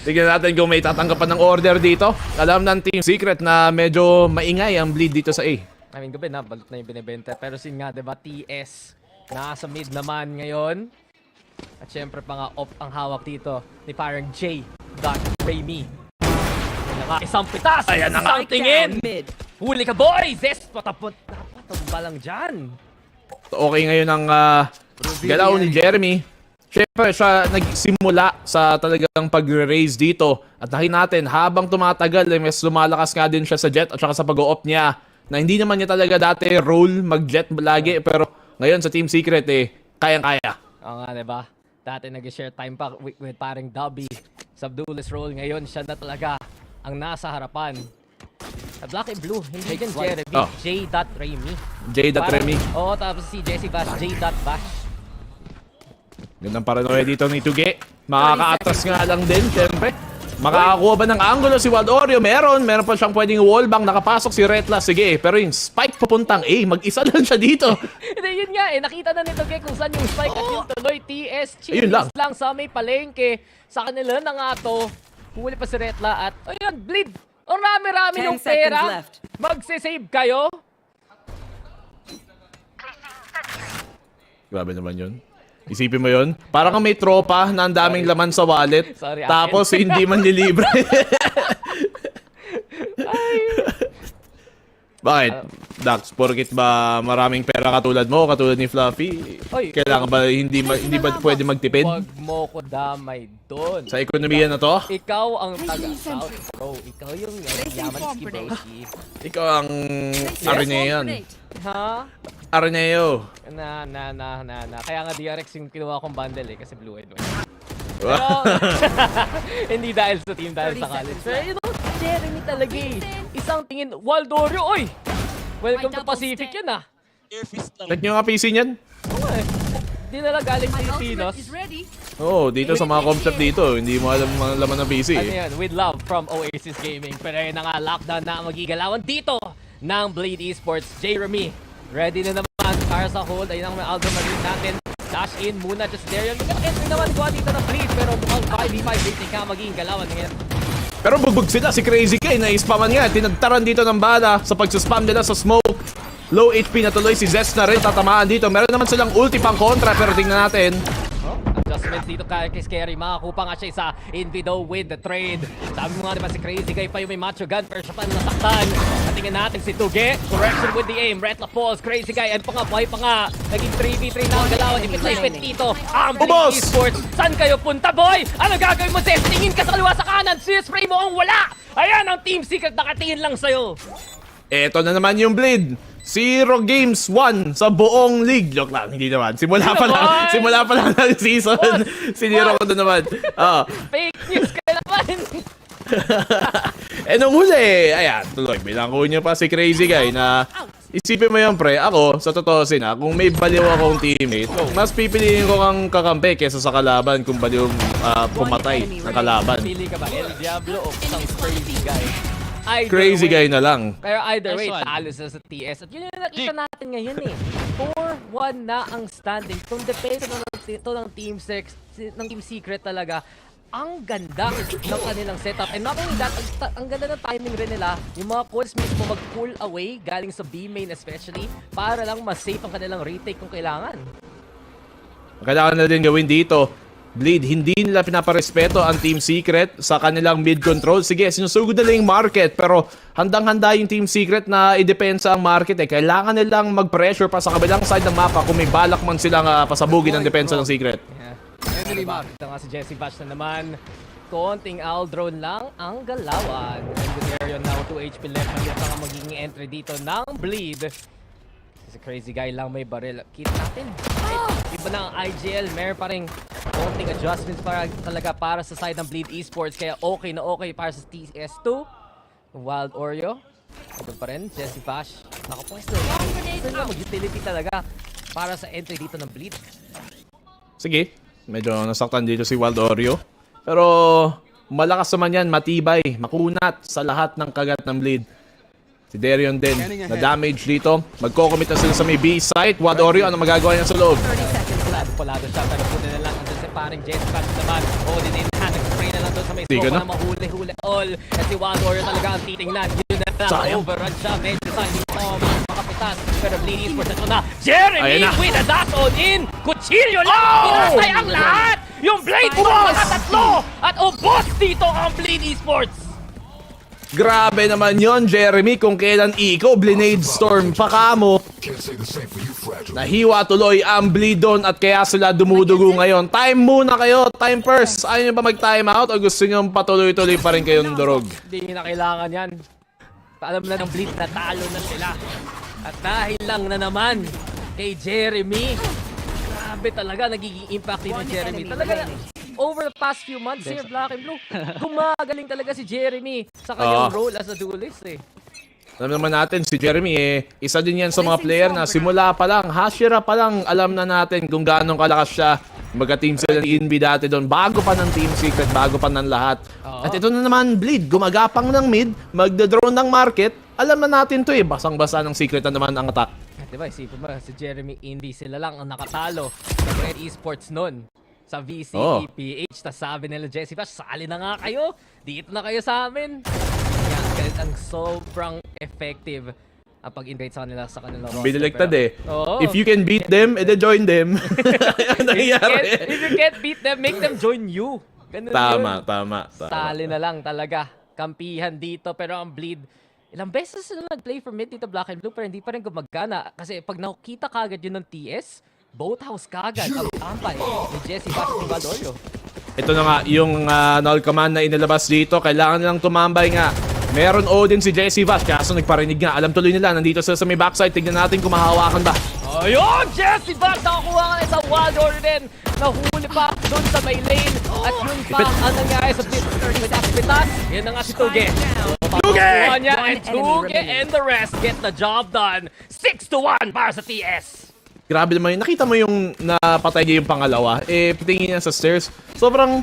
Tignan natin kung may tatanggapan ng order dito. Alam ng Team Secret na medyo maingay ang bleed dito sa A. I mean, gabi na, balut na yung binibenta. Pero sin nga, diba, TS, nasa mid naman ngayon. At syempre pa nga, off ang hawak dito ni parang J.Rayme. Ayan na nga, isang pitas! Ayan na nga, tingin! Huli ka, boys! Patumba lang dyan. Okay ngayon ang galaw ni Jeremy. Siyempre, siya nagsimula sa talagang pag-raise dito. At nakita natin, habang tumatagal, mas lumalakas nga din siya sa jet at saka sa pag-o-op niya. Na hindi naman niya talaga dati role mag-jet lagi. Pero ngayon sa Team Secret, kayang-kaya. Oo nga, diba? Dati nag-share time pa with parang Dobby sa duelist role. Ngayon, siya na talaga ang nasa harapan. Black and Blue, hindi din Jeremy. J.Rayme. J.Rayme. Oo, tapos si Jesse Bash, J.Bash. Gandang paranoia dito ni Tuge. Makaka-atras nga lang din, syempre. Makakakuha ba ng angulo si Wild Oreo? Meron pa siyang pwedeng wallbang. Nakapasok si Retla. Sige, pero yung spike papuntang A, mag-isa lang siya dito. Hindi, yun nga nakita na ni Tuge kung saan yung spike at yung tuloy TS. Ayun lang. lang sa may palengke. Sa kanila na nga to. Huli pa si Retla at, ayun, bleed. Ang rami-rami yung pera. Magse-save kayo. Grabe naman yun. Isipin mo yun? Parang kang may tropa na ang daming laman sa wallet. Sorry, tapos hindi man nilibre. Bakit? Dax, porkit ba maraming pera katulad mo, katulad ni Fluffy? Kailangan ba hindi ba pwede magtipid? Huwag mo ko damay doon. Sa ekonomiya na to? Ikaw ang taga-South, bro. Ikaw yung yaman ski, broski. Ikaw ang Arenean. Ha? Areneo. Na. Kaya nga DRX yung kinuha kong bundle kasi blue and white. Wow. Hindi dahil sa team, dahil sa college. Pero you know, Jeremy talaga Isang tingin, Wild Oreo, oy! Welcome to Pacific yan Check nyo nga PC niyan. Hindi nila galing Pilipinos. Dito sa mga concept dito, hindi mo alam ang laman ng PC. Ano yan? With love from Oasis Gaming. Pero yun na nga, lockdown na magigalawan dito ng Blade Esports. J.Rayme, ready na naman para sa hold. Ayun ang may Aldo Marine natin. Dash in muna just there. Yung entry naman ko dito na Blade. Pero mukhang 5v5 rating ka magiging galawan ngayon. Pero bugbog sila, si Crazy K na-spaman nga. Tinagtaran dito ng bala sa pagsuspam nila sa smoke. Low HP na tuloy si Zest na rin tatamaan dito. Meron naman silang ulti pang kontra pero tingnan natin. Adjustments dito kay Scary. Makakupa nga siya sa Invido with the trade. Sabi mo nga diba si Crazy Guy pa yung may macho gun pero siya pa nasaktan. At tingnan natin si Tuge. Correction with the aim. Retla falls. Crazy Guy. And pa nga, buhay pa nga. Naging 3v3 na ang galawan. Ipit dito. Ang Blade Esports. Saan kayo punta, boy? Ano gagawin mo, Zest? Tingin ka sa kaliwa sa kanan. Spray mo ang wala. Ayan ang Team Secret. Nakatingin lang sa'yo. Eto na naman yung Blade. 0 games 1 sa buong league. Joke lang, hindi naman. Simula pa lang ng season. Siniro ko doon naman. Fake news ka naman. Nung huli, ayan, tuloy. Bilangko niya pa si Crazy Guy na isipin mo yan, pre. Ako, sa totoo kung may baliw akong teammate, mas pipiliin ko kang kakampi kesa sa kalaban kung baliw pumatay ng kalaban. Pili ka ba, El Diablo o isang crazy guy? Either Crazy way, guy na lang. Pero either way, Nice one. talo sila sa TS. At yun yung nakita natin ngayon eh. 4-1 na ang standing. Kung depensa ng Team Secret talaga, ang ganda ng kanilang setup. And not only that, ang ganda ng timing rin nila. Yung mga calls mismo mag-pull away, galing sa B main especially, para lang mas-safe ang kanilang retake kung kailangan. Kailangan na din gawin dito. Bleed, hindi nila pinaparespeto ang Team Secret sa kanilang mid-control. Sige, sinusugod nila yung market, pero handang-handa yung Team Secret na idepensa ang market eh. Kailangan nilang mag-pressure pa sa kabilang side ng mapa kung may balak man silang pasabugin ang depensa ng Secret. Anyway, makita nga si Jesse Bash na naman. Konting Aldrone lang ang galawan. And good area now, 2 HP left. Mayroon ang magiging entry dito ng Bleed. Si crazy guy lang may baril. Kita natin. Iba na ang IGL. Meron pa rin konting adjustments talaga para sa side ng Bleed Esports. Kaya okay na okay para sa TS2. Wild Oreo. Ito pa rin, Jesse Bash. Nakapwesto. Ito na mag-utility talaga para sa entry dito ng Bleed. Sige, medyo nasaktan dito si Wild Oreo. Pero malakas naman yan, matibay, makunat sa lahat ng kagat ng Bleed. Si Darion din, na-damage dito. Magko-commit na sila sa may B site. Wild Oreo, ano magagawa niya sa loob? 30 seconds left. Palado siya, pero punin na lang. Andun si paring Jesse Bash naman. Odin in hand, nag-spray na lang doon sa may smoke na mahuli-huli all. At si Wild Oreo talaga ang titingnan. Yun na lang, overrun siya. Medyo sa hindi makapitas. Pero Bleed Esports ito na. Jeremy with a dash on in. Kutsilyo lang. Pinasay ang lahat. Yung Blade Bomb mga tatlo. At ubos dito ang Bleed Esports. Grabe naman yon, Jeremy, kung kailan ikaw, Blinade Storm pa ka mo. Nahiwa tuloy ang Bleed doon at kaya sila dumudugo ngayon. Time muna kayo, time first. Ayaw nyo ba mag-time out o gusto nyo patuloy-tuloy pa rin kayong durog? Hindi na kailangan yan. Alam na ng Bleed na talo na sila. At dahil lang na naman kay Jeremy, grabe talaga nagiging impact din ni Jeremy. Talaga over the past few months here, Black and Blue, gumagaling talaga si Jeremy sa kanyang role as a duelist eh. Alam naman natin, si Jeremy isa din yan sa mga player na simula pa lang, Hashira pa lang, alam na natin kung gaano kalakas siya. Mag-team sila ni Invi dati doon, bago pa ng Team Secret, bago pa ng lahat. At ito na naman, Bleed, gumagapang ng mid, magdodrone ng market. Alam na natin to eh, basang-basa ng Secret na naman ang attack. Diba, isipin mo, si Jeremy, Invi, sila lang ang nakatalo sa Red Esports noon. Sa VCT PH, tas sabi nila, Jesse Bash, sali na nga kayo. Dito na kayo sa amin. Yan, ganit ang sobrang effective ang pag-invade sa kanila sa kanilang roster. Biniligtad eh. If you can beat them, edi join them. If you can't beat them, make them join you. Ganun Tama. Sali na lang talaga. Kampihan dito, pero ang Bleed, ilang beses sila nag-play for mid dito Black and Blue, pero hindi pa rin gumagana. Kasi pag nakita kagad yun ng TS, both house kagad ang tampay ni Jesse Bash ni Valorio. Ito na nga, yung null command na inilabas dito, kailangan nilang tumambay nga. Meron Odin si Jesse Bash, kaso nagparinig nga. Alam tuloy nila, nandito sila sa may backside. Tignan natin kung mahahawakan ba. Ayun! Jesse Bash nakakuha nga sa Wild Order. Nahuli pa doon sa may lane. At yun pa ang nangyari sa pitas. Yan na nga si Tuge. Tuge! And Tuge and the rest get the job done. 6-1 para sa TS. Grabe naman yun. Nakita mo yung napatay niya yung pangalawa. Tingin niya sa stairs. Sobrang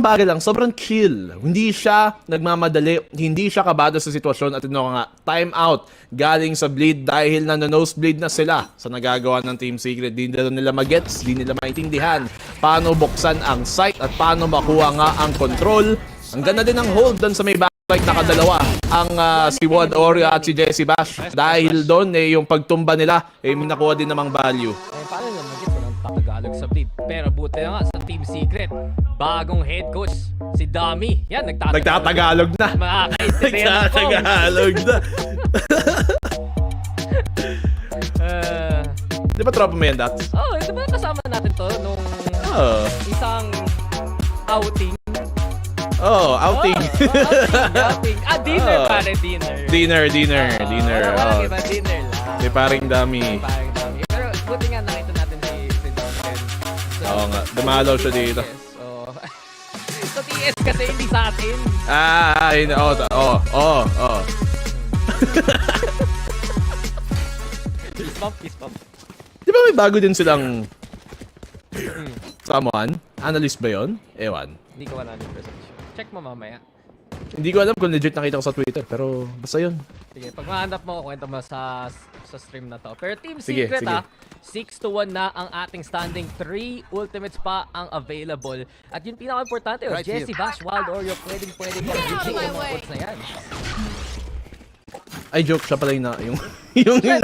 bagay lang. Sobrang chill. Hindi siya nagmamadali. Hindi siya kabado sa sitwasyon. At nga, time out. Galing sa Bleed dahil na-nosebleed na sila sa nagagawa ng Team Secret. Di nila magets. Di nila maintindihan paano buksan ang site at paano makuha nga ang control. Ang ganda din ng hold doon sa may backside. Nakadalawa ang si Wild Oreo at si Jesse Bash. Dahil doon yung pagtumba nila may nakuha din namang value. Paano naman gito ng Tagalog sa Bleed? Pero buti na nga sa Team Secret. Bagong head coach, si Dami. Yan, Nagtatagalog na. Nagtatagalog na. Di ba tropa mo yan, Dats? Di ba kasama natin to nung isang outing? Outing. Outing. Dinner pare, dinner. Dinner. Walang iba, dinner lang. Di paring Dami. Pero buti nga nakita natin si Dawson. Oo nga, dumalaw siya dito. Sa TS kasi hindi sa atin. Fist bump. Di ba may bago din silang someone? Analyst ba yun? Ewan. Hindi ko 100% sure. Check mo mamaya. Hindi ko alam kung legit nakita ko sa Twitter, pero basta yun. Sige, pag mahanap mo, kwento mo sa stream na to. Pero Team Sige, Secret sige. 6-1 na ang ating standing. 3 ultimates pa ang available. At yung pinaka-importante, Right Jesse here. Bash, Wild Oreo, pwedeng pang reaching yung mga ults na yan. Ay, joke siya pala yung nakita Siya kong yun,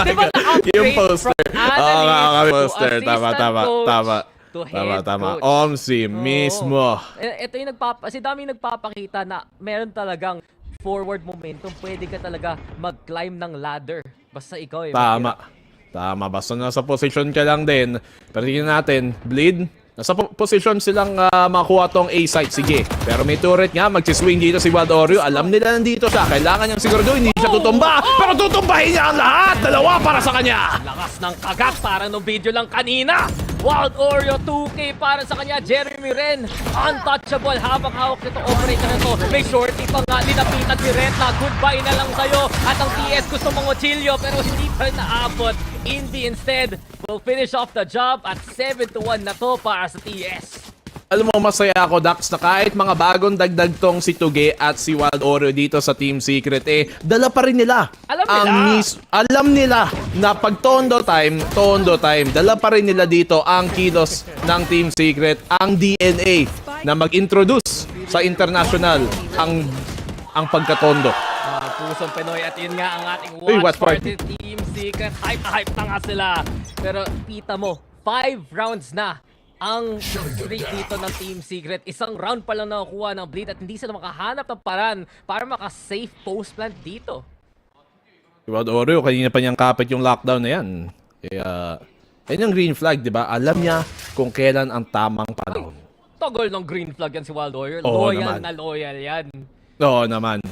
di ba bago. na-upgrade Yung poster. from Oo nga, analyst poster. to Tama. assistant coach to head Tama. coach. Omsi, mismo. Ito yung si dami nagpapakita na meron talagang forward momentum. Pwede ka talaga mag-climb ng ladder. Basta ikaw eh. Tama. Basta nasa position ka lang din. Pero tingnan natin, Bleed. Nasa position silang makuha tong A-site. Sige. Pero may turret nga. Magsiswing dito si Wild Oreo. Alam nila nandito siya. Kailangan niyang siguro hindi siya tutumba. Pero tutumbahin niya ang lahat. Dalawa para sa kanya. Lakas ng kagat para nung video lang kanina. Wild Oreo 2K para sa kanya. Jeremy Ren, untouchable habang hawak nito operator na to. May shorty pa nga, linapitan si Ren na goodbye na lang sa'yo. At ang TS gusto mong Ochilio pero hindi pa rin naabot. Indy instead will finish off the job at 7-1 na to para sa TS. Alam mo, masaya ako, Dax, na kahit mga bagong dagdag tong si Tuge at si Wild Oreo dito sa Team Secret, dala pa rin nila. Alam nila na pag Tondo time, dala pa rin nila dito ang kilos ng Team Secret, ang DNA na mag-introduce sa international ang pagka-Tondo. Pusong Pinoy at yun nga ang ating watch party. Team Secret. Hype na nga sila. Pero kita mo, 5 rounds na ang streak dito ng Team Secret. Isang round pa lang nakukuha ng Bleed at hindi sila makahanap ng paraan para maka-safe post plant dito. Si Wild Oreo, kanina pa niyang kapit yung lockdown na yan. Kaya, yan yung green flag, di ba? Alam niya kung kailan ang tamang panahon. Togol ng green flag yan si Wild Warrior. Oo Loyal naman. na loyal yan. Oo naman.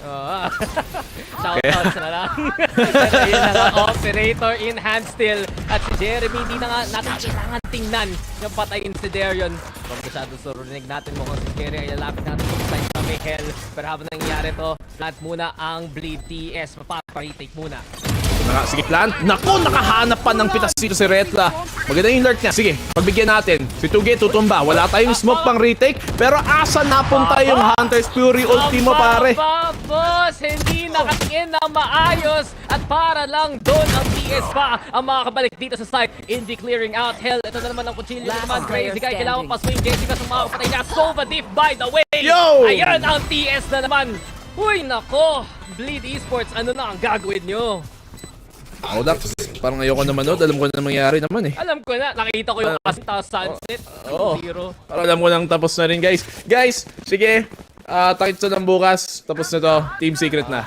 Shoutouts na lang. Pero yun na nga, operator in hand still. At si Jeremy, hindi na nga natin kailangan tingnan yung patayin si Darion. Kung masyado surinig natin mo kung si Jerry ay lalapit natin kung saan sa may hell. Pero habang nangyari to, plant muna ang Bleed TS. Mapapa-retake muna. Sige, plant. Naku, nakahanap pa ng pitas dito si Retla. Maganda yung alert niya. Sige, pagbigyan natin. Si Tuge tutumba. Wala tayong smoke pang retake. Pero asa napunta yung Hunter's Fury ultimo, pare? Boss, hindi nakatingin na maayos. At para lang doon ang TS pa ang makakabalik dito sa site. Indy clearing out. Hell, ito na naman ang Cuchillo naman. Crazy guy, kailangan pa swing. Jessica sa mga kapatay niya. Sova Diff by the way. Yo! Ayan ang TS na naman. Uy, nako. Bleed Esports, ano na ang gagawin nyo? Ako, Dax. Parang ayoko na manood. Alam ko na mangyari naman eh. Alam ko na, nakita ko yung sunset. Oo. 0. Parang alam ko lang tapos na rin, guys. Guys, sige. Takit sa lang bukas. Tapos na to. Team Secret na.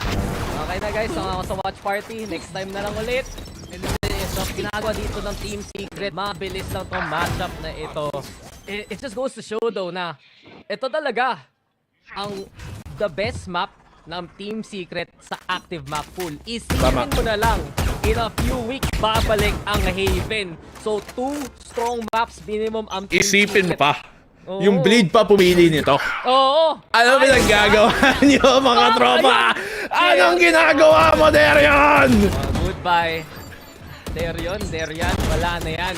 Okay na guys, sa watch party. Next time na lang ulit. So, ginagawa dito ng Team Secret. Mabilis lang tong matchup na ito. It just goes to show though na ito talaga ang the best map ng Team Secret sa active map pool. Isipin mo na lang, in a few weeks, babalik ang Haven. So, 2 strong maps minimum ang Team Isipin mo Secret. pa. Oo. Yung Bleed pa pumili nito. Oo. Ano ba ang gagawa niyo, mga tropa? Anong ginagawa mo, Darion? Goodbye. Darion, wala na yan.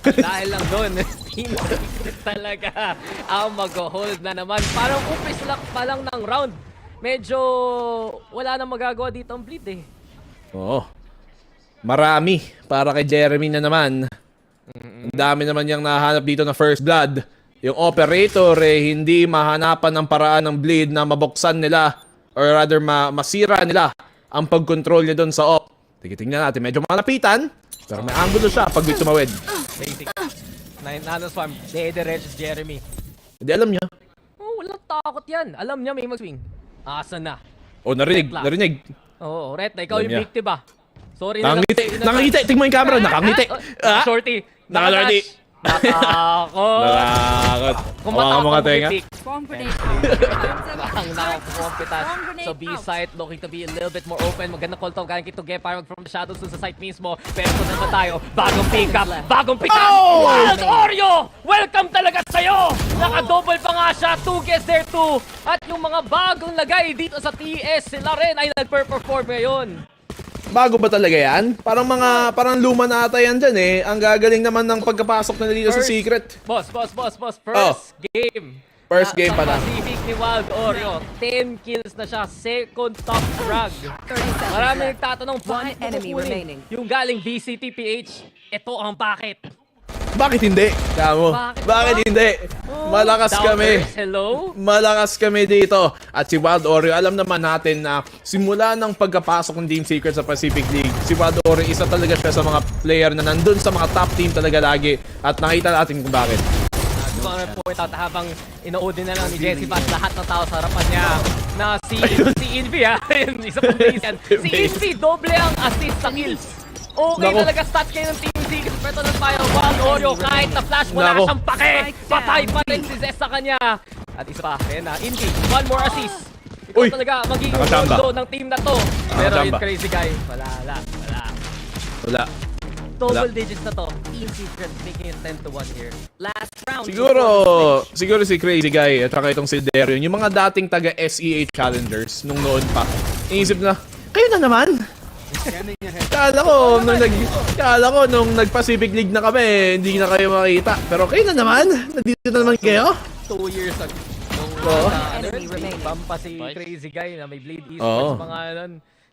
Dahil lang doon, Team Secret talaga ang mag-hold na naman. Parang upis lang pa lang ng round. Medyo wala nang magagawa dito ang Bleed eh. Oo. Marami para kay Jeremy na naman. Ang dami naman niyang nahanap dito na first blood. Yung operator hindi mahanapan ng paraan ng Bleed na mabuksan nila or rather masira nila ang pag-control niya doon sa op. Tingnan natin, medyo malapitan pero may angulo siya pag may tumawid. Basic. Nanos farm, dediretso si Jeremy. Hindi alam niya. Oh, walang takot yan. Alam niya may mag-swing. Asa na. Oh, narinig. Oo, Ret, na ikaw Alam yung niya. victim ba? Sorry na lang. Nakangiti. Tingnan mo yung camera. Nakangiti. Shorty. Nakangiti. Natakot. Nakakot. Kung Mga matapang tenga. hitik. Ang nakakompetas. So B-site looking to be a little bit more open. Magandang call to galing kay Tuge para from the shadows sa site mismo. Pero ito naman tayo. Bagong pick up. Oh! Wild Oreo! Welcome talaga sa'yo! Naka-double pa nga siya. Tuge's there too. At yung mga bagong lagay dito sa TS, sila rin ay nagper-perform ngayon. Bago ba talaga yan? Parang luma na ata yan dyan eh. Ang gagaling naman ng pagkapasok nila dito sa Secret. Boss. First game. First game pa sa lang. Pacific ni Wild Oreo. 10 kills na siya. Second top frag. Marami nagtatanong, bakit mo kukunin yung galing VCT PH? Ito ang bakit. Bakit hindi? Kamo. Bakit hindi? Malakas kami. Hello? Malakas kami dito. At si Wild Oreo, alam naman natin na simula ng pagkapasok ng Team Secret sa Pacific League, si Wild Oreo isa talaga siya sa mga player na nandun sa mga top team talaga lagi. At nakita natin kung bakit. Gusto ko na point out habang inoodin na lang ni Jesse Bash lahat ng tao sa harapan niya na si Envy ha. Isa pang base yan. Si Envy, doble ang assist sa kills. Okay talaga stat kayo ng Team Secret. Pero ng tayo, Wild Oreo, kahit na flash wala siyang pake. Patay pa rin si Zes sa kanya. At isa pa, ayan na, Envy, one more assist. Ito talaga magiging rondo ng team na to. Pero yung crazy guy, wala. Double digits na to. Team Secret making it 10-1 here. Last round. Siguro si Crazy Guy at saka itong si Darion, yung mga dating taga SEA challengers nung noon pa. Inisip na, kayo na naman. Kala ko nung nag-Pacific League na kami, hindi na kayo makita. Pero kayo na naman. Nandito na naman kayo. 2 years ago. Bumpa si Crazy Guy na may Bleed Esports mga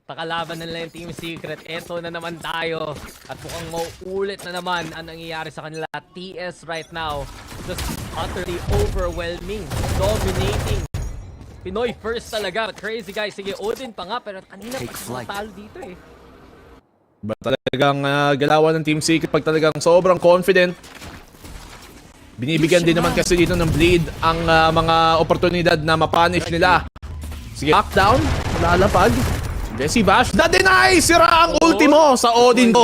pakalaban na nila yung Team Secret. Eto na naman tayo. At mukhang mauulit na naman ang nangyayari sa kanila. TS right now, just utterly overwhelming, dominating. Pinoy first talaga. But Crazy Guy, sige, Odin pa nga. Pero kanina pa talo dito eh. Ba talagang galawan ng Team Secret pag talagang sobrang confident. Binibigyan din naman kasi dito ng bleed ang mga oportunidad na mapunish nila. Sige, lockdown, lalapag. Jesse Bash, na-deny! Sira ang ultimo sa Odin ko!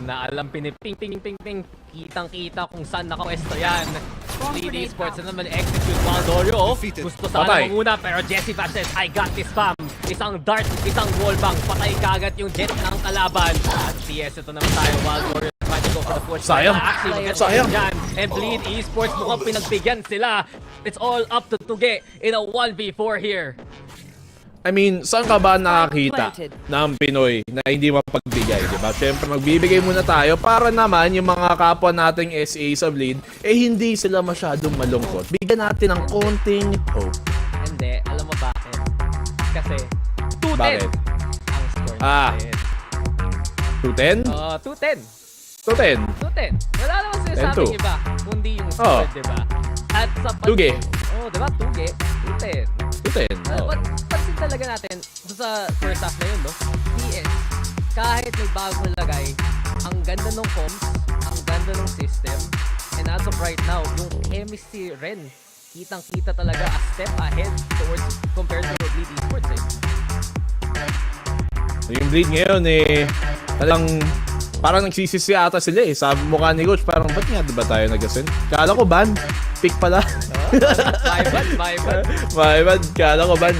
Alam, piniping. Kitang-kita kung saan nakapwesto yan. Bleed Esports na naman execute Wild Oreo. Gusto sana muna pero Jesse Bash says, I got this fam. Isang dart, isang wallbang. Patay kagad yung jet ng kalaban. At CS, ito naman tayo. Wild Oreo trying to go for the push. Sayang. And Bleed Esports mukhang pinagbigyan sila. It's all up to Tuge in a 1v4 here. I mean, saan ka ba nakakita ng Pinoy na hindi mapagbigay, di ba? Siyempre, magbibigay muna tayo para naman yung mga kapwa nating SA sa Bleed, hindi sila masyadong malungkot. Bigyan natin ng konting hope. Hindi, alam mo bakit? Kasi 2-10 bakit? ang score natin. 2-10? 2-10. Wala naman sinasabing iba, kundi yung score, di ba? At sa Tuge. Di ba? Tuge. 2-10. Pansin talaga natin sa first half na yun, no? TS, kahit may bagong lagay, ang ganda ng comms, ang ganda ng system, and as of right now, yung chemistry rin, kitang-kita talaga a step ahead towards compared to Bleed Esports eh. Yung Bleed ngayon talagang parang nagsisisi ata sila eh. Sabi mukha ni Coach, parang ba't nga diba tayo nag-ascend? Kala ko ban, pick pala. My bad, kala ko ban.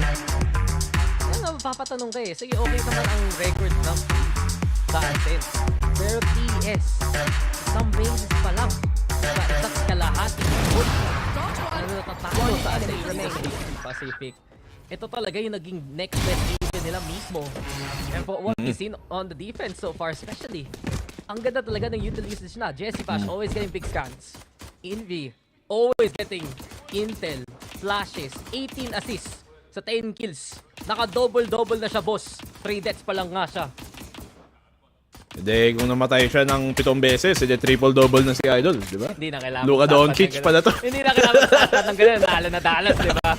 Papatanong ka eh. Sige, okay naman ang record ng sa Ascent. Pero TS, isang basis pa lang. Isang kalahati. Natatalo sa Ascent Pacific. Ito talaga yung naging next best season nila mismo. And for what we've seen on the defense so far especially, ang ganda talaga ng utilization na. Jesse Bash always getting big scans. Envy, always getting intel, flashes, 18 assists sa 10 kills. Naka-double-double na siya, boss. 3 deaths pa lang nga siya. Kung namatay siya ng 7 beses, triple-double na si Idol, di ba? Hindi na kailangan. Luka Doncic pala to. Hindi na kailangan ng ganun. Nalo na dalas, di ba?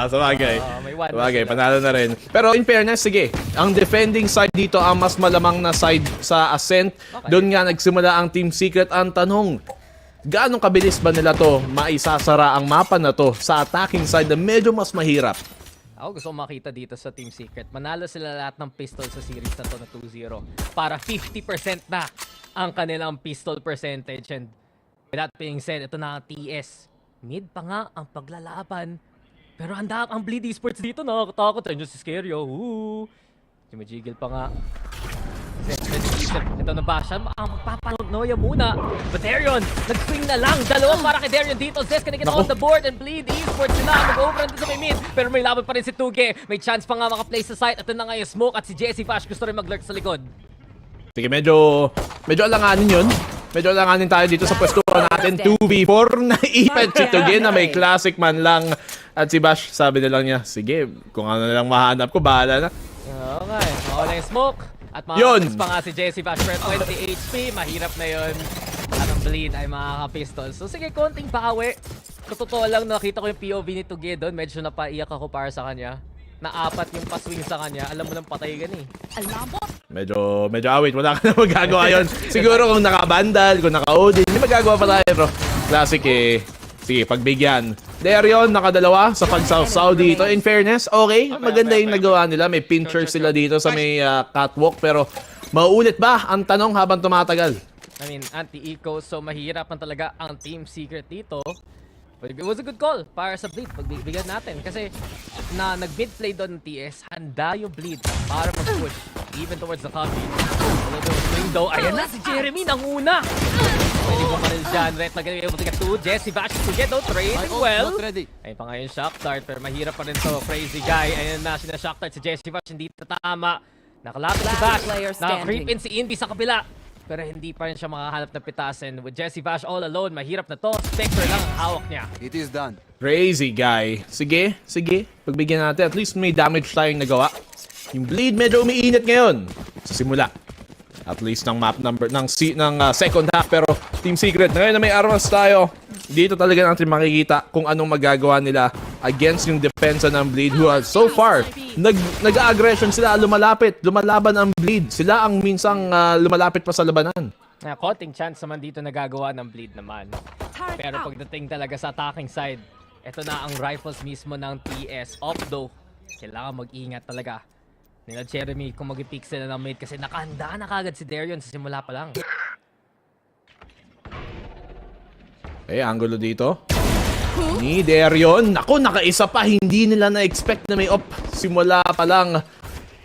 Sabagay. Sabagay, panalo na rin. Pero in fairness, sige, ang defending side dito ang mas malamang na side sa Ascent. Okay. Doon nga nagsimula ang Team Secret. Ang tanong, gaano kabilis ba nila to maisasara ang mapa na to sa attacking side na medyo mas mahirap? Ako gusto kong makita dito sa Team Secret. Manalo sila lahat ng pistol sa series na to na 2-0. Para 50% na ang kanilang pistol percentage. And with that being said, ito na ang TS. Mid pa nga ang paglalaban. Pero handa ang Bleed Esports dito. Nakakatakot. Ayun si Scario. Sumajigil pa nga. Ito Dito na ba siya? Magpapanoya muna. But Darion, nag-swing na lang. Dalawa para kay Darion dito. Zest gonna get on the board and Bleed Esports sila. Mag-over sa may mid. Pero may laban pa rin si Tuge. May chance pa nga maka-place sa site. At na nga yung smoke at si Jesse Fash gusto rin mag-lurk sa likod. Sige, medyo alanganin yun. Medyo alanganin tayo dito sa pwesto natin. 2v4 na event si Tuge na may classic man lang. At si Bash, sabi na lang niya, sige, kung ano na lang mahanap ko, bahala na. Okay, mawala yung smoke. At makakapis pa nga si Jesse Bash for 20 HP. Mahirap na yun. At ang Bleed ay makaka-pistol. So sige, konting bawi. Totoo lang, nakita ko yung POV ni Tuge doon. Medyo napaiyak ako para sa kanya. Na-apat yung paswing sa kanya. Alam mo nang patay gan eh. Medyo awit, wala ka na magagawa yun. Siguro kung naka-vandal, kung naka-odin, hindi magagawa pa tayo, bro. Classic eh. Sige, pagbigyan. Darion, nakadalawa sa pag-South dito. In fairness, okay. Maganda yung nagawa nila. May pincher sila dito sa may catwalk. Pero mauulit ba ang tanong habang tumatagal? I mean, anti-eco. So mahirap talaga ang Team Secret dito. But it was a good call para sa Bleed. Pagbigyan natin. Kasi nag-mid play doon ng TS, handa yung Bleed para mag-push. Even towards the copy. Though, ayan na si Jeremy nanguna. Pwede ko pa rin dyan. Ret na ganyan able to get 2. Jesse Bash to get out. Trading well. Ayun pa nga yung shock dart. Pero mahirap pa rin to. Crazy guy. Ayun na sina-shock dart si Jesse Bash. Hindi tatama. Nakalapit si Bash. Naka-creep in si Indy sa kabila. Pero hindi pa rin siya makahanap ng pitasin. With Jesse Bash all alone, mahirap na to. Spectre lang ang hawak niya. It is done. Crazy guy. Sige. Pagbigyan natin. At least may damage tayong nagawa. Yung Bleed medyo umiinit ngayon. Sa simula. At least ng map number ng second half. Pero Team Secret, ngayon na may armas tayo. Dito talaga natin makikita kung anong magagawa nila against yung depensa ng Bleed who has so far nag-aggression sila, lumalaban ang Bleed. Sila ang minsang lumalapit pa sa labanan. Konting chance naman dito nagagawa ng Bleed naman. Pero pagdating talaga sa attacking side, ito na ang rifles mismo ng TS. Off though, kailangan mag-ingat talaga nila Jeremy kung mag-pick sila ng mid kasi nakahanda na kagad si Darion sa simula pa lang. Okay, angulo dito. Ni Darion. Naku, nakaisa pa. Hindi nila na-expect na may op. Simula pa lang.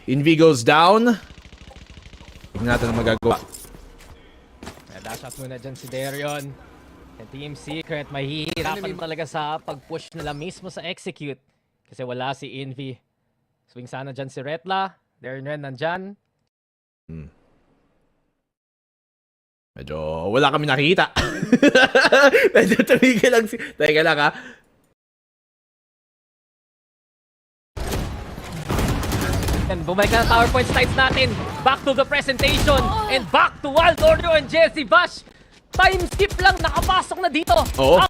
Envy goes down. Tingnan natin ang magagawa. Dash out muna dyan si Darion. And Team Secret, mahihirapan talaga sa pag-push nila mismo sa execute. Kasi wala si Envy. Swing sana dyan si Retla. Darion rin nandyan. Medyo wala kami nakikita. Medyo tumigil lang si... Teka lang ha. And bumalik na tower points sides natin. Back to the presentation. And back to Wild Order and Jesse Bash. Time skip lang, nakapasok na dito.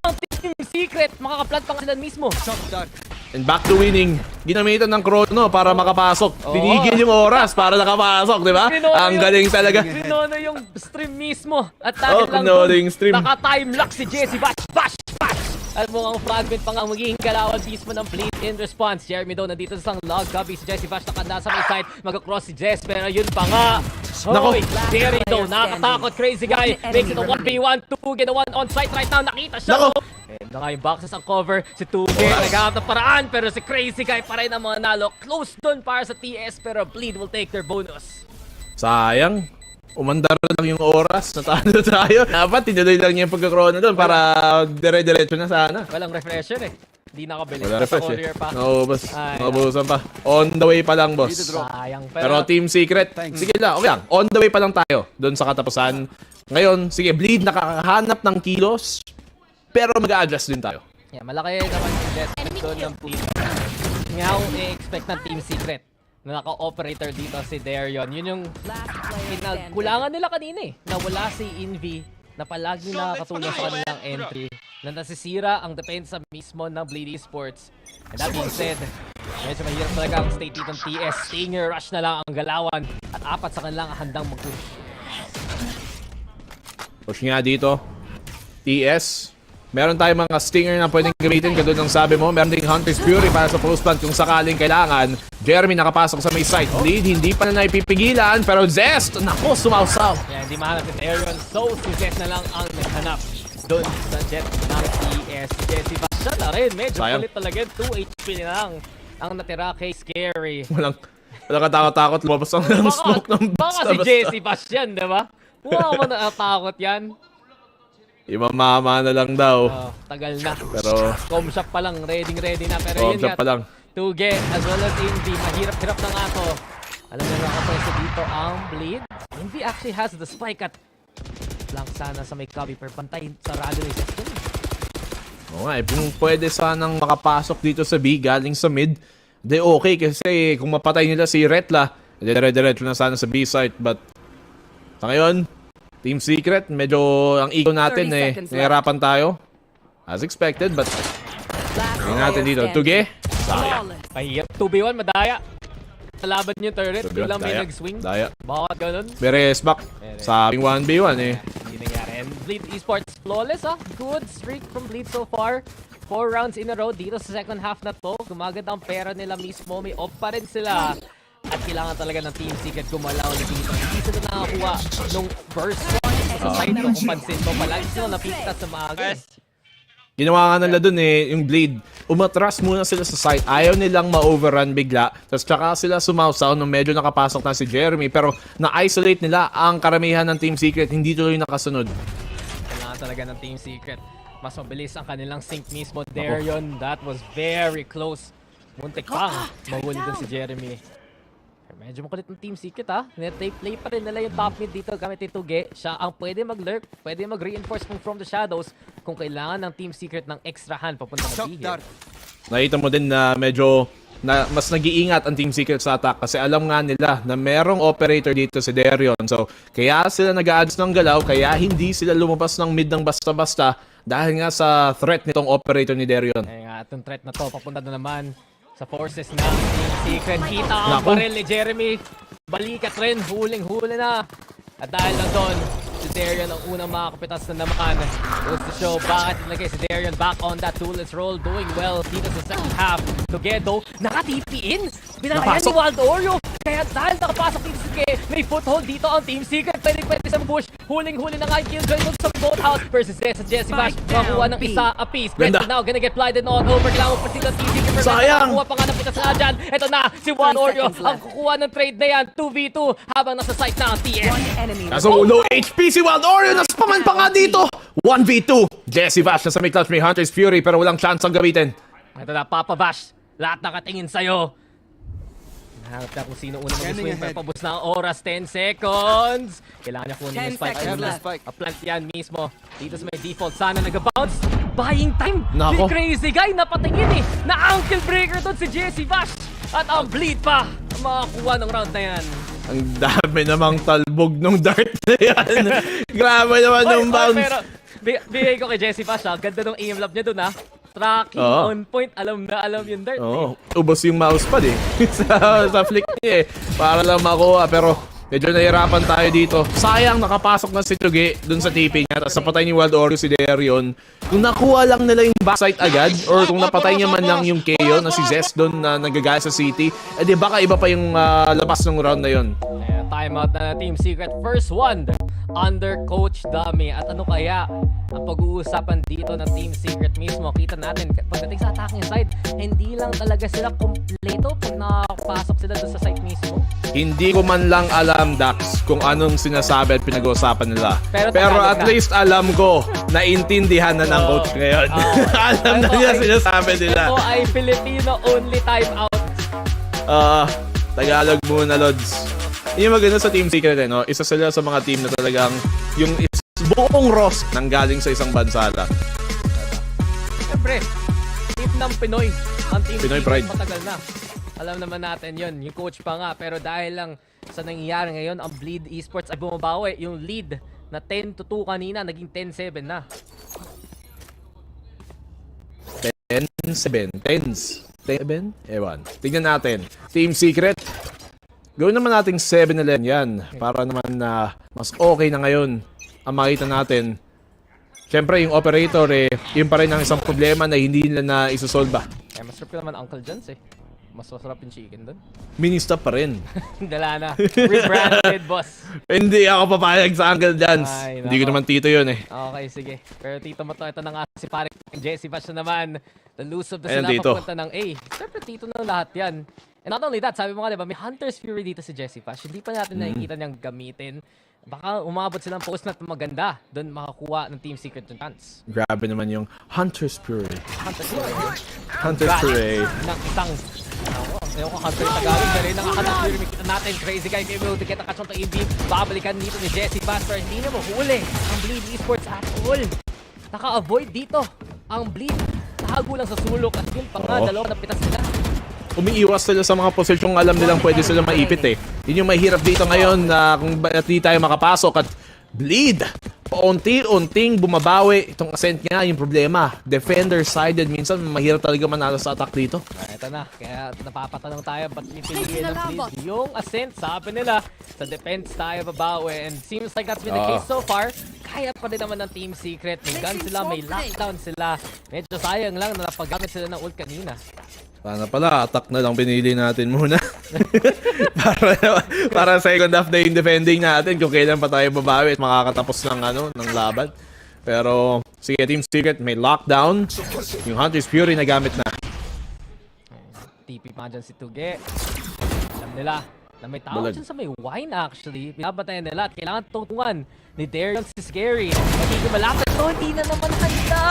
Ang Team Secret, makakaplant pa nga sila mismo. And back to winning. Ginamitan ng chrono para makapasok. Tinigil yung oras para nakapasok, di ba? Ang galing talaga. Sinono yung stream mismo. At dahil lang doon, naka-time lock si Jesse Bash. Bash! At mukhang fragment pa nga magiging galawan mismo ng Bleed in response. Jeremy daw nandito sa log. Gabi si Jesse Bash nakanda sa may side. Mag-cross si Jess pero yun pa nga. Hoy! Jeremy daw nakakatakot. Crazy guy. Makes it a 1v1. Tuge na 1 on site right now. Nakita siya. And na nga yung boxes ang cover. Si Tuge naghahanap ng paraan. Pero si Crazy guy pa rin ang mga nalo. Close dun para sa TS pero Bleed will take their bonus. Sayang. Umandar lang yung oras. Natalo tayo. Dapat tinuloy lang niya yung pagkakrono doon para dire-diretso na sana. Walang refresher eh. Hindi nakabili. Wala refresher. Naubusan pa. On the way pa lang, boss. Sayang. Pero Team Secret, sige lang. Okay lang. On the way pa lang tayo doon sa katapusan. Ngayon, sige, Bleed nakakahanap ng kilos. Pero mag-a-adjust din tayo. Yeah, malaki naman yung investment doon ng Bleed. Nga ako i-expect ng Team Secret na naka-operator dito si Darion. Yun yung kulangan nila kanina eh. Na wala si Envy na palagi nakakatulong sa kanilang entry. Na nasisira ang depensa mismo ng Bleed Esports. And that being said, medyo mahirap talaga ang state dito ng TS. Stinger rush na lang ang galawan at apat sa kanilang handang mag-push. Push nga dito. TS. Meron tayong mga stinger na pwedeng gamitin. Katulad ng sabi mo, meron ding Hunter's Fury para sa post-plant kung sakaling kailangan. Jeremy nakapasok sa may site. Bleed, hindi pa na naipipigilan. Pero Zest, naku, sumausaw. Yeah, hindi mahanap ni Darion. So, si Zest na lang ang naghanap doon sa jet ng TS. Jesse Bash na rin. Medyo kulit talaga. 2 HP na lang ang natira kay Scary. Walang katakot-takot. Lumabas ang smoke ng basta. Baka si Jesse Bash yan, diba? Wow, man natatakot yan. Imamama na lang daw. Tagal na. Pero Com shop pa lang, ready na. Pero Com yun shop nga, pa lang. Tuge as well as Invi, mahirap-hirap na nga to. Alam na nakapwesto dito ang Bleed. Invi actually has the spike at lang sana sa may copy per pantay sa Rivalry section. Oo nga, kung pwede sanang makapasok dito sa B galing sa mid, de okay kasi kung mapatay nila si Retla, dire-diretso na sana sa B site. But sa ngayon, Team Secret, medyo ang ego natin nahihirapan tayo. As expected, but tingnan natin dito. Tuge, sayang. Mahirap. 2v1, madaya. Nalaban yung turret, 2v1, biglang may daya. nag-swing. Daya. Bakit ganun? Beres back. Sabing 1v1 Hindi nangyari. And Bleed Esports flawless Good streak from Bleed so far. 4 rounds in a row dito sa second half na to. Gumaganda ang pera nila mismo. May off pa rin sila. At kailangan talaga ng Team Secret gumalaw na dito. Hindi sila nakakuha nung first one sa side ko. Kung pansin mo, palagi sila napita sa maaga. Ginawa nga nila dun yung Blade. Umatras muna sila sa site. Ayaw nilang ma-overrun bigla. Tapos tsaka sila sumausaw nung medyo nakapasok na si Jeremy. Pero na-isolate nila ang karamihan ng Team Secret. Hindi tuloy nakasunod. Kailangan talaga ng Team Secret. Mas mabilis ang kanilang sync mismo. There yun. That was very close. Muntik pang mahuli dun si Jeremy. Medyo makulit ng Team Secret Net-take play pa rin nila yung top mid dito gamit ni Tuge. Siya ang pwede mag-lurk, pwede mag-reinforce from the shadows kung kailangan ng Team Secret ng extra hand papunta sa B. Nakita mo din na medyo mas nag-iingat ang Team Secret sa attack kasi alam nga nila na merong operator dito si Darion. So, kaya sila nag-a-adds ng galaw, kaya hindi sila lumabas ng mid ng basta-basta dahil nga sa threat nitong operator ni Darion. Kaya nga, itong threat na to, papunta na naman sa forces ng Team Secret. Kita ang baril ni Jeremy. Balikat rin, huling-huli na. At dahil na doon, si Darion ang unang makakapitas na naman. Goes to show bakit nilagay si Darion back on that two-less roll. Doing well dito sa second half. Togedo, naka-TP-in. Binalayan ni Wild Oreo. Kaya dahil nakapasok dito si Tuge, may foothold dito ang Team Secret. Pwede sa bush. Huling-huli na nga yung killjoy doon sa boathouse versus Zeta Jesse Bash. Makakuha ng isa apiece. Ganda. Now gonna get blinded on over. Kailangan pa sila Team Secret. Sayang! Makakuha pa nga ng pitas na dyan. Ito na, si Wild Oreo ang kukuha ng trade na yan. 2v2 habang nasa site na ang TS. Kaso low HP si Wild Oreo, naspaman pa nga dito. 1v2. Jesse Bash nasa may clutch, may Hunter's Fury pero walang chance ang gamitin. Ito na, Papa Bash. Lahat nakatingin sa'yo. Nahanap na kung sino unang mag-swing pero pabos na ang oras. 10 seconds. Kailangan niya kunin yung spike. A-plant yan mismo. Dito sa may default. Sana nag-bounce. Buying time. Nako. Si Crazy Guy napatingin na ankle breaker doon si Jesse Bash. At ang Bleed pa ang makakuha ng round na yan. Ang dami namang talbog nung dart na yan. Grabe naman nung bounce. Pero bigay ko kay Jesse Bash Ganda nung aim lab niya doon Tracking on point. Alam na alam yung dart. Ubos yung mousepad sa flick niya para lang makuha pero medyo nahirapan tayo dito. Sayang nakapasok na si Tuge dun sa TP niya tapos napatay ni Wild Oreo si Darion. Kung nakuha lang nila yung backside agad or kung napatay niya man lang yung KO na si Zest dun na nagagaya sa city, di baka iba pa yung labas ng round na yun. Timeout na Team Secret. First one under Coach Dummy. At ano kaya ang pag-uusapan dito ng Team Secret mismo? Kita natin pagdating sa attacking side, hindi lang talaga sila kompleto pag nakapasok sila doon sa site mismo. Hindi ko man lang alam, Dax, kung anong sinasabi at pinag-uusapan nila. Pero at least alam ko, naintindihan na ng coach ngayon. Alam na niya sinasabi nila. Ito ay Filipino only timeout. Tagalog muna, Lods. Yung maganda sa Team Secret, isa sila sa mga team na talagang yung buong roster nang galing sa isang bansa lang. Siyempre, team ng Pinoy. Ang Team Pinoy Secret pride. matagal na. Alam naman natin yun. Yung coach pa nga. Pero dahil lang sa nangyayari ngayon, ang Bleed Esports ay bumabawi. Yung lead na 10-2 kanina, naging 10-7 na. 10-7. 10-7? Ewan. Tignan natin. Team Secret. Gawin naman nating 7-11 yan. Para naman na mas okay na ngayon ang makita natin. Siyempre, yung operator, yun pa rin ang isang problema na hindi nila na isusolve ba. Mas sarap naman Uncle John's Mas masarap yung chicken doon. Mini-stop pa rin. Dala na. Rebranded, boss. Hindi ako papayag sa Uncle John's. Hindi ko naman tito yun Okay, sige. Pero tito mo to, ito na nga si pare Jesse Bash na naman. Nalusob na Ayan, sila tito. papunta ng A. Siyempre, tito na lahat yan. And not only that, sabi mo nga, diba, may Hunter's Fury dito si Jesse Bash. Hindi pa natin nakikita niyang gamitin. baka umabot silang post na maganda. Doon makakuha ng Team Secret ng chance. Grabe naman yung Hunter's Fury. Hunter's Fury. Ng isang Ewan ko, Hunter Tagalog na rin ang Hunter's Fury. Makita natin, crazy guy, may able to get a catch on to EB. Babalikan dito ni Jesse Pastor. Hindi na mahuli ang Bleed Esports at all. Naka-avoid dito ang Bleed. Tahago lang sa sulok at yun pa nga, dalawang napitas nila. Umiiwas sila sa mga posisyong alam nilang pwede sila maipit eh. Yun yung mahirap dito ngayon na kung di tayo makapasok at Bleed. Paunti-unting bumabawi. Itong Ascent nga yung problema. Defender-sided. Minsan mahirap talaga manalo sa attack dito. Ito na. Kaya napapatanong tayo ba't pipiliin ng Bleed. Yung Ascent, sabi nila, sa defense tayo babawi. And seems like that's been the case so far. Kaya pa rin naman ng Team Secret. May gun sila, may lockdown sila. Medyo sayang lang na napagamit sila ng ult kanina. Sana pala, attack na lang pinili natin muna. para second half na yung defending natin kung kailan pa tayo babawi at makakatapos ng laban. Pero, sige, Team Secret, may lockdown. Yung Hunter's Fury na gamit na. TP pa dyan si Tuge. Alam nila na may tao dyan sa may wine actually. Pinabatayan nila at kailangan tutungan ni Darion si Scary. Magiging malapit to, hindi na naman handa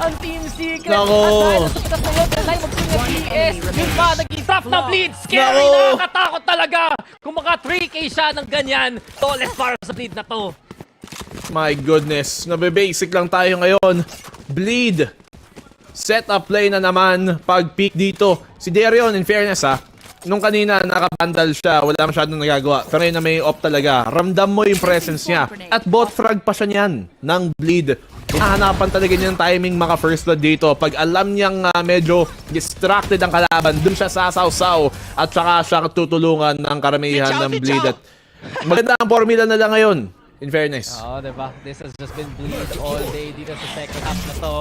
ang Team Secret. Nako! At dahil sa pagkatulog, dahil magsunod ng PS. Yun pa, nag-drop na Bleed. Scary, nakakatakot talaga. Kung maka 3K siya ng ganyan, toless para sa Bleed na to. My goodness, nabe-basic lang tayo ngayon. Bleed. Set up play na naman pag-peak dito. Si Darion, in fairness nung kanina nakabandal siya, wala masyadong nagagawa. Pero yun na may off talaga. Ramdam mo yung presence niya. At bot frag pa siya niyan ng Bleed. Hahanapan talaga niya ng timing maka first blood dito. Pag alam niyang medyo distracted ang kalaban, dun siya sasawsaw. At saka siya tutulungan ng karamihan ng Bleed. At maganda ang formula na lang ngayon. In fairness. Diba? This has just been Bleed all day dito sa second half na to.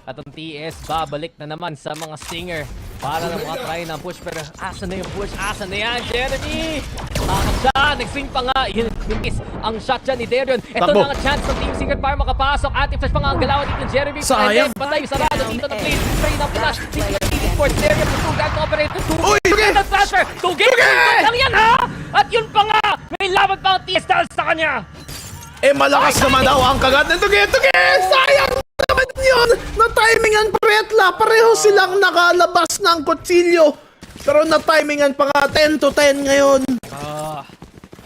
At ang TS babalik na naman sa mga Stinger para na makatry ng push. Pero asa na yung push? Asa na yan, Jeremy? Makakap siya. Nag-swing pa nga. Yun is ang shot dyan ni Darion. Ito na ang chance ng Team Secret para makapasok. Anti-flash pa nga ang galawan dito ni Jeremy. Sayang! Patay yung sarado dito ng Bleed. Spray ng flash. Secret Esports. Darion sa Tugan to operate. Uy! Tuge! Flasher! Tuge! Lang yan ha! At yun pa nga! May laban pa ang TS dahil sa kanya! Malakas naman daw ang kagat ng Tuge! Sayang naman yun! Na-timingan Pretla! Pareho silang nakalabas ng kutsilyo! Pero na-timingan pa nga 10 to 10 ngayon!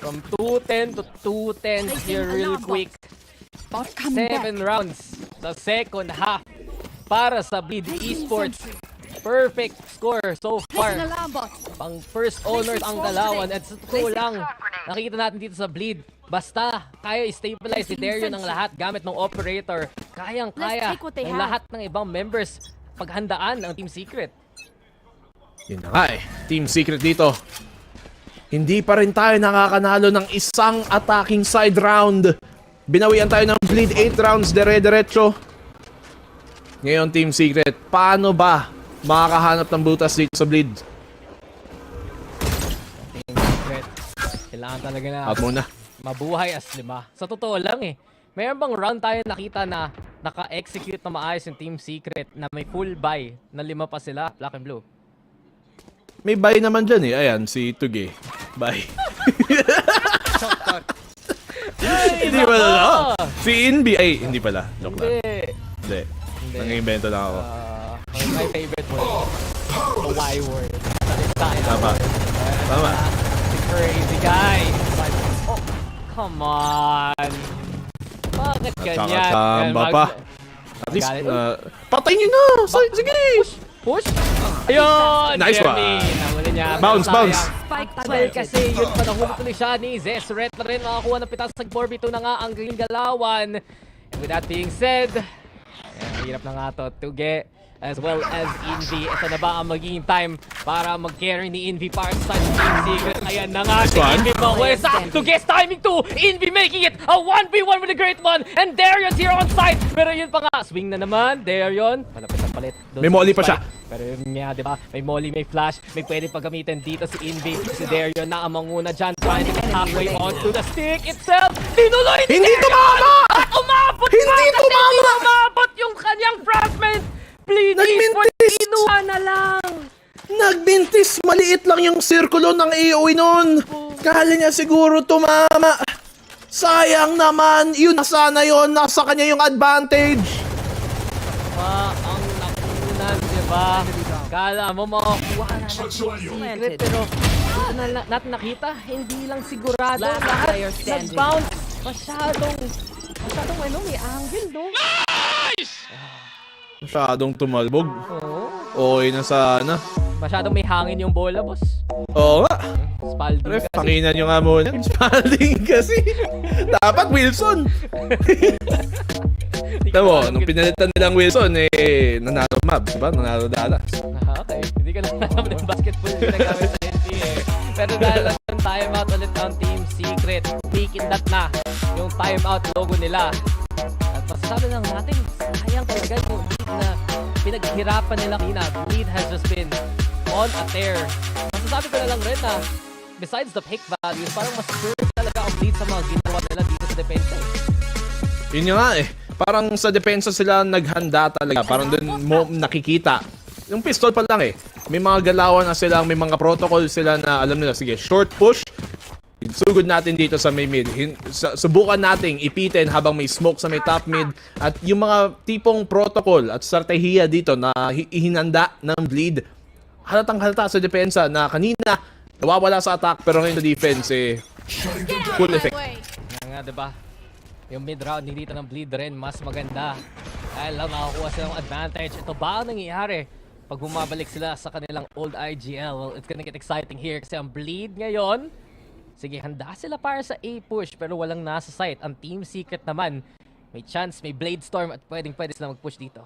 From 2-10 to 2-10 here real quick. 7 rounds sa second half para sa Bleed Esports. Perfect score so far. Pang first honors ang galawan. At sa totoo lang, nakita natin dito sa Bleed, basta kaya i-stabilize si Darion ang lahat gamit ng operator, kayang-kaya ng lahat ng ibang members paghandaan ng Team Secret. Yun na nga Team Secret dito. Hindi pa rin tayo nakakanalo ng isang attacking side round. Binawian tayo ng Bleed 8 rounds dire-diretso. Ngayon Team Secret, paano ba makakahanap ng butas dito sa Bleed? Team Secret, kailangan talaga na Out muna. mabuhay as 5. Sa totoo lang mayroon bang round tayo nakita na naka-execute na maayos yung Team Secret na may full buy na 5 pa sila, black and blue? May buy naman dyan Ayan, si Tuge. Bye. Hindi pala si Inbi. Ay, hindi pala. Joke lang. Hindi. Nang-invento lang ako. My favorite word. The Y word. Tama. Tama. The crazy guy. Oh, come on. Bakit ganyan? Tsaka pa. At least, patay nyo na! Sige! Push? Ayun! Nice Jeremy. one! Nahuli niya. Bounce! Tagal kasi yun pa nahuli tuloy siya ni Zesret na rin makakuha ng pitas sa 4v2 na nga ang green galawan. And with that being said, hirap na nga to Tuge as well as Envy. Ito na ba ang magiging time para mag-carry ni Envy para sa Team Secret? Ayan na nga si Envy mawesa. Tuge's timing too. Envy making it a 1v1 with a great one. And Darion's here on site. Pero yun pa nga. Swing na naman. Darion. Malapit ang palit. May molly pa siya. Pero yun nga, diba? May molly, may flash. May pwede pagamitin dito si Envy. Si Darion na ang manguna dyan. Trying to get halfway onto the stick itself. Tinuloy! Hindi tumama! At umabot! Hindi tumama! Umabot yung kanyang fragment! Bleed Esports, kinuha na lang! Nagbintis! Maliit lang yung sirkulo ng AOE nun! Kala niya siguro tumama! Sayang naman! Yun, sana yun! Nasa kanya yung advantage! Ang nakunan, diba? Kala mo makukuha na ng secret, pero dito na natin nakita, hindi lang sigurado. Lahat nag-bounce. Masyadong may angle, no? Masyadong tumalbog. Oo. Okay na sana. Masyadong may hangin yung bola, boss. Oo nga. Spalding Ref, kasi. pakinan nyo nga muna. Spalding kasi. Dapat Wilson. Ito mo, nung pinalitan nilang Wilson, nanalo Mavs, diba? Nanalo Dallas. Okay. Hindi ka lang alam ng basketball yung ginagamit sa NBA. Pero dahil lang yung timeout ulit ng Team Secret, making that na yung timeout logo nila. At masasabi lang natin, sayang talaga yung lead na pinaghirapan nila kanina. Lead has just been on a tear. Masasabi ko na lang rin na besides the pick values, parang mas sure talaga ang lead sa mga ginawa nila dito sa depensa. Yun nga parang sa depensa sila naghanda talaga. Parang dun mo nakikita. Yung pistol pa lang may mga galawan na sila, may mga protocol sila na alam nila, sige, short push, sugod natin dito sa may mid. Subukan nating ipitin habang may smoke sa may top mid. At yung mga tipong protocol at strategiya dito na ihinanda ng bleed, halatang halata sa depensa na kanina nawawala sa attack pero ngayon sa defense full effect. Nga diba? Yung mid-round dito ng bleed rin mas maganda. Dahil lang nakakuha silang advantage. Ito ba ang nangyayari? Pag bumabalik sila sa kanilang old IGL, well, it's gonna get exciting here kasi ang bleed ngayon, sige, handa sila para sa A-push pero walang nasa site. Ang Team Secret naman, may chance, may Blade Storm at pwede sila mag-push dito.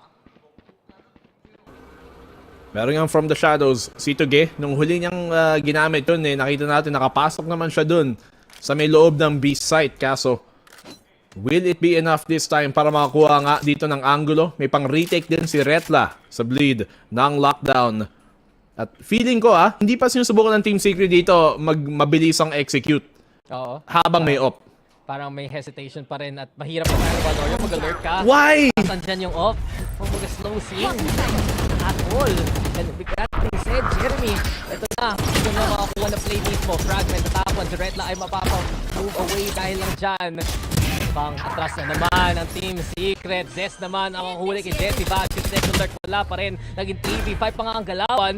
Meron yung From the Shadows, si Toge, nung huli niyang ginamit dun nakita natin nakapasok naman siya dun sa may loob ng B site. Kaso, will it be enough this time para makakuha nga dito ng angulo? May pang retake din si Retla sa bleed ng lockdown. At feeling ko hindi pa sinusubukan ng Team Secret dito mabilis ang execute. Oo. Habang may op. Parang may hesitation pa rin at mahirap pa tayo Valorant mag-alert ka. Why? Saan dyan yung op? Kung mag-slow swing at all. And with that being said, Jeremy, ito na makakuha na play mismo. Fragment natapon. Si Redla ay mapapa-move away dahil lang dyan. Pang atras na naman ang Team Secret. Zest naman ang huli kay Jesse Bad. Si second alert wala pa rin. Naging 3v5 pa nga ang galawan.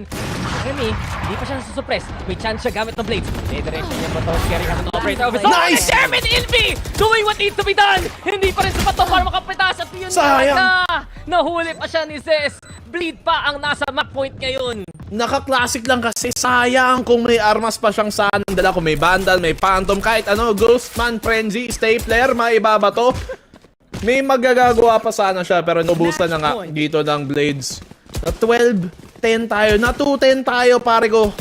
Jeremy, hindi pa siya nasusupress. May chance siya gamit ng blades. Redirection niya ba ito? Carry ka ng operator. Nice! Jeremy Ilby! Doing what needs to be done! Hindi pa rin sapat to para makapitas. At yun na! Nahuli pa siya ni Zest. Bleed pa ang nasa map point ngayon. Naka-classic lang kasi sayang kung may armas pa siyang sanang dala. Kung may Vandal, may Phantom, kahit Ghostman, Frenzy, Stapler, maibaba to. May magagagawa pa sana siya pero nubusan na nga dito ng Blades. Na 12-10 tayo. Na 2-10 tayo pare ko.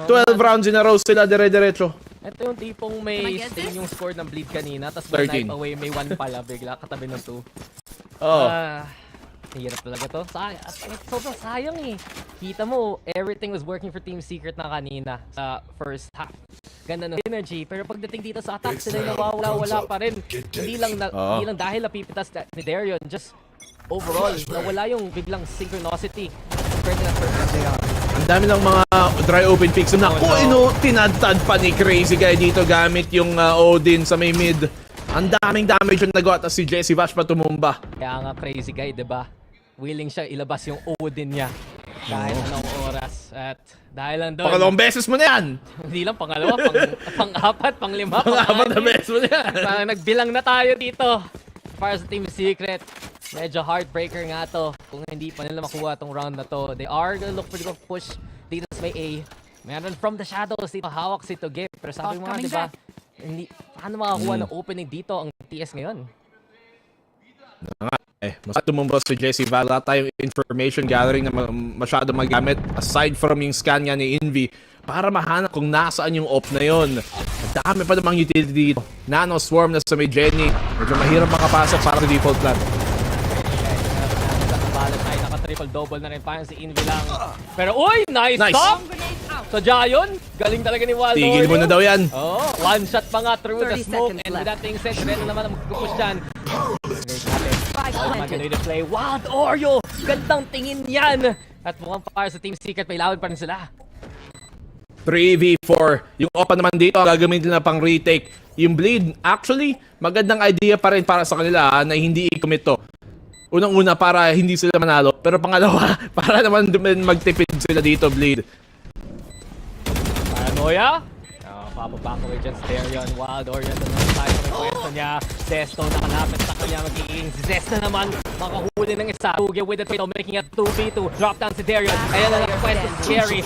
12 rounds in a row sila dire-diretso. Ito yung tipong may stain yung score ng Bleed kanina. Tapos may knife away, may 1 pala. Bigla katabi ng 2. Hirap talaga to. Sobrang sayang Kita mo, everything was working for Team Secret na kanina sa first half. Ganda ng energy. Pero pagdating dito sa attack, sila nawawala pa rin. Hindi lang dahil napipitas ni Darion. Just overall, nawala yung biglang synchronicity. Ang dami lang mga dry open picks. Naku, tinadtad pa ni Crazy Guy dito gamit yung Odin sa may mid. Ang daming damage yung nagawa at si Jesse Bash pa tumumba. Kaya nga Crazy Guy, diba? Willing siya ilabas yung Odin niya kahit anong oras. At dahil lang doon... Pangalawang beses mo na yan! Hindi lang pangalawa, pang-apat, pang-lima, pang-apat na beses mo na yan! Parang nagbilang na tayo dito para sa Team Secret. Medyo heartbreaker nga to kung hindi pa nila makuha tong round na to. They are gonna look for the push dito sa may A. Meron From the Shadows dito, hawak si Toge. Pero sabi mo nga, diba? Hindi, paano makakuha ng opening dito ang TS ngayon? Mas tumumba si Jesse Val. Wala tayong information gathering na masyado magamit aside from yung scan nga ni Envy para mahanap kung nasaan yung op na yon. Dami pa namang utility dito. Nano Swarm na sa may Jenny. Medyo mahirap makapasok para sa default plan. Triple-double na rin parang si Envy lang. Pero uy! Nice stop! So Jayon, galing talaga ni Waldo. Tigil mo na daw yan. One shot pa nga through the smoke. And with that being said, Red naman ang magpupush dyan. Maganda yung play. Wild Oreo! Gandang tingin yan! At mukhang para sa Team Secret, may lawan pa rin sila. 3v4. Yung Opa naman dito, gagamitin na pang retake. Yung Bleed, actually, magandang idea pa rin para sa kanila na hindi i-commit to. Unang-una para hindi sila manalo. Pero pangalawa, para naman magtipid sila dito, Bleed. Paranoia. Papabak away dyan, Sterion. Wild Orient na naman tayo sa request niya. Zesto nakalapit sa kanya. Magiging Zest na naman. Makahuli ng isa. Tugi with the trade, making it 2v2. Drop down si Darion. Ayan na request is Scary.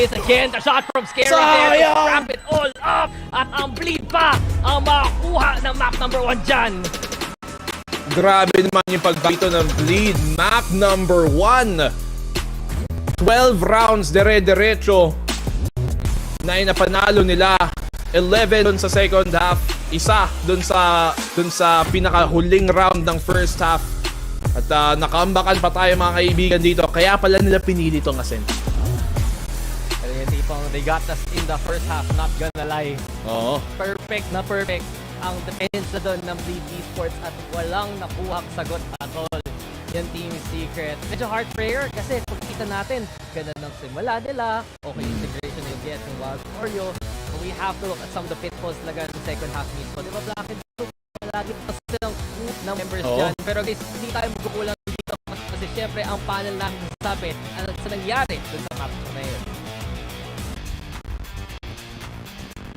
Is again the shot from Scary. There to wrap it all up. At ang Bleed pa ang makakuha ng map number 1 dyan. Grabe naman yung pagbito ng Bleed. Map number 1. 12 rounds dire-diretso na inapanalo nila. 11 dun sa second half, isa dun sa pinakahuling round ng first half. At nakaambakan pa tayo mga kaibigan dito. Kaya pala nila pinili tong Ascent. Pero yung tipong they got us in the first half, not gonna lie. Oo. Perfect na perfect ang defense na doon ng Bleed Esports at walang nakuhang sagot at all. Yung Team Secret. Medyo hard prayer kasi pagkita natin, ganda ng simula nila. Okay, integration na yung get ng Wild Oreo. But we have to look at some of the pitfalls talaga sa second half mismo. Diba Black and Blue? Lagi pa silang group ng members dyan. Pero guys, hindi tayo magkukulang dito kasi syempre ang panel namin sabi ano sa nangyari dun sa map na yun.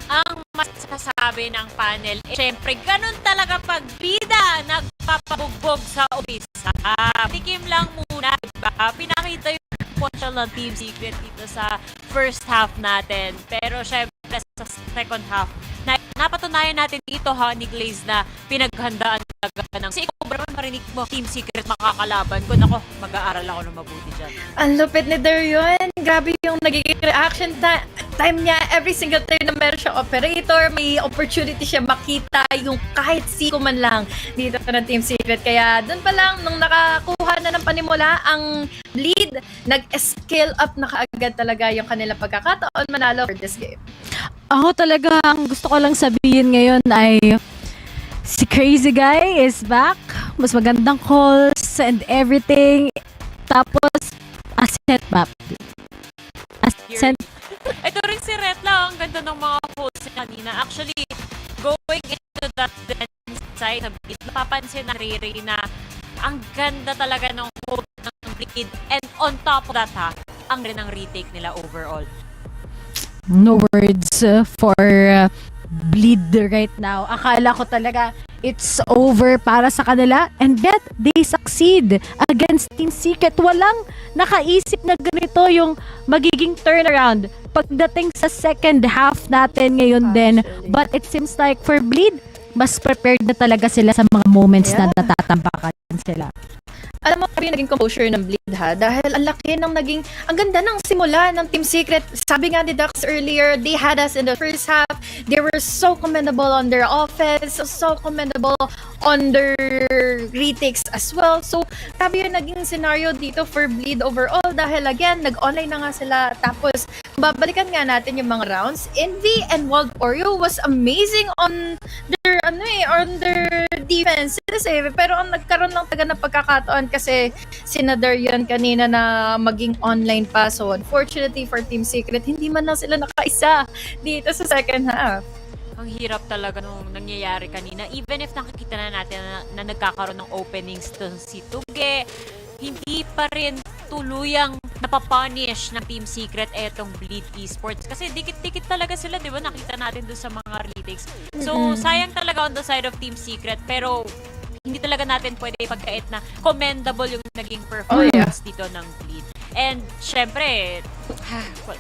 Ang masasabi ng panel, syempre, ganun talaga pag bida nagpapabugbog sa umpisa. Tikim lang muna, diba? Pinakita yung potential ng Team Secret dito sa first half natin. Pero syempre, sa second half, napatunayan natin dito, Honey Glaze, na pinaghandaan talaga ng... Kasi ikaw, bro, marinig mo, Team Secret makakalaban ko. Nako, mag-aaral ako ng mabuti dyan. Ang lupit ni Darion. Grabe yung nagiging reaction time niya. Every single turn na meron siyang operator, may opportunity siya makita yung kahit siko man lang dito ng Team Secret. Kaya doon pa lang, nung nakakuha na ng panimula ang Bleed, nag-scale up na kaagad talaga yung kanilang pagkakataon manalo for this game. Ako talaga, ang gusto ko lang sabihin ngayon ay si Crazy Guy is back. Mas magandang calls and everything. Tapos, Ascent map. Ascent. Ito rin si Retla, ang ganda ng mga calls niya kanina. Actually, going into that side, napapansin na Riri na ang ganda talaga ng hold ng Bleed. And on top of that, ang rin ang retake nila overall. No words for Bleed right now. Akala ko talaga it's over para sa kanila, and yet they succeed against Team Secret. Walang nakaisip na ganito yung magiging turnaround pagdating sa second half natin ngayon din. But it seems like for Bleed, mas prepared na talaga sila sa mga moments na natatambakan sila. Alam mo, yung naging composure ng Bleed dahil ang laki ng naging, ang ganda ng simula ng Team Secret. Sabi nga ni Dax earlier, they had us in the first half. They were so commendable on their offense, so commendable on their retakes as well. So, sabi yung naging scenario dito for Bleed overall dahil again, nag-online na nga sila. Tapos, babalikan nga natin yung mga rounds. Envy and Wild Oreo was amazing on their defense. Pero ang nagkaroon lang taga ng pagkakataon kasi sinadar yun kanina na maging online pa. So, unfortunately for Team Secret, hindi man lang sila nakaisa dito sa second half. Ang hirap talaga nung nangyayari kanina. Even if nakikita na natin na nagkakaroon ng openings to si Tuge, hindi pa rin tuluyang napapunish ng Team Secret etong Bleed Esports. Kasi dikit-dikit talaga sila, di ba? Nakita natin doon sa mga retakes. So, sayang talaga on the side of Team Secret. Pero, hindi talaga natin pwede ipagkait na commendable yung naging performance dito ng Bleed. And, syempre,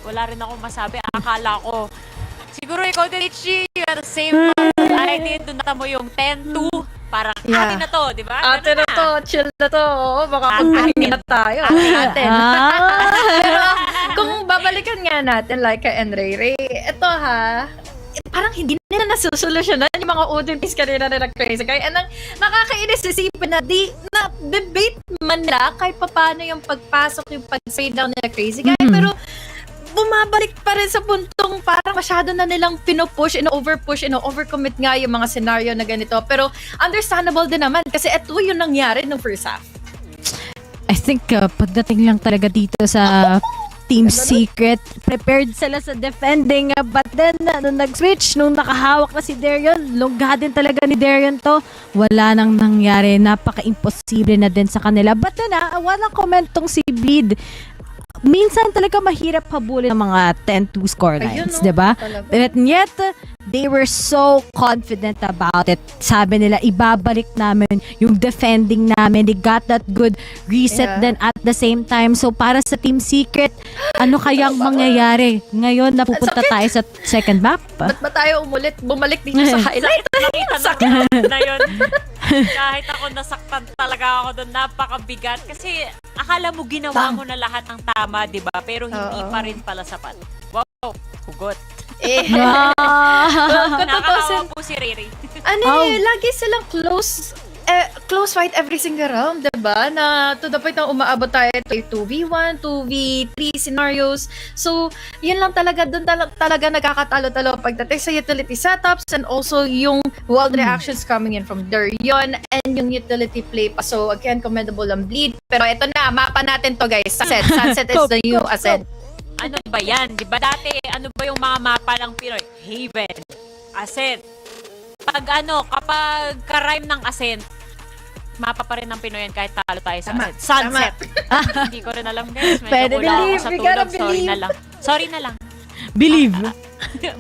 wala rin akong masabi. Akala ko, siguro ikaw din, Ichi, you had the same idea. Doon nata mo yung 10-2. Parang, atin na to, di ba? Atin na to, chill na to. Baka pagkain na tayo. Atin. Pero, kung babalikan nga natin, like and Ray, ito parang hindi nila nasusolusyonan yung mga audience kanina na Crazy Guy. And nakakainis isipin na debate man nila kahit paano yung pagpasok, yung pag-fade down nila Crazy Guy. Pero, bumabalik pa rin sa puntong parang masyado na nilang pinopush, overcommit nga yung mga scenario na ganito. Pero understandable din naman kasi ito yung nangyari nung first half. I think pagdating lang talaga dito sa Team Secret. Prepared sila sa defending. But then, nung nag-switch, nung nakahawak na si Darion, lungga din talaga ni Darion to. Wala nang nangyari. Napaka-imposible na din sa kanila. But then, walang comment tong si Bleed. Minsan talaga mahirap habulin ng mga 10-2 scorelines, Ayun, no? 'di ba? Talaga. But yet, they were so confident about it. Sabi nila, ibabalik namin yung defending namin. They got that good reset Yeah. then at the same time. So, para sa Team Secret, ano kayang mangyayari? Ngayon, napupunta tayo sa second map. Ba't ba tayo bumalik dito sa highlight? Nakita na yun. Kahit ako nasaktan talaga ako doon, napakabigat. Kasi akala mo ginawa mo na lahat ng tama, di ba? Pero hindi pa rin pala sapat. Wow, hugot. Nakakawa po si Riri. Lagi silang close fight every single round, diba? Na to the point na umaabot tayo to 2v1, 2v3 scenarios. So, yun lang talaga, doon talaga nagkakatalo-talo pagdating sa utility setups and also yung wild reactions coming in from Darion and yung utility play pa. So, again, commendable ang Bleed. Pero ito na, mapa natin to guys. Sunset is the new Ascent. Ano ba yan? Di ba dati, ano ba yung mga mapa ng Pinoy? Haven, Ascent. Kapag ka-rhyme ng Ascent, mapa pa rin ng Pinoy yan kahit talo tayo sa Ascent. Sunset. Hindi ko rin alam guys. Medyo kulang ako sa tulog. Sorry na lang. Believe.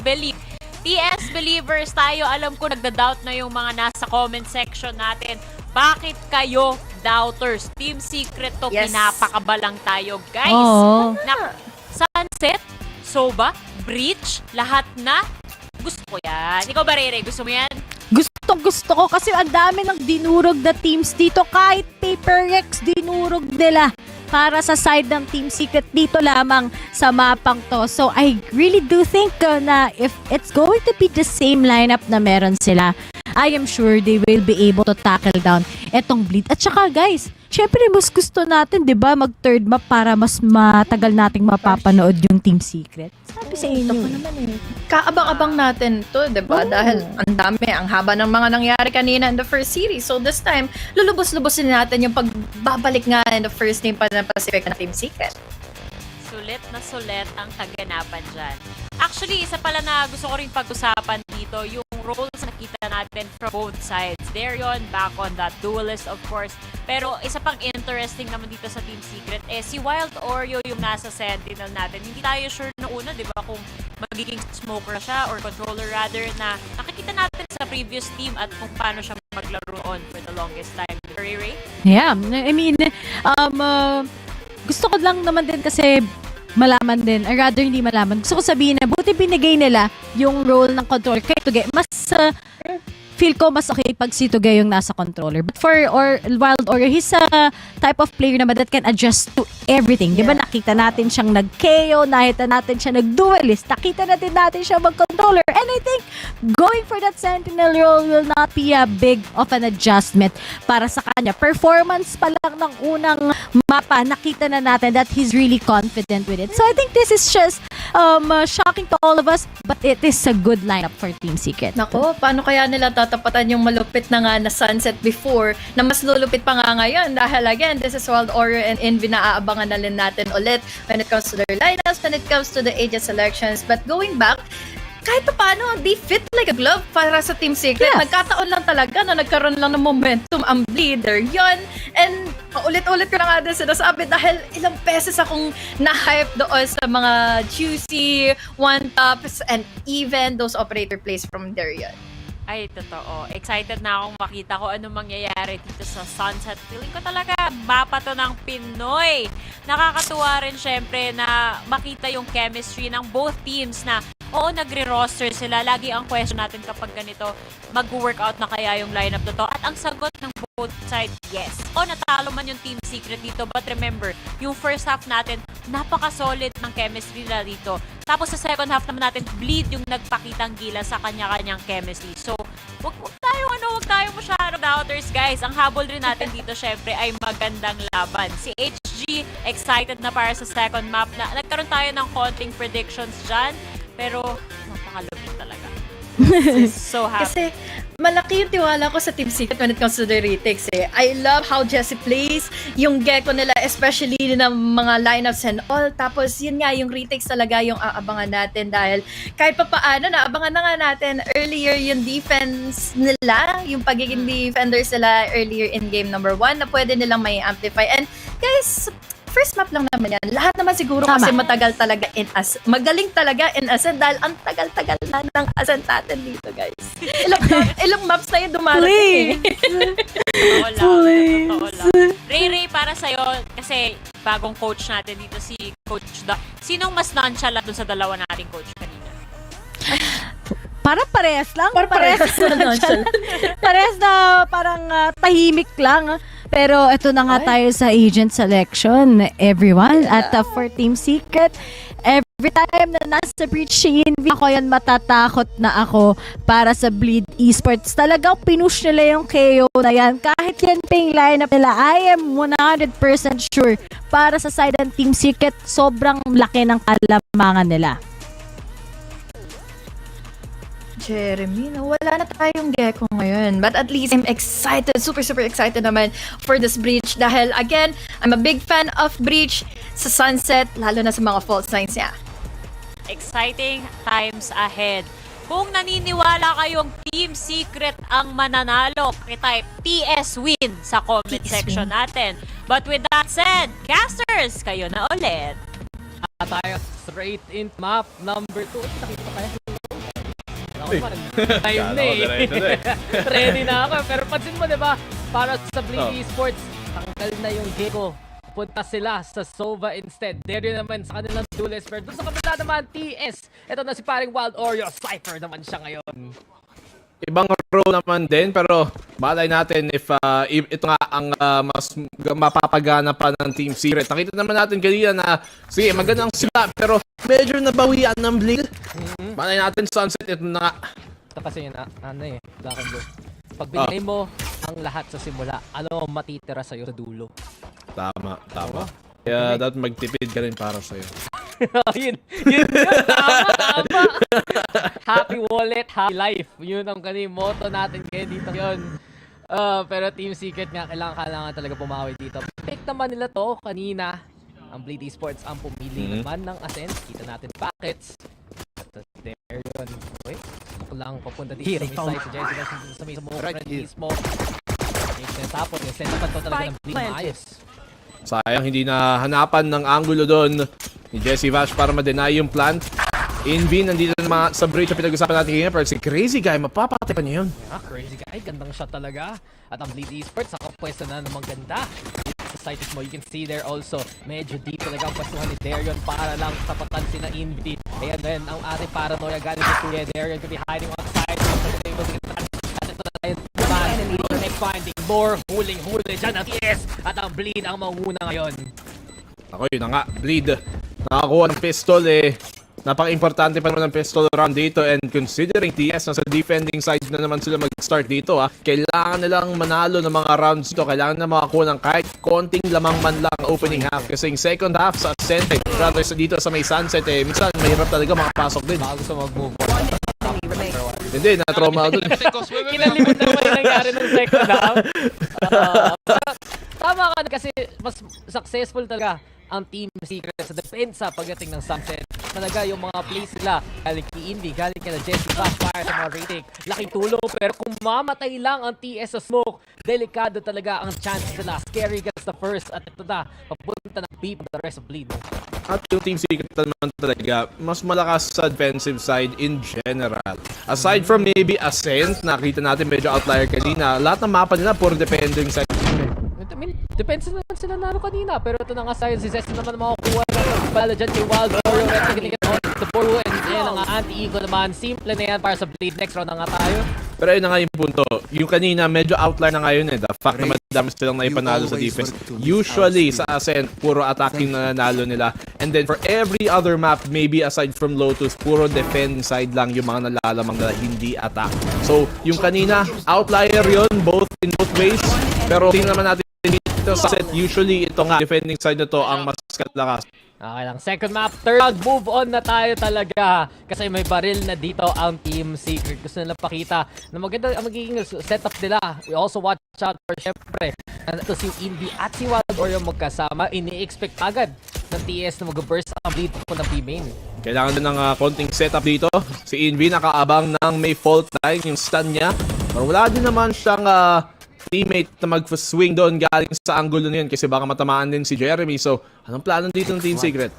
Believe. TS Believers tayo, alam ko nagda-doubt na yung mga nasa comment section natin. Bakit kayo doubters? Team Secret to, pinapakabalang tayo guys. Sunset, Soba, Breach, lahat na. Gusto ko yan. Ikaw ba, Rere? Gusto mo yan? Gusto ko kasi ang dami ng dinurog na teams dito. Kahit Paper Rex dinurog nila para sa side ng Team Secret dito lamang sa mapang to. So I really do think na if it's going to be the same lineup na meron sila, I am sure they will be able to tackle down etong Bleed. At saka guys, syempre mas gusto natin, 'di ba, mag third map para mas matagal nating mapapanood yung Team Secret. Sabi sa inyo. Kaabang-abang natin to, 'di ba? Dahil ang haba ng mga nangyari kanina in the first series. So this time, lulubos-lubosin natin yung pagbabalik nga in the first game pa ng Pacific na Team Secret. Sulit na sulit ang kaganapan dyan. Actually, isa pala na gusto ko rin pag-usapan dito, yung roles na nakita natin from both sides. Darion, back on that duelist of course. Pero isa pang interesting naman dito sa Team Secret, si Wild Oreo yung nasa Sentinel natin. Hindi tayo sure na una, di ba, kung magiging smoker siya or controller rather, na nakikita natin sa previous team at kung paano siya maglaro on for the longest time. Ray? Yeah, I mean, gusto ko lang naman din kasi malaman din, or rather hindi malaman. Gusto ko sabihin na buti binigay nila yung role ng controller kay Tugay. Mas feel ko mas okay pag si Tugay yung nasa controller. But for Wild Oreo, he's a type of player naman that can adjust to everything. Di ba nakita natin siyang nag-KO, nakita natin siya nag-duelist, nakita natin siya mag-controller. And I think going for that Sentinel role will not be a big of an adjustment para sa kanya. Performance pa lang ng unang mapa, nakita na natin that he's really confident with it. So I think this is just shocking to all of us, but it is a good lineup for Team Secret. Nako, paano kaya nila tatapatan yung malupit na nga na Sunset before na mas lulupit pa nga ngayon? Dahil again, this is Wild Oreo and Envy na aabangan na rin natin ulit when it comes to their lineups, when it comes to the agent selections. But going back, kahit pa paano, they fit like a glove para sa Team Secret. Yes. Nagkataon lang talaga na nagkaroon lang ng momentum ang Bleeder yon. And ulit-ulit ko na nga din sinasabi dahil ilang beses akong na-hype doon sa mga juicy one-tops and even those operator plays from Darion. Ay, totoo. Excited na akong makita ko anong mangyayari dito sa Sunset. Feeling ko talaga mapa to ng Pinoy. Nakakatuwa rin syempre na makita yung chemistry ng both teams na oo, nagre-roster sila. Lagi ang question natin kapag ganito, mag-workout na kaya yung lineup na to. At ang sagot ng both sides, yes. O natalo man yung Team Secret dito. But remember, yung first half natin, napaka-solid ng chemistry nila dito. Tapos sa second half naman natin, Bleed yung nagpakitang gila sa kanya-kanyang chemistry. So, wag tayo masyadong doubters, guys. Ang habol rin natin dito, syempre, ay magandang laban. Si HG, excited na para sa second map na nagkaroon tayo ng konting predictions dyan. Pero, napakalupit talaga. So happy. Kasi malaki yung tiwala ko sa Team Secret when it comes to the retakes eh. I love how Jessie plays, yung gecko nila, especially ng mga lineups and all. Tapos yun nga, yung retakes talaga yung aabangan natin dahil kahit pa paano, naabangan na nga natin earlier yung defense nila, yung pagiging defenders nila earlier in game number 1 na pwede nilang may amplify. And guys, first map lang naman yan. Lahat naman siguro Tama. kasi matagal talaga magaling talaga in Ascent dahil ang tagal-tagal na ng Ascent natin dito, guys. Ilang maps na yung dumarating eh. Totoo lang. Ray, para sa'yo, kasi bagong coach natin dito si Coach Da. Sinong mas nonchalant dun sa dalawa nating coach kanina? Parang parehas lang. Parehas na Parehas na parang tahimik lang. Pero ito na nga tayo sa agent selection, everyone. At for Team Secret, every time na nasa breach si Envy, ako yan matatakot na ako para sa Bleed Esports. Talagang pinush nila yung KO na yan. Kahit yan ping lineup nila, I am 100% sure para sa side ng Team Secret, sobrang laki ng kalamangan nila. Jeremy, wala na tayong gecko ngayon. But at least I'm excited, super excited naman for this breach dahil again, I'm a big fan of breach sa Sunset, lalo na sa mga fault lines niya. Exciting times ahead. Kung naniniwala kayong Team Secret ang mananalo, type TS win sa comment section natin. But with that said, casters, kayo na ulit. Tayo straight in map number 2. Nakita pa kaya time na eh. Ready na ako. Pero pansin mo, diba? Para sa Bleed Esports, tanggal na yung gecko. Punta sila sa Sova instead. There naman sa kanilang duelist. Pero doon sa kabila naman, TS. Ito na si paring Wild Oreo. Cypher naman siya ngayon. Ibang role naman din, pero malay natin if ito nga ang mas mapapagana pa ng Team Secret. Nakita naman natin kanina na sige, magandang sila, pero medyo nabawian ng Bleed. Malay natin Sunset, ito na nga. Ito kasi yun, Black and Blue. Pag binigay mo ang lahat sa simula, ano matitira sa'yo sa dulo? Tama. Kaya dapat magtipid ka rin para sa'yo. yun, tama. Happy wallet, happy life. Yun ang motto natin kayo dito ngayon. Pero Team Secret nga, kailangan talaga pumawi dito. Pick naman nila to kanina. Ang Bleed Esports ang pumili naman ng Ascent. Kita natin packets. There yun. Wait, ako lang papunta dito sa may side. Sa Jessica sa may friend mismo. Tapos yung send naman to talaga ng Bleed maayos. Sayang hindi na hanapan ng angulo doon ni Jessie Vash para ma-deny yung plant. Envy nandito na sa bridge na pinag-usapan natin ngayon, pero si Crazy Guy, mapapatay pa niya yun. Yeah, Crazy Guy, gandang shot talaga. At ang Bleed Esports, nakapwesto na namang ganda. Sa sights mo, you can see there also, medyo deep talaga ang pwestuhan ni Darion para lang tapatan si na Envy. Ayan din, ang ating paranoia galing sa Kuya. Darion could be hiding on the side. At ito na tayo naman, finding more huling-huli dyan at yes! At ang Bleed ang manguna ngayon. Ako yun na nga, Bleed. Nakakuha ng pistol Napaka-importante pa naman ng pistol round dito, and considering TS nasa defending side na naman sila mag-start dito kailangan nilang manalo ng mga rounds dito. Kailangan na makakuha ng kahit konting lamang man lang opening half, kasi yung second half sa Ascent rather sa dito sa may Sunset minsan mahirap talaga makapasok din. Bago sa mag-move Hindi, na-trauma ako dun. Kinalimut naman yung nangyari ng second half. Tama ka kasi mas successful talaga ang Team Secret sa depensa pagdating ng Sunset. Talaga yung mga plays nila, galing kay Indy, galing kay Jessie Vash para sa mga rating. Laking tulong, pero kung mamatay lang ang TS sa smoke, delikado talaga ang chances nila. Scary gets the first at ito na, papunta ng beep the rest of Bleed. At yung Team Secret naman talaga, mas malakas sa defensive side in general. Aside from maybe Ascent, nakita natin medyo outlier kanina, lahat ng mapa nila puro defending side. I mean, depends naman sila nalo kanina, pero ito na nga sa'yo, si Zesta naman makakuha na pala dyan kay Wild Oreo at nakikinig the Boru, and yan ang anti-eagle naman. Simple na yan para sa Bleed. Next round na nga tayo. Pero yun na nga yung punto. Yung kanina, medyo outlier na ngayon The fact na madami silang naipanalo sa defense. Usually, sa Ascent, puro attacking na nanalo nila. And then, for every other map, maybe aside from Lotus, puro defend side lang yung mga nalalamang na hindi attack. So, yung kanina, outlier yun, in both ways. Pero tingnan naman natin dito sa set, usually ito nga, defending side na to ang mas kalakas. Okay lang. Second map, third round, move on na tayo talaga. Kasi may baril na dito ang Team Secret. Gusto nila pakita na maganda ang magiging setup nila. We also watch out for, syempre, ito si Indy at si Wild Oreo magkasama. Ini-expect agad ng TS na mag-burst ang bleed po ng B-main. Kailangan din ng konting setup dito. Si Envy nakaabang ng may fault line, yung stun niya. Pero wala din naman siyang teammate na mag-swing doon galing sa angulo na yun kasi baka matamaan din si Jeremy. So, anong plano dito ng Team Secret?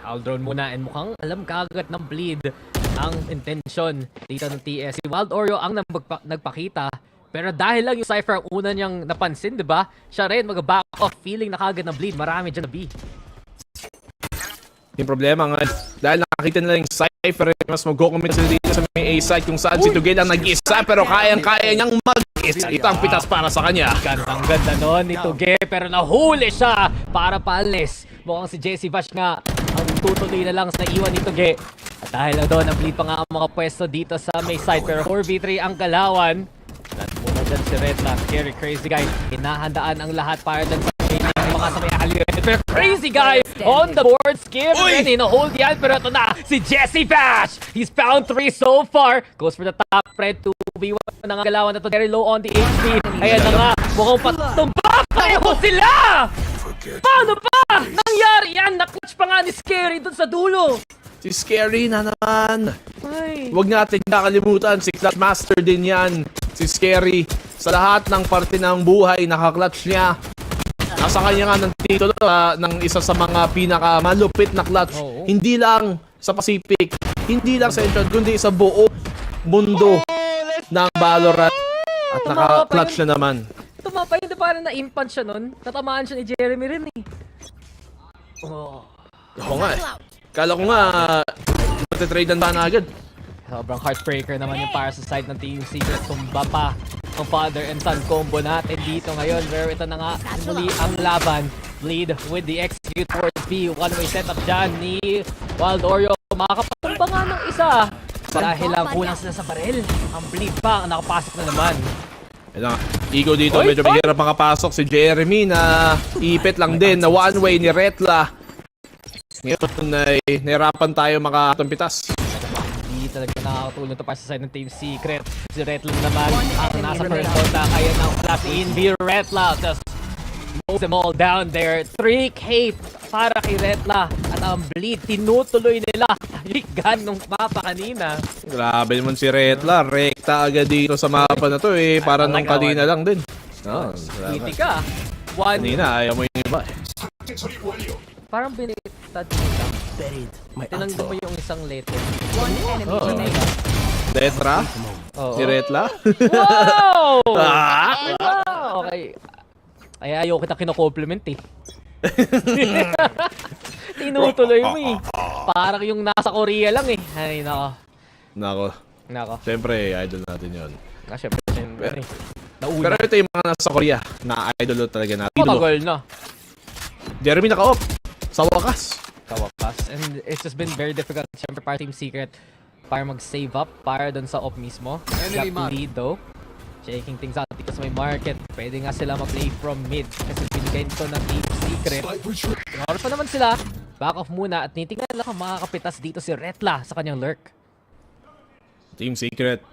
I'll drone muna and mukhang alam kagad ng bleed ang intention dito ng TS. Si Wild Oreo ang nagpakita. Pero dahil lang yung Cypher ang una niyang napansin, di ba? Siya rin mag-back off, feeling na kagad ng bleed. Marami dyan na B. Yung problema nga, dahil nakakita nila yung Cypher, mas mag-commit sila dito sa may A-side kung saan si Tugel ang nag-isa pero kayang-kaya niyang mag-isa. Ito ang pitas para sa kanya. Gandang-ganda nun ni Tugel pero nahuli siya para paalis. Mukhang si Jesse Bash nga ang tutuloy na lang sa naiwan ni Tugel. At dahil lang doon, ang bleed pa nga ang mga pwesto dito sa may side pero 4v3 ang galawan. At muna dyan si Redla, scary crazy guy. Hinahandaan ang lahat para dyan sa mga sa may alley. Pero crazy guy on the board, skip and hinahold yan. Pero ito na, si Jesse Bash. He's found 3 so far. Goes for the top red 2v1 na nga galawan na ito. Very low on the HP. Ayan na nga, mukhang patumba. Pareho sila! Paano ba? Nangyari yan, na-clutch pa nga ni Scary dun sa dulo. Si Scary na naman. Ay. Huwag natin kakalimutan, si Clutch Master din yan. Si Scary, sa lahat ng parte ng buhay, naka-clutch niya. Nasa kanya nga ng titulo ng isa sa mga pinakamalupit na clutch. Hindi lang sa Pacific, hindi lang sa Central, kundi sa buong mundo ng Valorant. At naka-clutch na naman. Tumapa yun, parang na-impan siya nun. Natamaan siya ni Jeremy rin eh. Oo nga eh. Kala ko nga, matitrade na na agad. Sobrang heartbreaker naman yung para sa side ng Team Secret. Tumba pa ang father and son combo natin dito ngayon. Pero ito na nga, muli ang laban. Bleed with the execute towards B. One-way setup dyan ni Wild Oreo. Makakapatumba nga ng isa. Dahil lang kulang sila sa baril. Ang bleed pa ang nakapasok na naman. Ego dito, medyo mahirap makapasok si Jeremy na ipit lang din na one-way ni Retla. Ngayon ay nahirapan tayo makatumpitas. Hindi talaga nakakatulong ito para sa side ng Team Secret. Si Retla naman ang nasa first conta. Kaya ng flat in B. Retla just mows them all down there. 3K para kay Retla. At ang bleed, tinutuloy nila. Ligan nung mapa kanina. Grabe naman si Retla. Rekta agad dito sa mapa na to eh. Para nung kanina lang din. Hindi ka. Kanina, ayaw mo yung iba eh. Parang binitad nila. Tinanggal mo yung isang letter. One enemy remaining. Letra? Si Retla? Wow! Wow! Okay. Ay, ayaw kita kino-compliment eh. Tinutuloy mo eh. Parang yung nasa Korea lang eh. Ay, nako. Siyempre, idol natin yun. Siyempre, pero ito yung mga nasa Korea na idol talaga natin. Matagal na. Jeremy naka-off. Sa wakas. And it's just been very difficult. Siyempre, para Team Secret para mag-save up para dun sa off mismo. Got lead though. Checking things out dito sa may market. Pwede nga sila mag-play from mid kasi binigay ito ng Team Secret. Oras pa naman sila. Back off muna at nitingnan lang ang makakapitas dito si Retla sa kanyang lurk. Team Secret.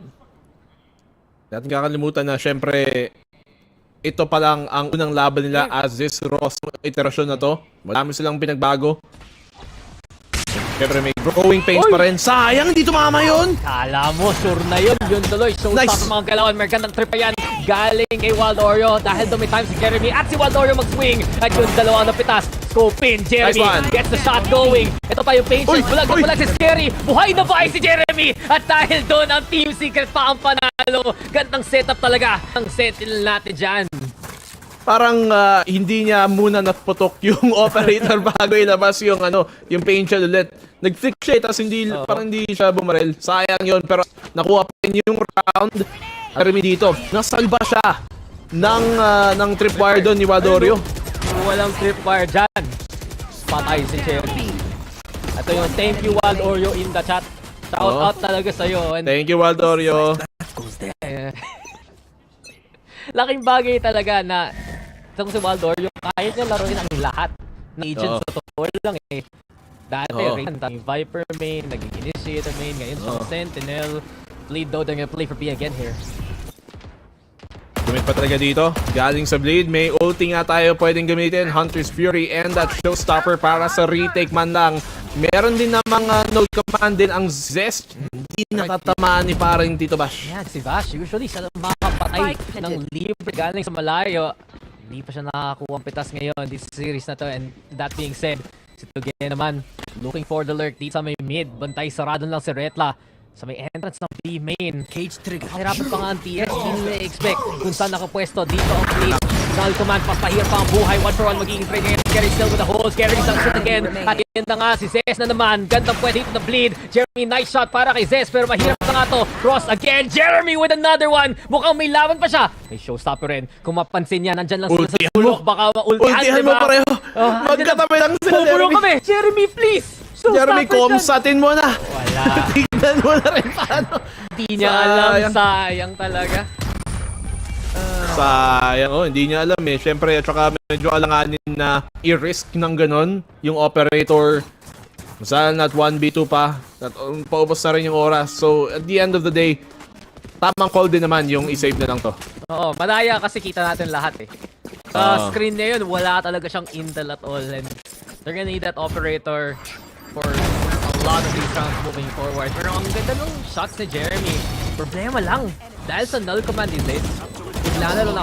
Natin kakalimutan na syempre ito pa lang ang unang laban nila as this Ross iterasyon na to. Marami silang pinagbago. Siyempre may growing pains pa rin. Sayang, hindi tumama yun! Kala mo, sure na yun. Yun tuloy. So, nice. Sa mga galawan. Mergandang trip pa yan. Galing kay Wild Oreo. Dahil doon may time si Jeremy at si Wild Oreo mag-swing. At yung dalawa na pitas. Scope in. Jeremy gets the shot going. Ito pa yung pain shot. Bulag si Scary. Buhay na buhay si Jeremy. At dahil doon, ang Team Secret pa ang panalo. Gandang setup talaga. Ang sentinel natin dyan. Parang hindi niya muna naputok yung operator bago ilabas yung yung pain shot ulit. Nag-flick siya tapos parang hindi siya bumaril. Sayang yun pero nakuha pa rin yung round. Jeremy dito, nasalba siya ng tripwire doon ni Wild Oreo. Walang tripwire dyan. Patay si Jeremy. Ito yung thank you Wild Oreo in the chat. Shout out talaga sa'yo. Thank you Wild Oreo. Laking bagay talaga na itong si Wild Oreo, kahit niya laruin ang lahat na agent sa totoo lang eh. Dati, Oo. yung Viper main, naging Initiator main, ngayon sa Sentinel. Bleed though, they're gonna play for B again here. Gumit pa talaga dito. Galing sa Bleed. May ulti nga tayo pwedeng gamitin. Hunter's Fury and that Showstopper para sa retake man lang. Meron din na mga node command din ang Zest. Hindi nakatamaan ni parang Tito Bash. Yan, si Vash, usually siya lang makapatay ng libre galing sa malayo. Hindi pa siya nakakuha ang pitas ngayon this series na to. And that being said, si Tuge naman, looking for the lurk dito sa may mid. Bantay sarado lang si Retla. Sa may entrance ng B main. Cage trigger. Hirapan pa nga ang TS. Hindi nila expect kung saan nakapwesto dito ang plate. Null command, papahirap pa ang buhay. 1-for-1 magiging trade ngayon. Scary still with the hole. Scary sunset again. At yun na nga si Zes na naman. Gandang pwede hit na bleed. Jeremy, nice shot para kay Zes. Pero mahirap na nga to. Cross again. Jeremy with another one. Mukhang may laban pa siya. May showstopper rin. Kung mapansin niya, nandyan lang sila sa sulok. Baka maultihan, Ultihan mo pareho. Magkatabi lang sila, Jeremy. Jeremy. Kami. Jeremy, please. Jeremy, komsatin mo na. Wala. Tignan mo na rin paano. Hindi niya alam. Sayang talaga. Sayang, hindi niya alam eh. Siyempre, at saka medyo alanganin na i-risk ng ganon yung operator. Masalan at 1v2 pa. At paubos na rin yung oras. So, at the end of the day, tamang call din naman yung i-save na lang to. Oo, madaya kasi kita natin lahat eh. Sa screen na yun, wala talaga siyang intel at all. And they're gonna need that operator for a lot of these rounds moving forward. Pero ang ganda ng shots ni Jeremy. Problema lang. Dahil sa null command is this, bigla na lang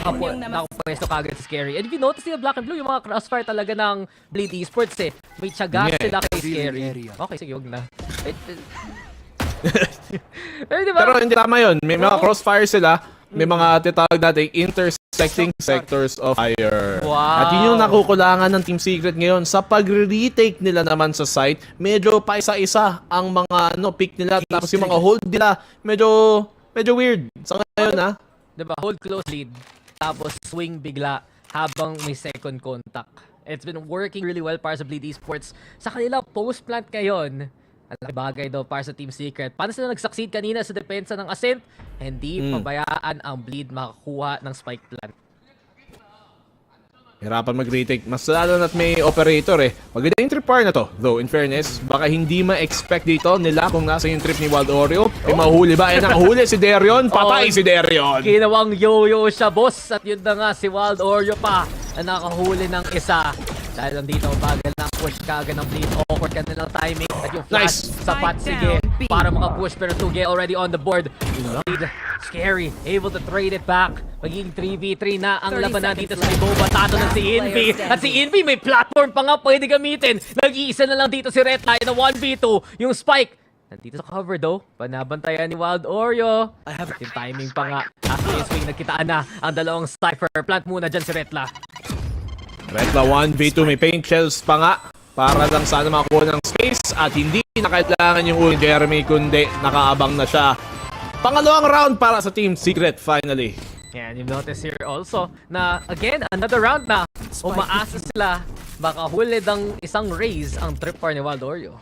nakapwesto kagad si Scary. And if you notice yung Black and Blue, yung mga crossfire talaga ng Bleed Esports eh. May tiyaga sila kay Scary. Okay, sige, huwag na. Pero, diba? Pero hindi tama yun. May mga crossfire sila. May mga titawag natin intersecting sectors of fire. Wow. At yun yung nakukulangan ng Team Secret ngayon. Sa pag-retake nila naman sa site, medyo pa isa-isa ang mga pick nila. Tapos yung mga hold nila, medyo weird. Sa ngayon ha. Diba, hold close lead. Tapos swing bigla habang may second contact. It's been working really well para sa Bleed Esports. Sa kanila, post-plant ngayon, ang laki bagay daw para sa Team Secret. Paano sila nag-succeed kanina sa depensa ng Ascent? Hindi pabayaan ang Bleed makakuha ng spike plant. Hirapan mag-retake. Mas lalo na't may operator eh. Maganda yung trip par na to. Though, in fairness, baka hindi ma-expect dito nila kung nasa yung trip ni Wild Oreo. Eh, mahuli ba? Eh, nakahuli si Derion. Patay si Derion. Ginawang yo-yo siya, boss. At yun na nga, si Wild Oreo pa na nakahuli ng isa. Dahil nandito, bagal ng push kagad ng Bleed. Awkward ka nilang timing. At yung flash, sapat, sige. Para makapush, pero Tuge already on the board. Bleed, Scary, able to trade it back. Magiging 3v3 na ang labanan dito sa Iboba. Tato ng si Envy. At si Envy may platform pa nga pwede gamitin. Nag-iisa na lang dito si Retline na 1v2. Yung spike. Nandito sa cover though. Panabantayan ni Wild Oreo. Yung timing pa nga. After yung swing, nagkitaan na ang dalawang Cypher. Plant muna dyan si Retla. Retla 1v2. May paint shells pa nga. Para lang sana makakuha ng space. At hindi na kailangan yung uli Jeremy, kundi nakaabang na siya. Pangalawang round para sa Team Secret finally. And you notice here also na again, another round na umaasa sila baka huli ng isang raise ang trip par ni Wild Oreo.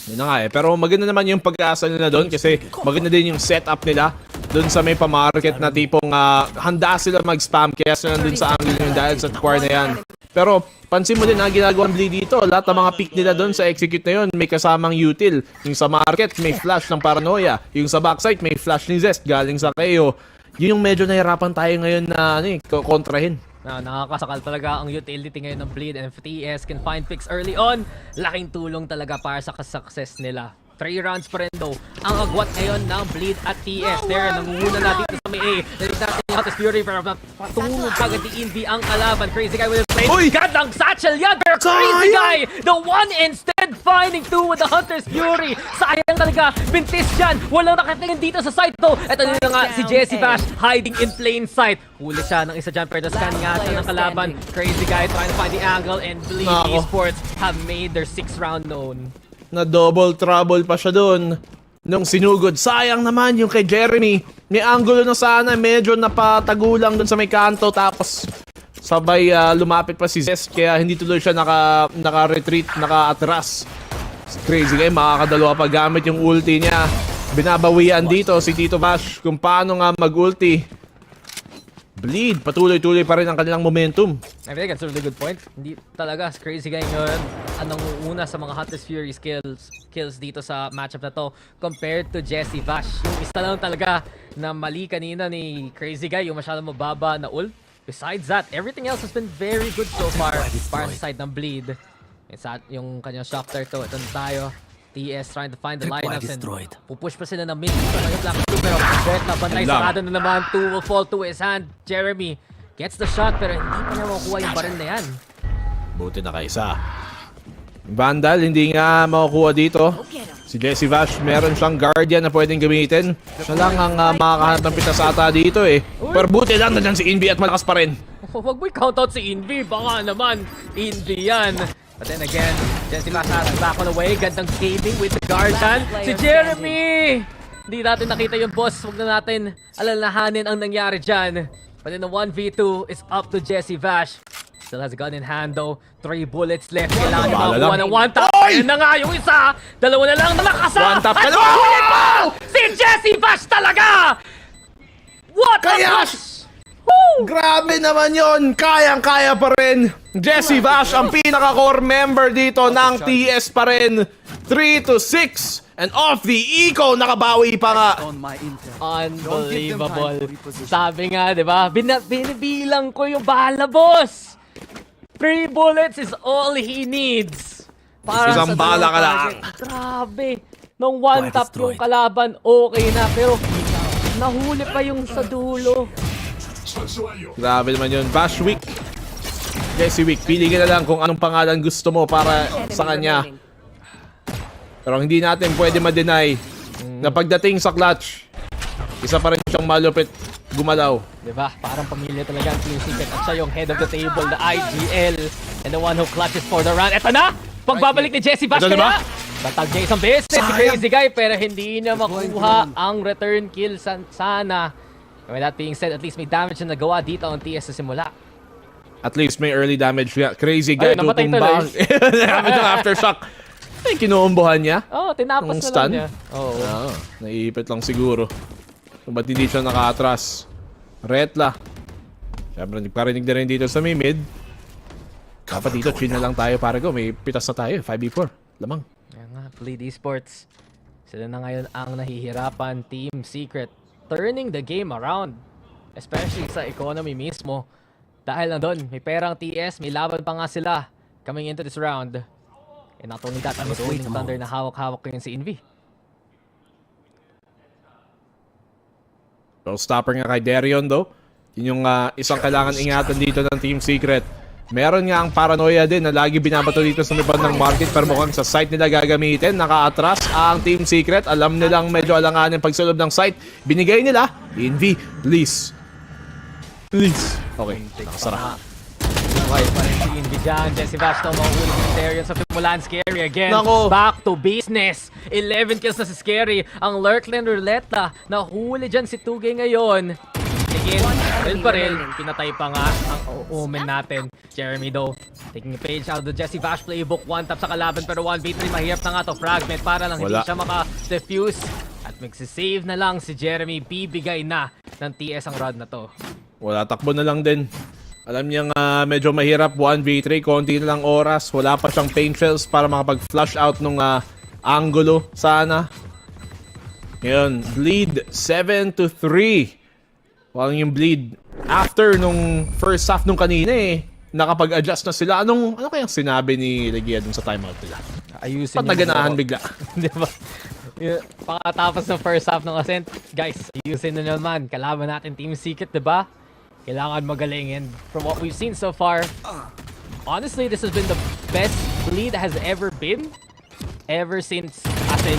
Yun na nga eh. Pero maganda naman yung pag-asa nila doon kasi maganda din yung setup nila doon sa may pamarket na tipong handa sila mag-spam kaya sila nandun sa angle yun dahil sa square na yan. Pero pansin mo din ang ginagawang Bleed dito. Lahat ng mga pick nila doon sa execute na yun may kasamang util. Yung sa market may flash ng Paranoia. Yung sa backside may flash ni Zest galing sa KO. Yun yung medyo nahirapan tayo ngayon na kontrahin. Nakakasakal talaga ang utility ngayon ng Bleed and FTS can find picks early on. Laking tulong talaga para sa success nila. 3 rounds pa rin though ang agwat ngayon ng Bleed at TS. There, nangunguna na dito sa may A. Nalit natin yung Hottest Fury pero patungog kagad ni Envy ang kalaban. Crazy Guy with a play. Gandang satchel yan pero Crazy Guy, the one instead finding 2 with the Hunter's Fury. Sayang talaga, bintis yan. Walang nakatingin dito sa site though. Ito na nga si Jesse Bash hiding in plain sight. Huli siya ng isa dyan pero scan nga siya ng kalaban. Crazy Guy trying to find the angle and Bleed Esports have made their 6th round known. Na double trouble pa siya doon nung sinugod. Sayang naman yung kay Jeremy. May angulo na sana. Medyo napatagulang doon sa may kanto. Tapos sabay lumapit pa si Zest. Kaya hindi tuloy siya naka-retreat, naka-atras. Crazy Guy, makakadalawa pa gamit yung ulti niya. Binabawian dito si Tito Bash kung paano nga mag-ulti. Bleed, patuloy-tuloy pa rin ang kanilang momentum. I think that's a really good point. Hindi talaga crazy guy ngayon ang una sa mga hottest fury kills dito sa matchup na to compared to Jesse Vash. Yung isa lang talaga na mali kanina ni Crazy Guy, yung masyadong mababa na ult. Besides that, everything else has been very good so far para sa side ng Bleed. It's at yung kanyang shock dart to. Ito na tayo. TS trying to find the lineups and pupush pa sila ng mid. Pero Bert na bantay sarado na naman. 2 will fall to his hand. Jeremy gets the shot pero hindi pa niya makukuha yung baril na yan. Buti na kaisa. Vandal, hindi nga makukuha dito. Si Jesse Vash, meron siyang Guardian na pwedeng gamitin. Siya lang ang makakahanap ng pitas ata dito eh. Pero buti lang nandiyan si Invi at malakas pa rin. Huwag mo i-count out si Invi. Baka naman, Invi yan. But then again, Jesse Vash has back on the way. Gandang gaming with the Guardian. Si Jeremy! Hindi natin nakita yung boss. Huwag na natin alalahanin ang nangyari dyan. But then the 1v2 is up to Jesse Vash. Still has a gun in hand though. 3 bullets left. Kailangan niya makakuha ng 1-tap. Ayun na nga yung isa. Dalawa na lang nakasa. 1-tap ka lang. Si Jesse Vash talaga! What a push! Grabe naman yon, kayang-kaya pa rin. Jesse Vash ang pinaka-core member dito ng TS pa rin. 3-6 and off the eco, nakabawi pa nga. Unbelievable. Sabi nga, di ba? Binibilang ko yung bala, boss. 3 bullets is all he needs. Para Isang bala ka lang. Grabe. Nung 1-tap yung kalaban, okay na. Pero nahuli pa yung sa dulo. Grabe naman yun. Vash week. Jesse week. Pili ka na lang kung anong pangalan gusto mo para sa kanya. Pero hindi natin pwede ma-deny na pagdating sa clutch, isa pa rin siyang malupit gumalaw. Diba? Parang pamilya talaga ang Team Secret. At siya yung head of the table, the IGL. And the one who clutches for the round. Eto na! Pagbabalik ni Jesse Vash kaya! Batag niya isang beses si Crazy Guy pero hindi niya makuha ang return kill sana. With that being said, at least may damage na nagawa dito ang TS sa simula. At least may early damage. Crazy Guy tutumbang. Nagamit yung aftershock. Ay, kinuumbuhan niya. Tinapas na lang niya. Naiipit lang siguro. So, ba't hindi siya naka-atras? Retla. Siyempre, nagparinig na rin dito sa mid. Dapat dito, chill na lang tayo para go. May pitas na tayo. 5v4. Lamang. Kaya nga, Bleed Esports. Sila na ngayon ang nahihirapan. Team Secret turning the game around. Especially sa economy mismo. Dahil na doon, may perang TS, may laban pa nga sila coming into this round. And not only that, ang Rolling Thunder na hawak-hawak ko yun si Invi. So, stopper nga kay Darion though. Yun yung isang kailangan ingatan dito ng Team Secret. Meron nga ang paranoia din na lagi binabato dito sa may bandang market pero mukhang sa site nila gagamitin. Naka-atras ang Team Secret. Alam nilang medyo alanganin pagsulob ng site. Binigay nila. Invi, please. Please. Okay, nakasara. Okay, pa rin si Invi dyan. Jesse Vash na mahuhuli si Darion sa Pimulan. Scary again. Nako. Back to business. 11 kills na si Scary. Ang Lurkland Roulette nahuli dyan si Tugay ngayon. Again, baril. Pinatay pa nga ang omen natin. Jeremy though, taking a page out of the Jesse Vash playbook. 1-tap sa kalaban pero 1v3 mahirap na nga to. Fragment para lang hindi siya maka-defuse. At magsisave na lang si Jeremy. Bibigay na ng TS ang rod na to. Wala, takbo na lang din. Alam niyang medyo mahirap 1v3. Konti na lang oras. Wala pa siyang paint shells para makapag-flush out nung angulo sana. Ngayon, Bleed 7-3. Walang yung Bleed. After nung first half nung kanina nakapag-adjust na sila. Ano kayang sinabi ni Legia dun sa timeout nila? Ayusin pataganahan bigla. Di ba? Pakatapos ng first half ng Ascent, guys, ayusin na naman. Kalaban natin Team Secret, di ba? Kailangan magaling. And from what we've seen so far, honestly, this has been the best Bleed has ever been. Ever since Ascent.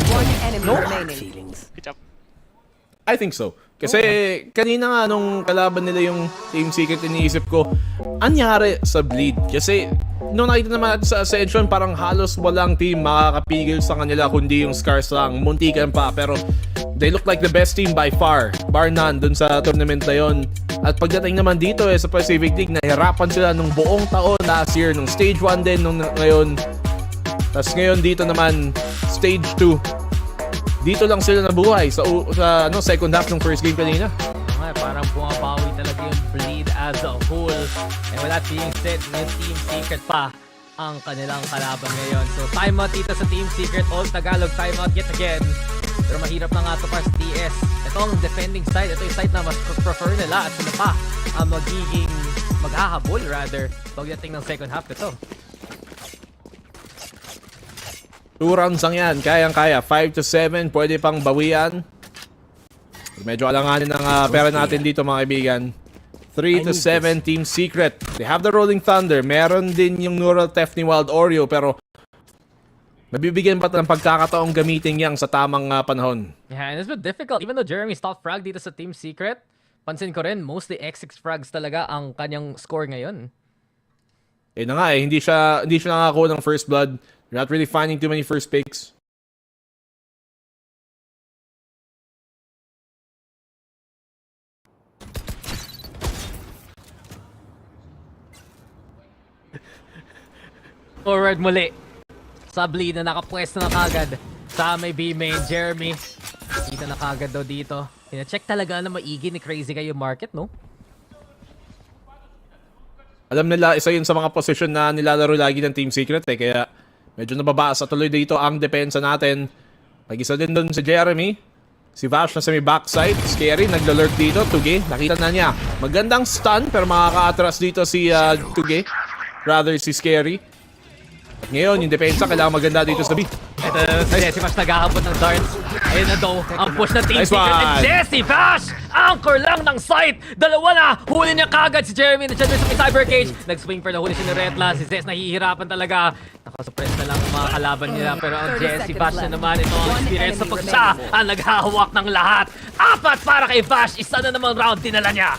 I think so. Kasi kanina nga nung kalaban nila yung Team Secret, iniisip ko, anyari sa Bleed? Kasi nung nakita naman natin sa Ascension, parang halos walang team makakapigil sa kanila kundi yung Scars lang. Muntikan pa, pero they look like the best team by far. Bar none dun sa tournament na yon. At pagdating naman dito sa Pacific League, nahirapan sila nung buong taon last year, nung Stage 1 din nung ngayon. Tapos ngayon dito naman, Stage 2. Dito lang sila nabuhay sa second half ng first game kanina. Parang bumabawi talaga yung Bleed as a whole. And with that being said, yung Team Secret pa ang kanilang kalaban ngayon. So timeout dito sa Team Secret. All Tagalog timeout yet again. Pero mahirap na nga ito para sa TS. Ito ang defending side. Ito yung side na mas prefer nila at sila pa ang magiging maghahabol rather pagdating ng second half ito. 2 rounds lang yan. Kayang-kaya. 5-7. Pwede pang bawian. Medyo alanganin ng pera natin dito mga kaibigan. 3-7 Team Secret. They have the Rolling Thunder. Meron din yung Neural Theft ni Wild Oreo. Pero mabibigyan pa ng pagkakataong gamitin yang sa tamang panahon. Yeah, and it's been difficult. Even though Jeremy's top frag dito sa Team Secret, pansin ko rin, mostly X6 frags talaga ang kanyang score ngayon. Eh na nga hindi siya nakakuha ng first blood. You're not really finding too many first picks. Forward muli. Sa bleed na nakapwesto na kagad. Sa may B-main, Jeremy. Kita na kagad daw dito. Pina-check talaga na maigi ni Crazy kayo market, no? Alam nila, isa yun sa mga posisyon na nilalaro lagi ng Team Secret eh. Kaya medyo nababasa tuloy dito ang depensa natin. Mag-isa din doon si Jeremy. Si Vash na sa may backside. Scary, naglalurk dito. Tuge, nakita na niya. Magandang stun pero makaka-atras dito si Tuge. Rather si Scary. Ngayon, yung depensa kailangan maganda dito sa B. Ito si Jesse Bash naghahabot ng darts. Ayun na daw ang push ng Team Nice Secret. And one. Jesse Bash! Anchor lang ng site. Dalawa na. Huli niya kagad si Jeremy. Nandiyan sa may cyber cage. Nag-swing for nahuli si Noretla. Si Zes nahihirapan talaga. Nakasuppress na lang ang mga kalaban nila. Pero ang Jesse Bash na naman ito ang experience sa pag siya ang naghahawak ng lahat. 4 para kay Bash. Isa na namang round dinala niya.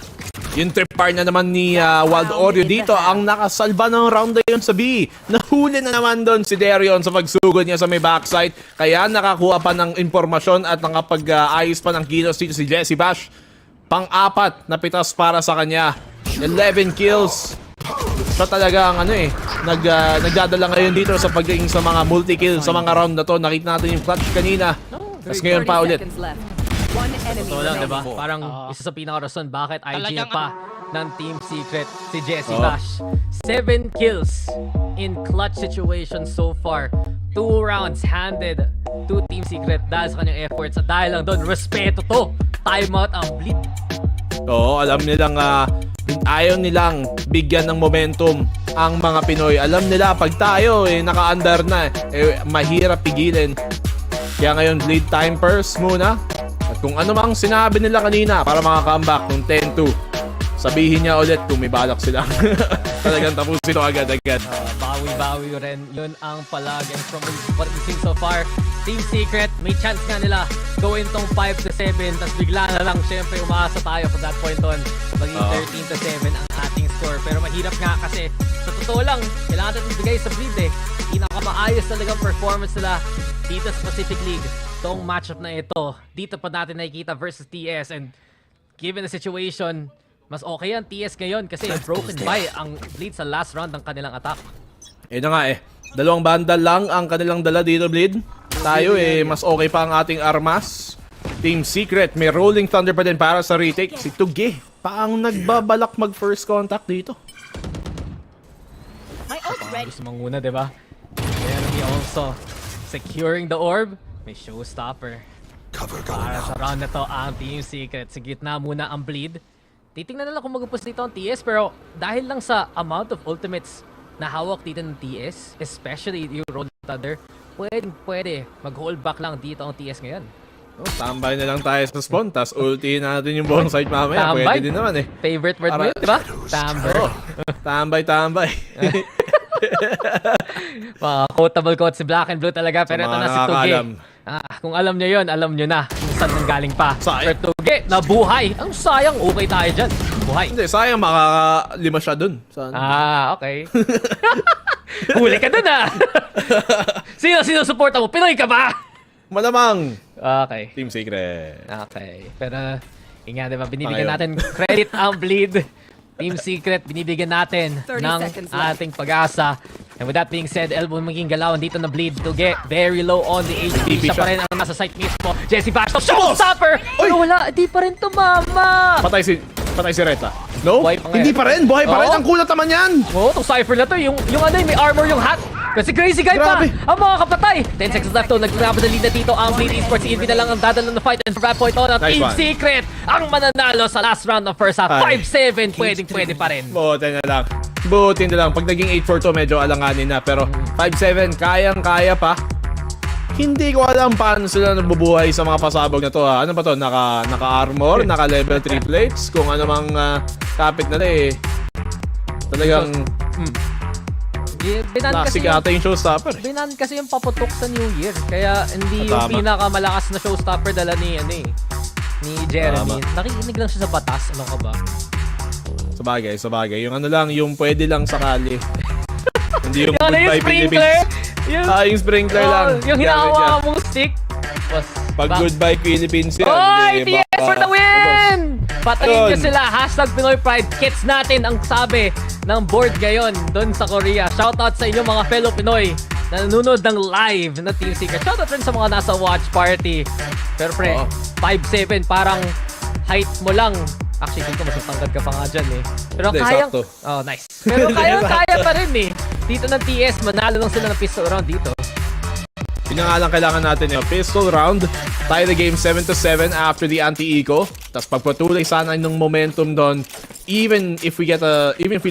Yung trip par na naman ni Wild Oreo dito ang nakasalba ng round na yun sa B. Nahuli na naman doon si Darion sa pagsugod niya sa may backside. Kaya nakakuha pa ng impormasyon at nakapag-ayos pa ng kilos dito si Jesse Bash. Pang-4 na pitas para sa kanya. 11 kills. Siya talaga ang nagdadala ngayon dito sa pagdating sa mga multi-kill sa mga round na to. Nakita natin yung clutch kanina. Tapos ngayon pa ulit. Totoo lang, diba? Parang isa sa pinaka-rason bakit IG na pa ng Team Secret si Jesse Bash. 7 kills in clutch situations so far. 2 rounds handed to Team Secret dahil sa kanyang efforts. At dahil lang doon, respeto to. Timeout ang bleed. Oo, alam nilang ayaw nilang bigyan ng momentum ang mga Pinoy. Alam nila pag tayo naka-under na mahirap pigilin. Kaya ngayon bleed time first muna. At kung ano mang sinabi nila kanina para maka-comeback ng 10-2, sabihin niya ulit kung may balak sila. Talagang tapusin ito agad-agad. Bawi-bawi rin. Yun ang palag. And from what we've seen so far, Team Secret, may chance nga nila gawin tong 5-7. Tapos bigla na lang, syempre, umaasa tayo from that point on. Maging 13-7 ang ating score. Pero mahirap nga kasi, sa totoo lang, kailangan natin ibigay sa bleed eh. Pinakamaayos talagang performance nila dito sa Pacific League. Itong matchup na ito, dito pa natin nakikita versus TS. And given the situation, mas okay ang TS ngayon kasi broken by ang bleed sa last round ng kanilang attack. Na nga dalawang banda lang ang kanilang dala dito, bleed. Tayo mas okay pa ang ating armas. Team Secret, may Rolling Thunder pa din para sa retake. Si Tuge, paang nagbabalak mag first contact dito. Gusto manguna, diba? Jeremy also securing the orb. May showstopper. Para sa round na to ang Team Secret. Sa gitna muna ang bleed. Titingnan nila kung mag-upos dito ang TS, pero dahil lang sa amount of ultimates na hawak dito ng TS, especially yung Rolling Thunder, pwede mag-hold back lang dito ang TS ngayon. Tambay na lang tayo sa spawn, tas ultiin natin yung buong site mamaya. Tambay? Pwede din naman Favorite word mo yun, diba? Tambay. Mga quotable quote si Black and Blue talaga, pero ito na si Tuge. Kung alam nyo yun, alam nyo na kung saan nang galing pa. Pero Tuge, nabuhay. Ang sayang, okay tayo dyan. Buhay. Hindi, sayang makaka-5 siya dun. Okay. Huli ka dun Sino suporta mo? Pinoy ka ba? Malamang. Okay. Team Secret. Okay. Pero, yun nga, diba, binibigyan natin credit ang bleed. Team Secret, binibigyan natin ng ating pag-asa. And with that being said, elbow maging galawan dito na bleed to get very low on the HP. Siya pa rin ang nasa site mismo. Jesse Bash, showstopper! Pero wala, di pa rin tumama! Patay si Reta. No? Buhay pa nga Hindi yan. pa rin. Buhay pa rin. Oo. Ang kulat naman yan. Oo, itong Cypher na to. Yung ano, may armor yung hat. Kasi crazy guy Grabe. pa. Ang mga kapatay. 10 seconds left to. Nagkakabadali na dito ang Bleed Esports. Envy na lang ang dadalo na fight. And for that point on, Nice Team one. Secret ang mananalo sa last round ng first half. Ay. 5-7. Pwede pa rin. Buti na lang. Buti na lang. Pag naging 8-4 to, medyo alanganin na. Pero 5-7, kayang-kaya pa. Hindi ko alam paano sila nabubuhay sa mga pasabog na to. Ha? Ano ba to? Naka-armor, naka-level 3 plates. Kung ano mang kapit nila eh. Talagang Binan kasi classic ata yung showstopper. Binan kasi yung paputok sa New Year. Kaya hindi yung Tama. pinakamalakas na showstopper dala ni ni Jeremy. Tama. Nakikinig lang siya sa batas. Ano ka ba? Sabagay. Yung ano lang, yung pwede lang sakali. Hindi yung Yung ano, yung goodbye sprinkler? Philippines. Yung sprinkler lang. Yung hinahawa mong stick. Pag goodbye Philippines yan. Oy! hindi, TS for the win! Patayin nyo Yun. sila. Hashtag Pinoy Pride. Kits natin ang sabi ng board ngayon doon sa Korea. Shoutout sa inyo mga fellow Pinoy na nanonood ng live na Team Secret. Shoutout rin sa mga nasa watch party. Pero pre, 5'7", parang height mo lang. Actually, dito mas matangkad ka pa nga dyan eh. Pero Hindi, kaya... sakto. Oh, nice. Pero kaya pa rin eh. Dito ng TS, manalo lang sila ng pistol round dito. Yun nga lang kailangan natin yung pistol round. Tie the game 7-7 after the anti-eco. Tapos pagpatuloy sana ng momentum doon. Even if we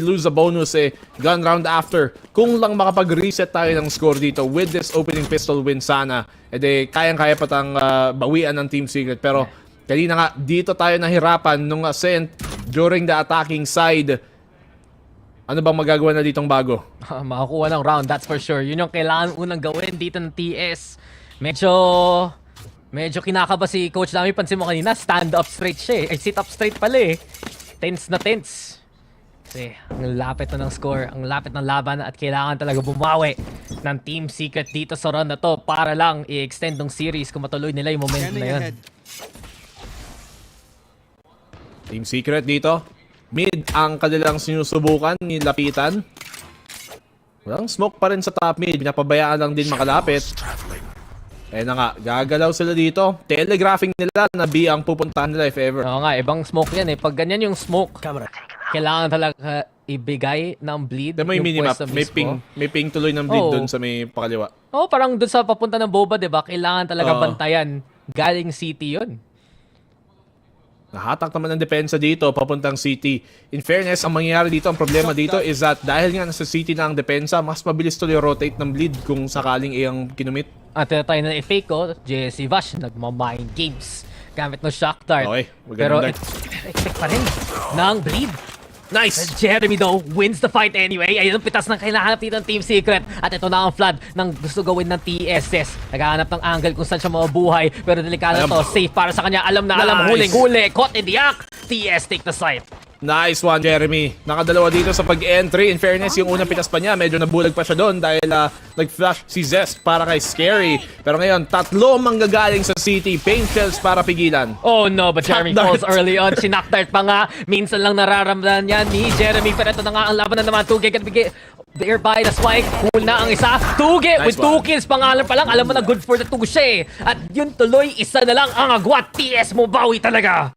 lose a bonus gun round after. Kung lang makapag-reset tayo ng score dito with this opening pistol win sana. Kayang-kaya pa tang bawian ng Team Secret. Pero kanina nga, dito tayo nahirapan nung ascent during the attacking side. Ano bang magagawa na ditong bago? Makakuha ng round, that's for sure. Yun yung kailangan unang gawin dito ng TS. Medyo kinakaba si Coach Dami. Pansin mo kanina, stand up straight siya eh. Ay, sit up straight pala eh. Tense na tense. Kasi ang lapit na ng score, ang lapit ng laban at kailangan talaga bumawi ng Team Secret dito sa round na to para lang i-extend ng series kung matuloy nila yung momentum na yun. Team Secret dito. Mid ang kanilang sinusubukan, nilapitan. Walang smoke pa rin sa top mid. Pinapabayaan lang din makalapit. Na nga, gagalaw sila dito. Telegraphing nila na B ang pupuntahan nila if ever. Oo nga, ibang smoke yan eh. Pag ganyan yung smoke, kailangan talaga ibigay ng bleed. May yung minimap, pwesto may mismo. ping tuloy ng bleed Oo. dun sa may pakaliwa. Parang dun sa papunta ng Boba, diba? Kailangan talaga Oo. bantayan. Galing City yun. Nahatak naman ang depensa dito, papuntang City. In fairness, ang mangyayari dito, ang problema dito is that dahil nga nasa City na ang depensa, mas mabilis tuloy rotate ng bleed kung sakaling iyang kinumit. At tinatry na i-fake ko, Jesse Vash, nagmamind games gamit ng shock dart. Okay, Pero magandang expect pa rin ng bleed. Nice! Jeremy though wins the fight anyway. Ayun ang pitas ng kailangan dito ng Team Secret. At ito na ang flood ng gusto gawin ng TSS. Naghahanap ng angle kung saan siya mabuhay. Pero delikado to. Safe para sa kanya. Alam na alam. Nice. Huling-huli. Caught in the act. TS take the site. Nice one, Jeremy. Nakadalawa dito sa pag-entry. In fairness, yung unang pitas pa niya, medyo nabulag pa siya doon dahil nag-flash si Zest para kay Scary. Pero ngayon, tatlo manggagaling sa City. Paint shells para pigilan. Oh no, but Jeremy Knockdart. falls early on. Sinakdart pa nga. Minsan lang nararamdaman yan ni Jeremy. Pero ito na nga ang laban na naman. Tuge can bigay. There by the spike. Cool na ang isa. Tuge with Nice one. 2 kills. Pangalan pa lang. Alam mo na good for the 2 siya eh. At yun tuloy, isa na lang ang agwat. TS mo bawi talaga.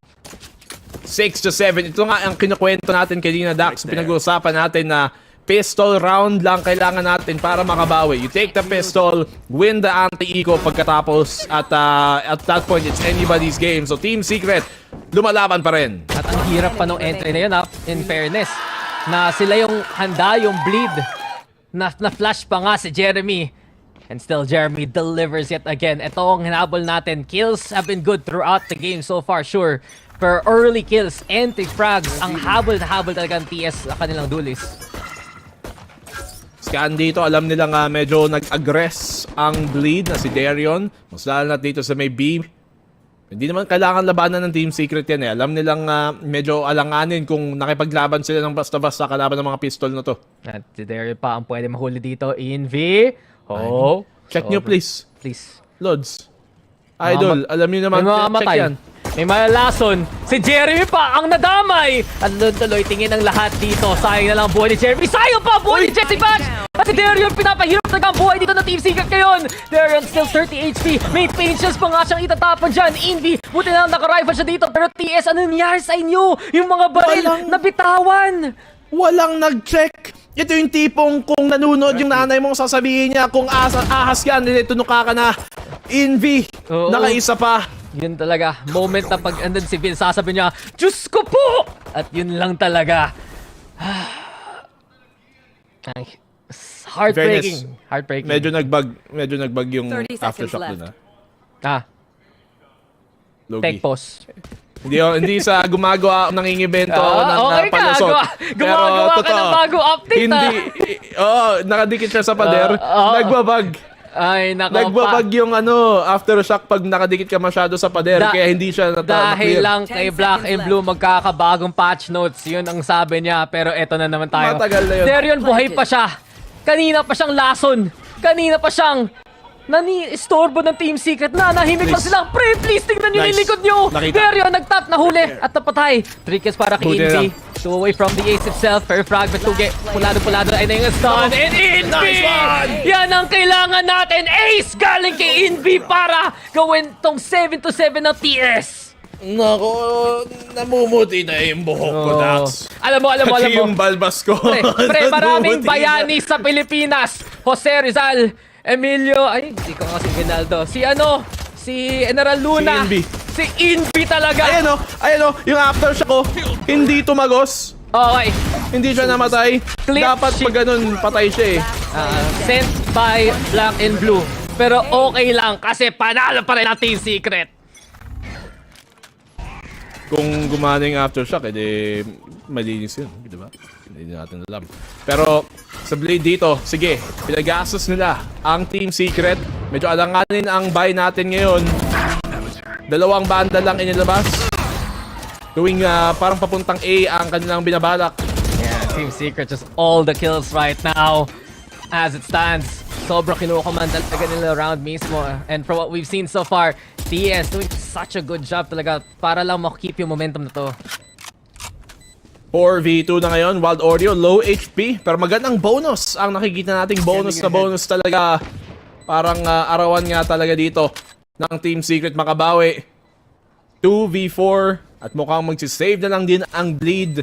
6-7. Ito nga ang kinukwento natin kanina, Dax. Pinag-uusapan natin na pistol round lang kailangan natin para makabawi. You take the pistol, win the anti-eco pagkatapos at that point, it's anybody's game. So Team Secret, lumalaban pa rin. At ang hirap pa nung entry na yun, in fairness, na sila yung handa, yung bleed. Na-flash pa nga si Jeremy. And still, Jeremy delivers yet again. Ito ang hinabol natin. Kills have been good throughout the game so far, sure. Per early kills, anti-frags, ang habol na habol talaga ng TS sa kanilang dulis. Scan dito, alam nila nga medyo nag-aggress ang bleed na si Darion. Mas lalo na dito sa may B. Hindi naman kailangan labanan ng Team Secret yan eh. Alam nilang medyo alanganin kung nakipaglaban sila ng basta-basta kalaban ng mga pistol na to. At si Darion pa ang pwede mahuli dito. Invi. Oh. Check nyo please. Please. Lods. Idol, alam niyo naman, may check mamamatay. yan. May malalason. Si Jeremy pa ang nadamay. At doon tuloy tingin ang lahat dito. Sayang na lang buhay ni Jeremy. Sayang pa buhay ni Jesse Batch. At si Darion pinapahirap na ang buhay dito na Team Secret ngayon. Darion still 30 HP. May patience pa nga siyang itatapon dyan. Envy, buti na lang naka-rifle siya dito. Pero TS, ano nangyari sa inyo? Yung mga baril nabitawan. Walang nag-check. Ito yung tipong kung nanonood yung nanay mong sasabihin niya kung ahas yan, tunuka ka na. Envy, nakaisa pa. Yun talaga, moment na pag andun si Vin, sasabi niya, Diyos ko po! At yun lang talaga. Heartbreaking. Heartbreaking. Medyo nagbag yung 30 aftershock seconds dun Logi. Tech pause. Hindi sa gumagawa nangingibento ng palusot. Gumagawa ka ng bago update. Hindi. Nakadikit siya sa pader. Nagbabag. Ay, nako. Nagbabag yung aftershock pag nakadikit ka masyado sa pader. Kaya hindi siya dahil lang kay Black and Blue magkakabagong patch notes. Yun ang sabi niya. Pero eto na naman tayo. Matagal na yun. Darion, buhay pa siya. Kanina pa siyang lason. Kanina pa siyang nani-istorbo ng Team Secret na nahimik lang sila. Please, tingnan nyo yung likod nyo. Darion, nagtap, nahuli at napatay. 3 kills para kay Envy. 2 away from the ace itself. Pero fragment 2 pulado ay na yung stun. And Envy! Yan ang kailangan natin. Ace galing kay Envy para gawin tong 7-7 ng TS. Nako, namumuti na yung buhok ko, Dax. Alam mo. Pati yung balbas ko. Pre, maraming bayani sa Pilipinas. Jose Rizal, Emilio, hindi ko kasi Ginaldo. Si General Luna. Si Envy talaga. Ayan o, yung aftershock ko, hindi tumagos. Okay. Hindi siya namatay. Dapat pag ganun, patay siya Sent by Black and Blue. Pero okay lang kasi panalo pa rin ang Team Secret. Kung gumana yung aftershock, edi malinis yun, di ba? Hindi natin alam. Pero sa Blade dito, sige, pinagastos nila ang Team Secret. Medyo alanganin ang buy natin ngayon. 2 banda lang inilabas. Gawing parang papuntang A ang kanilang binabalak. Yeah, Team Secret just all the kills right now. As it stands, sobrang kinukomanda talaga nila around mismo. And from what we've seen so far, TS doing such a good job talaga para lang makkeep yung momentum na to. 4v2 na ngayon, Wild Oreo, low HP. Pero magandang bonus ang nakikita nating bonus na bonus talaga. Parang arawan nga talaga dito ng Team Secret makabawi. 2v4 at mukhang magsisave na lang din ang bleed.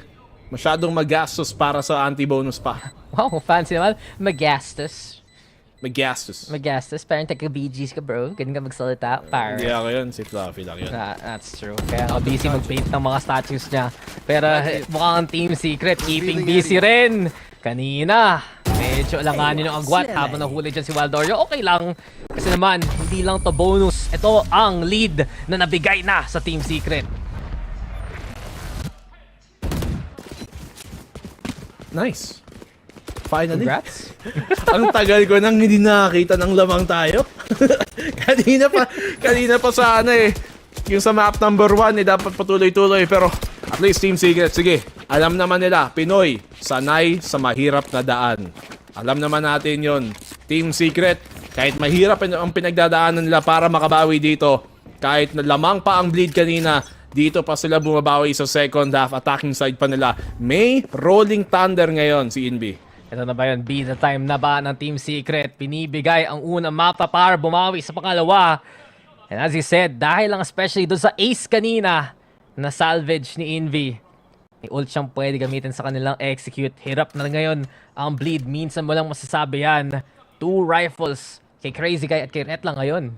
Masyadong magastos para sa anti-bonus pa. Wow, fancy naman. Magastos. Parang taga-BGs ka, bro. Ganun ka magsalita. Hindi ako yun. Si Fluffy lang yun. That's true. Kaya busy mag-paint ng mga statues niya. Pero mukhang Team Secret, keeping busy rin. Kanina, medyo alanganin yung agwat habang nahuli dyan si Waldorio. Okay lang. Kasi naman, hindi lang to bonus. Ito ang lead na nabigay na sa Team Secret. Nice. Finally. Congrats. Ang tagal ko nang hindi nakakita ng lamang tayo. kanina pa sa yung sa map number 1 dapat patuloy-tuloy pero at least Team Secret, sige, alam naman nila, Pinoy, sanay sa mahirap na daan. Alam naman natin yon. Team Secret, kahit mahirap ang pinagdadaanan nila para makabawi dito, kahit na lamang pa ang bleed kanina, dito pa sila bumabawi sa second half, attacking side pa nila. May rolling thunder ngayon si Inbi. Ito na ba yun? Be the time na ba ng Team Secret? Pinibigay ang unang mapa para bumawi sa pangalawa. And as he said, dahil lang especially doon sa ace kanina na salvage ni Envy, may ult siyang pwede gamitin sa kanilang execute. Hirap na ngayon ang bleed. Minsan mo lang masasabi yan. 2 rifles kay Crazy Guy at kay Ret lang ngayon.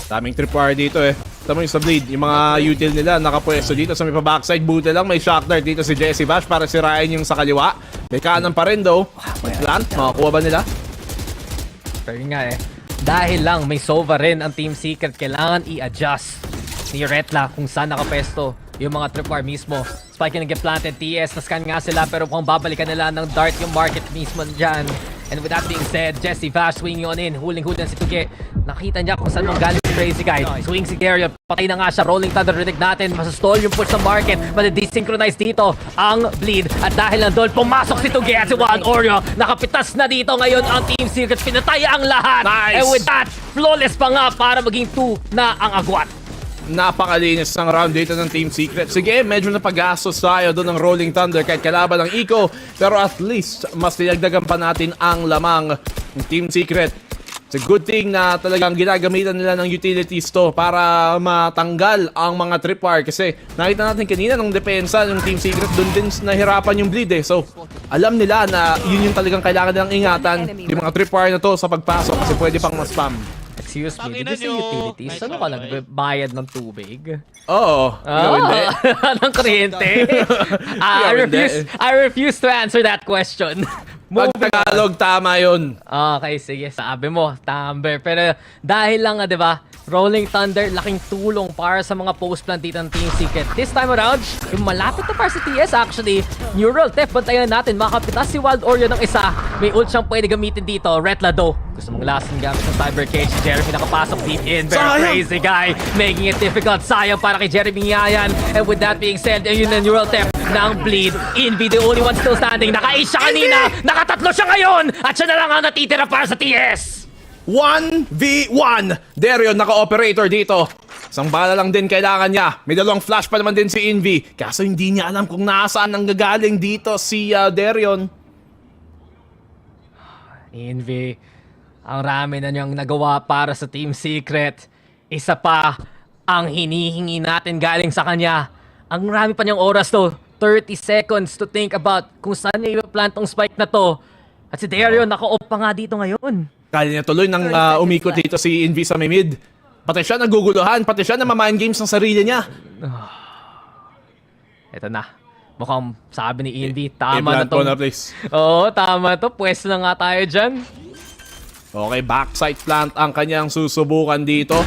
Daming tripwire dito Tama yung sa bleed. Yung mga util nila nakapwesto dito sa may pa-backside. Buti lang may shock dart dito si Jesse Bash para sirain yung sa kaliwa. May kanan pa rin though. May plant. Makakuha ba nila? Pero yun nga dahil lang may Sova rin ang Team Secret, kailangan i-adjust ni Retla kung saan nakapesto yung mga tripwire mismo. Spike yung nag-planted, TS, na-scan nga sila pero kung babalikan nila ng dart yung market mismo dyan. And with that being said, Jesse Vash swinging on in, huling-huling si Tuge. Nakita niya kung saan mong galing si Crazy Guy. Swing si Gary, patay na nga siya. Rolling Thunder rinig natin, masastall yung push sa market. Madi-desynchronize dito ang bleed. At dahil lang doon, pumasok si Tuge at si Wild Oreo. Nakapitas na dito ngayon ang Team Secret. Pinatay ang lahat. Nice. And with that, flawless pa nga para maging 2 na ang agwat. napakalinis ng round dito ng Team Secret. Sige, medyo napagastos tayo doon ng Rolling Thunder kahit kalaban ng Eco. Pero at least, mas dinagdagan pa natin ang lamang ng Team Secret. It's a good thing na talagang ginagamitan nila ng utilities to para matanggal ang mga tripwire. Kasi nakita natin kanina ng depensa ng Team Secret, doon din nahirapan yung bleed eh. So, alam nila na yun yung talagang kailangan nilang ingatan. Yung mga tripwire na to sa pagpasok kasi pwede pang ma-spam. Excuse me, did you say utilities? Ano ka nagbayad ng tubig? Oo. Ikaw hindi. Ng kuryente? I refuse to answer that question. Pag Tagalog, tama yun. Okay, sige. Sabi mo, Tamber. Pero dahil lang, di ba, Rolling Thunder, laking tulong para sa mga post-plant dito ng Team Secret. This time around, yung malapit na para sa TS actually, Neural Theft, bantayan natin. Makapitas si Wild Orion ng isa. May ult siyang pwede gamitin dito. Retlado. Gusto mong lasting gamit ng Cyber Cage. Jeremy nakapasok deep in. Very crazy guy. Making it difficult. Sayang para kay Jeremy yan. And with that being said, yun na Neural Theft ng bleed. Envy, the only one still standing. Naka-ace siya kanina. Nakatatlo siya ngayon. At siya na lang ang natitira para sa TS. 1v1. Darion naka-operator dito. Isang bala lang din kailangan niya. May dalawang flash pa naman din si Envy. Kaso hindi niya alam kung nasaan ang gagaling dito si Darion. Envy, ang rami na niyang nagawa para sa Team Secret. Isa pa ang hinihingi natin galing sa kanya. Ang rami pa niyang oras to. 30 seconds to think about kung saan niya i-plant tong spike na to. At si Darion naka-off pa nga dito ngayon. Kaya niya tuloy nang umikot dito si Envy sa may mid. Pati siya naguguluhan, pati siya na mamind games ng sarili niya. Ito na. Mukhang sabi ni Envy, tama na to. Oo, tama to. Pwesto na nga tayo dyan. Okay, backside plant ang kanyang susubukan dito.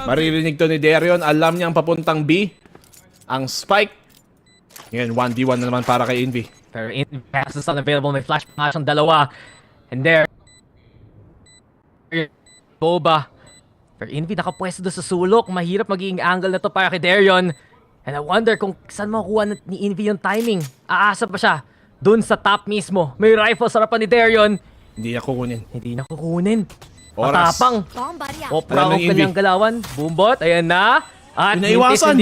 Maririnig to ni Darion. Alam niyang papuntang B. Ang spike. Ngayon, 1v1 na naman para kay Envy. Pero Envy passes unavailable. May flash pa nga siyang dalawa. And there. Boba. Pero Envy nakapwesto doon sa sulok. Mahirap magiging angle na to para kay Darion. And I wonder kung saan makukuha ni Envy yung timing. Aasa pa siya. Doon sa top mismo. May rifle sa harapan ni Darion. Hindi na kukunin. Hindi na kukunin. Oras. Matapang. Opera of kanyang galawan. Boombot. Ayan na. At Pinaiwasan.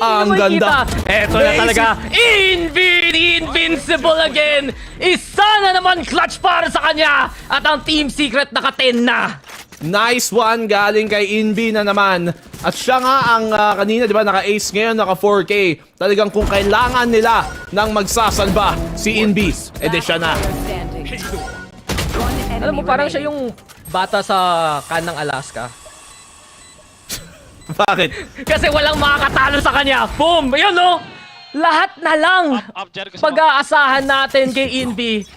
Ang ganda. Eto na talaga. Envy! The Invincible again! Isa na naman clutch para sa kanya! At ang Team Secret naka-10 na! Nice one galing kay Envy na naman. At siya nga ang kanina, di ba, naka-ace ngayon, naka-4K. Talagang kung kailangan nila ng magsasalba si Envy, edi siya na. Alam mo, parang siya yung bata sa kanang Alaska. Bakit? Kasi walang makakatalo sa kanya. Boom! Ayun no! Lahat na lang pag-aasahan natin kay Envy.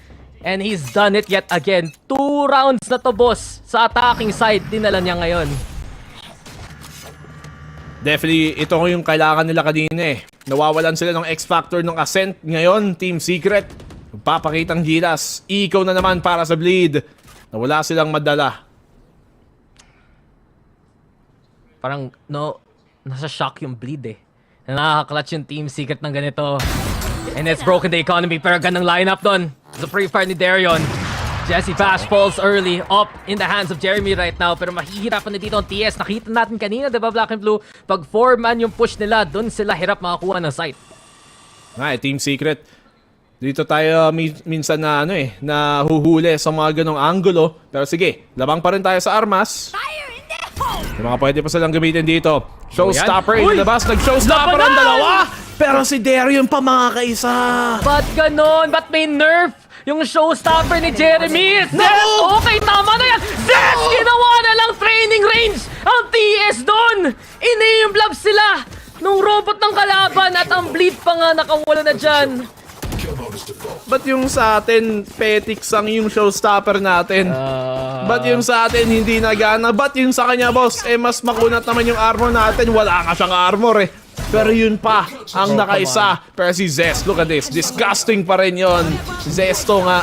And he's done it yet again. 2 rounds na to, boss. Sa attacking side, dinala niya ngayon. Definitely, ito yung kailangan nila kanina eh. Nawawalan sila ng X-Factor ng Ascent. Ngayon, Team Secret, papakitang gilas. Ikaw na naman para sa bleed. Nawala silang madala. Parang, nasa shock yung bleed eh. Nakaka-clutch yung Team Secret ng ganito. And it's broken the economy, pero ganang lineup doon. The free fire ni Darion. Jesse Bash falls early, up in the hands of Jeremy right now, pero mahihirapan na dito ang TS. Nakita natin kanina, diba, Black and Blue? Pag 4-man yung push nila, doon sila hirap makakuha ng sight. Team Secret. Dito tayo minsan na na huhuli sa mga ganong angulo. Pero sige, labang pa rin tayo sa armas. Yung mga pwede pa silang gamitin dito. Showstopper inilabas. Nag-showstopper ang dalawa. Pero si Darion pa mga kaisa. Ba't ganon? Ba't may nerf? Yung showstopper ni Jeremy. Zet! Okay, tama na yan. Zet! Ginawa na lang training range ang TS doon. Ini-imblab sila nung robot ng kalaban at ang bleed pa nga nakawala na dyan. Ba't yung sa atin, Petix ang yung showstopper natin? Ba't yung sa atin, hindi nagana? Ba't yung sa kanya, boss? Mas makunat naman yung armor natin. Wala nga siyang armor eh. Pero yun pa, ang nakaisa. Pero si Zest, look at this. Disgusting pa rin yun. Zesto nga.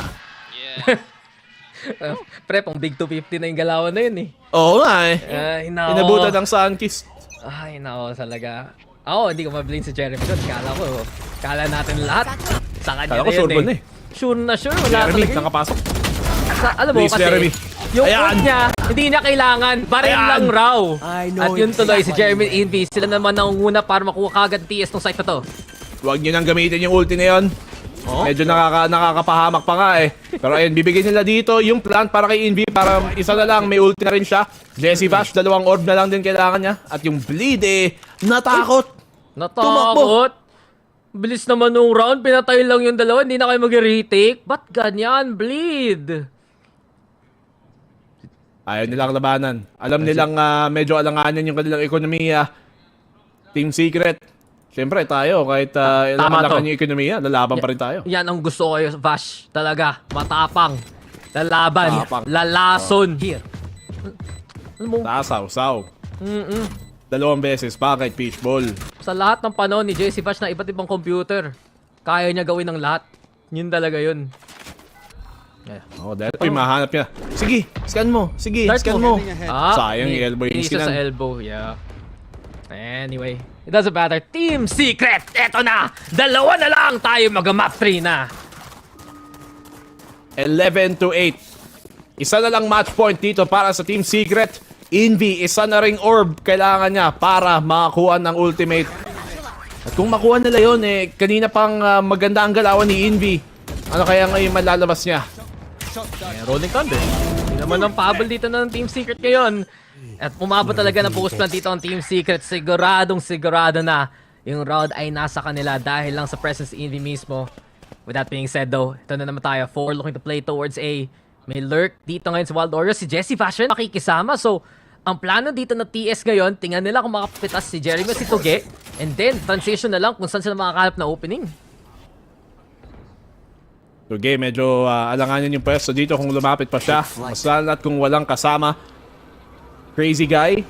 Pre, pang big 250 na yung galawan na yun eh. Oo nga eh. Inabutan ng Sunkist. Ay, nako talaga. Ako, hindi ko mablame si Jeremy doon. Kala natin lahat. Sa kanya Kala ko na yun sure eh. Sure na sure. Wala Jeremy, talaga. nakapasok. Alam mo Please, kasi, Jeremy. Yung Ayan. ult niya, hindi niya kailangan. Baril Ayan. lang raw. I know At yun tuloy, si exactly Jeremy what you Envy. Sila naman nangunguna para makuha kagad TS ng site na to. Huwag nyo nang gamitin yung ulti na yun. Oh? Medyo nakakapahamak pa nga eh. Pero ayun, bibigyan nila dito yung plant para kay Envy para isa na lang, may ulti na rin siya. Jesse Vash, 2 orb na lang din kailangan niya. At yung bleed eh, natakot. Natakot. Bilis naman nung round, pinatay lang yung dalawa, hindi na kayo mag-retake. Ba't ganyan, bleed? Ayaw nilang labanan. Alam nilang medyo alanganin yung kanilang ekonomiya. Team Secret. Siyempre tayo, kahit alangan yung ekonomiya, lalaban pa rin tayo. Yan ang gusto ko kayo, Vash. Talaga, matapang. Lalaban. Matapang. Lalason. Here. Sasaw. 2 beses. Bakit, Fishball? Sa lahat ng panahon ni JC Vash na iba't ibang computer, kaya niya gawin ng lahat. Yun talaga yun. Dahil po yung mahanap niya. Sige, scan mo. Sige, Start scan mo. mo. Sayang yung elbow yung Inisa sa skinan. elbow, yeah. Anyway, it doesn't matter. Team Secret, eto na! 2 na lang tayo mag-map 3 na. 11-8. Isa na lang match point dito para sa Team Secret. Envy, isa na ring orb kailangan niya para makakuha ng ultimate. At kung makuha nila yun, kanina pang maganda ang galawan ni Envy. Ano kaya ngayon malalabas niya? Rolling Thunder. Hindi naman ang pahabol dito ng Team Secret ngayon. At umabot talaga ng post plan dito ang Team Secret. Sigurado na yung round ay nasa kanila dahil lang sa presence ni Envy mismo. With that being said though, ito na naman tayo. 4 looking to play towards A. May lurk dito ngayon sa Wild Warriors. Si Jesse Fashion makikisama. So, ang plano dito na TS ngayon, tingnan nila kung makapitas si Jeremy o si Tuge. And then, transition na lang kung saan sila makakalap na opening. Tuge, medyo alanganin yung pwesto dito kung lumapit pa siya. Mas lalo at kung walang kasama. Crazy guy.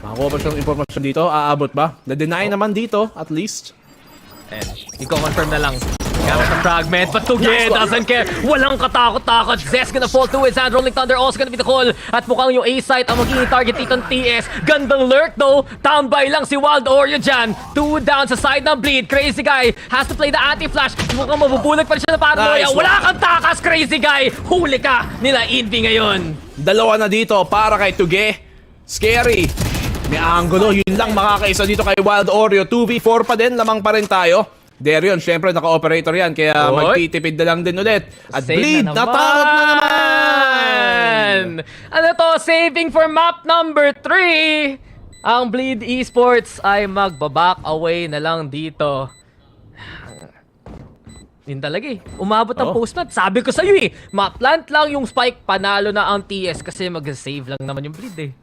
Makakuha pa siyang impormasyon dito. Aabot ba? Na-deny naman dito, at least. And i-confirm na lang. Gamit ang fragment, but Tuge doesn't care. Walang katakot-takot. Zest gonna fall to his hand. Rolling Thunder also gonna be the call. At mukhang yung A-site ang magiging target dito ng TS. Gandang lurk though. Tambay lang si Wild Oreo dyan. 2 down sa side ng bleed. Crazy guy has to play the anti-flash. Mukhang mabubulag pa rin siya na paranoia. Nice. Wala kang takas, Crazy guy. Huli ka nila Envy ngayon. 2 na dito para kay Tuge. Scary. May angulo. Yun lang makakaisa dito kay Wild Oreo. 2v4 pa din. Lamang pa rin tayo. Derion, syempre naka-operator yan. Kaya magtitipid na lang din ulit. At Save bleed, na natakot na naman! Ano to? Saving for map number 3. Ang Bleed Esports ay magbaback away na lang dito. Yun talaga eh. Umabot ang post-plant. Sabi ko sa'yo eh. Ma-plant lang yung spike. Panalo na ang TS kasi mag-save lang naman yung Bleed eh.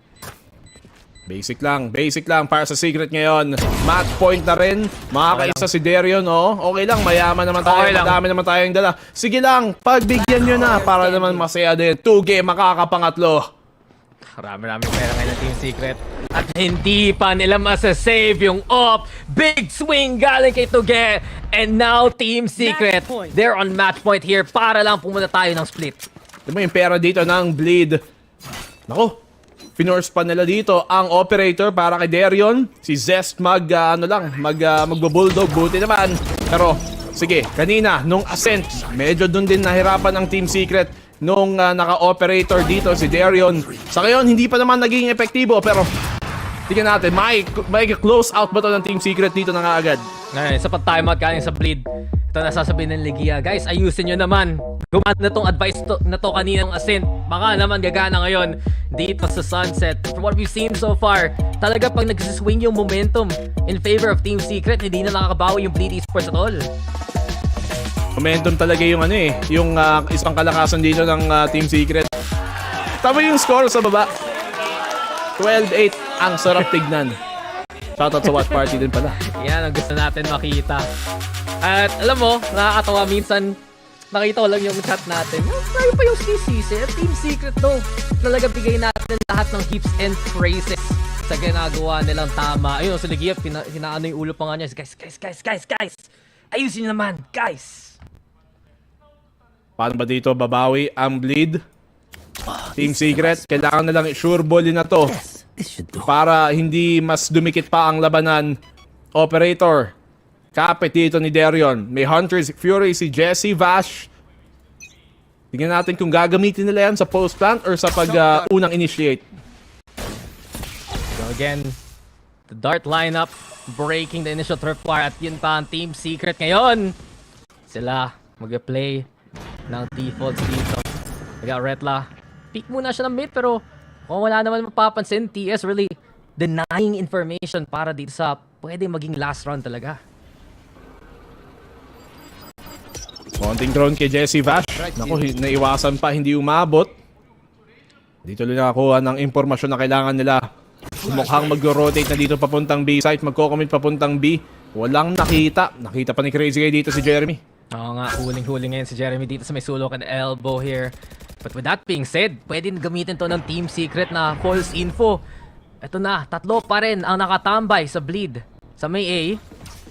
Basic lang para sa Secret ngayon. Match point na rin. Makakaisa si Derion, Okay lang, mayaman naman tayo. Okay lang. Madami naman tayong dala. Sige lang, pagbigyan nyo na para naman masaya din. 2G, makakapangatlo. Marami pera ngayon ng Team Secret. At hindi pa nila masasave yung off. Big swing galing kay Tuge. And now Team Secret, they're on match point here para lang pumunta tayo ng split. Ito mo yung pera dito ng Bleed. Nako. Pinorse pa nila dito ang operator para kay Derion. Si Zest magbubulldog. Buti naman. Pero, sige, kanina, nung Ascent, medyo dun din nahirapan ang Team Secret nung naka-operator dito si Derion. Sa ngayon, hindi pa naman naging epektibo. Pero, tingnan natin, may close out ba to ng Team Secret dito na nga agad? Ngayon, sa pag-timeout galing sa Bleed. Ito na sasabihin ng Ligia. Guys, ayusin nyo naman. Gumana na tong advice na to kaninang Ascent. Baka naman gagana ngayon dito sa Sunset. From what we've seen so far, talaga pag nagsiswing yung momentum in favor of Team Secret, hindi na nakakabawi yung Bleed Esports at all. Momentum talaga yung yung isang kalakasan dito ng Team Secret. Tama yung score sa baba. 12-8. Ang sarap tignan. Shoutout sa watch party din pala. Yan ang gusto natin makita. At alam mo, nakakatawa minsan, nakita ko lang yung chat natin. Tayo pa yung sisisi. Team Secret to. Talaga bigay natin lahat ng hips and phrases sa ginagawa nilang tama. Ayun, sa Ligia, hinaano yung ulo pa nga niya. Guys! Ayusin nyo naman, guys! Paano ba dito babawi ang Bleed? Team Secret, kailangan na lang sure ballin na to para hindi mas dumikit pa ang labanan. Operator, kapit dito ni Derion. May Hunter's Fury si Jesse Vash. Tingnan natin kung gagamitin nila yan sa post-plant or sa unang initiate. So again, the dart lineup breaking the initial tripwire at yun pa ang Team Secret ngayon. Sila mag-play ng defaults dito. Retla, pick muna siya ng mid pero kung wala naman mapapansin, TS really denying information para dito sa pwede maging last round talaga. Konting drone kay Jesse Vash. Naku, naiwasan pa, hindi umabot. Dito lang nakakuha ng impormasyon na kailangan nila. Mukhang mag-rotate na dito papuntang B site, magko-commit papuntang B. Walang nakita. Nakita pa ni Crazy Guy dito si Jeremy. Oo nga, huling-huling ngayon si Jeremy dito sa may sulok and elbow here. But with that being said, pwede gamitin to ng Team Secret na false info. Ito na, 3 pa rin ang nakatambay sa bleed. Sa may A,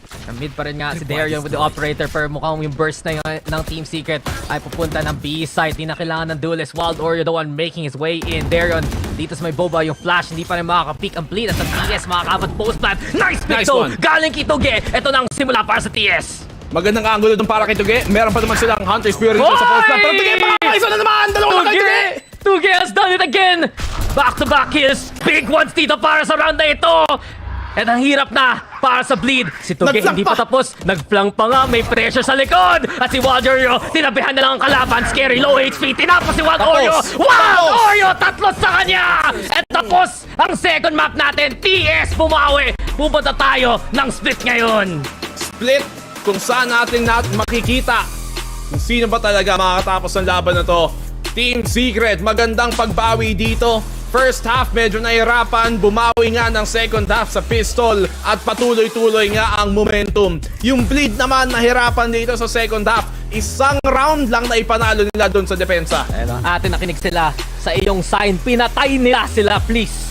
sa mid pa rin nga si Darion with the operator, pero mukhang yung burst na yun ng Team Secret ay pupunta ng B site. Di na kailangan ng duelist. Wild Oreo the one making his way in. Darion dito sa may boba yung flash, hindi pa rin makaka-pick ang bleed. At sa TS makakapag post plant. Nice pick though! Galing Kitoge! Ito na ang simula para sa TS. Magandang angulo dun para kay Tuge. Meron pa naman silang Hunter's Fury dito sa post plant. Pero Tuge, pakakaiso na naman! Dalawa na kay Tuge! Tuge has done it again! Back-to-back kills! Big ones dito para sa round na ito! At ang hirap na para sa bleed. Si Tuge hindi pa tapos. Nagflang pa nga. May pressure sa likod. At si Wild Oreo, tinabihan na lang ang kalaban. Scary, low HP. Tinapos si Wild Oreo. Wild Oreo, 3 sa kanya. At tapos ang second map natin. TS bumawi. Pupunta tayo ng split ngayon. Split kung saan natin makikita kung sino ba talaga makakatapos ng laban na to. Team Secret, magandang pagbawi dito. First half, medyo nahirapan. Bumawi nga ng second half sa pistol at patuloy-tuloy nga ang momentum. Yung bleed naman, nahirapan dito sa second half. Isang round lang na ipanalo nila doon sa depensa. Atin nakinig sila sa iyong sign. Pinatay nila sila, please.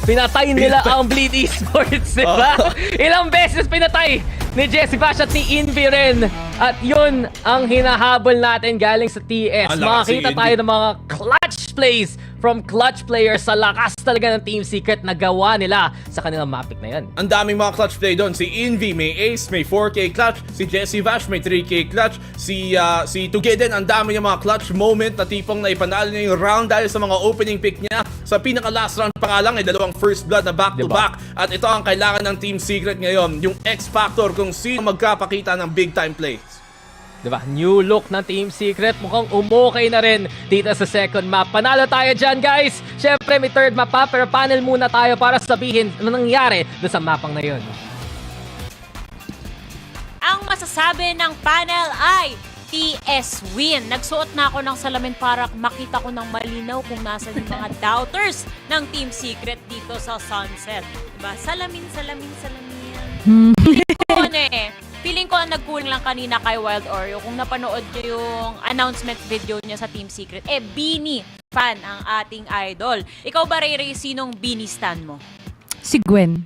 Pinatay nila ang Bleed Esports, diba? Ilang beses pinatay ni Jesse Vash at ni Envy rin. At yun ang hinahabol natin galing sa TS. Makakita tayo ng mga clutch plays from clutch players sa lakas talaga ng Team Secret na gawa nila sa kanilang mapic na yan. Ang daming mga clutch play doon. Si Envy may ace, may 4K clutch. Si Jesse Vash may 3K clutch. Si Tuge din, ang dami niya mga clutch moment na tipong naipanalo niya yung round dahil sa mga opening pick niya. Sa pinaka last round pa nga lang ay 2 first blood na back-to-back. At ito ang kailangan ng Team Secret ngayon. Yung X-Factor kung sino magkapakita ng big time plays. Diba? New look ng Team Secret. Mukhang umukay na rin dito sa second map. Panalo tayo dyan, guys! Siyempre, may third map pa, pero panel muna tayo para sabihin ano nangyari doon sa mapang na yun. Ang masasabi ng panel ay TS win. Nagsuot na ako ng salamin para makita ko ng malinaw kung nasa yung mga doubters ng Team Secret dito sa Sunset. Diba? Salamin. Feeling ko ang nagkulang lang kanina kay Wild Oreo. Kung napanood nyo yung announcement video niya sa Team Secret, Beanie fan ang ating idol. Ikaw ba, Ray, sinong Beanie stan mo? Si Gwen.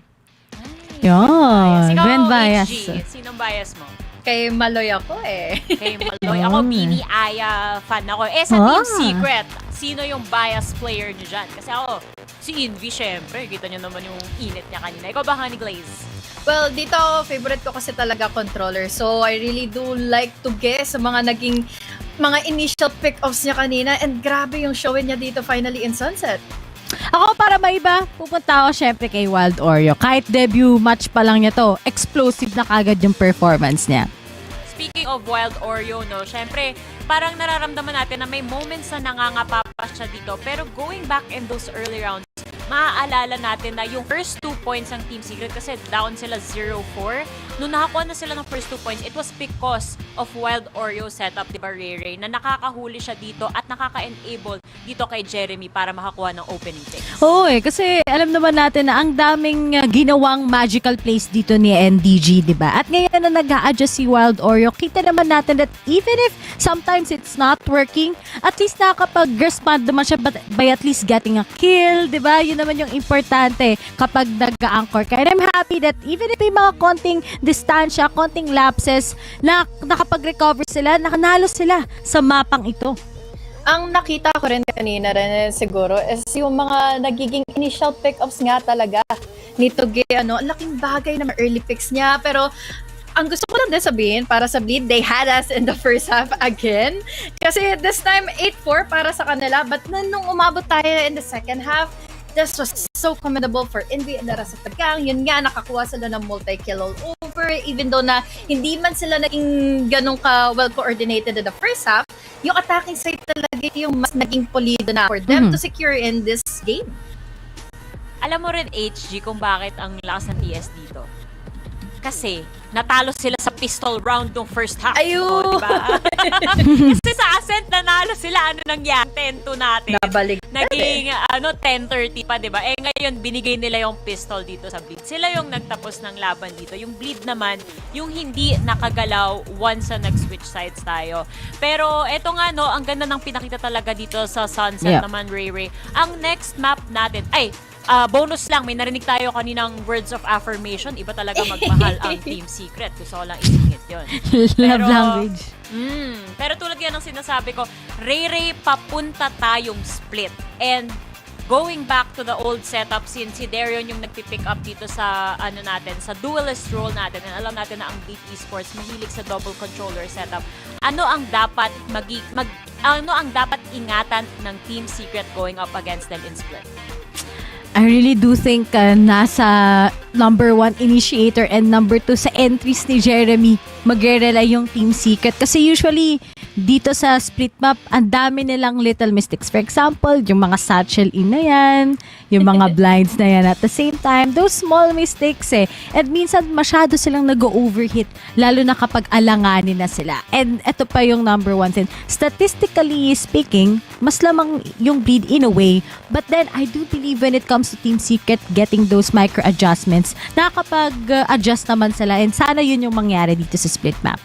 Yun. Gwen bias. HG, sinong bias mo? Kay Maloy ako Kay Maloy. Ako, Beanie Aya fan ako. Sa Team Secret, sino yung bias player nyo dyan? Kasi ako, si Envy, syempre. Kita nyo naman yung init niya kanina. Ikaw ba, Honey Glaze? Well, dito favorite ko kasi talaga controller. So, I really do like to guess sa mga naging mga initial pick-offs niya kanina. And grabe yung showin niya dito finally in Sunset. Ako para maiba, pupunta ako syempre kay Wild Oreo. Kahit debut match pa lang niya to, explosive na kagad yung performance niya. Speaking of Wild Oreo, no, syempre, parang nararamdaman natin na may moments na nangangapa pa siya dito. Pero going back in those early rounds, maaalala natin na yung first 2 points ng Team Secret kasi down sila 0-4. Nung nakakuha na sila ng first 2 points, it was because of Wild Oreo setup, diba, Ray, na nakakahuli siya dito at nakaka-enable dito kay Jeremy para makakuha ng opening picks. Oo kasi alam naman natin na ang daming ginawang magical plays dito ni NDG, diba? At ngayon na nag-a-adjust si Wild Oreo, kita naman natin that even if sometimes it's not working, at least nakakapag-respond naman siya by at least getting a kill, diba? Yun naman yung importante kapag nag-a-anchor ka. And I'm happy that even if may mga konting distansya, konting lapses, na nakapag-recover sila, nakanalo sila sa mapang ito. Ang nakita ko rin kanina rin siguro is yung mga nagiging initial pick-ups nga talaga ni Tuge. Laking bagay na early picks niya. Pero ang gusto ko lang din sabihin para sa Bleed, they had us in the first half again. Kasi this time, 8-4 para sa kanila. But nung umabot tayo in the second half, this was so commendable for Envy and the rest of the gang. Yun nga, nakakuha sila ng multi-kill all over. Even though na hindi man sila naging ganun ka well-coordinated in the first half, yung attacking side talaga yung mas naging pulido na for them to secure in this game. Alam mo rin, HG, kung bakit ang lakas ng TS dito. Kasi, natalo sila sa pistol round nung first half. Ayun! Diba? Kasi sa Ascent, nanalo sila. Ano nangyari? 10-2 natin. Nabalik. Naging 10-30 pa, diba? Eh ngayon, binigay nila yung pistol dito sa Bleed. Sila yung nagtapos ng laban dito. Yung Bleed naman, yung hindi nakagalaw once na nag-switch sides tayo. Pero eto nga, no, ang ganda ng pinakita talaga dito sa Sunset naman, Ray Ray. Ang next map natin, bonus lang, may narinig tayo kaninang words of affirmation. Iba talaga magmahal ang Team Secret. Gusto ko lang isingit yun. Love language. Pero tulad yan ng sinasabi ko, Ray, papunta tayong split. And going back to the old setup, since si Darion yung nagpipick up dito sa sa duelist role natin, and alam natin na ang Beat Esports mahilig sa double controller setup. Ano ang dapat ingatan ng Team Secret going up against them in split? I really do think nasa number 1 initiator and number 2 sa entries ni Jeremy magre-rely yung Team Secret. Kasi usually, dito sa split map, ang dami nilang little mistakes. For example, yung mga satchel in na yan, yung mga blinds na yan. At the same time, those small mistakes And minsan, masyado silang nag-overhit, lalo na kapag alanganin na sila. And ito pa yung number 1 thing. Statistically speaking, mas lamang yung Bleed in a way. But then, I do believe when it comes to Team Secret, getting those micro-adjustments, nakakapag-adjust naman sila. And sana yun yung mangyari dito sa split map.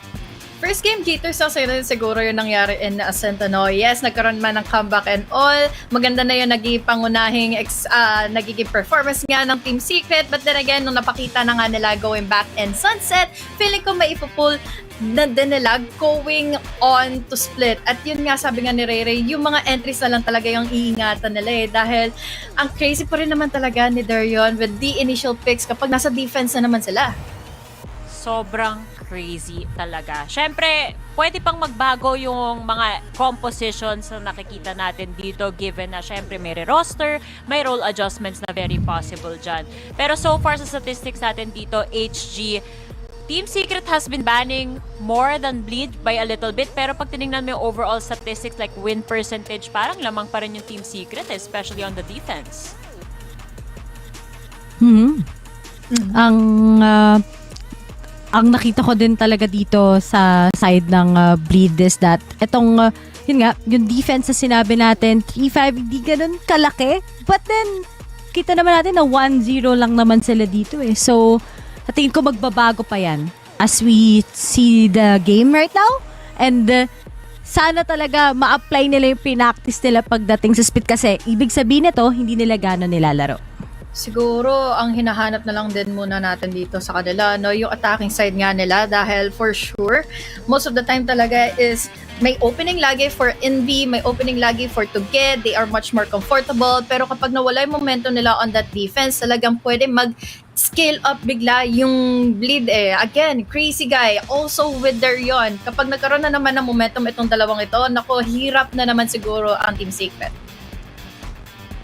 First game, Gators sa siguro yung nangyari in Ascent. Yes, nagkaroon man ng comeback and all. Maganda na yung naging pangunahing nagiging performance nga ng Team Secret. But then again, nung napakita na nga nila going back in Sunset, feeling ko may ipupull na din nila going on to split. At yun nga, sabi nga ni Ray, yung mga entries na lang talaga yung iingatan nila dahil ang crazy pa rin naman talaga ni Darion with the initial picks kapag nasa defense na naman sila. Sobrang crazy talaga. Syempre, pwede pang magbago yung mga compositions na nakikita natin dito given na syempre may roster, may role adjustments na very possible dyan. Pero so far sa statistics natin dito, HG, Team Secret has been banning more than Bleed by a little bit. Pero pag tinignan mo yung overall statistics like win percentage, parang lamang pa rin yung Team Secret, especially on the defense. Ang nakita ko din talaga dito sa side ng Bleed is that itong, yung defense na sinabi natin, 3-5, hindi ganun kalaki. But then, kita naman natin na 1-0 lang naman sila dito So, sa tingin ko magbabago pa yan as we see the game right now. And sana talaga ma-apply nila yung pinactice nila pagdating sa split kasi ibig sabihin nito, hindi nila gano'n nilalaro. Siguro, ang hinahanap na lang din muna natin dito sa kanila, yung attacking side nga nila dahil for sure, most of the time talaga is may opening lagi for Envy, may opening lagi for Tuge, they are much more comfortable, pero kapag nawala yung momentum nila on that defense, talagang pwede mag-scale up bigla yung Bleed Again, crazy guy, also with Darion. Kapag nagkaroon na naman ng momentum itong dalawang ito, hirap na naman siguro ang Team Secret.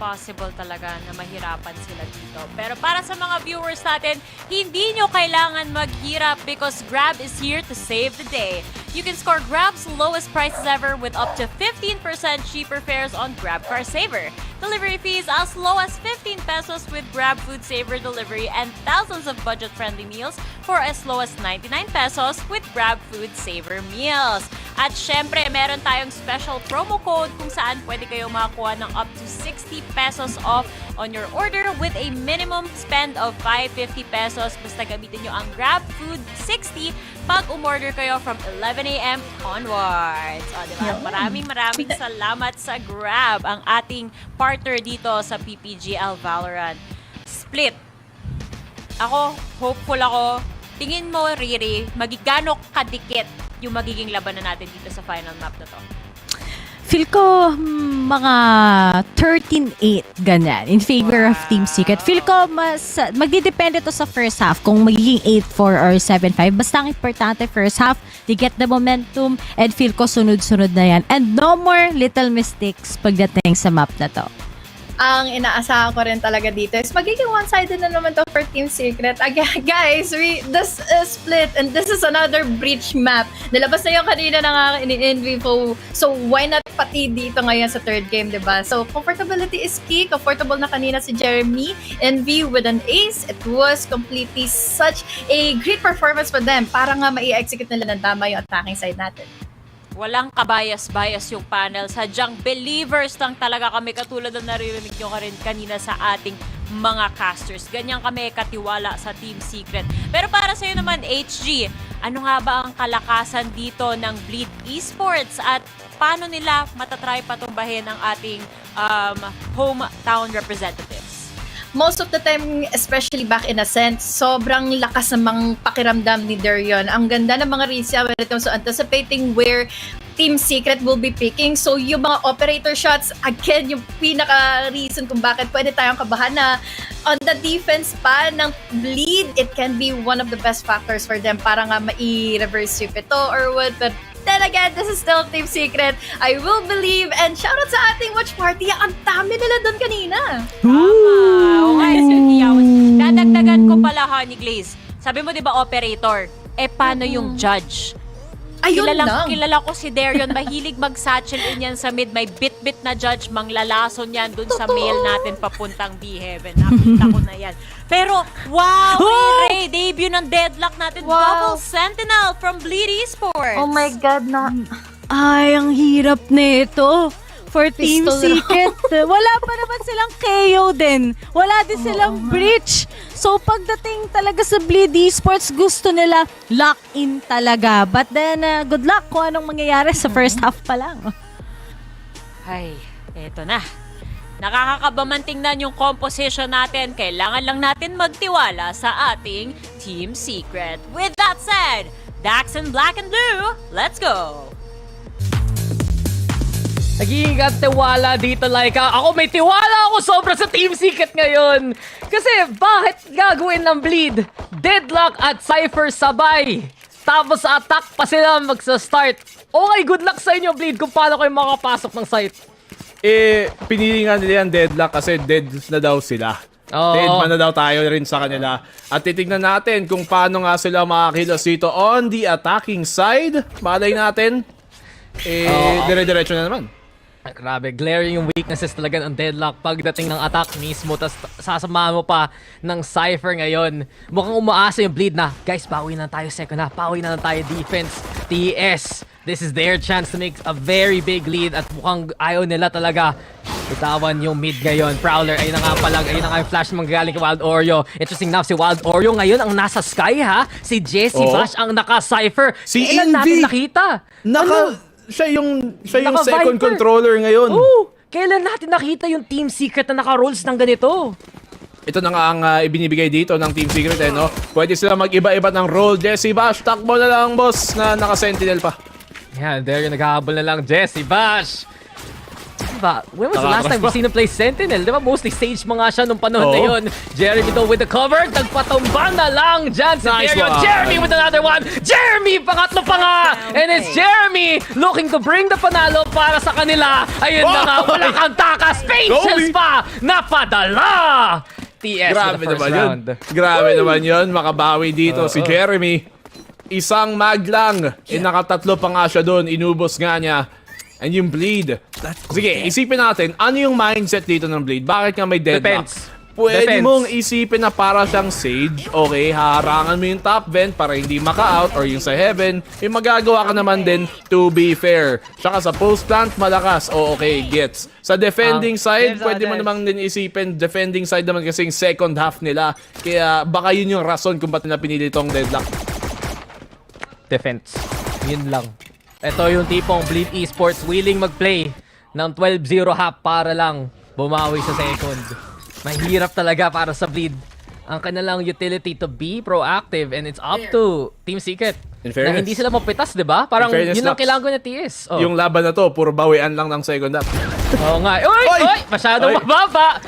Possible talaga na mahirapan sila dito. Pero para sa mga viewers natin, hindi nyo kailangan maghirap because Grab is here to save the day. You can score Grab's lowest prices ever with up to 15% cheaper fares on Grab Car Saver. Delivery fees as low as 15 pesos with Grab Food Saver delivery and thousands of budget-friendly meals for as low as 99 pesos with Grab Food Saver meals. At syempre, meron tayong special promo code kung saan pwede kayo makakuha ng up to 60 pesos off on your order with a minimum spend of 550 pesos. Basta gamitin nyo ang Grab Food 60 pag umorder kayo from 11 a.m. onwards. Diba? Maraming salamat sa Grab, ang ating partner dito sa PPGL Valorant. Split. Hopeful ako. Tingin mo, Riri, magigano kadikit yung magiging labanan natin dito sa final map na to? Feel ko mga 13-8 ganyan in favor of Team Secret. Feel ko mas magdidepende to sa first half kung magiging 8-4 or 7-5. Basta ang importante first half, they get the momentum and feel ko sunod-sunod na yan. And no more little mistakes pagdating sa map na to. Ang inaasahan ko rin talaga dito is magiging one-sided na naman to for Team Secret. Again, guys, this is split and this is another breach map. Nilabas na yung kanina ng in-envy po. So, why not pati dito ngayon sa third game, diba? So, comfortability is key. Comfortable na kanina si Jeremy. Envy with an ace. It was completely such a great performance for them para nga mai-execute nila ng tama yung attacking side natin. Walang kabayas-bayas yung panel. Sadyang believers lang talaga kami, katulad na naririnig nyo rin kanina sa ating mga casters. Ganyan kami katiwala sa Team Secret. Pero para sa'yo naman, HG, ano nga ba ang kalakasan dito ng Bleed Esports at paano nila matatry patumbahin ang ating hometown representatives? Most of the time, especially back in Ascent, sobrang lakas ng mga pakiramdam ni Darion. Ang ganda ng mga Risia when it comes to anticipating where Team Secret will be picking. So yung mga operator shots, again, yung pinaka-reason kung bakit pwede tayong kabahan na on the defense pa ng Bleed, it can be one of the best factors for them para nga mai-reverse sweep ito or what. But then again, this is still Team Secret. I will believe. And shoutout sa ating watch party. Ang dami nila doon kanina. Okay, dadagdagan ko pala, Honey Glaze. Sabi mo, di ba, operator? Eh, paano yung judge? Ayun lang. Kilala ko si Darion, mahilig mag-satchel in yan sa mid. May bit-bit na judge, manglalason yan dun sa mail natin papuntang B-Heaven. Nakita ko na yan. Pero, wow! Ray, debut ng Deadlock natin. Double Sentinel from Bleed Esports. Oh my God, na. Ay, ang hirap nito. For Team Pistol Secret. Wala pa naman silang KO din. Wala din silang breach. So, pagdating talaga sa Bleed Esports, gusto nila lock-in talaga. But then, good luck kung anong mangyayari sa first half pa lang. Ay, eto na. Nakakakabaman tingnan yung composition natin. Kailangan lang natin magtiwala sa ating Team Secret. With that said, Dax in Black and Blue, let's go! Nagiging tiwala dito, Laika. Ako may tiwala ako sobra sa Team Secret ngayon. Kasi bakit gagawin ng Bleed? Deadlock at Cypher sabay. Tapos sa attack pa sila magsa-start. Okay, good luck sa inyo, Bleed, kung paano kayo makapasok ng site. Eh, pinili nga nila yung Deadlock kasi dead na daw sila. Dead man na daw tayo rin sa kanila. At titignan natin kung paano nga sila makakilos dito on the attacking side. Malay natin. Dire-diretso na naman. Grabe, glaring yung weaknesses talaga ng Deadlock pagdating ng attack mismo. Tapos sasamahan mo pa ng Cypher ngayon. Mukhang umaasa yung Bleed na, guys, pauwi na tayo second half. Pauwi na tayo defense. TS, this is their chance to make a very big lead. At mukhang ayaw nila talaga bitawan yung mid ngayon. Prowler, ayun na nga palang. Ayun na nga yung flash manggagaling kay Wild Oreo. Interesting enough, si Wild Oreo ngayon ang nasa sky, ha? Si Jesse Bash ang naka-Cypher. Si Kailan natin nakita? Siya yung second controller ngayon. Kailan natin nakita yung Team Secret na naka-rolls ng ganito? Ito na nga ang ibinibigay dito ng Team Secret, no? Pwede sila mag-iba-iba ng role. Jesse Bash, takbo na lang, boss, na naka-sentinel pa. Yan, there yung naghahabol na lang, Jesse Bash. Diba? When was the last time we've seen him play Sentinel? Diba? Mostly stage mo nga siya nung panahon na yun. Jeremy though with the cover. Nagpatumba na lang dyan si Darion. Jeremy with another one. Jeremy! Pangatlo pa nga! And it's Jeremy looking to bring the panalo para sa kanila. Ayun na nga. Walang kang takas. Patience pa! Napadala! TS Grabe with the first naman round. Grabe naman yun. Makabawi dito si Jeremy. Isang mag lang. Nakatatlo pa nga siya doon. Inubos nga niya. And yung Bleed. Sige, isipin natin, ano yung mindset dito ng Bleed? Bakit nga may deadlock? Pwede mong isipin na para siyang Sage. Okay, haharangan mo yung top vent para hindi maka-out or yung sa heaven. May magagawa ka naman din to be fair. Tsaka sa post plant, malakas. O okay, gets. Sa defending side, pwede mo naman din isipin, defending side naman kasing second half nila. Kaya baka yun yung rason kung ba't nila pinili itong deadlock. Defense. Yun lang. Ito yung tipong Bleed Esports willing mag-play ng 12-0 half para lang bumawi sa second. Mahirap talaga para sa Bleed. ang kanilang utility to be proactive, and it's up to Team Secret. In Na fairness. hindi sila mapitas, di ba? Parang In fairness, yun lang Laps. kailangan ko na TS. Oh. Yung laban na to, puro bawian lang ng second half. Oo nga. Uy! Uy! Masyadong Oy! mababa!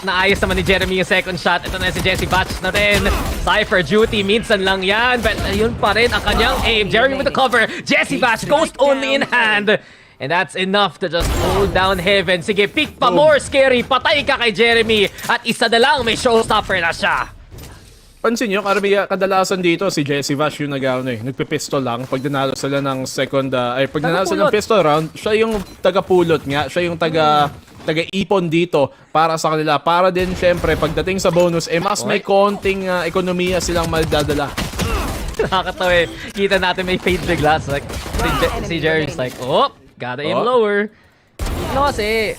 Naayos naman ni Jeremy yung second shot. Ito na si Jesse Batch na rin. Cypher duty, minsan lang yan. But ayun pa rin ang kanyang aim. Jeremy with the cover. Jesse Batch, ghost only in hand. And that's enough to just hold down Heaven. Sige, pick pa more scary. Patay ka kay Jeremy. At isa na lang, may showstopper na siya. Pansin nyo, kadalasan dito si Jesse Vash yung nagpipistol lang pag nanalo sila ng second, pag nanalo sila ng pistol round, siya yung taga-pulot nga, siya yung taga-ipon dito para sa kanila. Para din, syempre, pagdating sa bonus, mas may konting ekonomiya silang madadala. Nakakatawa eh. Kita natin may fade the glass. Like, si Jerry's like, oh, gotta aim lower. Ano kasi,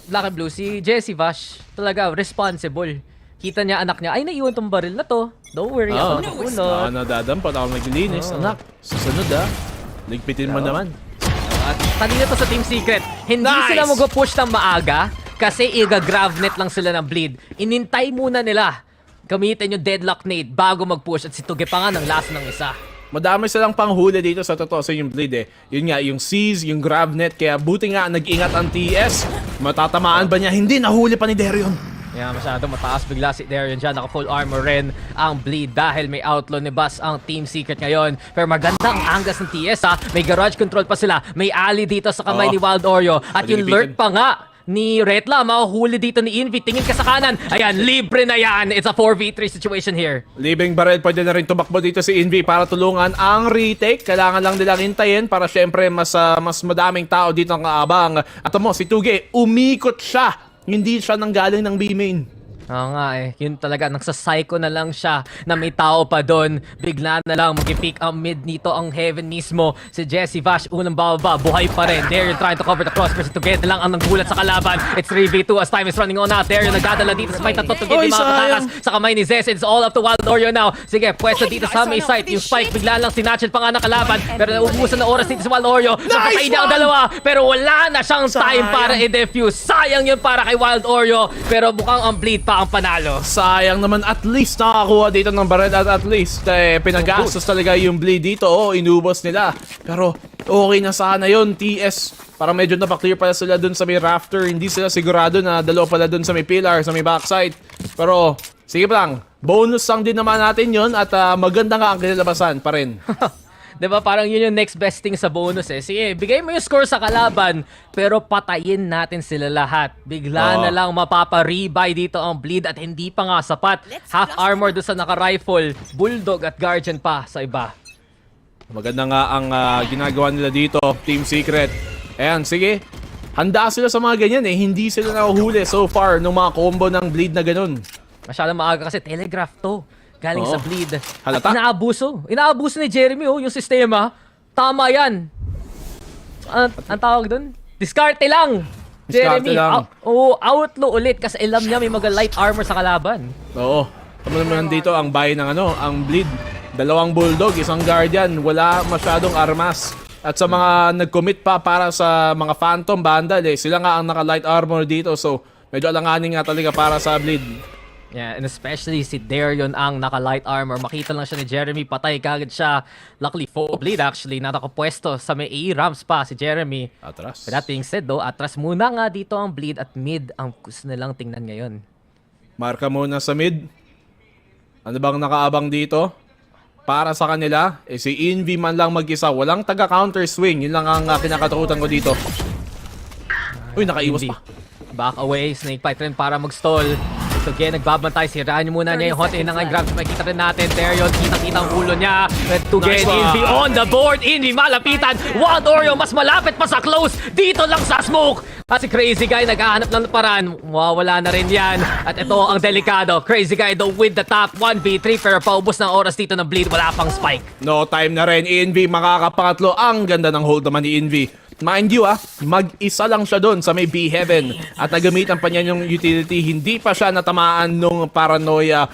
Black and Blue, si Jesse Vash, talaga, responsible. Kita niya anak niya, ay naiwan tong baril na to. Don't worry, ako napunod. Nadadampat ako naglilinis. Anak, susunod ligpitin mo naman. At kanina to sa Team Secret, hindi sila mag-push ng maaga kasi iga-gravnet lang sila ng bleed. Inintay muna nila. Gamitin yung deadlock nade bago mag-push at si Tuge pa nga ng last ng isa. Madami silang panghuli dito sa totoo sa yung bleed eh. Yun nga, yung seize, yung gravnet, kaya buti nga nag-ingat ang TS. Matatamaan ba niya? Hindi, nahuli pa ni Darion. Yeah, masyadong mataas bigla si Darion dyan. Naka full armor rin ang bleed dahil may outlaw ni Bas ang Team Secret ngayon. Pero magandang anggas ng TS ha. May garage control pa sila. May alley dito sa kamay ni Wild Oreo. At yung lurk pa nga ni Retla, mahuhuli dito ni Envy. Tingin ka sa kanan. Ayan, libre na yan. It's a 4v3 situation here. Libreng barrel, pwede na rin tumakbo dito si Envy para tulungan ang retake. Kailangan lang nilang hintayin para syempre mas madaming tao dito ang kaabang. At mo, si Tuge, umikot siya. Hindi siya nanggaling ng B-main. Oo nga eh. Yun talaga, nagsa-psycho na lang siya na may tao pa doon. Bigla na lang mag-pick ang mid nito ang Heaven mismo. Si Jesse Vash, unang bababa, buhay pa rin. Darion trying to cover the cross versus Tuge na lang ang nanggulat sa kalaban. It's 3v2 as time is running on out. Darion nagdadala dito sa fight na to. Tuge di makakatakas sa kamay ni Zes. It's all up to Wild Oreo now. Sige, pwesto dito sa may site. Yung spike bigla lang sinatchet pa nga ng kalaban. Pero naubusan na oras dito si Wild Oreo. Napatay niya ang dalawa. Pero wala na siyang time para i-defuse. Sayang yun para kay Wild Oreo. Pero mukhang ang bleed pa ang panalo. Sayang naman, at least nakakuha dito ng barrel at least pinagastos talaga yung bleed dito. Inubos nila. Pero okay na sana yun, TS. Para medyo napaklear pala sila dun sa may rafter. Hindi sila sigurado na dalawa pala dun sa may pillar, sa may backside. Pero sige pa lang, bonus lang din naman natin yun at maganda nga ang kinalabasan pa rin. Diba parang yun yung next best thing sa bonus eh. Sige, bigay mo yung score sa kalaban, pero patayin natin sila lahat. Bigla na lang mapapa-rebuy dito ang bleed at hindi pa nga sapat. Half armor doon sa naka-rifle, bulldog at guardian pa sa iba. Maganda nga ang ginagawa nila dito, Team Secret. Ayan, sige. Handa sila sa mga ganyan eh. Hindi sila nahuhuli so far ng mga combo ng bleed na ganun. Masyadong maaga kasi telegraph to. Galing sa bleed. Halata. At inaabuso ni Jeremy yung sistema. Tama yan. Ang tawag dun? Diskarte lang. Jeremy, outlaw ulit kasi alam niya may light armor sa kalaban. Oo. Tama naman dito ang bahay ng ang bleed. 2 bulldog, 1 guardian. Wala masyadong armas. At sa mga nag-commit pa para sa mga phantom bandal sila nga ang naka-light armor dito. So, medyo alanganin nga talaga para sa bleed. Yeah, and especially si Darion ang naka-light armor. Makita lang siya ni Jeremy, patay kagad siya. Luckily, full bleed actually. Nakapwesto sa may AE ramps pa si Jeremy. Atras. But that being said though, atras muna nga dito ang bleed at mid ang gusto nilang tingnan ngayon. Marka muna sa mid. Ano bang nakaabang dito? Para sa kanila, si Envy man lang mag-isa. Walang taga-counter swing. Yun lang ang kinakatakutan ko dito. Uy, nakaiwas pa. Back away, snake fight rin para mag-stall. So again, nagbabantay. Siraan niyo muna niya yung hot in na nga grab. Makikita rin natin. Darion, kita-kita ang ulo niya. To get Envy on the board. Envy malapitan. Wild Oreo, mas malapit pa sa close. Dito lang sa smoke. At si Crazy Guy, naghahanap ng paraan. Wala na rin yan. At ito ang delikado. Crazy Guy though with the top 1v3. Pero paubos ng oras dito ng bleed. Wala pang spike. No time na rin. Envy makakapangatlo. Ang ganda ng hold naman ni Envy. Mind you mag-isa lang siya doon sa may B-Heaven at nagamitan pa niya yung utility. Hindi pa siya natamaan nung paranoia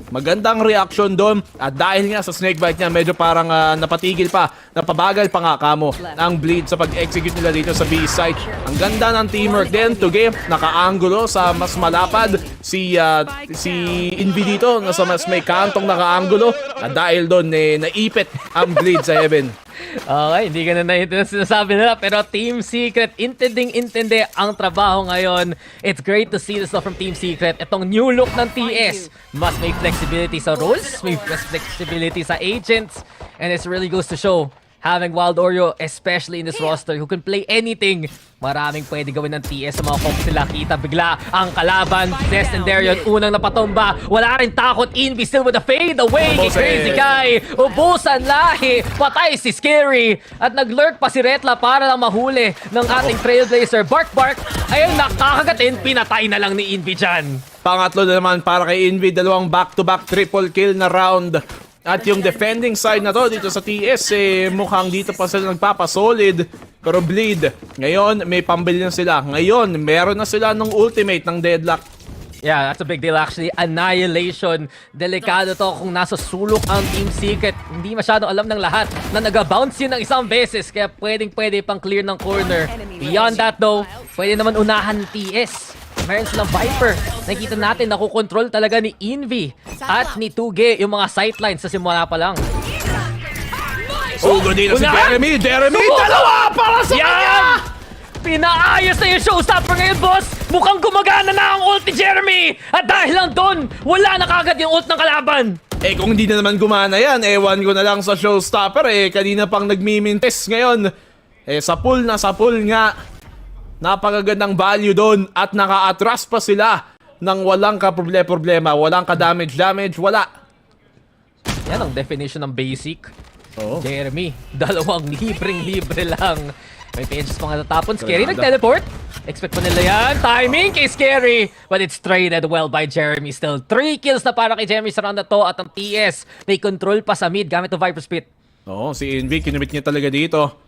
Magandang reaction doon. At dahil nga sa snakebite niya, medyo parang napatigil pa, napabagal pa nga kamo ang bleed sa pag-execute nila dito sa B site. Ang ganda ng teamwork din. Tuge, naka-angulo sa mas malapad. Si Invi dito, nasa mas may kantong naka-angulo. At dahil doon, naipit ang bleed sa heaven. Okay, hindi ka na naiintindihan sinasabi nila, pero Team Secret, intending-intindi ang trabaho ngayon. It's great to see this stuff from Team Secret. Itong new look ng TS, mas may flexibility sa roles, may flexibility sa agents, and it really goes to show, having Wild Oreo, especially in this roster, who can play anything, maraming pwede gawin ng TS sa mga comps nila. Kita bigla ang kalaban, Descendarion, unang napatumba, wala rin takot, Invi still with a fade away kay Crazy Guy, ubusan lahi, patay si Scary, at nag-lurk pa si Retla para lang mahuli ng ating Trailblazer. Bark, ayun, nakakagatin, pinatay na lang ni Invi dyan. Pangatlo na naman para kay Invi, dalawang back-to-back triple kill na round. At yung defending side na to dito sa TS, mukhang dito pa sila nagpapasolid. Pero bleed, ngayon may pambili na sila. Ngayon, meron na sila ng ultimate ng Deadlock. Yeah, that's a big deal actually. Annihilation. Delikado to kung nasa sulok ang Team Secret. Hindi masyadong alam ng lahat na nag-bounce yun ng isang beses. Kaya pwedeng-pwede pang clear ng corner. Beyond that though, pwede naman unahan ng TS. Meron silang Viper. Nakikita natin, nakukontrol talaga ni Invi at ni Tuge yung mga sightlines sa simula pa lang. Sugo dito si Jeremy! Dalawa para sa kanya! Pinaayos na yung showstopper ngayon, boss! Mukhang gumagana na ang ult ni Jeremy! At dahil lang doon, wala na kagad yung ult ng kalaban! Kung hindi na naman gumana yan, ewan ko na lang sa showstopper kanina pang nagmimintes ngayon. Sa pool nga. Napakagandang value doon at naka-atras pa sila ng walang ka-problema, walang ka-damage, wala. Yan ang definition ng basic. Jeremy, dalawang libre lang. May pages pa nga natapon. Scary nag-teleport. Expect pa nila yan. Timing kay Scary. But it's traded well by Jeremy still. 3 kills na para kay Jeremy sa round na to. At ang TS may control pa sa mid gamit ng Viper Spit. Si Invi, kinumit niya talaga dito.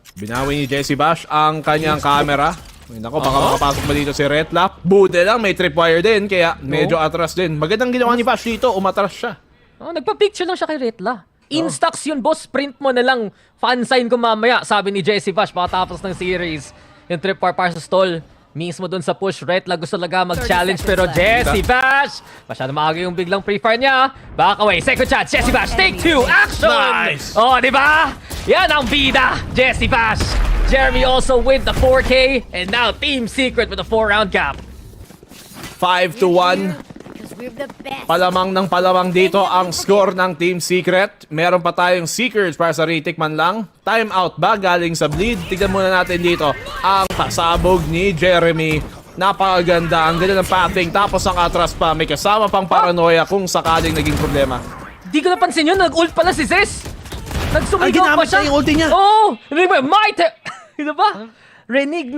Binawi ni Jesse Bash ang kanyang camera. Nako, baka makapasok ba dito si Retlap? Buti lang, may tripwire din, kaya medyo atras din. Magandang ginawa ni Bash dito, umatras siya. Nagpa-picture lang siya kay Retla. Instax yun, boss. Print mo na lang. Fan sign ko mamaya, sabi ni Jesse Bash, pakatapos ng series. Yung tripwire para sa stall. Mismo dun sa push, Retla gusto talaga mag-challenge, pero Jesse Bash, masyado maaga yung biglang pre-fire niya. Back away, second shot, Jesse Bash, take 2, action! Nice! Diba? Yan ang bida, Jesse Bash. Jeremy also with the 4K, and now Team Secret with a 4-round cap. 5-1. Palamang ng palamang dito ang score ng Team Secret. Meron pa tayong Seekers para sa retake man lang. Time out ba galing sa bleed? Tignan muna natin dito ang pasabog ni Jeremy. Napakaganda, ang ganda ng pathing. Tapos ang atras pa, may kasama pang paranoia kung sakaling naging problema. Di ko napansin yun, nag-ult pala si Zes. Nagsumigaw pa siya. Yung ulti niya. Might! Ano ba? Rinig,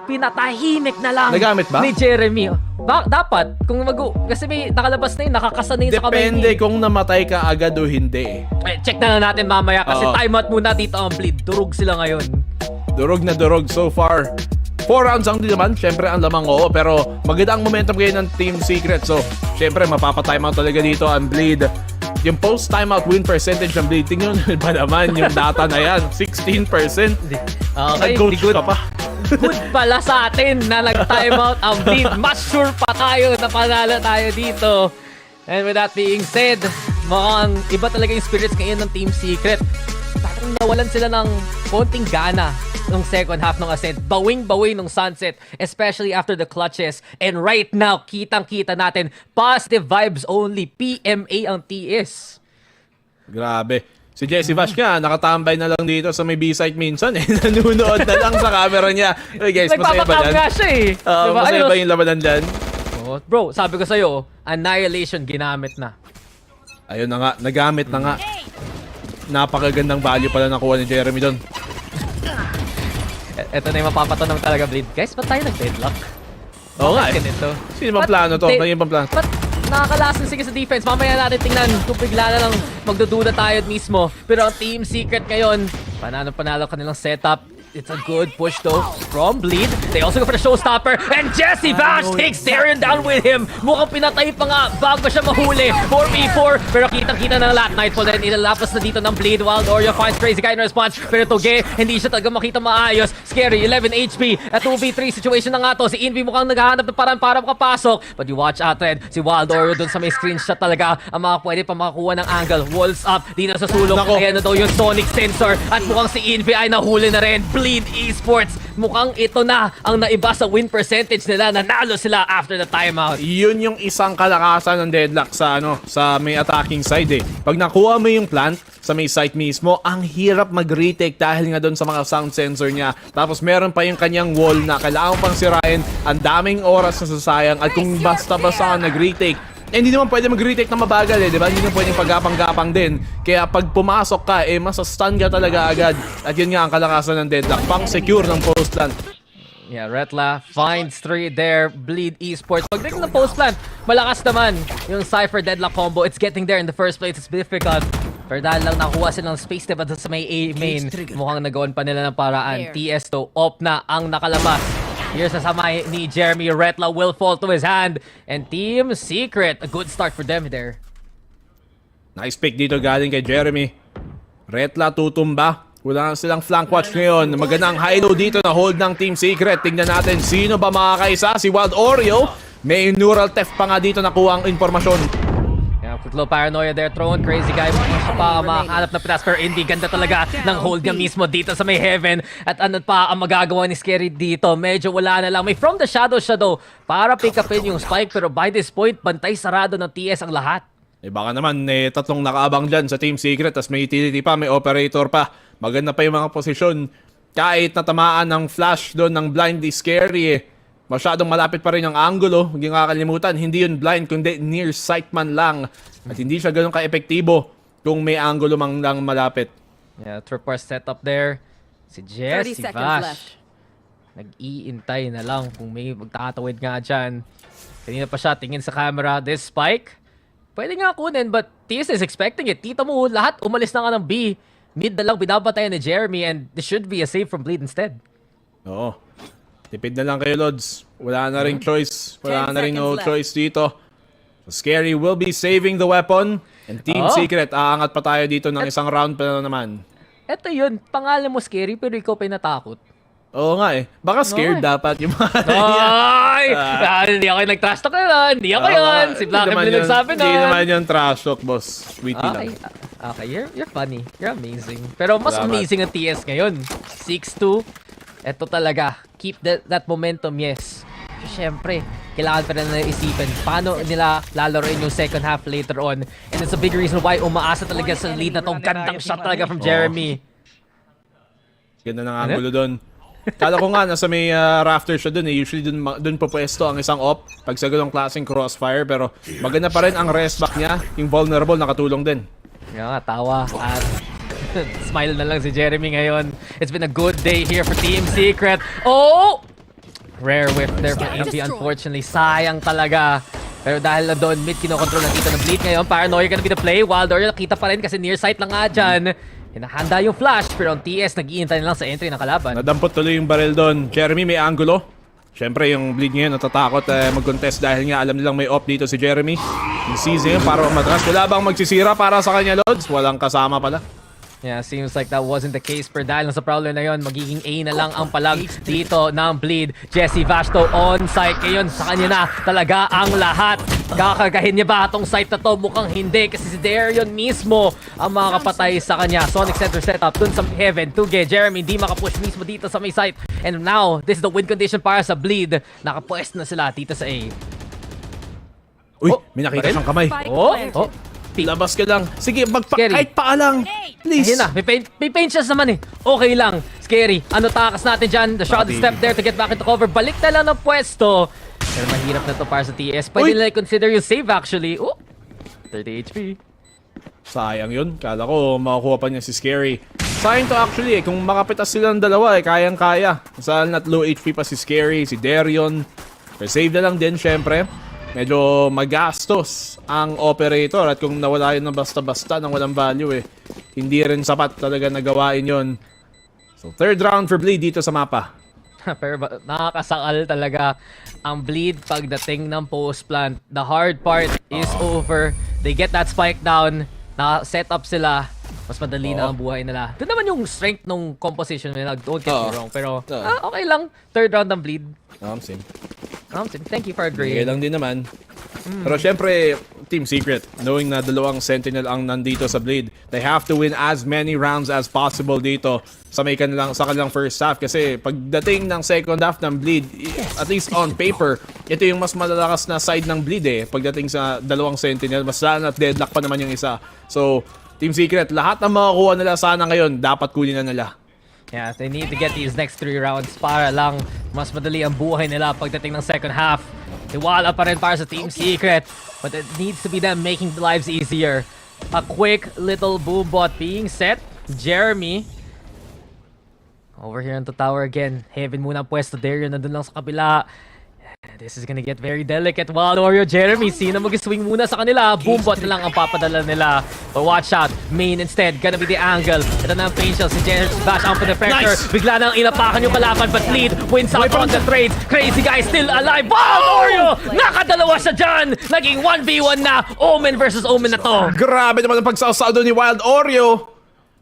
pinatahimik na lang. Nagamit ba? Ni Jeremy. Dapat, kung kasi may nakalabas na yun, nakakasanay sa kamay. Depende kung namatay ka agad o hindi. Check na natin mamaya kasi timeout muna dito ang bleed. Durog sila ngayon. Durog na durog so far. 4 rounds ang di naman, syempre ang lamang pero maganda ang momentum ngayon ng Team Secret. So, syempre mapapa-timeout talaga dito ang bleed. Yung post-timeout win percentage ng bleed, tingnan ba naman yung data na yan? 16%. Nag-coach ka pa. Good pala sa atin na nag-timeout ang bleed. Mas sure pa tayo na panalo tayo dito. And with that being said, mukhang iba talaga yung spirits ngayon ng Team Secret. Parang nawalan sila ng konting gana nung second half ng Ascent. Bawing-bawi nung Sunset, especially after the clutches. And right now, kitang-kita natin, positive vibes only. PMA ang TS. Grabe. Si Jesse Bash nga, nakatambay na lang dito sa may B-site minsan Nanunood na lang sa camera niya. Hey guys, masaya ba yan? Nga siya diba? Masaya ba yung labanan dyan? Bro, sabi ko sa'yo, Annihilation ginamit na. Ayun na nga, nagamit na nga. Napakagandang value pala nakuha ni Jeremy doon. Ito na yung mapapatanong talaga, Bleed. Guys, ba't tayo nag-deadlock? Oo nga Sino bang plano to? Ano yung plano? Ba't nakakalasan sige sa defense? Mamaya natin tingnan kung bigla na lang magdududa tayo mismo. Pero ang Team Secret ngayon, panalo kanilang setup. It's a good push though from Bleed. They also go for the showstopper. And Jesse Bash takes Darian down with him. Mukhang pinatay pa nga bago siya mahuli. 4v4. Pero kitang-kita ng lahat. Nightfall din. Ilalapas na dito ng Bleed. Wild Oreo finds Crazy Guy in response. Pero Toge, hindi siya talaga makita maayos. Scary, 11 HP. At 2v3 situation na nga to. Si Envy mukhang naghahanap ng paraan para makapasok. But you watch out, Red. Si Wild Oreo dun sa may screenshot talaga ang mga pwede pa makakuha ng angle. Walls up. Dito sa sulok. Ayan na daw yung Sonic Sensor. At mukhang si Envy ay nahuli na rin. Bleed Esports. Mukhang ito na ang naiba sa win percentage nila. Nanalo sila after the timeout. Yun yung isang kalakasan ng Deadlock sa may attacking side eh. Pag nakuha mo yung plant sa may site mismo, ang hirap mag-retake dahil nga doon sa mga sound sensor niya. Tapos meron pa yung kanyang wall na kailangan pang sirain. Ang daming oras na sasayang at kung basta-basta nag-retake, hindi naman pwede mag-retake na mabagal eh, di ba? Hindi naman pwedeng paggapang-gapang din. Kaya pag pumasok ka, masastun ka talaga agad. At yun nga ang kalakasan ng Deadlock. Pang-secure ng post plant. Yeah, Retla finds 3 there. Bleed Esports. Pagdating ng post plant, malakas naman yung Cypher Deadlock combo. It's getting there in the first place. It's difficult. Pero dahil lang nakuha silang space diba sa may A main, mukhang nagawan pa nila ng paraan. TS to, op na ang nakalabas. Here's sa samay ni Jeremy. Retla will fall to his hand. And Team Secret, a good start for them there. Nice pick dito galing kay Jeremy. Retla tutumba. Wala na silang flank watch ngayon. Magandang high-low dito na hold ng Team Secret. Tingnan natin sino ba makakaisa. Si Wild Oreo. May neural theft pa nga dito nakuha ang informasyon. Quick little paranoia there thrown. Crazy Guy. Siya pa makahanap na pitas. Pero hindi ganda talaga ng hold niya mismo dito sa may heaven. At ano pa ang magagawa ni Scary dito? Medyo wala na lang. May from the shadow para pick upin yung spike. Pero by this point, bantay sarado ng TS ang lahat. Baka naman tatlong nakaabang dyan sa Team Secret. Tas may utility pa, may operator pa. Maganda pa yung mga posisyon. Kahit natamaan ng flash doon ng blind ni Scary masyadong malapit pa rin ang angulo. Hindi kakalimutan, hindi yun blind kundi near sight man lang. At hindi siya ganun ka-epektibo kung may angulo man lang malapit. Yeah, tripper setup there. Si Jesse Vash. Nag-iintay na lang kung may magtatawid nga dyan. Kanina pa siya tingin sa camera. This spike, pwede nga kunin but TS is expecting it. Tita mo, lahat umalis na nga ng B. Mid na lang binabatayan ni Jeremy and this should be a save from Bleed instead. Oo. Tipid na lang kayo, Lods. Wala na rin choice. Wala na rin no choice dito. So Scary will be saving the weapon. And Team Secret, aangat pa tayo dito ng isang round pa na naman. Eto yun, pangalan mo Scary pero ikaw pa natakot. Oo nga eh. Baka scared dapat yung mga... Ay! Hindi ako yung nag-trash talk na. Hindi ako yun. Si Black M nagsabi na. Hindi naman yung trash talk, boss. Sweetie lang. Okay, you're funny. You're amazing. Pero mas amazing ang TS ngayon. 6-2. Eto talaga. Keep that momentum, yes. Siyempre, kailangan pa na isipin paano nila lalaroin yung second half later on. And it's a big reason why umaasa talaga sa lead na to. Gandang shot talaga from Jeremy. Ganda ng angulo doon. Kala ko nga nasa may rafter siya doon eh. Usually doon pupwesto ang isang op pag sa ganong klaseng crossfire. Pero maganda pa rin ang rest back niya. Yung vulnerable nakatulong din. Nga, tawa. At smile na lang si Jeremy ngayon. It's been a good day here for Team Secret. Oh! Rare whiff there for Envy. Unfortunately, sayang talaga. Pero dahil na doon, mid kinokontrol na dito ng Bleed ngayon. Paranoia gonna be the play. Wild Oreo nakita pa rin kasi near sight lang nga dyan. Hinahanda yung flash pero ang TS nag-iintay na lang sa entry ng kalaban. Nadampot tuloy yung barrel doon. Jeremy may angulo. Siyempre yung Bleed ngayon natatakot mag-contest dahil nga alam nilang may op dito si Jeremy. Yung season para matras. Wala bang magsisira para sa kanya, Lods? Walang kasama pala. Yeah, seems like that wasn't the case. Pero dahil sa prowler na yon, magiging A na lang ang palag dito ng Bleed. Jesse Vashto on site. Ngayon, sa kanya na talaga ang lahat. Kakagahin niya ba itong site na to? Mukhang hindi kasi si Darion mismo ang makakapatay sa kanya. Sonic Center setup dun sa Heaven. Tuge, Jeremy hindi makapush mismo dito sa may site. And now, this is the win condition para sa Bleed. Nakapwest na sila dito sa A. Uy, may nakita siyang kamay. Labas ka lang. Sige, kahit paa lang. Please. Ayun na, may paint shots naman eh. Okay lang. Scary. Ano takas natin dyan? The shot step there to get back into cover. Balik na lang ng pwesto. Pero mahirap na to para sa TS. Pwede nila consider yung save actually. 30 HP. Sayang yun. Kala ko makakuha pa niya si Scary. Sayang to actually eh. Kung makapitas sila ng dalawa eh, kayang-kaya. Saan at low HP pa si Scary, si Darion. Pero save na lang din syempre. Medyo magastos ang operator at kung nawala yun ng basta-basta nang walang value eh, hindi rin sapat talaga na gawain yun. So, third round for Bleed dito sa mapa. Pero nakakasakal talaga ang Bleed pagdating ng post plant. The hard part is over. They get that spike down. Na-set up sila. Mas madali na ang buhay nila. Doon naman yung strength ng composition nila. Don't get me wrong. Pero okay lang. Third round ng Bleed. Same. Thank you for agreeing. Okay lang din naman. Pero syempre, Team Secret, knowing na dalawang Sentinel ang nandito sa Blade, they have to win as many rounds as possible dito sa kanilang first half. Kasi pagdating ng second half ng Bleed, at least on paper, ito yung mas malalakas na side ng Bleed eh. Pagdating sa dalawang Sentinel, mas lalo at deadlock pa naman yung isa. So, Team Secret, lahat ng makakuha nila sana ngayon, dapat kunin na nila. Yeah, they need to get these next 3 rounds para lang mas madali ang buhay nila pagdating ng second half. Tiwala pa rin para sa Team Secret, but it needs to be them making the lives easier. A quick little boom bot being set. Jeremy over here on the tower again. Heaven muna ang pwesto. Dario nandun lang sa kabila. This is gonna get very delicate. Wild Oreo, Jeremy, sino mag-swing muna sa kanila? Boombot na lang ang papadala nila. But watch out, main instead, gonna be the angle. Ito na ang facial, si Jenner bash out for the pressure. Nice! Bigla nang inapakan yung kalaban, but Lead wins out on the trades. Crazy guy still alive. Wild Oreo, nakadalawa siya dyan. Naging 1v1 na. Omen versus Omen na to. Grabe naman ang pagsausaldo ni Wild Oreo.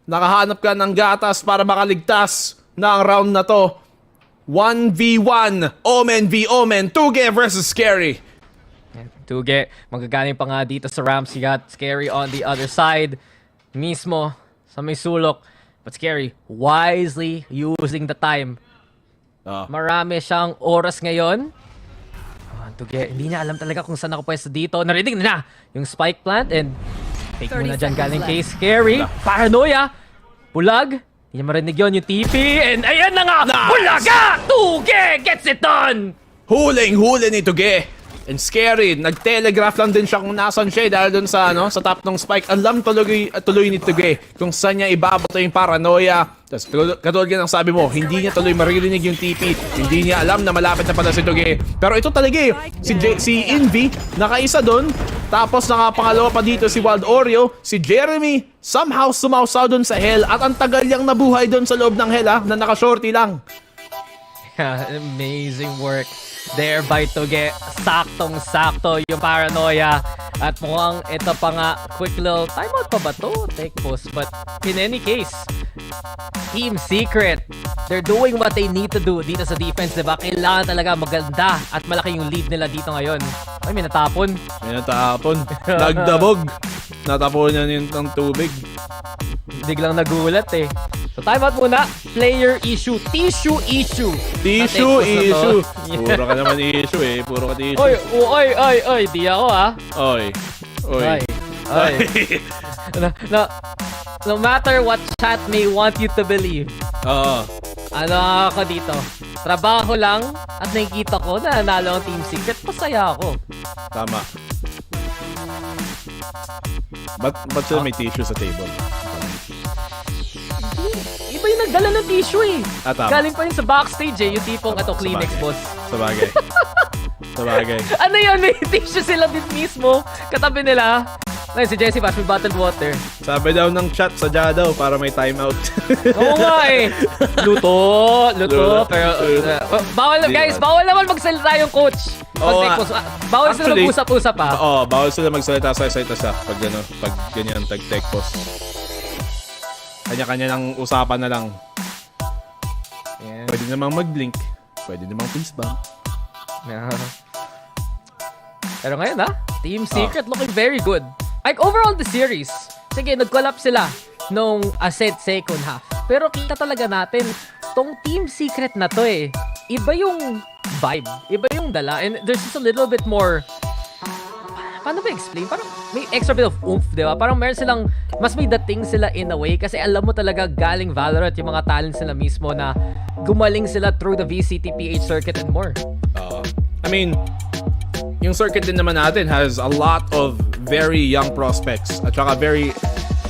Nakahanap ka ng gatas para makaligtas na ang round na to. 1v1, Omen v Omen, Tuge versus Scary. Tuge, magagaling pa nga dito sa ramps. You got Scary on the other side. Mismo, sa may sulok. But Scary, wisely using the time. Marami siyang oras ngayon. Tuge, hindi niya alam talaga kung saan nakapwesto dito. Narinig na yung spike plant and take muna dyan galing kay Scary. Paranoia. Bulag. Hindi niya marinig yun yung TP. And ayan na nga! Nice. Bulaga! Tuge gets it done! Huling-huli ni Tuge. And Scary, nag-telegraph lang din siya kung nasan siya dahil dun sa, sa top ng spike. Alam tuloy ni Tuge kung saan niya ibabato yung paranoia. Tapos katulad ng sabi mo, hindi niya tuloy maririnig yung TP. Hindi niya alam na malapit na pala si Tuge. Pero ito talaga eh. Si Envy, nakaisa dun. Tapos nakapangalawa pa dito si Wild Oreo. Si Jeremy, somehow sumausaw dun sa Hell. At ang tagal niyang nabuhay dun sa loob ng Hell na naka-shorty lang. Yeah, amazing work there by Tuge. Saktong-sakto yung paranoia. At mukhang ito pa nga, quick little timeout pa ba to? Take pause. But in any case, Team Secret, they're doing what they need to do dito sa defense, diba? Kailangan talaga maganda at malaki yung lead nila dito ngayon. Ay, may natapon. Nagdabog. Natapunan yun ng tubig. Biglang nagulat eh. So timeout muna. Player issue. Tissue issue. Tissue issue. Puro ka naman issue eh. Puro ka tissue. Oy. Di ako ah. Oy. No matter what chat may want you to believe. Ano ako dito? Trabaho lang at nakikita ko na nanalo ang Team Secret. Masaya ako. Tama. Ba't sila may tissue sa table? Iba yung nagdala ng tissue eh. Tama. Galing pa yun sa backstage eh. Yung tipong ito, Kleenex boss. Sabagay. Ano yun? May tissue sila din mismo. Katabi nila. Ngayon si Jessie Bash, may bottled water. Sabi daw ng chat, sadya daw para may timeout. Oo nga eh. Luto. Pero bawal naman magsalita yung coach. Bawal sila mag-usap-usap ah. Oo, bawal sila magsalita sa isa pag ganyan tag-tech post. Kanya-kanya ng usapan na lang. Yeah. Pwede namang mag-blink. Pwede namang face bump. Pero ngayon Team Secret looking very good. Like overall the series, sige, nag-collapse sila nung asset second half. Pero kita talaga natin, tong Team Secret na to eh, iba yung vibe, iba yung dala, and there's just a little bit more, paano ba explain? Parang may extra bit of oomph, di ba? Parang meron silang, mas may dating sila in a way, kasi alam mo talaga galing Valorant yung mga talents nila mismo na gumaling sila through the VCT PH circuit and more. I mean, yung circuit din naman natin has a lot of very young prospects at saka very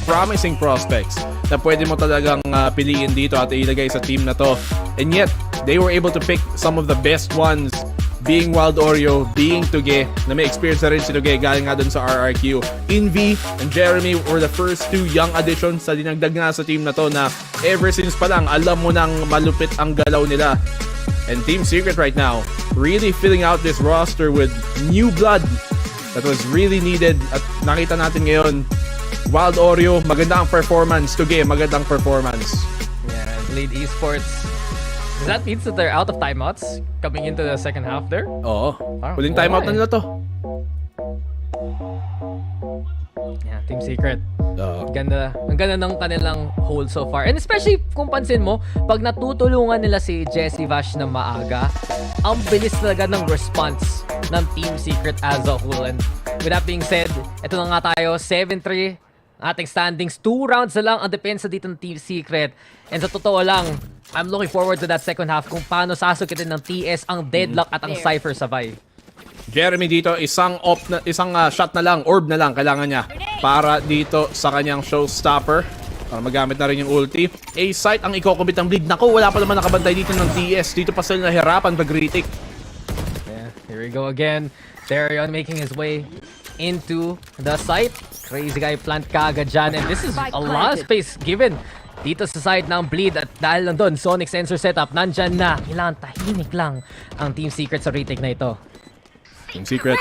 promising prospects na pwede mo talagang piliin dito at ilagay sa team na to. And yet, they were able to pick some of the best ones being Wild Oreo, being Tuge, na may experience na rin si Tuge galing nga dun sa RRQ. Envy and Jeremy were the first two young additions sa dinagdag nga sa team na to na ever since pa lang, alam mo nang malupit ang galaw nila. And Team Secret right now, really filling out this roster with new blood that was really needed. At nakita natin ngayon, Wild Oreo, maganda ang performance. Tuge, magandang performance. Yeah, Blade Esports. Does that mean that they're out of timeouts coming into the second half there? Oo. Huling timeout na nila to. Yeah, Team Secret. Ang ganda ng kanilang hold so far. And especially kung pansin mo, pag natutulungan nila si Jessie Vash na maaga, ang bilis talaga ng response ng Team Secret as a whole. And with that being said, ito na nga tayo, 7-3 ating standings. 2 rounds na lang ang depensa dito ng Team Secret. And sa totoo lang, I'm looking forward to that second half kung paano sasukitin ng TS ang Deadlock at ang Cypher sabay. Jeremy dito, isang shot na lang, orb na lang kailangan niya para dito sa kanyang showstopper. Para magamit na rin yung ulti. A-site ang iko-commit ng bleed. Naku, wala pa naman nakabantay dito ng TS. Dito pa sila nahirapan pag-retake. Yeah, here we go again. Therion making his way into the site. Crazy guy plant kaagad dyan. And this is a lot of space given dito sa side ng bleed. At dahil lang doon, Sonic sensor setup, nandyan na. Kailangan tahimik lang ang Team Secret sa retake na ito. Team Secret,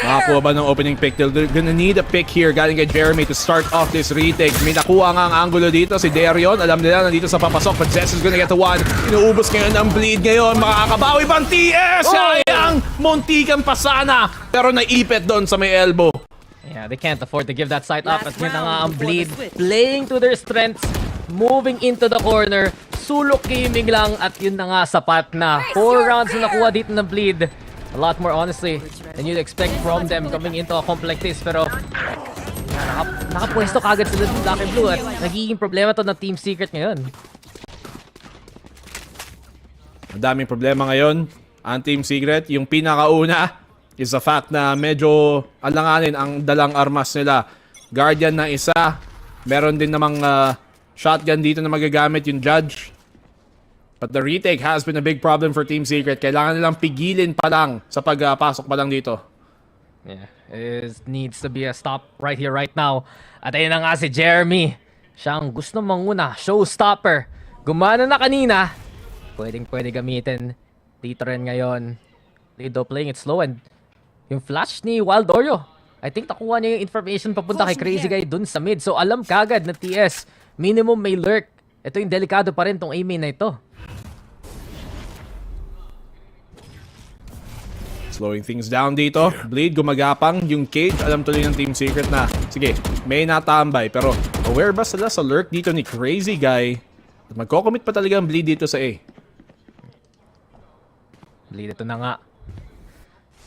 makakuha ba ng opening pick? They're gonna need a pick here galing kay Jeremy to start off this retake. May nakuha nga ang angulo dito si Darion. Alam nila nandito sa papasok, but Zess is gonna get the one. Inuubos ngayon ng bleed ngayon. Makakabawi bang TS? Sayang! Muntikan pa sana. Pero naipit doon sa may elbow. Yeah, they can't afford to give that side up. At yun na nga ang bleed. Playing to their strengths. Moving into the corner. Sulok gaming lang. At yun na nga sapat na. 4 rounds na nakuha dito ng bleed. A lot more honestly than you'd expect from them coming into a comp like this. Pero nakapwesto kagad sila ng Black and Blue. At nagiging problema to ng Team Secret ngayon. Ang daming problema ngayon. Ang Team Secret, yung pinakauna is the fact na medyo alanganin ang dalang armas nila. Guardian na isa. Meron din namang shotgun dito na magagamit yung Judge. But the retake has been a big problem for Team Secret. Kailangan nilang pigilin pa lang sa pagpasok pa lang dito. Yeah, it needs to be a stop right here, right now. At ayun na nga si Jeremy. Siya ang gusto manguna. Showstopper. Gumana na kanina. Pwede gamitin. Dito rin ngayon. Lido playing it slow and yung flash ni Wild Oreo. I think nakuha niya yung information papunta kay Crazy Guy dun sa mid. So alam kagad na TS. Minimum may lurk. Ito yung delikado pa rin tong aiming na ito. Slowing things down dito. Bleed gumagapang. Yung cage, alam tuloy ng Team Secret na, sige, may natambay. Pero aware ba sila sa lurk dito ni Crazy Guy? At magko-commit pa talaga ang bleed dito sa A. Bleed ito na nga.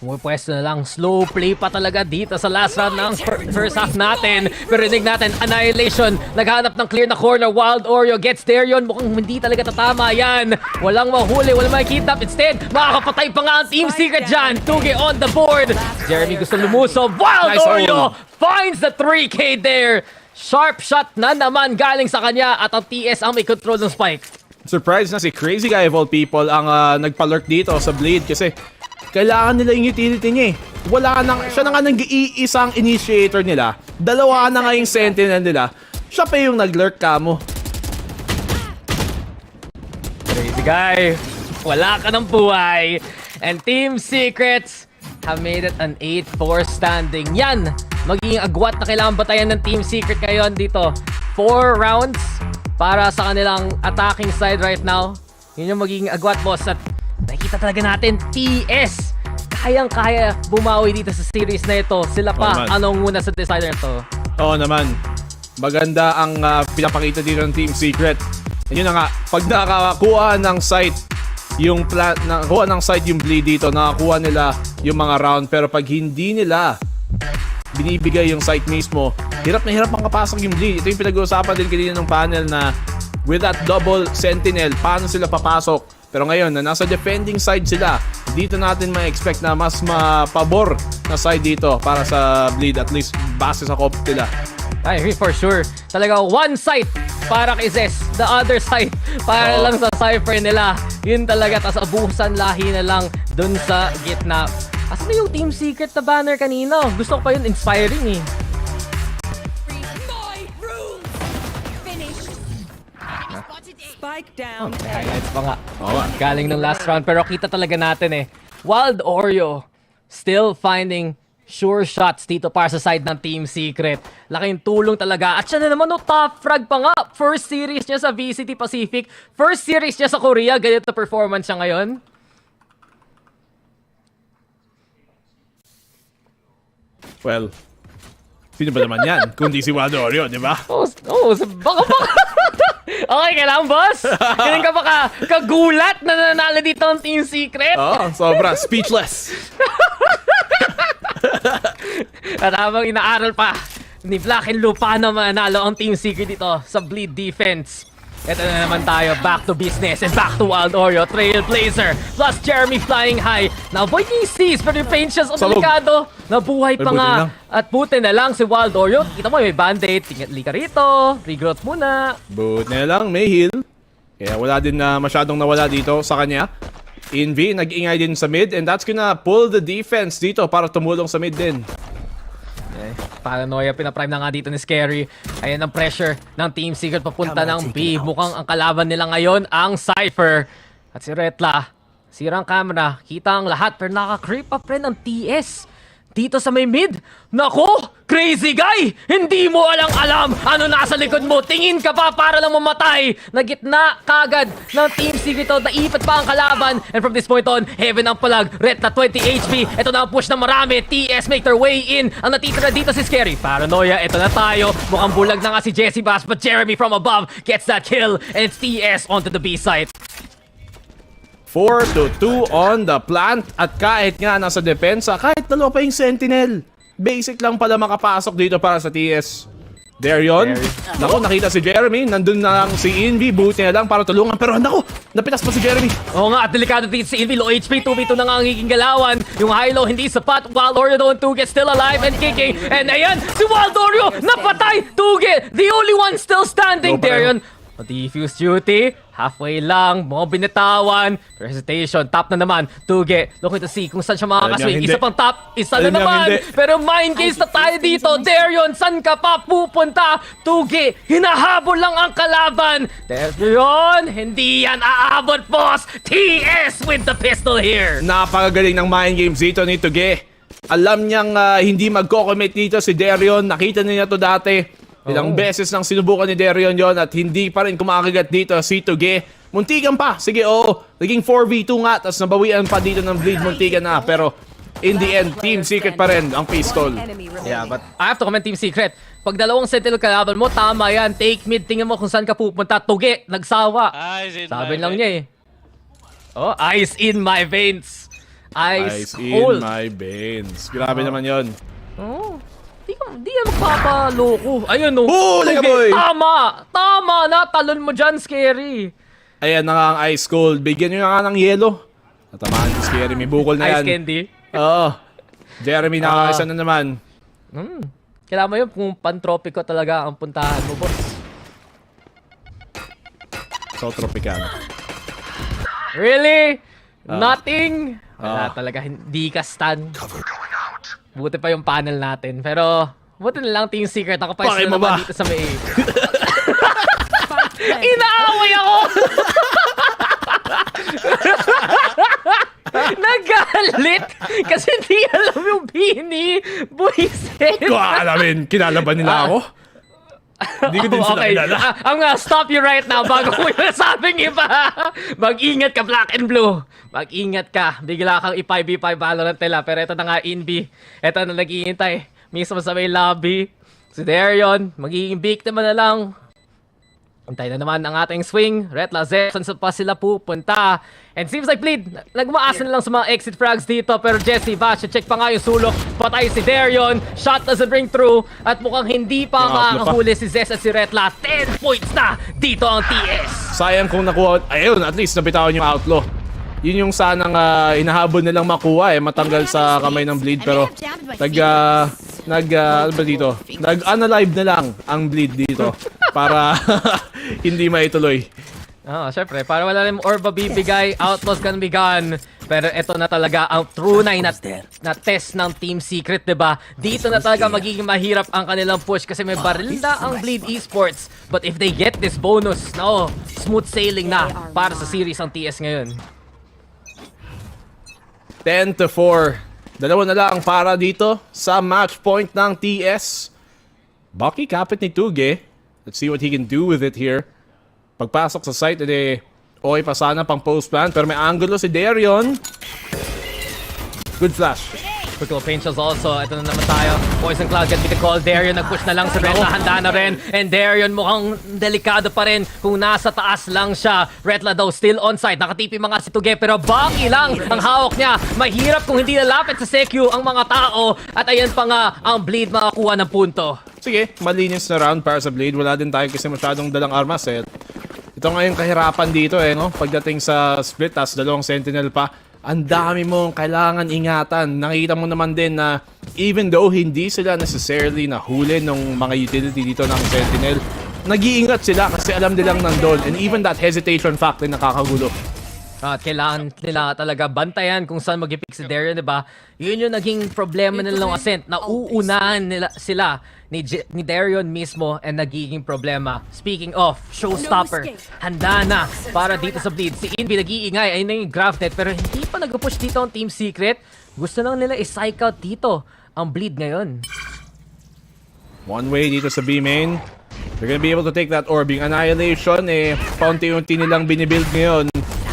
Pumipwesto na lang. Slow play pa talaga dito sa last round ng first half natin. Pero rinig natin, Annihilation. Naghanap ng clear na corner. Wild Oreo gets there yun. Mukhang hindi talaga tatama yan. Walang mahuli, walang makikita. Instead, makakapatay pa nga ang Team Secret dyan. Tuge on the board. Jeremy gusto lumusob. Wild Oreo finds the 3K there. Sharp shot na naman galing sa kanya. At ang TS ang may control ng spike. Surprised na si Crazy Guy of all people ang nagpa-lurk dito sa bleed kasi kailangan nila yung utility niya eh. Siya na nga nag-iisang initiator nila. Dalawa na nga yung sentinel nila. Siya pa yung nag-lurk kamo. Crazy Guy, wala ka ng buhay. And Team Secrets have made it an 8-4 standing. Yan, magiging agwat na kailangan batayan ng Team Secret ngayon dito. 4 rounds para sa kanilang attacking side right now. Yun yung magiging agwat, boss. At nakikita talaga natin, TS, kayang-kaya bumawi dito sa series na ito. Sila pa, anong muna sa decider ito? Oo naman. Maganda ang pinapakita dito ng Team Secret. And yun na nga, pag nakakuha ng site yung nakakuha ng site yung bleed dito, nakakuha nila yung mga round. Pero pag hindi nila binibigay yung site mismo, hirap na hirap makapasok yung bleed. Ito yung pinag-uusapan din kanina ng panel na with that double sentinel, paano sila papasok? Pero ngayon, na nasa defending side sila, dito natin ma-expect na mas mapabor na side dito para sa bleed, at least base sa comp nila. I agree for sure. Talaga one site para kay Zes. The other side, para lang sa Cypher nila. Yun talaga, tas abusan lahi na lang dun sa gitna. Asan na yung Team Secret na banner kanina? Gusto ko pa yun, inspiring eh. Spike down. May highlights pa nga. Galing ng last round, pero kita talaga natin eh. Wild Oreo still finding sure shots dito para sa side ng Team Secret. Laking tulong talaga. At siya na naman, top frag pa nga. First series niya sa VCT Pacific. First series niya sa Korea. Ganito performance siya ngayon. Well, sino ba naman yan? Kundi si Wild Oreo, di ba? Baka. Okay ka lang, boss? Ganun ka ba kagulat na nanalo dito ang Team Secret? Sobra. Speechless. At habang inaaral pa ni Black and Blue paano manalo ang Team Secret dito sa bleed defense. Ito na naman tayo, back to business and back to Wild Oreo, Trailblazer, plus Jeremy flying high. Na-avoid yung C's, pero yung Paintians ang delikado. Nabuhay pa nga. At buti na lang si Wild Oreo. Kita mo, may band-aid. Tingnan ka rito. Regrowth muna. Buti na lang, may heal. Kaya wala din na masyadong nawala dito sa kanya. Envy, nag-ingay din sa mid, and that's gonna pull the defense dito para tumulong sa mid din. Paranoia, pinaprime na nga dito ni Scary. Ayan ang pressure ng Team Secret papunta ng B. Mukhang ang kalaban nila ngayon ang Cypher. At si Retla, sirang camera, kita ang lahat pero naka-creep up rin ang TS. Dito sa may mid, nako, crazy guy! Hindi mo alam ano nasa likod mo. Tingin ka pa para lang mamatay. Nagitna kagad ng Team Secret to. Naipat pa ang kalaban. And from this point on, heaven ang palag. Ret na 20 HP. Ito na ang push ng marami. TS make their way in. Ang natitira dito si Scary. Paranoia, ito na tayo. Mukhang bulag na nga si Jesse Bass. But Jeremy from above gets that kill. And it's TS onto the B site. 4-2 on the plant. At kahit nga nasa depensa, kahit dalawa pa yung Sentinel, basic lang pala makapasok dito para sa TS. There yun. Naku, nakita si Jeremy. Nandun na lang si Envy. Buti na lang para tulungan. Pero naku, napitas pa si Jeremy. Oo nga, at delikado dito si Envy. Low HP, 2v2 na nga ang higing galawan. Yung high-low hindi sapat. Wild Oreo doon, Tuge still alive and kicking. And ayan, si Wild Oreo napatay. Tuge, the only one still standing. There yun. Defuse duty, halfway lang, mga binitawan, hesitation, top na naman, Tuge, looking to see kung saan siya makakaswing, isa pang top, isa na naman, pero mind games na tayo dito, there yun, saan ka pa pupunta, Tuge, hinahabol lang ang kalaban, there yun, hindi yan aabot, boss, TS with the pistol here. Napakagaling ng mind games dito ni Tuge. Alam niyang hindi magko-commit dito si Darion, nakita niya to dati. Ilang beses nang sinubukan ni Darion yon at hindi pa rin kumakagat dito si Tuge. Muntikan pa. Sige, naging 4v2 nga. Tapos nabawian pa dito ng bleed. Muntikan na. Pero in the end, Team Secret pa rin ang pistol. Yeah, but I have to comment Team Secret. Pag dalawang sentinel kalaban mo, tama yan. Take mid. Tingnan mo kung saan ka pupunta. Tuge, nagsawa. Sabi lang niya eh. Ice in my veins. Ice cold. In my veins. Grabe naman yon. Di yan magpapaloko. Ayun boy! Tama! Natalon mo dyan, Scary. Ayan na nga ang ice cold. Bigyan nyo na nga ng yelo. Natamaan si Scary. May bukol na yan. Ice candy? Oo. Jeremy nakakaisa na naman. Kailangan mo yun kung pan-tropico talaga ang puntahan mo, boss. So tropical. Really? Nothing? Wala talaga. Hindi ka stun. Buti pa yung panel natin. Pero, buti na lang Team Secret. Ako pa isa naman dito sa may... Inaaway ako! Nagalit! Kasi di alam yung Bini. Buisit! Kung alamin, kinalaban nila ako? Hindi ko din sila kilala. I'm gonna stop you right now bago ko yung sabing iba. Mag-ingat ka, Black and Blue. Mag-ingat ka. Bigla kang i-5v5 Valorant nila. Pero ito na nga, Envy. Ito na nag-iintay. Mismo sa may lobby. Si Darion, magiging biktima na lang. Antay na naman ang ating swing. Retla, Zeta, saan pa sila pupunta? And seems like Bleed, nagmaasa na lang sa mga exit frags dito. Pero Jesse, Bash, check pa nga yung sulok. Patay si Darion. Shot doesn't ring through. At mukhang hindi pa makakahuli si Zes at si Retla. 10 points na dito ang TS. Sayang kung nakuha. Ayun, at least nabitawan yung outlaw. Yun yung sanang inahabol nilang makuha matanggal sa kamay ng Bleed. Pero ano ba dito? Nag-unalive na lang ang Bleed dito. para hindi maituloy. Syempre, para wala rin orb bibigay, Outlaws gonna be gone. Pero ito na talaga ang true na test ng Team Secret, diba? Dito na talaga magiging mahirap ang kanilang push kasi may baril na ang Bleed Esports. But if they get this bonus, smooth sailing na para sa series ang TS ngayon. 10-4. Dalawa na lang para dito sa match point ng TS. Bucky kapit ni Tuge. Let's see what he can do with it here. Pagpasok sa site, okay pa sana pang post plan. Pero may angulo si Darion. Good flash. Quick little paint shells also. Ito na naman tayo. Poison Cloud can be the call. Darion nag-push na lang sa Retla. Handa na rin. And Darion mukhang delikado pa rin kung nasa taas lang siya. Retla daw still on site. Nakatipi mga si Tuge. Pero Bucky lang ang hawak niya. Mahirap kung hindi lalapit sa Sekyu ang mga tao. At ayan pa nga ang Bleed makakuha ng punto. Sige, malinis na round para sa Bleed. Wala din tayo kasi masyadong dalang armas Ito nga yung kahirapan dito Pagdating sa split, tas dalawang sentinel pa. Ang dami mong kailangan ingatan. Nakita mo naman din na even though hindi sila necessarily nahuli ng mga utility dito ng sentinel, nag-iingat sila kasi alam nilang nandun. And even that hesitation factor nakakagulo. At kailangan nila talaga bantayan kung saan mag-pick si Darion, diba? Yun yung naging problema nilang Ascent. Nauunahan nila sila ni Darion mismo and nagiging problema. Speaking of, showstopper, handa na para dito sa Bleed. Si Invi nag-iingay, ayun na yung Grafnet, pero hindi pa nag-push dito ang Team Secret. Gusto lang nila i-psych out dito ang Bleed ngayon. One way dito sa B main. They're gonna be able to take that orb. Yung Annihilation, paunti-unti nilang binibuild ngayon.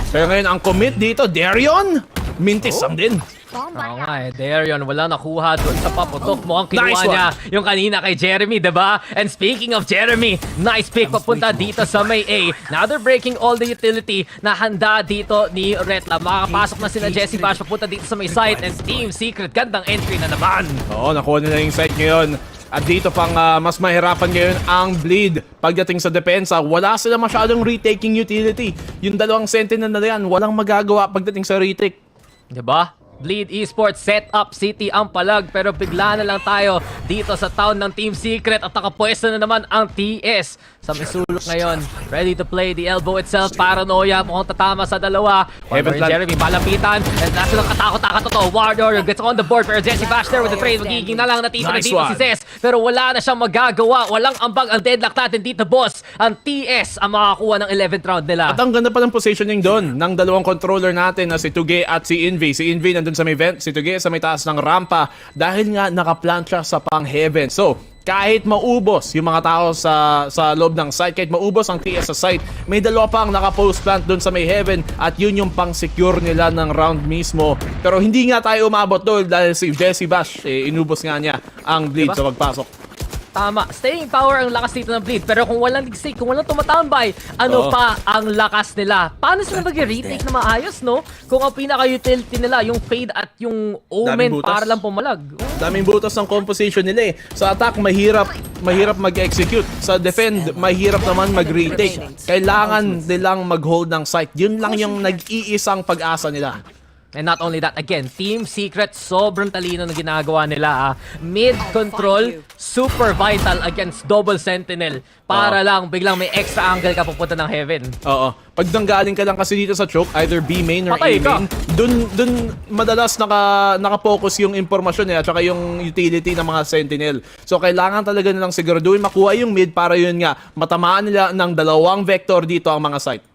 Pero ngayon, ang commit dito, Darion, mintisam din. Oo nga Darion, wala nakuha doon sa paputok. Mukhang kinuha niya yung kanina kay Jeremy, diba? And speaking of Jeremy, nice pick papunta dito sa may A. Now they're breaking all the utility na handa dito ni Retla. Makakapasok na sila Jesse Bash papunta dito sa may site. And Team Secret, gandang entry na naman. Oo, nakuha nila yung site ngayon. At dito pang mas mahirapan ngayon ang Bleed. Pagdating sa depensa, wala sila masyadong retaking utility. Yung dalawang sentinel na yan, walang magagawa pagdating sa retake. Diba? Bleed Esports set up City ang palag pero bigla na lang tayo dito sa town ng Team Secret at nakapwesto na naman ang TS sa misulok ngayon. Ready to play the elbow itself. Paranoia mukhang tatama sa dalawa. Heaven Jeremy malapitan and nasa lang katakot-takot to. Warrior gets on the board pero Jesse Bash there with the trade. Magiging na lang natitira dito si Zes pero wala na siyang magagawa. Walang ambag ang deadlock natin dito boss. Ang TS ang makakuha ng 11th round nila. At ang ganda pa ng positioning doon ng dalawang controller natin na si Tuge at si Invi. Si Invi nandun sa may vent, si Tuge sa may taas ng rampa dahil nga nakaplant siya sa pang-heaven. So, kahit maubos yung mga tao sa loob ng site, kahit maubos ang TS sa site, may dalawa pang naka-post plant doon sa may heaven at yun yung pang-secure nila ng round mismo. Pero hindi nga tayo umabot doon dahil si Jesse Bash, inubos nga niya ang Bleed sa pagpasok. Tama. Staying power ang lakas dito ng Bleed. Pero kung walang ligsik, kung walang tumatambay, ano pa ang lakas nila? Paano sila mag-retake na maayos, no? Kung ang pinaka-utility nila, yung fade at yung omen para lang pumalag. Daming butas ng composition nila Sa attack, mahirap mag-execute. Sa defend, mahirap naman mag-retake. Kailangan nilang mag-hold ng site. Yun lang yung nag-iisang pag-asa nila. And not only that, again, Team Secret, sobrang talino na ginagawa nila. Mid control, super vital against double sentinel. Para lang, biglang may extra angle ka pupunta ng heaven. Oo. Pag nanggaling ka lang kasi dito sa choke, either B main or A main, dun madalas naka-focus yung impormasyon at saka yung utility ng mga sentinel. So, kailangan talaga nilang siguraduhin makuha yung mid para yun nga, matamaan nila ng dalawang vector dito ang mga site.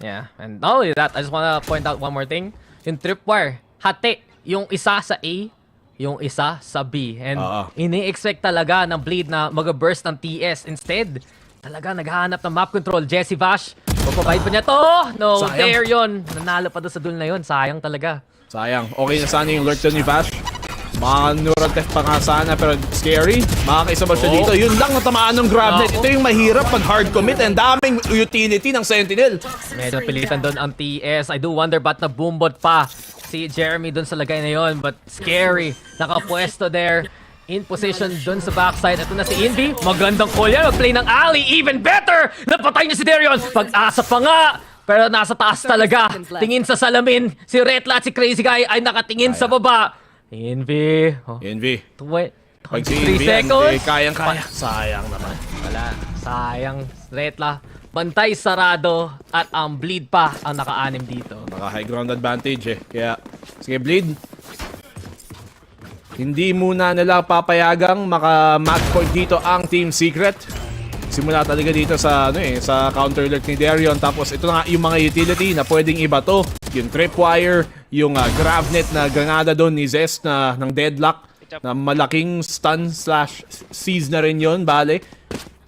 Yeah, and not only that, I just wanna point out one more thing. Yung tripwire, hati. Yung isa sa A, yung isa sa B. And ini-expect talaga ng Bleed na mag-burst ng TS. Instead, talaga naghahanap ng map control. Jesse Vash, pagpapahid pa niya to. No, sayang. There yun. Nanalo pa doon sa duel na yun. Sayang talaga. Sayang. Okay na sana yung lurk doon ni Vash. Manurantef pa nga sana pero scary. Makakaisa ba siya dito? Yun lang natamaan ng grabnet. Ito yung mahirap pag hard commit and daming utility ng Sentinel. Medyo pilitan doon ang TS. I do wonder ba't na-boombot pa si Jeremy doon sa lagay na yun. But scary. Nakapwesto there. In position doon sa backside. Ito na si Invi. Magandang call yan. Mag-play ng alley. Even better! Napatay niya si Darion. Pag-asa pa nga. Pero nasa taas talaga. Tingin sa salamin. Si Retla at si Crazy Guy ay nakatingin sa baba. Envy. Envy. 23 Pag si Envy, seconds. kayang-kaya. Sayang naman. Wala. Sayang. Retla. Bantay sarado at ang Bleed pa ang naka-anim dito. Naka-high ground advantage eh. Kaya, sige Bleed. Hindi muna nila papayagang maka-match point dito ang Team Secret. Simula talaga dito sa sa counter alert ni Darion. Tapos ito na nga yung mga utility na pwedeng iba to. Yung tripwire, yung gravnet na granada doon ni Zest na ng deadlock. Na malaking stun/seize na rin yun, bale.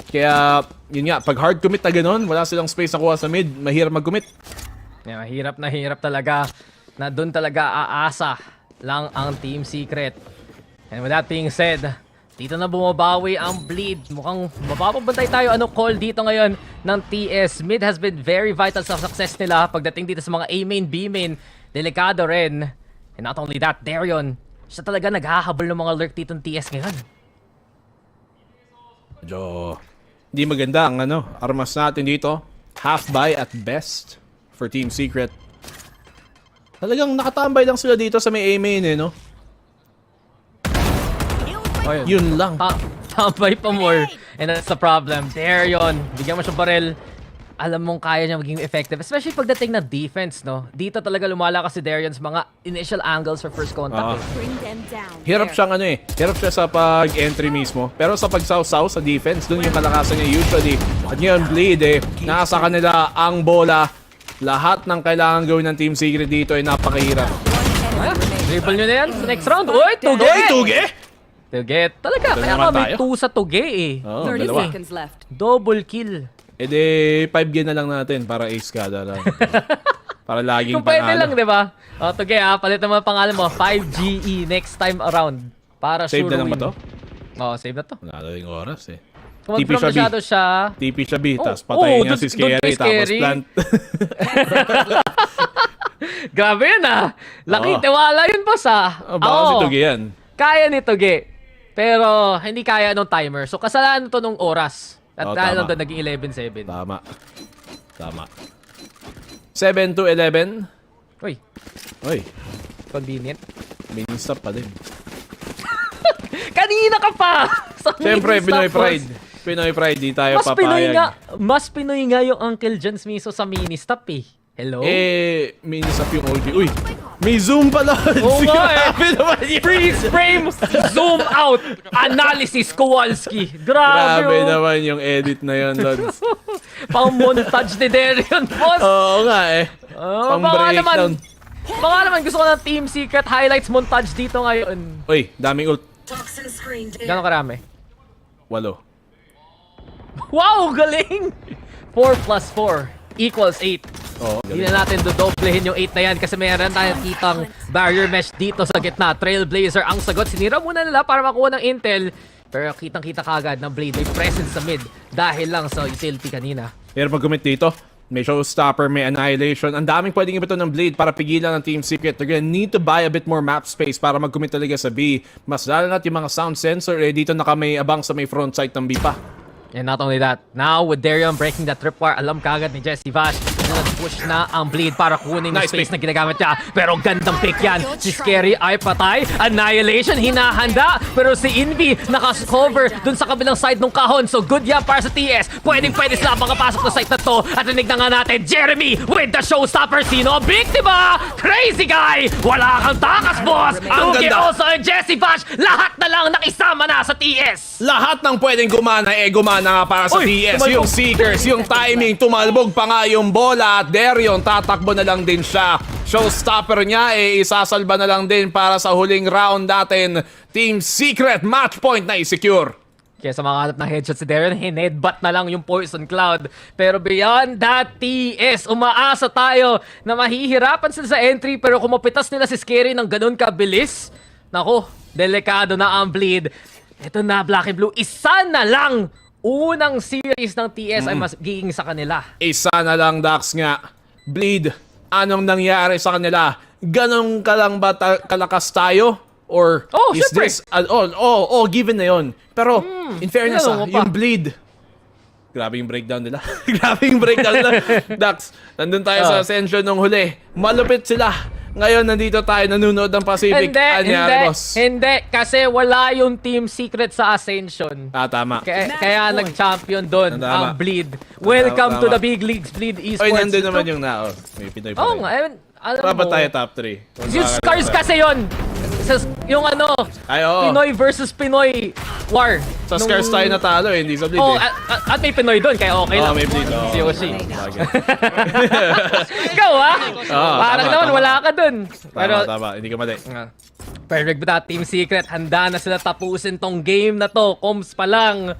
Kaya, yun nga, pag hard commit na ganun, wala silang space na kuha sa mid, mahirap mag-commit. Yeah, mahirap na hirap talaga na doon talaga aasa lang ang Team Secret. And with that being said, dito na bumabawi ang Bleed. Mukhang mapapabantay tayo. Ano call dito ngayon ng TS? Mid has been very vital sa success nila pagdating dito sa mga A-main, B-main. Delikado rin. And not only that, Darion, siya talaga naghahabol ng mga lurk dito ng TS ngayon. Medyo hindi maganda ang armas natin dito. Half buy at best for Team Secret. Talagang nakatambay lang sila dito sa may A-main no? Oh, yun lang. Tambay pa more. And that's the problem. Darion, bigyan mo siyang baril. Alam mong kaya niya maging effective. Especially pagdating na defense, no? Dito talaga lumalakas si Darion sa mga initial angles for first contact. Hirap siyang hirap siya sa pag-entry mismo. Pero sa pag-saw-saw sa defense, dun yung kalakasan niya usually. At ngayon, Bleed nasa kanila ang bola. Lahat ng kailangan gawin ng Team Secret dito ay napakahirap. Dribble nyo na yan sa next round. Uy, tuge! Tuge! Tuge. Talaga, kaya nga may 2 sa tuge eh. 30 seconds left. Double kill. E de 5G na lang natin para ace kada lang. Para laging kung pwede panalo. lang, di ba? O, tuge palit naman ang pangalan mo. 5GE next time around. Para Save sure na lang ba win. to? Oo, save na to. Wala na yung oras eh. Kung mag-from masyado siya. TP siya B, tapos patayin niya si Scary, tapos plant. Grabe yun Laki, tiwala yun boss Baka si Tuge yan. Kaya ni Tuge. Pero hindi kaya nung timer. So kasalanan to nung oras. At dahil doon naging 11-7. Tama. 7-11. Uy. Convenient. Mini-stop pa din. Kanina ka pa! Siyempre, Pinoy Pride. Pinoy Pride, di tayo papayag. Mas Pinoy nga yung Uncle John's miso sa mini-stop eh. Hello? Mini-stop yung OG. Uy! May zoom pala! Oo nga Freeze frame! Zoom out! Analysis Kowalski! Grabe naman yung edit na yun, Lods. Pang-montage ni Darion, boss! Oo nga Pang-breakdown. Baka naman gusto ko ng Team Secret highlights montage dito ngayon. Uy, daming ult. Gano'ng karami? 8. Wow, galing! 4 plus 4 equals 8. Hindi na natin dodoblehin yung 8 na yan kasi mayroon tayong kitang barrier mesh dito sa gitna. Trailblazer ang sagot. Sinira muna nila para makuha ng intel. Pero kitang-kita kagad ng Blade. May presence sa mid dahil lang sa utility kanina. Pero pag-commit dito, may showstopper, may annihilation. Ang daming pwedeng ibato ng Blade para pigilan ng Team Secret. They're gonna need to buy a bit more map space para mag-commit talaga sa B. Mas lalo na't yung mga sound sensor dito may abang sa may front side ng B pa. And not only that, now with Darion breaking that tripwire, alam kagad ni Jesse Vash na nag-push na ang Bleed para kunin yung space na ginagamit niya. Pero gandang pick yan. Si Scary ay patay. Annihilation, hinahanda. Pero si Envy naka-cover dun sa kabilang side ng kahon. So good yan para sa TS. Pwede sila makapasok na site na to. At rinig na nga natin, Jeremy with the showstopper. Sino ang biktima? Crazy guy! Wala kang takas, boss! Ang also and Jesse Vash, lahat na lang nakisama na sa TS. Lahat ng pwedeng gumana gumana nga para sa TS. Yung Seekers, yung timing, tumalbog pa nga yung bola at Darion, tatakbo na lang din siya. Showstopper niya isasalba na lang din para sa huling round natin. Team Secret, match point na i-secure. Kaya sa mga hanap ng headshot si Darion, hinedbat na lang yung Poison Cloud. Pero beyond that, TS, umaasa tayo na mahihirapan sila sa entry pero kung mapitas nila si Scary ng ganun kabilis, naku, delikado na ang Bleed. Ito na, Black and Blue, isa na lang unang series ng TS ay mas giging sa kanila. Isa na lang, Dax nga. Bleed, anong nangyari sa kanila? Ganong ka lang ba kalakas tayo? Or is syempre. this... given na yun. Pero, in fairness yung Bleed, grabe yung breakdown nila. Grabe yung breakdown nila. Dax, nandun tayo sa Ascension nung huli. Malupit sila. Ngayon, nandito tayo, nanonood ng Pacific. Hindi. Kasi wala yung Team Secret sa Ascension. Tama. Kaya nag-champion doon ang Bleed. Welcome to the big leagues, Bleed Esports. Oy, nandun naman yung nao. May Pinoy pa rin. nga, alam Dapat mo. tayo top 3. Yung Scars kasi yun. Yung Pinoy versus Pinoy war. Sa Scars tayo natalo hindi sa Bleed at may Pinoy doon, kaya okay lang. may Bleed. Si Yoshi. Ikaw parang naman wala ka doon. Tama. Hindi ka mali. Perfect with that, Team Secret. Handa na sila tapusin tong game na to. Comms pa lang.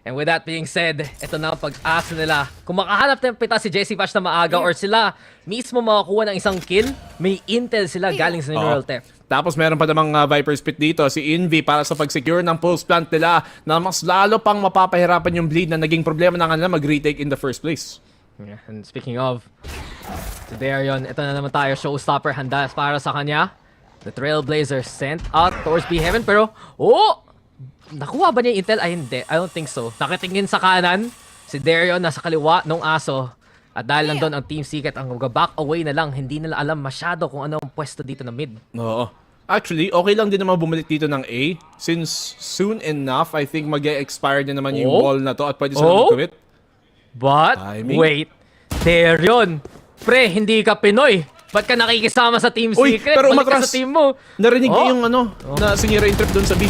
And with that being said, ito na ang pag-asa nila. Kung makahanap ng pita si Jesse Bash na maaga or sila mismo makakuha ng isang kill, may intel sila galing sa mineral theft. Tapos meron pa namang Viper Spit dito, si Envy para sa pag-secure ng pulse plant nila na mas lalo pang mapapahirapan yung Bleed na naging problema na kanila mag-retake in the first place. Yeah, and speaking of, si Darion, ito na naman tayo, showstopper, handa para sa kanya. The Trailblazer sent out towards B-Heaven, pero, nakuha ba niya yung intel? Ay, hindi. I don't think so. Nakitingin sa kanan, si Darion nasa kaliwa nung aso. At dahil nandun ang Team Secret, ang back away na lang, hindi nila alam masyado kung ano ang pwesto dito na mid. Oo. Actually, okay lang din naman bumalik dito ng A. Since soon enough, I think mag-expire din naman yung wall na to at pwede sila mag-commit. But, wait. Darion, pre, hindi ka Pinoy. Ba't ka nakikisama sa Team Secret? Pero Balik ka umatras. sa team mo. Narinig niya yung na sinira yung trip doon sa B.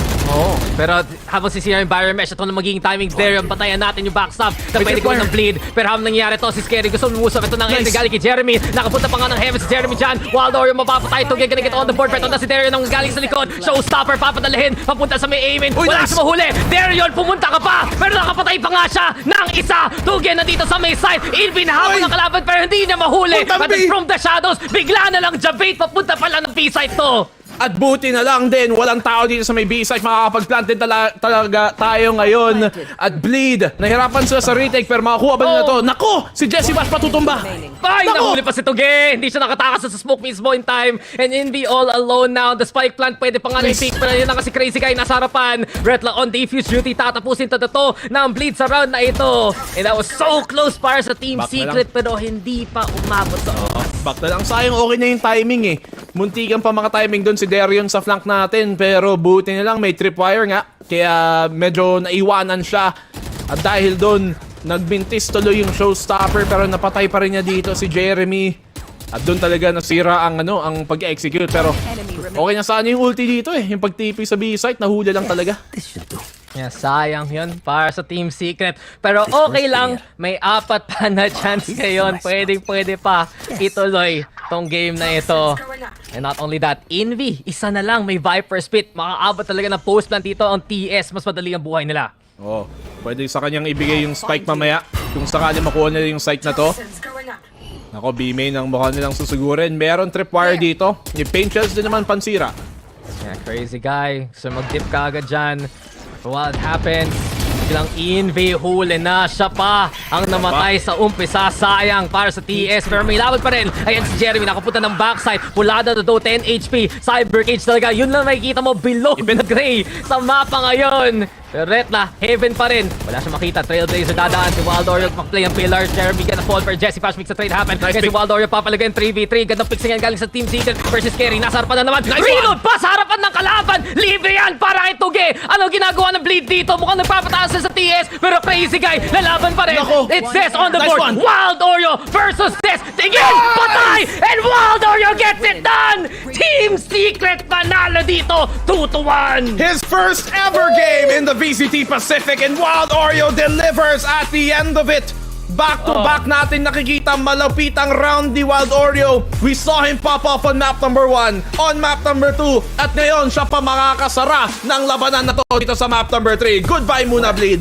Pero habang sisira yung Barrier Mesh, ito na magiging timing there. Patayan natin yung backstab na pwede ko ng Bleed. Pero habang nangyari to, si Scary gusto lumusok. Ito na ang galing kay Jeremy. Nakapunta pa nga ng Heaven si Jeremy dyan. Wilder yung mapapatay. Tugay gonna get on the board. Pero na si Darion ang galing sa likod. Showstopper, papadalahin. Papunta sa may Aiming. Wala sa mahuli. Darion, pumunta ka pa. Pero nakapatay pa nga siya ng isa. Tugay na dito sa may side. Inbinahabol ng kalaban pero hindi niya mahuli. But from the shadows, bigla na lang Jabate. Papunta pala ng B-side to. At buti na lang din, walang tao dito sa may B-site. Makakapag-plant din talaga tayo ngayon. At Bleed, nahirapan sila sa retake pero makakuha ba nila to? Nako! Si Jesse Bash patutumba! Ay, nahuli pa si Tuge! Hindi siya nakatakas sa smoke mismo in time. And Envy all alone now. The spike plant pwede pa nga na i-pick. Pero yun na kasi Crazy Guy nasa harapan. Retla on defuse duty. Tatapusin to ng Bleed sa round na ito. And that was so close para sa Team Secret pero hindi pa umabot sa back na lang. Sayang okay na yung timing eh. Muntikan pa maka-timing doon si Darion sa flank natin. Pero buti na lang may tripwire nga. Kaya medyo naiwanan siya. At dahil doon, nagbintis tuloy yung showstopper. Pero napatay pa rin niya dito si Jeremy. At doon talaga nasira ang ang pag-execute. Pero okay na sana yung ulti dito eh. Yung pag-TP sa B-site, nahuli lang talaga. Yeah, sayang yun para sa Team Secret. Pero okay lang, may 4 pa na chance ngayon. Pwede pa ituloy tong game na ito. And not only that, Envy, isa na lang, may Viper Spit. Makaabot talaga ng post plant dito ang TS. Mas madali ang buhay nila. Pwede sa kanyang ibigay yung spike mamaya. Kung sakali makuha nila yung site na to. Ako, B-main ang mukha nilang susugurin. Meron tripwire dito. Yung paint shells din naman pansira. Yeah, Crazy Guy. So mag-dip ka agad dyan. What happens? Bilang Envy, huli na siya pa ang namatay sa umpisa. Sayang para sa TS pero may laban pa rin. Ayan si Jeremy nakapunta ng backside. Pulada na do 10 HP. Cyber Cage talaga. Yun lang makikita mo below the gray sa mapa ngayon. Pero Retla, Heaven pa rin. Wala siya makita. Trailblazer dadaan. Si Wildor yung play ang pillar. Jeremy gonna fall for Jesse Pash. Makes a trade happen. Kaya si Wildor yung papalagay 3v3. Gandang fixing yan galing sa Team Secret versus Scary. Nasa harapan na naman. Reload pa sa harapan ng kalaban. Libre yan para kay Tuge. Ano ginagawa ng Bleed dito? Mukhang nagpapataas sa TS. Pero Crazy Guy, lalaban pa rin. It's Zes on the board. Wild Oreo versus Zes. Tingin! Patay! And Wild Oreo gets it done! Team Secret panalo dito. 2-1. His first ever game in the VCT Pacific and Wild Oreo delivers at the end of it. Back-to-back natin nakikita malapit ang round ni Wild Oreo. We saw him pop off on map number 1, on map number 2, at ngayon siya pa makakasara ng labanan na to dito sa map number 3. Goodbye muna, Bleed.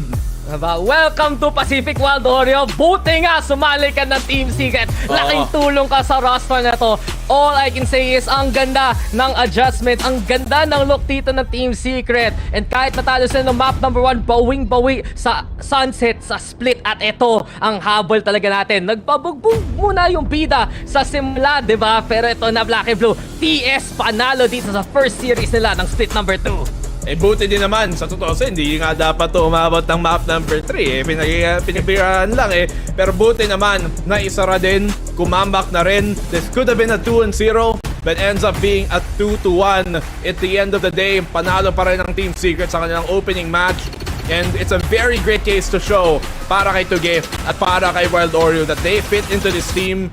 Welcome to Pacific, Wild Oreo. Buti nga sumali ka ng Team Secret. Laking tulong ka sa roster na to. All I can say is ang ganda ng adjustment. Ang ganda ng look dito ng Team Secret. And kahit natalo sila ng map number 1, bawing-bawi sa Sunset, sa Split. At ito ang habol talaga natin. Nagpabugbog muna yung bida sa simula, diba? Pero ito na Black and Blue. TS panalo dito sa first series nila ng Split number 2. Buti din naman. Sa totoo, hindi nga dapat to umabot ng map number 3. Pinipirahan lang Pero buti naman na isara din. Kumambak na rin. This could have been a 2-0. but ends up being a 2-1. At the end of the day, panalo pa rin ang Team Secret sa kanilang opening match. And it's a very great case to show para kay Tuge at para kay Wild Oreo that they fit into this team.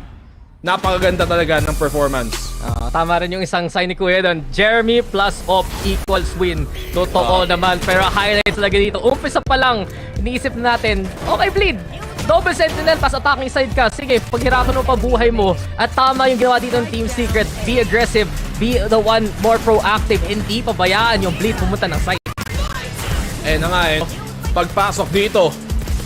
Napakaganda talaga ng performance. Tama rin yung isang sign ni Kuya doon. Jeremy plus op equals win. Totoo naman. Pero highlights talaga dito. Umpisa pa lang, iniisip natin, okay, Bleed. Double Sentinel, pas attacking side ka. Sige, paghirapan mo pa buhay mo. At tama yung ginawa dito ng Team Secret. Be aggressive. Be the one more proactive. Hindi pabayaan yung Bleed pumunta ng side. Pagpasok dito,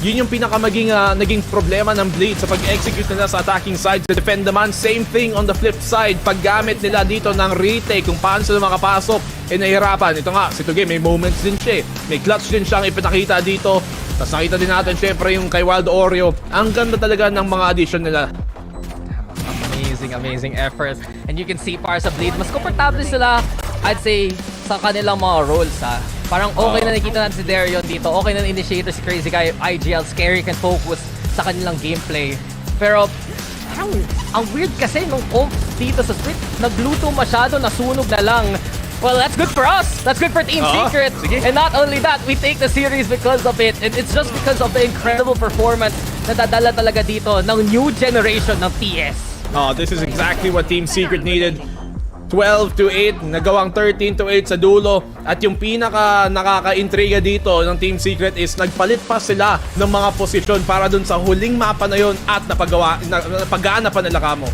yun yung naging problema ng Bleed sa pag-execute nila sa attacking side. To defend naman, same thing on the flip side. Paggamit nila dito ng retake, kung paano sila makapasok, nahihirapan. Ito nga, si Tuge, may moments din siya. May clutch din siyang ipinakita dito. Tapos nakita din natin, syempre, yung kay Wild Oreo. Ang ganda talaga ng mga addition nila. Amazing efforts. And you can see para sa Bleed, mas komportable sila, I'd say, sa kanilang mga roles, ha. Parang okay na nakikita natin si Darion dito. Okay na initiator si Crazy Guy. IGL, Scary can focus sa kanilang gameplay. Pero, parang, ang weird kasi nung comp dito sa split, nagluto masyado, nasunog na lang. Well, that's good for us. That's good for Team Secret. And not only that, we take the series because of it. And it's just because of the incredible performance na dadala talaga dito ng new generation ng TS. This is exactly what Team Secret needed. 12-8, nagawang 13-8 sa dulo. At yung pinaka nakaka-intriga dito ng Team Secret is nagpalit pa sila ng mga posisyon para dun sa huling mapa na yun at napagana pa nila kamo.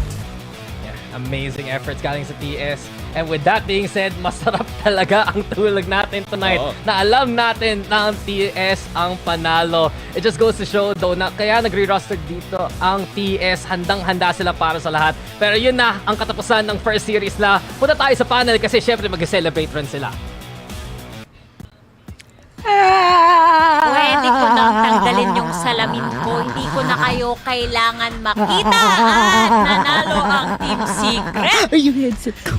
Amazing efforts galing sa TS. And with that being said, masarap talaga ang tulog natin tonight na alam natin na ang TS ang panalo. It just goes to show though na kaya nagre-roster dito ang TS, handang-handa sila para sa lahat. Pero yun na ang katapusan ng first series na. Punta tayo sa panel kasi syempre mag-celebrate rin sila. Pwede ko nang tanggalin yung salamin ko. Hindi ko na kayo kailangan makita at nanalo ang Team Secret. Ay, yung headset ko.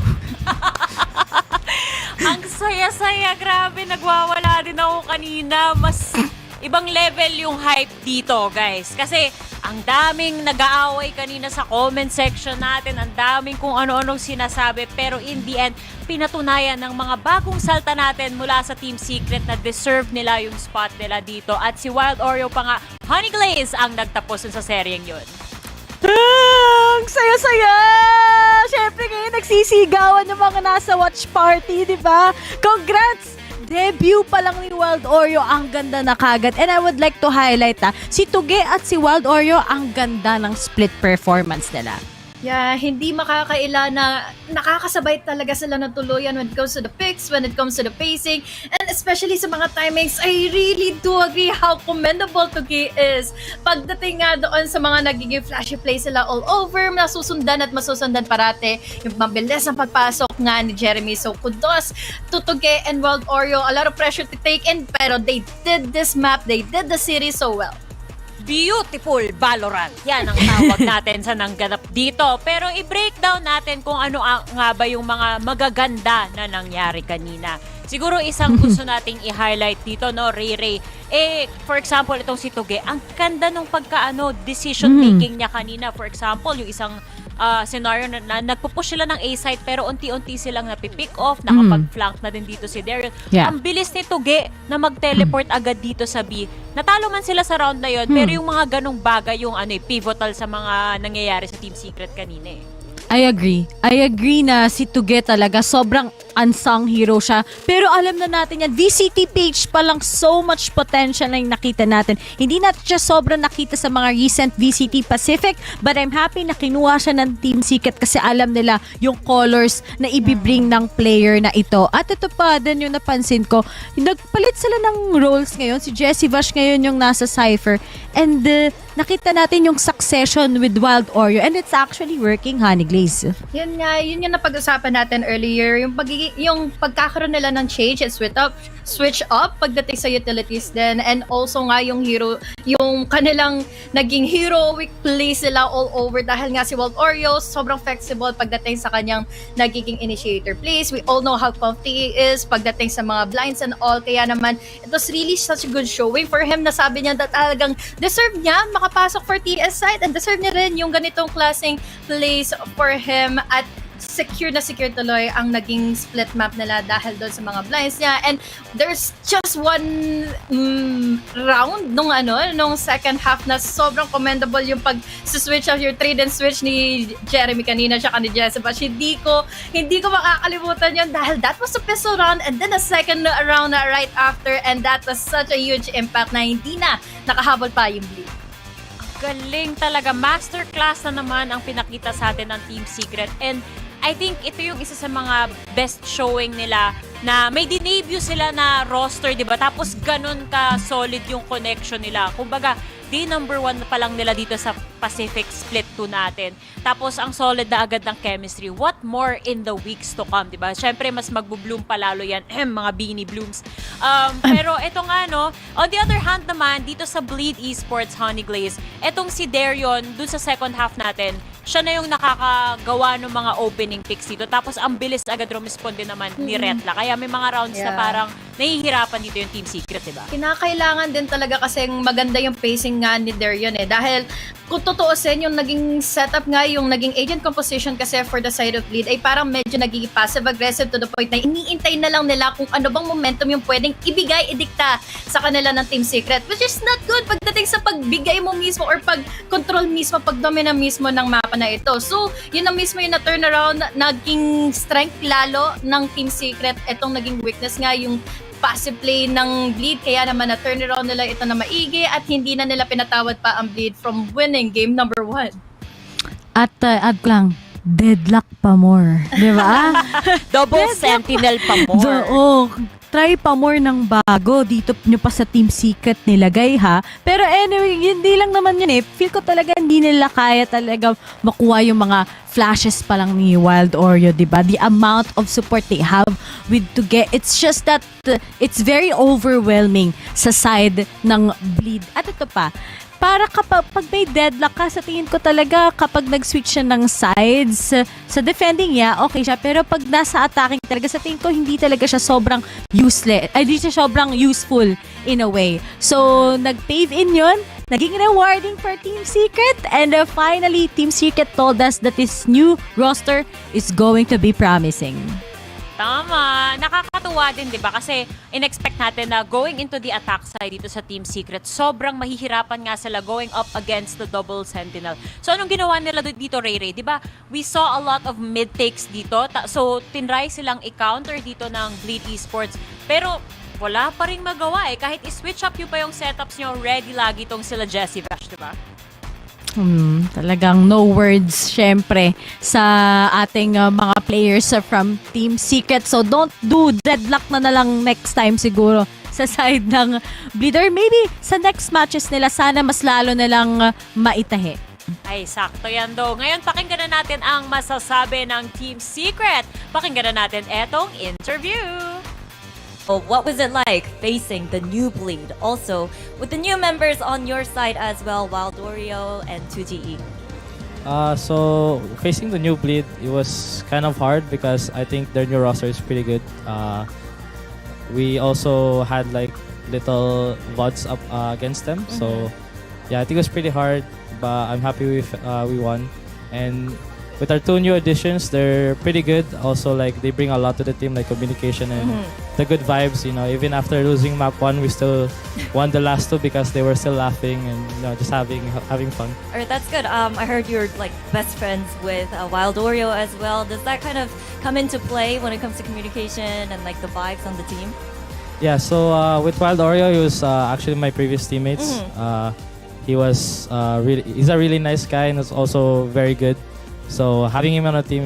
Ang saya-saya, grabe. Nagwawala din ako kanina. Mas ibang level yung hype dito, guys. Kasi ang daming nag-aaway kanina sa comment section natin. Ang daming kung ano-anong sinasabi. Pero in the end, pinatunayan ng mga bagong salta natin mula sa Team Secret na deserve nila yung spot nila dito. At si Wild Oreo pa nga, Honey Glaze ang nagtapos sa seryeng yun. Ang saya-saya! Siyempre ngayon nagsisigawan ng mga nasa watch party, di ba? Congrats! Debut pa lang ni Wild Oreo, ang ganda na kagad. And I would like to highlight si Tuge at si Wild Oreo, ang ganda ng split performance nila. Yeah, hindi makakaila na nakakasabay talaga sila ng tuluyan when it comes to the picks, when it comes to the pacing, and especially sa mga timings. I really do agree how commendable Tugi is. Pagdating nga doon sa mga nagiging flashy plays sila all over, nasusundan at masusundan parate. Yung mabilis ang pagpasok nga ni Jeremy. So kudos to Tugi and Wild Oreo. A lot of pressure to take in, pero they did this map, they did the series so well. Beautiful Valorant. Yan ang tawag natin sa nangganap dito. Pero i-breakdown natin kung ano nga ba yung mga magaganda na nangyari kanina. Siguro isang gusto nating i-highlight dito, no, Ray. For example, itong si Tuge, ang ganda nung decision making niya kanina. For example, yung isang scenario na nagpupush sila ng A-site pero unti-unti silang napipick off, nakapag-flank na din dito si Darion. Yeah. Ang bilis ni Tuge na mag-teleport agad dito sa B. Natalo man sila sa round na yun, pero yung mga ganong bagay yung pivotal sa mga nangyayari sa Team Secret kanina eh. I agree na si Tuge talaga sobrang unsung hero siya. Pero alam na natin yan, VCT page pa lang so much potential na yung nakita natin. Hindi natin siya sobrang nakita sa mga recent VCT Pacific, but I'm happy na kinuha siya ng Team Secret kasi alam nila yung colors na ibibring ng player na ito. At ito pa din yung napansin ko, nagpalit sila ng roles ngayon. Si Jessie Vash ngayon yung nasa Cypher. And nakita natin yung succession with Wild Oreo and it's actually working, Honey Glaze. Yun yung napag-usapan natin earlier, yung pagkakaroon nila ng change and switch up pagdating sa utilities din, and also nga yung kanilang naging heroic plays sila all over dahil nga si Wild Oreo sobrang flexible pagdating sa kanyang nagiging initiator plays. We all know how crafty he is pagdating sa mga blinds and all, kaya naman it was really such a good showing for him na sabi niya na talagang deserve niya makapasok for TS side and deserve niya rin yung ganitong klaseng plays for him. At secure tuloy ang naging split map nila dahil doon sa mga blinds niya. And there's just one round nung second half na sobrang commendable yung pag-switch of your trade and switch ni Jeremy kanina siya ni Jesse. But hindi ko makakalimutan yun dahil that was a pistol round and then a second round right after, and that was such a huge impact na hindi na nakahabol pa yung bleed. Galing talaga. Masterclass na naman ang pinakita sa atin ng Team Secret. And I think ito yung isa sa mga best showing nila na may dinebut sila na roster, di ba? Tapos ganun ka solid yung connection nila. Kumbaga, day number 1 pa lang nila dito sa Pacific Split 2 natin. Tapos ang solid na agad ng chemistry. What more in the weeks to come, di ba? Siyempre, mas magbo-bloom palalo yan. Mga beanie blooms. Pero eto nga, no? On the other hand naman, dito sa Bleed Esports Honey Glaze, etong si Darion, dun sa second half natin, siya na yung nakakagawa ng mga opening picks dito. Tapos ang bilis agad rumisponde naman ni Retla. Kaya may mga rounds na parang nahihirapan dito yung Team Secret, diba? Kinakailangan din talaga kasi maganda yung pacing nga ni Darion dahil kung tutuusin yung naging setup nga, yung naging agent composition kasi for the side of lead ay parang medyo naging passive-aggressive to the point na iniintay na lang nila kung ano bang momentum yung pwedeng idikta sa kanila ng Team Secret, which is not good pagdating sa pagbigay mo mismo or pag-control mismo, pag-domina mismo ng mapa na ito. So, yun na mismo yung na-turnaround, naging strength lalo ng Team Secret. Itong naging weakness nga yung passive play ng Bleed, kaya naman na-turn around nila ito na maigi at hindi na nila pinatawad pa ang Bleed from winning game number 1. At add ko lang, deadlock pa more. Di ba? Double sentinel pa more. Try pa more ng bago. Dito nyo pa sa Team Secret nilagay, ha? Pero anyway, hindi lang naman yun Feel ko talaga hindi nila kaya talaga makuha yung mga flashes pa lang ni Wild Oreo, diba? The amount of support they have with to get. It's just that it's very overwhelming sa side ng Bleed. At ito pa, para kapag may deadlock ka, sa tingin ko talaga kapag nag-switch siya ng sides, sa defending niya, okay siya. Pero pag nasa attacking talaga, sa tingin ko hindi talaga siya sobrang useless. Ay, hindi siya sobrang useful in a way. So, nag-pave in yun. Naging rewarding for Team Secret. And finally, Team Secret told us that this new roster is going to be promising. Tama. Nakakatuwa din, di ba? Kasi in-expect natin na going into the attack side dito sa Team Secret, sobrang mahihirapan nga sila going up against the double sentinel. So, anong ginawa nila dito, Ray? Di ba? We saw a lot of mid-takes dito. So, tinry silang i-counter dito ng Bleed Esports. Pero, wala pa rin magawa Kahit i-switch up yung pa yung setups nyo, ready lagi tong sila Jessie Vash, di ba? Talagang no words, syempre, sa ating mga players from Team Secret. So, don't do deadlock na lang next time siguro sa side ng Bleeder. Maybe sa next matches nila, sana mas lalo nilang maitahi. Ay, sakto yan do. Ngayon, pakinggan na natin ang masasabi ng Team Secret. Pakinggan na natin etong interview. What was it like facing the new Bleed? Also, with the new members on your side as well, Wild Oreo and 2GE. So facing the new Bleed, it was kind of hard because I think their new roster is pretty good. We also had like little VODs up against them. So yeah, I think it was pretty hard, but I'm happy we won. And with our 2 new additions, they're pretty good. Also, like, they bring a lot to the team, like communication and the good vibes. Even after losing map 1, we still won the last 2 because they were still laughing and just having fun. Alright, that's good. I heard you're like best friends with Wild Oreo as well. Does that kind of come into play when it comes to communication and like the vibes on the team? Yeah. So with Wild Oreo, he was actually my previous teammates. He's a really nice guy and is also very good. So having him on the team,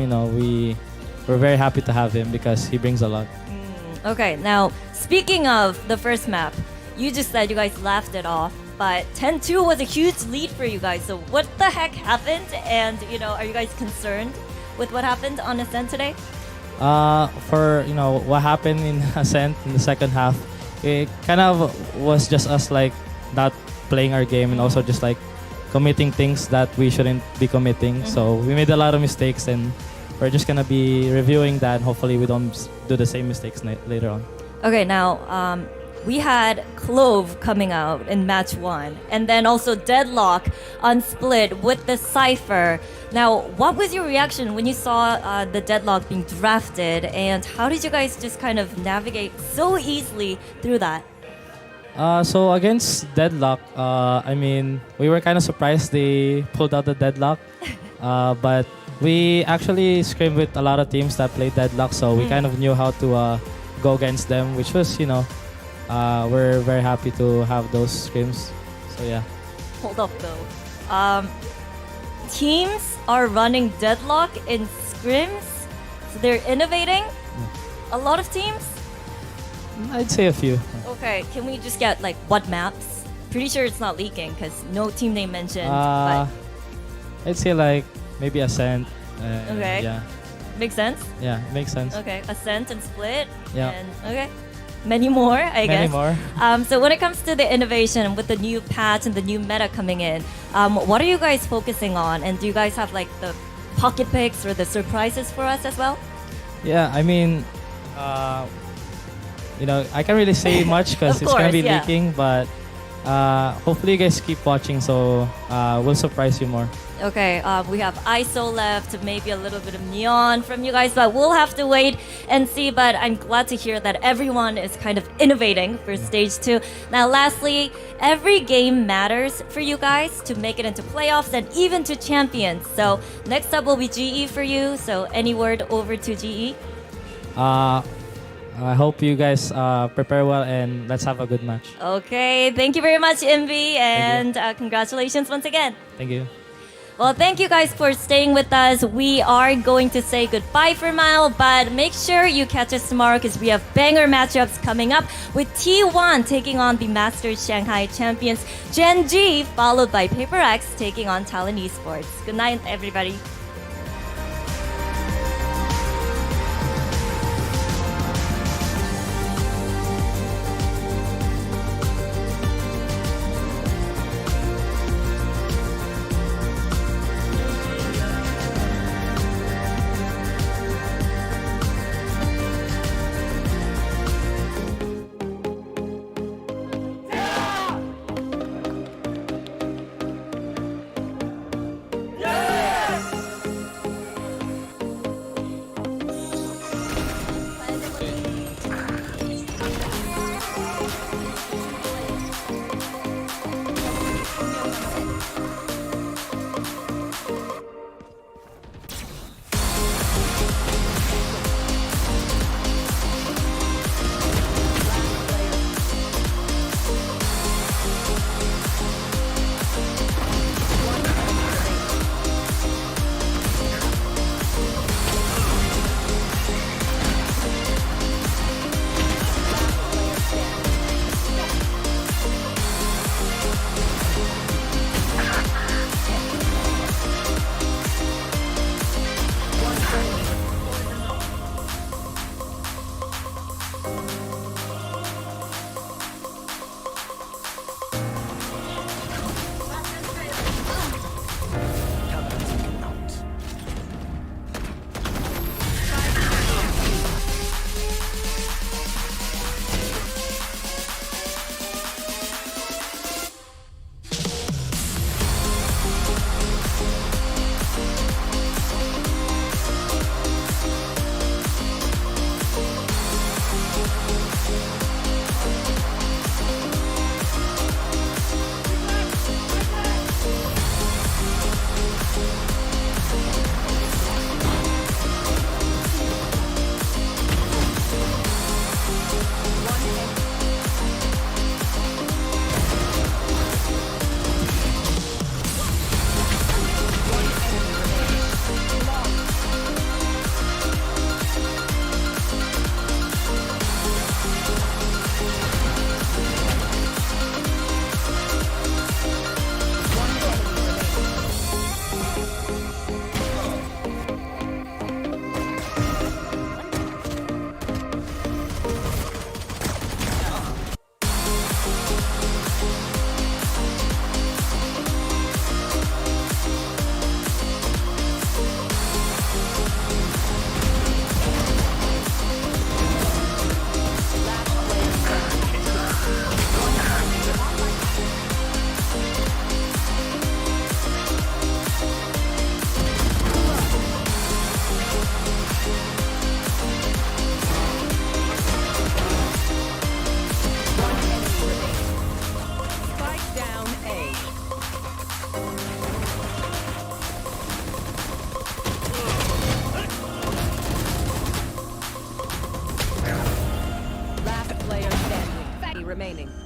we're very happy to have him because he brings a lot. Okay, now speaking of the first map, you just said you guys laughed it off, but 10-2 was a huge lead for you guys. So what the heck happened? And are you guys concerned with what happened on Ascent today? For what happened in Ascent in the second half, it kind of was just us like not playing our game and also just like committing things that we shouldn't be committing. So we made a lot of mistakes and we're just gonna be reviewing that. Hopefully we don't do the same mistakes later on. Okay, now we had Clove coming out in match 1, and then also Deadlock on Split with the Cypher. Now, what was your reaction when you saw the Deadlock being drafted, and how did you guys just kind of navigate so easily through that? So against Deadlock, I mean, we were kind of surprised they pulled out the Deadlock. But we actually scrimed with a lot of teams that played Deadlock, so we kind of knew how to go against them, which was, we're very happy to have those scrims. So yeah. Hold up though. Teams are running Deadlock in scrims, so they're innovating. A lot of teams. I'd say a few. Okay, can we just get like what maps? Pretty sure it's not leaking because no team name mentioned. But I'd say like maybe Ascent. okay. Yeah. Makes sense. Yeah, makes sense. Okay, Ascent and Split. Yeah. And okay. Many more, I guess. Many more. So when it comes to the innovation with the new patch and the new meta coming in, what are you guys focusing on? And do you guys have like the pocket picks or the surprises for us as well? Yeah, I mean, I can't really say much because it's gonna be leaking, but hopefully you guys keep watching, so we'll surprise you more. Okay, we have ISO left, maybe a little bit of Neon from you guys, but we'll have to wait and see. But I'm glad to hear that everyone is kind of innovating for stage 2. Now, lastly, every game matters for you guys to make it into playoffs and even to champions. So next up will be GE for you. So any word over to GE? I hope you guys prepare well and let's have a good match. Okay, thank you very much, Envy, and congratulations once again. Thank you. Well, thank you guys for staying with us. We are going to say goodbye for now, but make sure you catch us tomorrow because we have banger matchups coming up with T1 taking on the Masters Shanghai champions, Gen G, followed by Paper X taking on Talon Esports. Good night, everybody. remaining.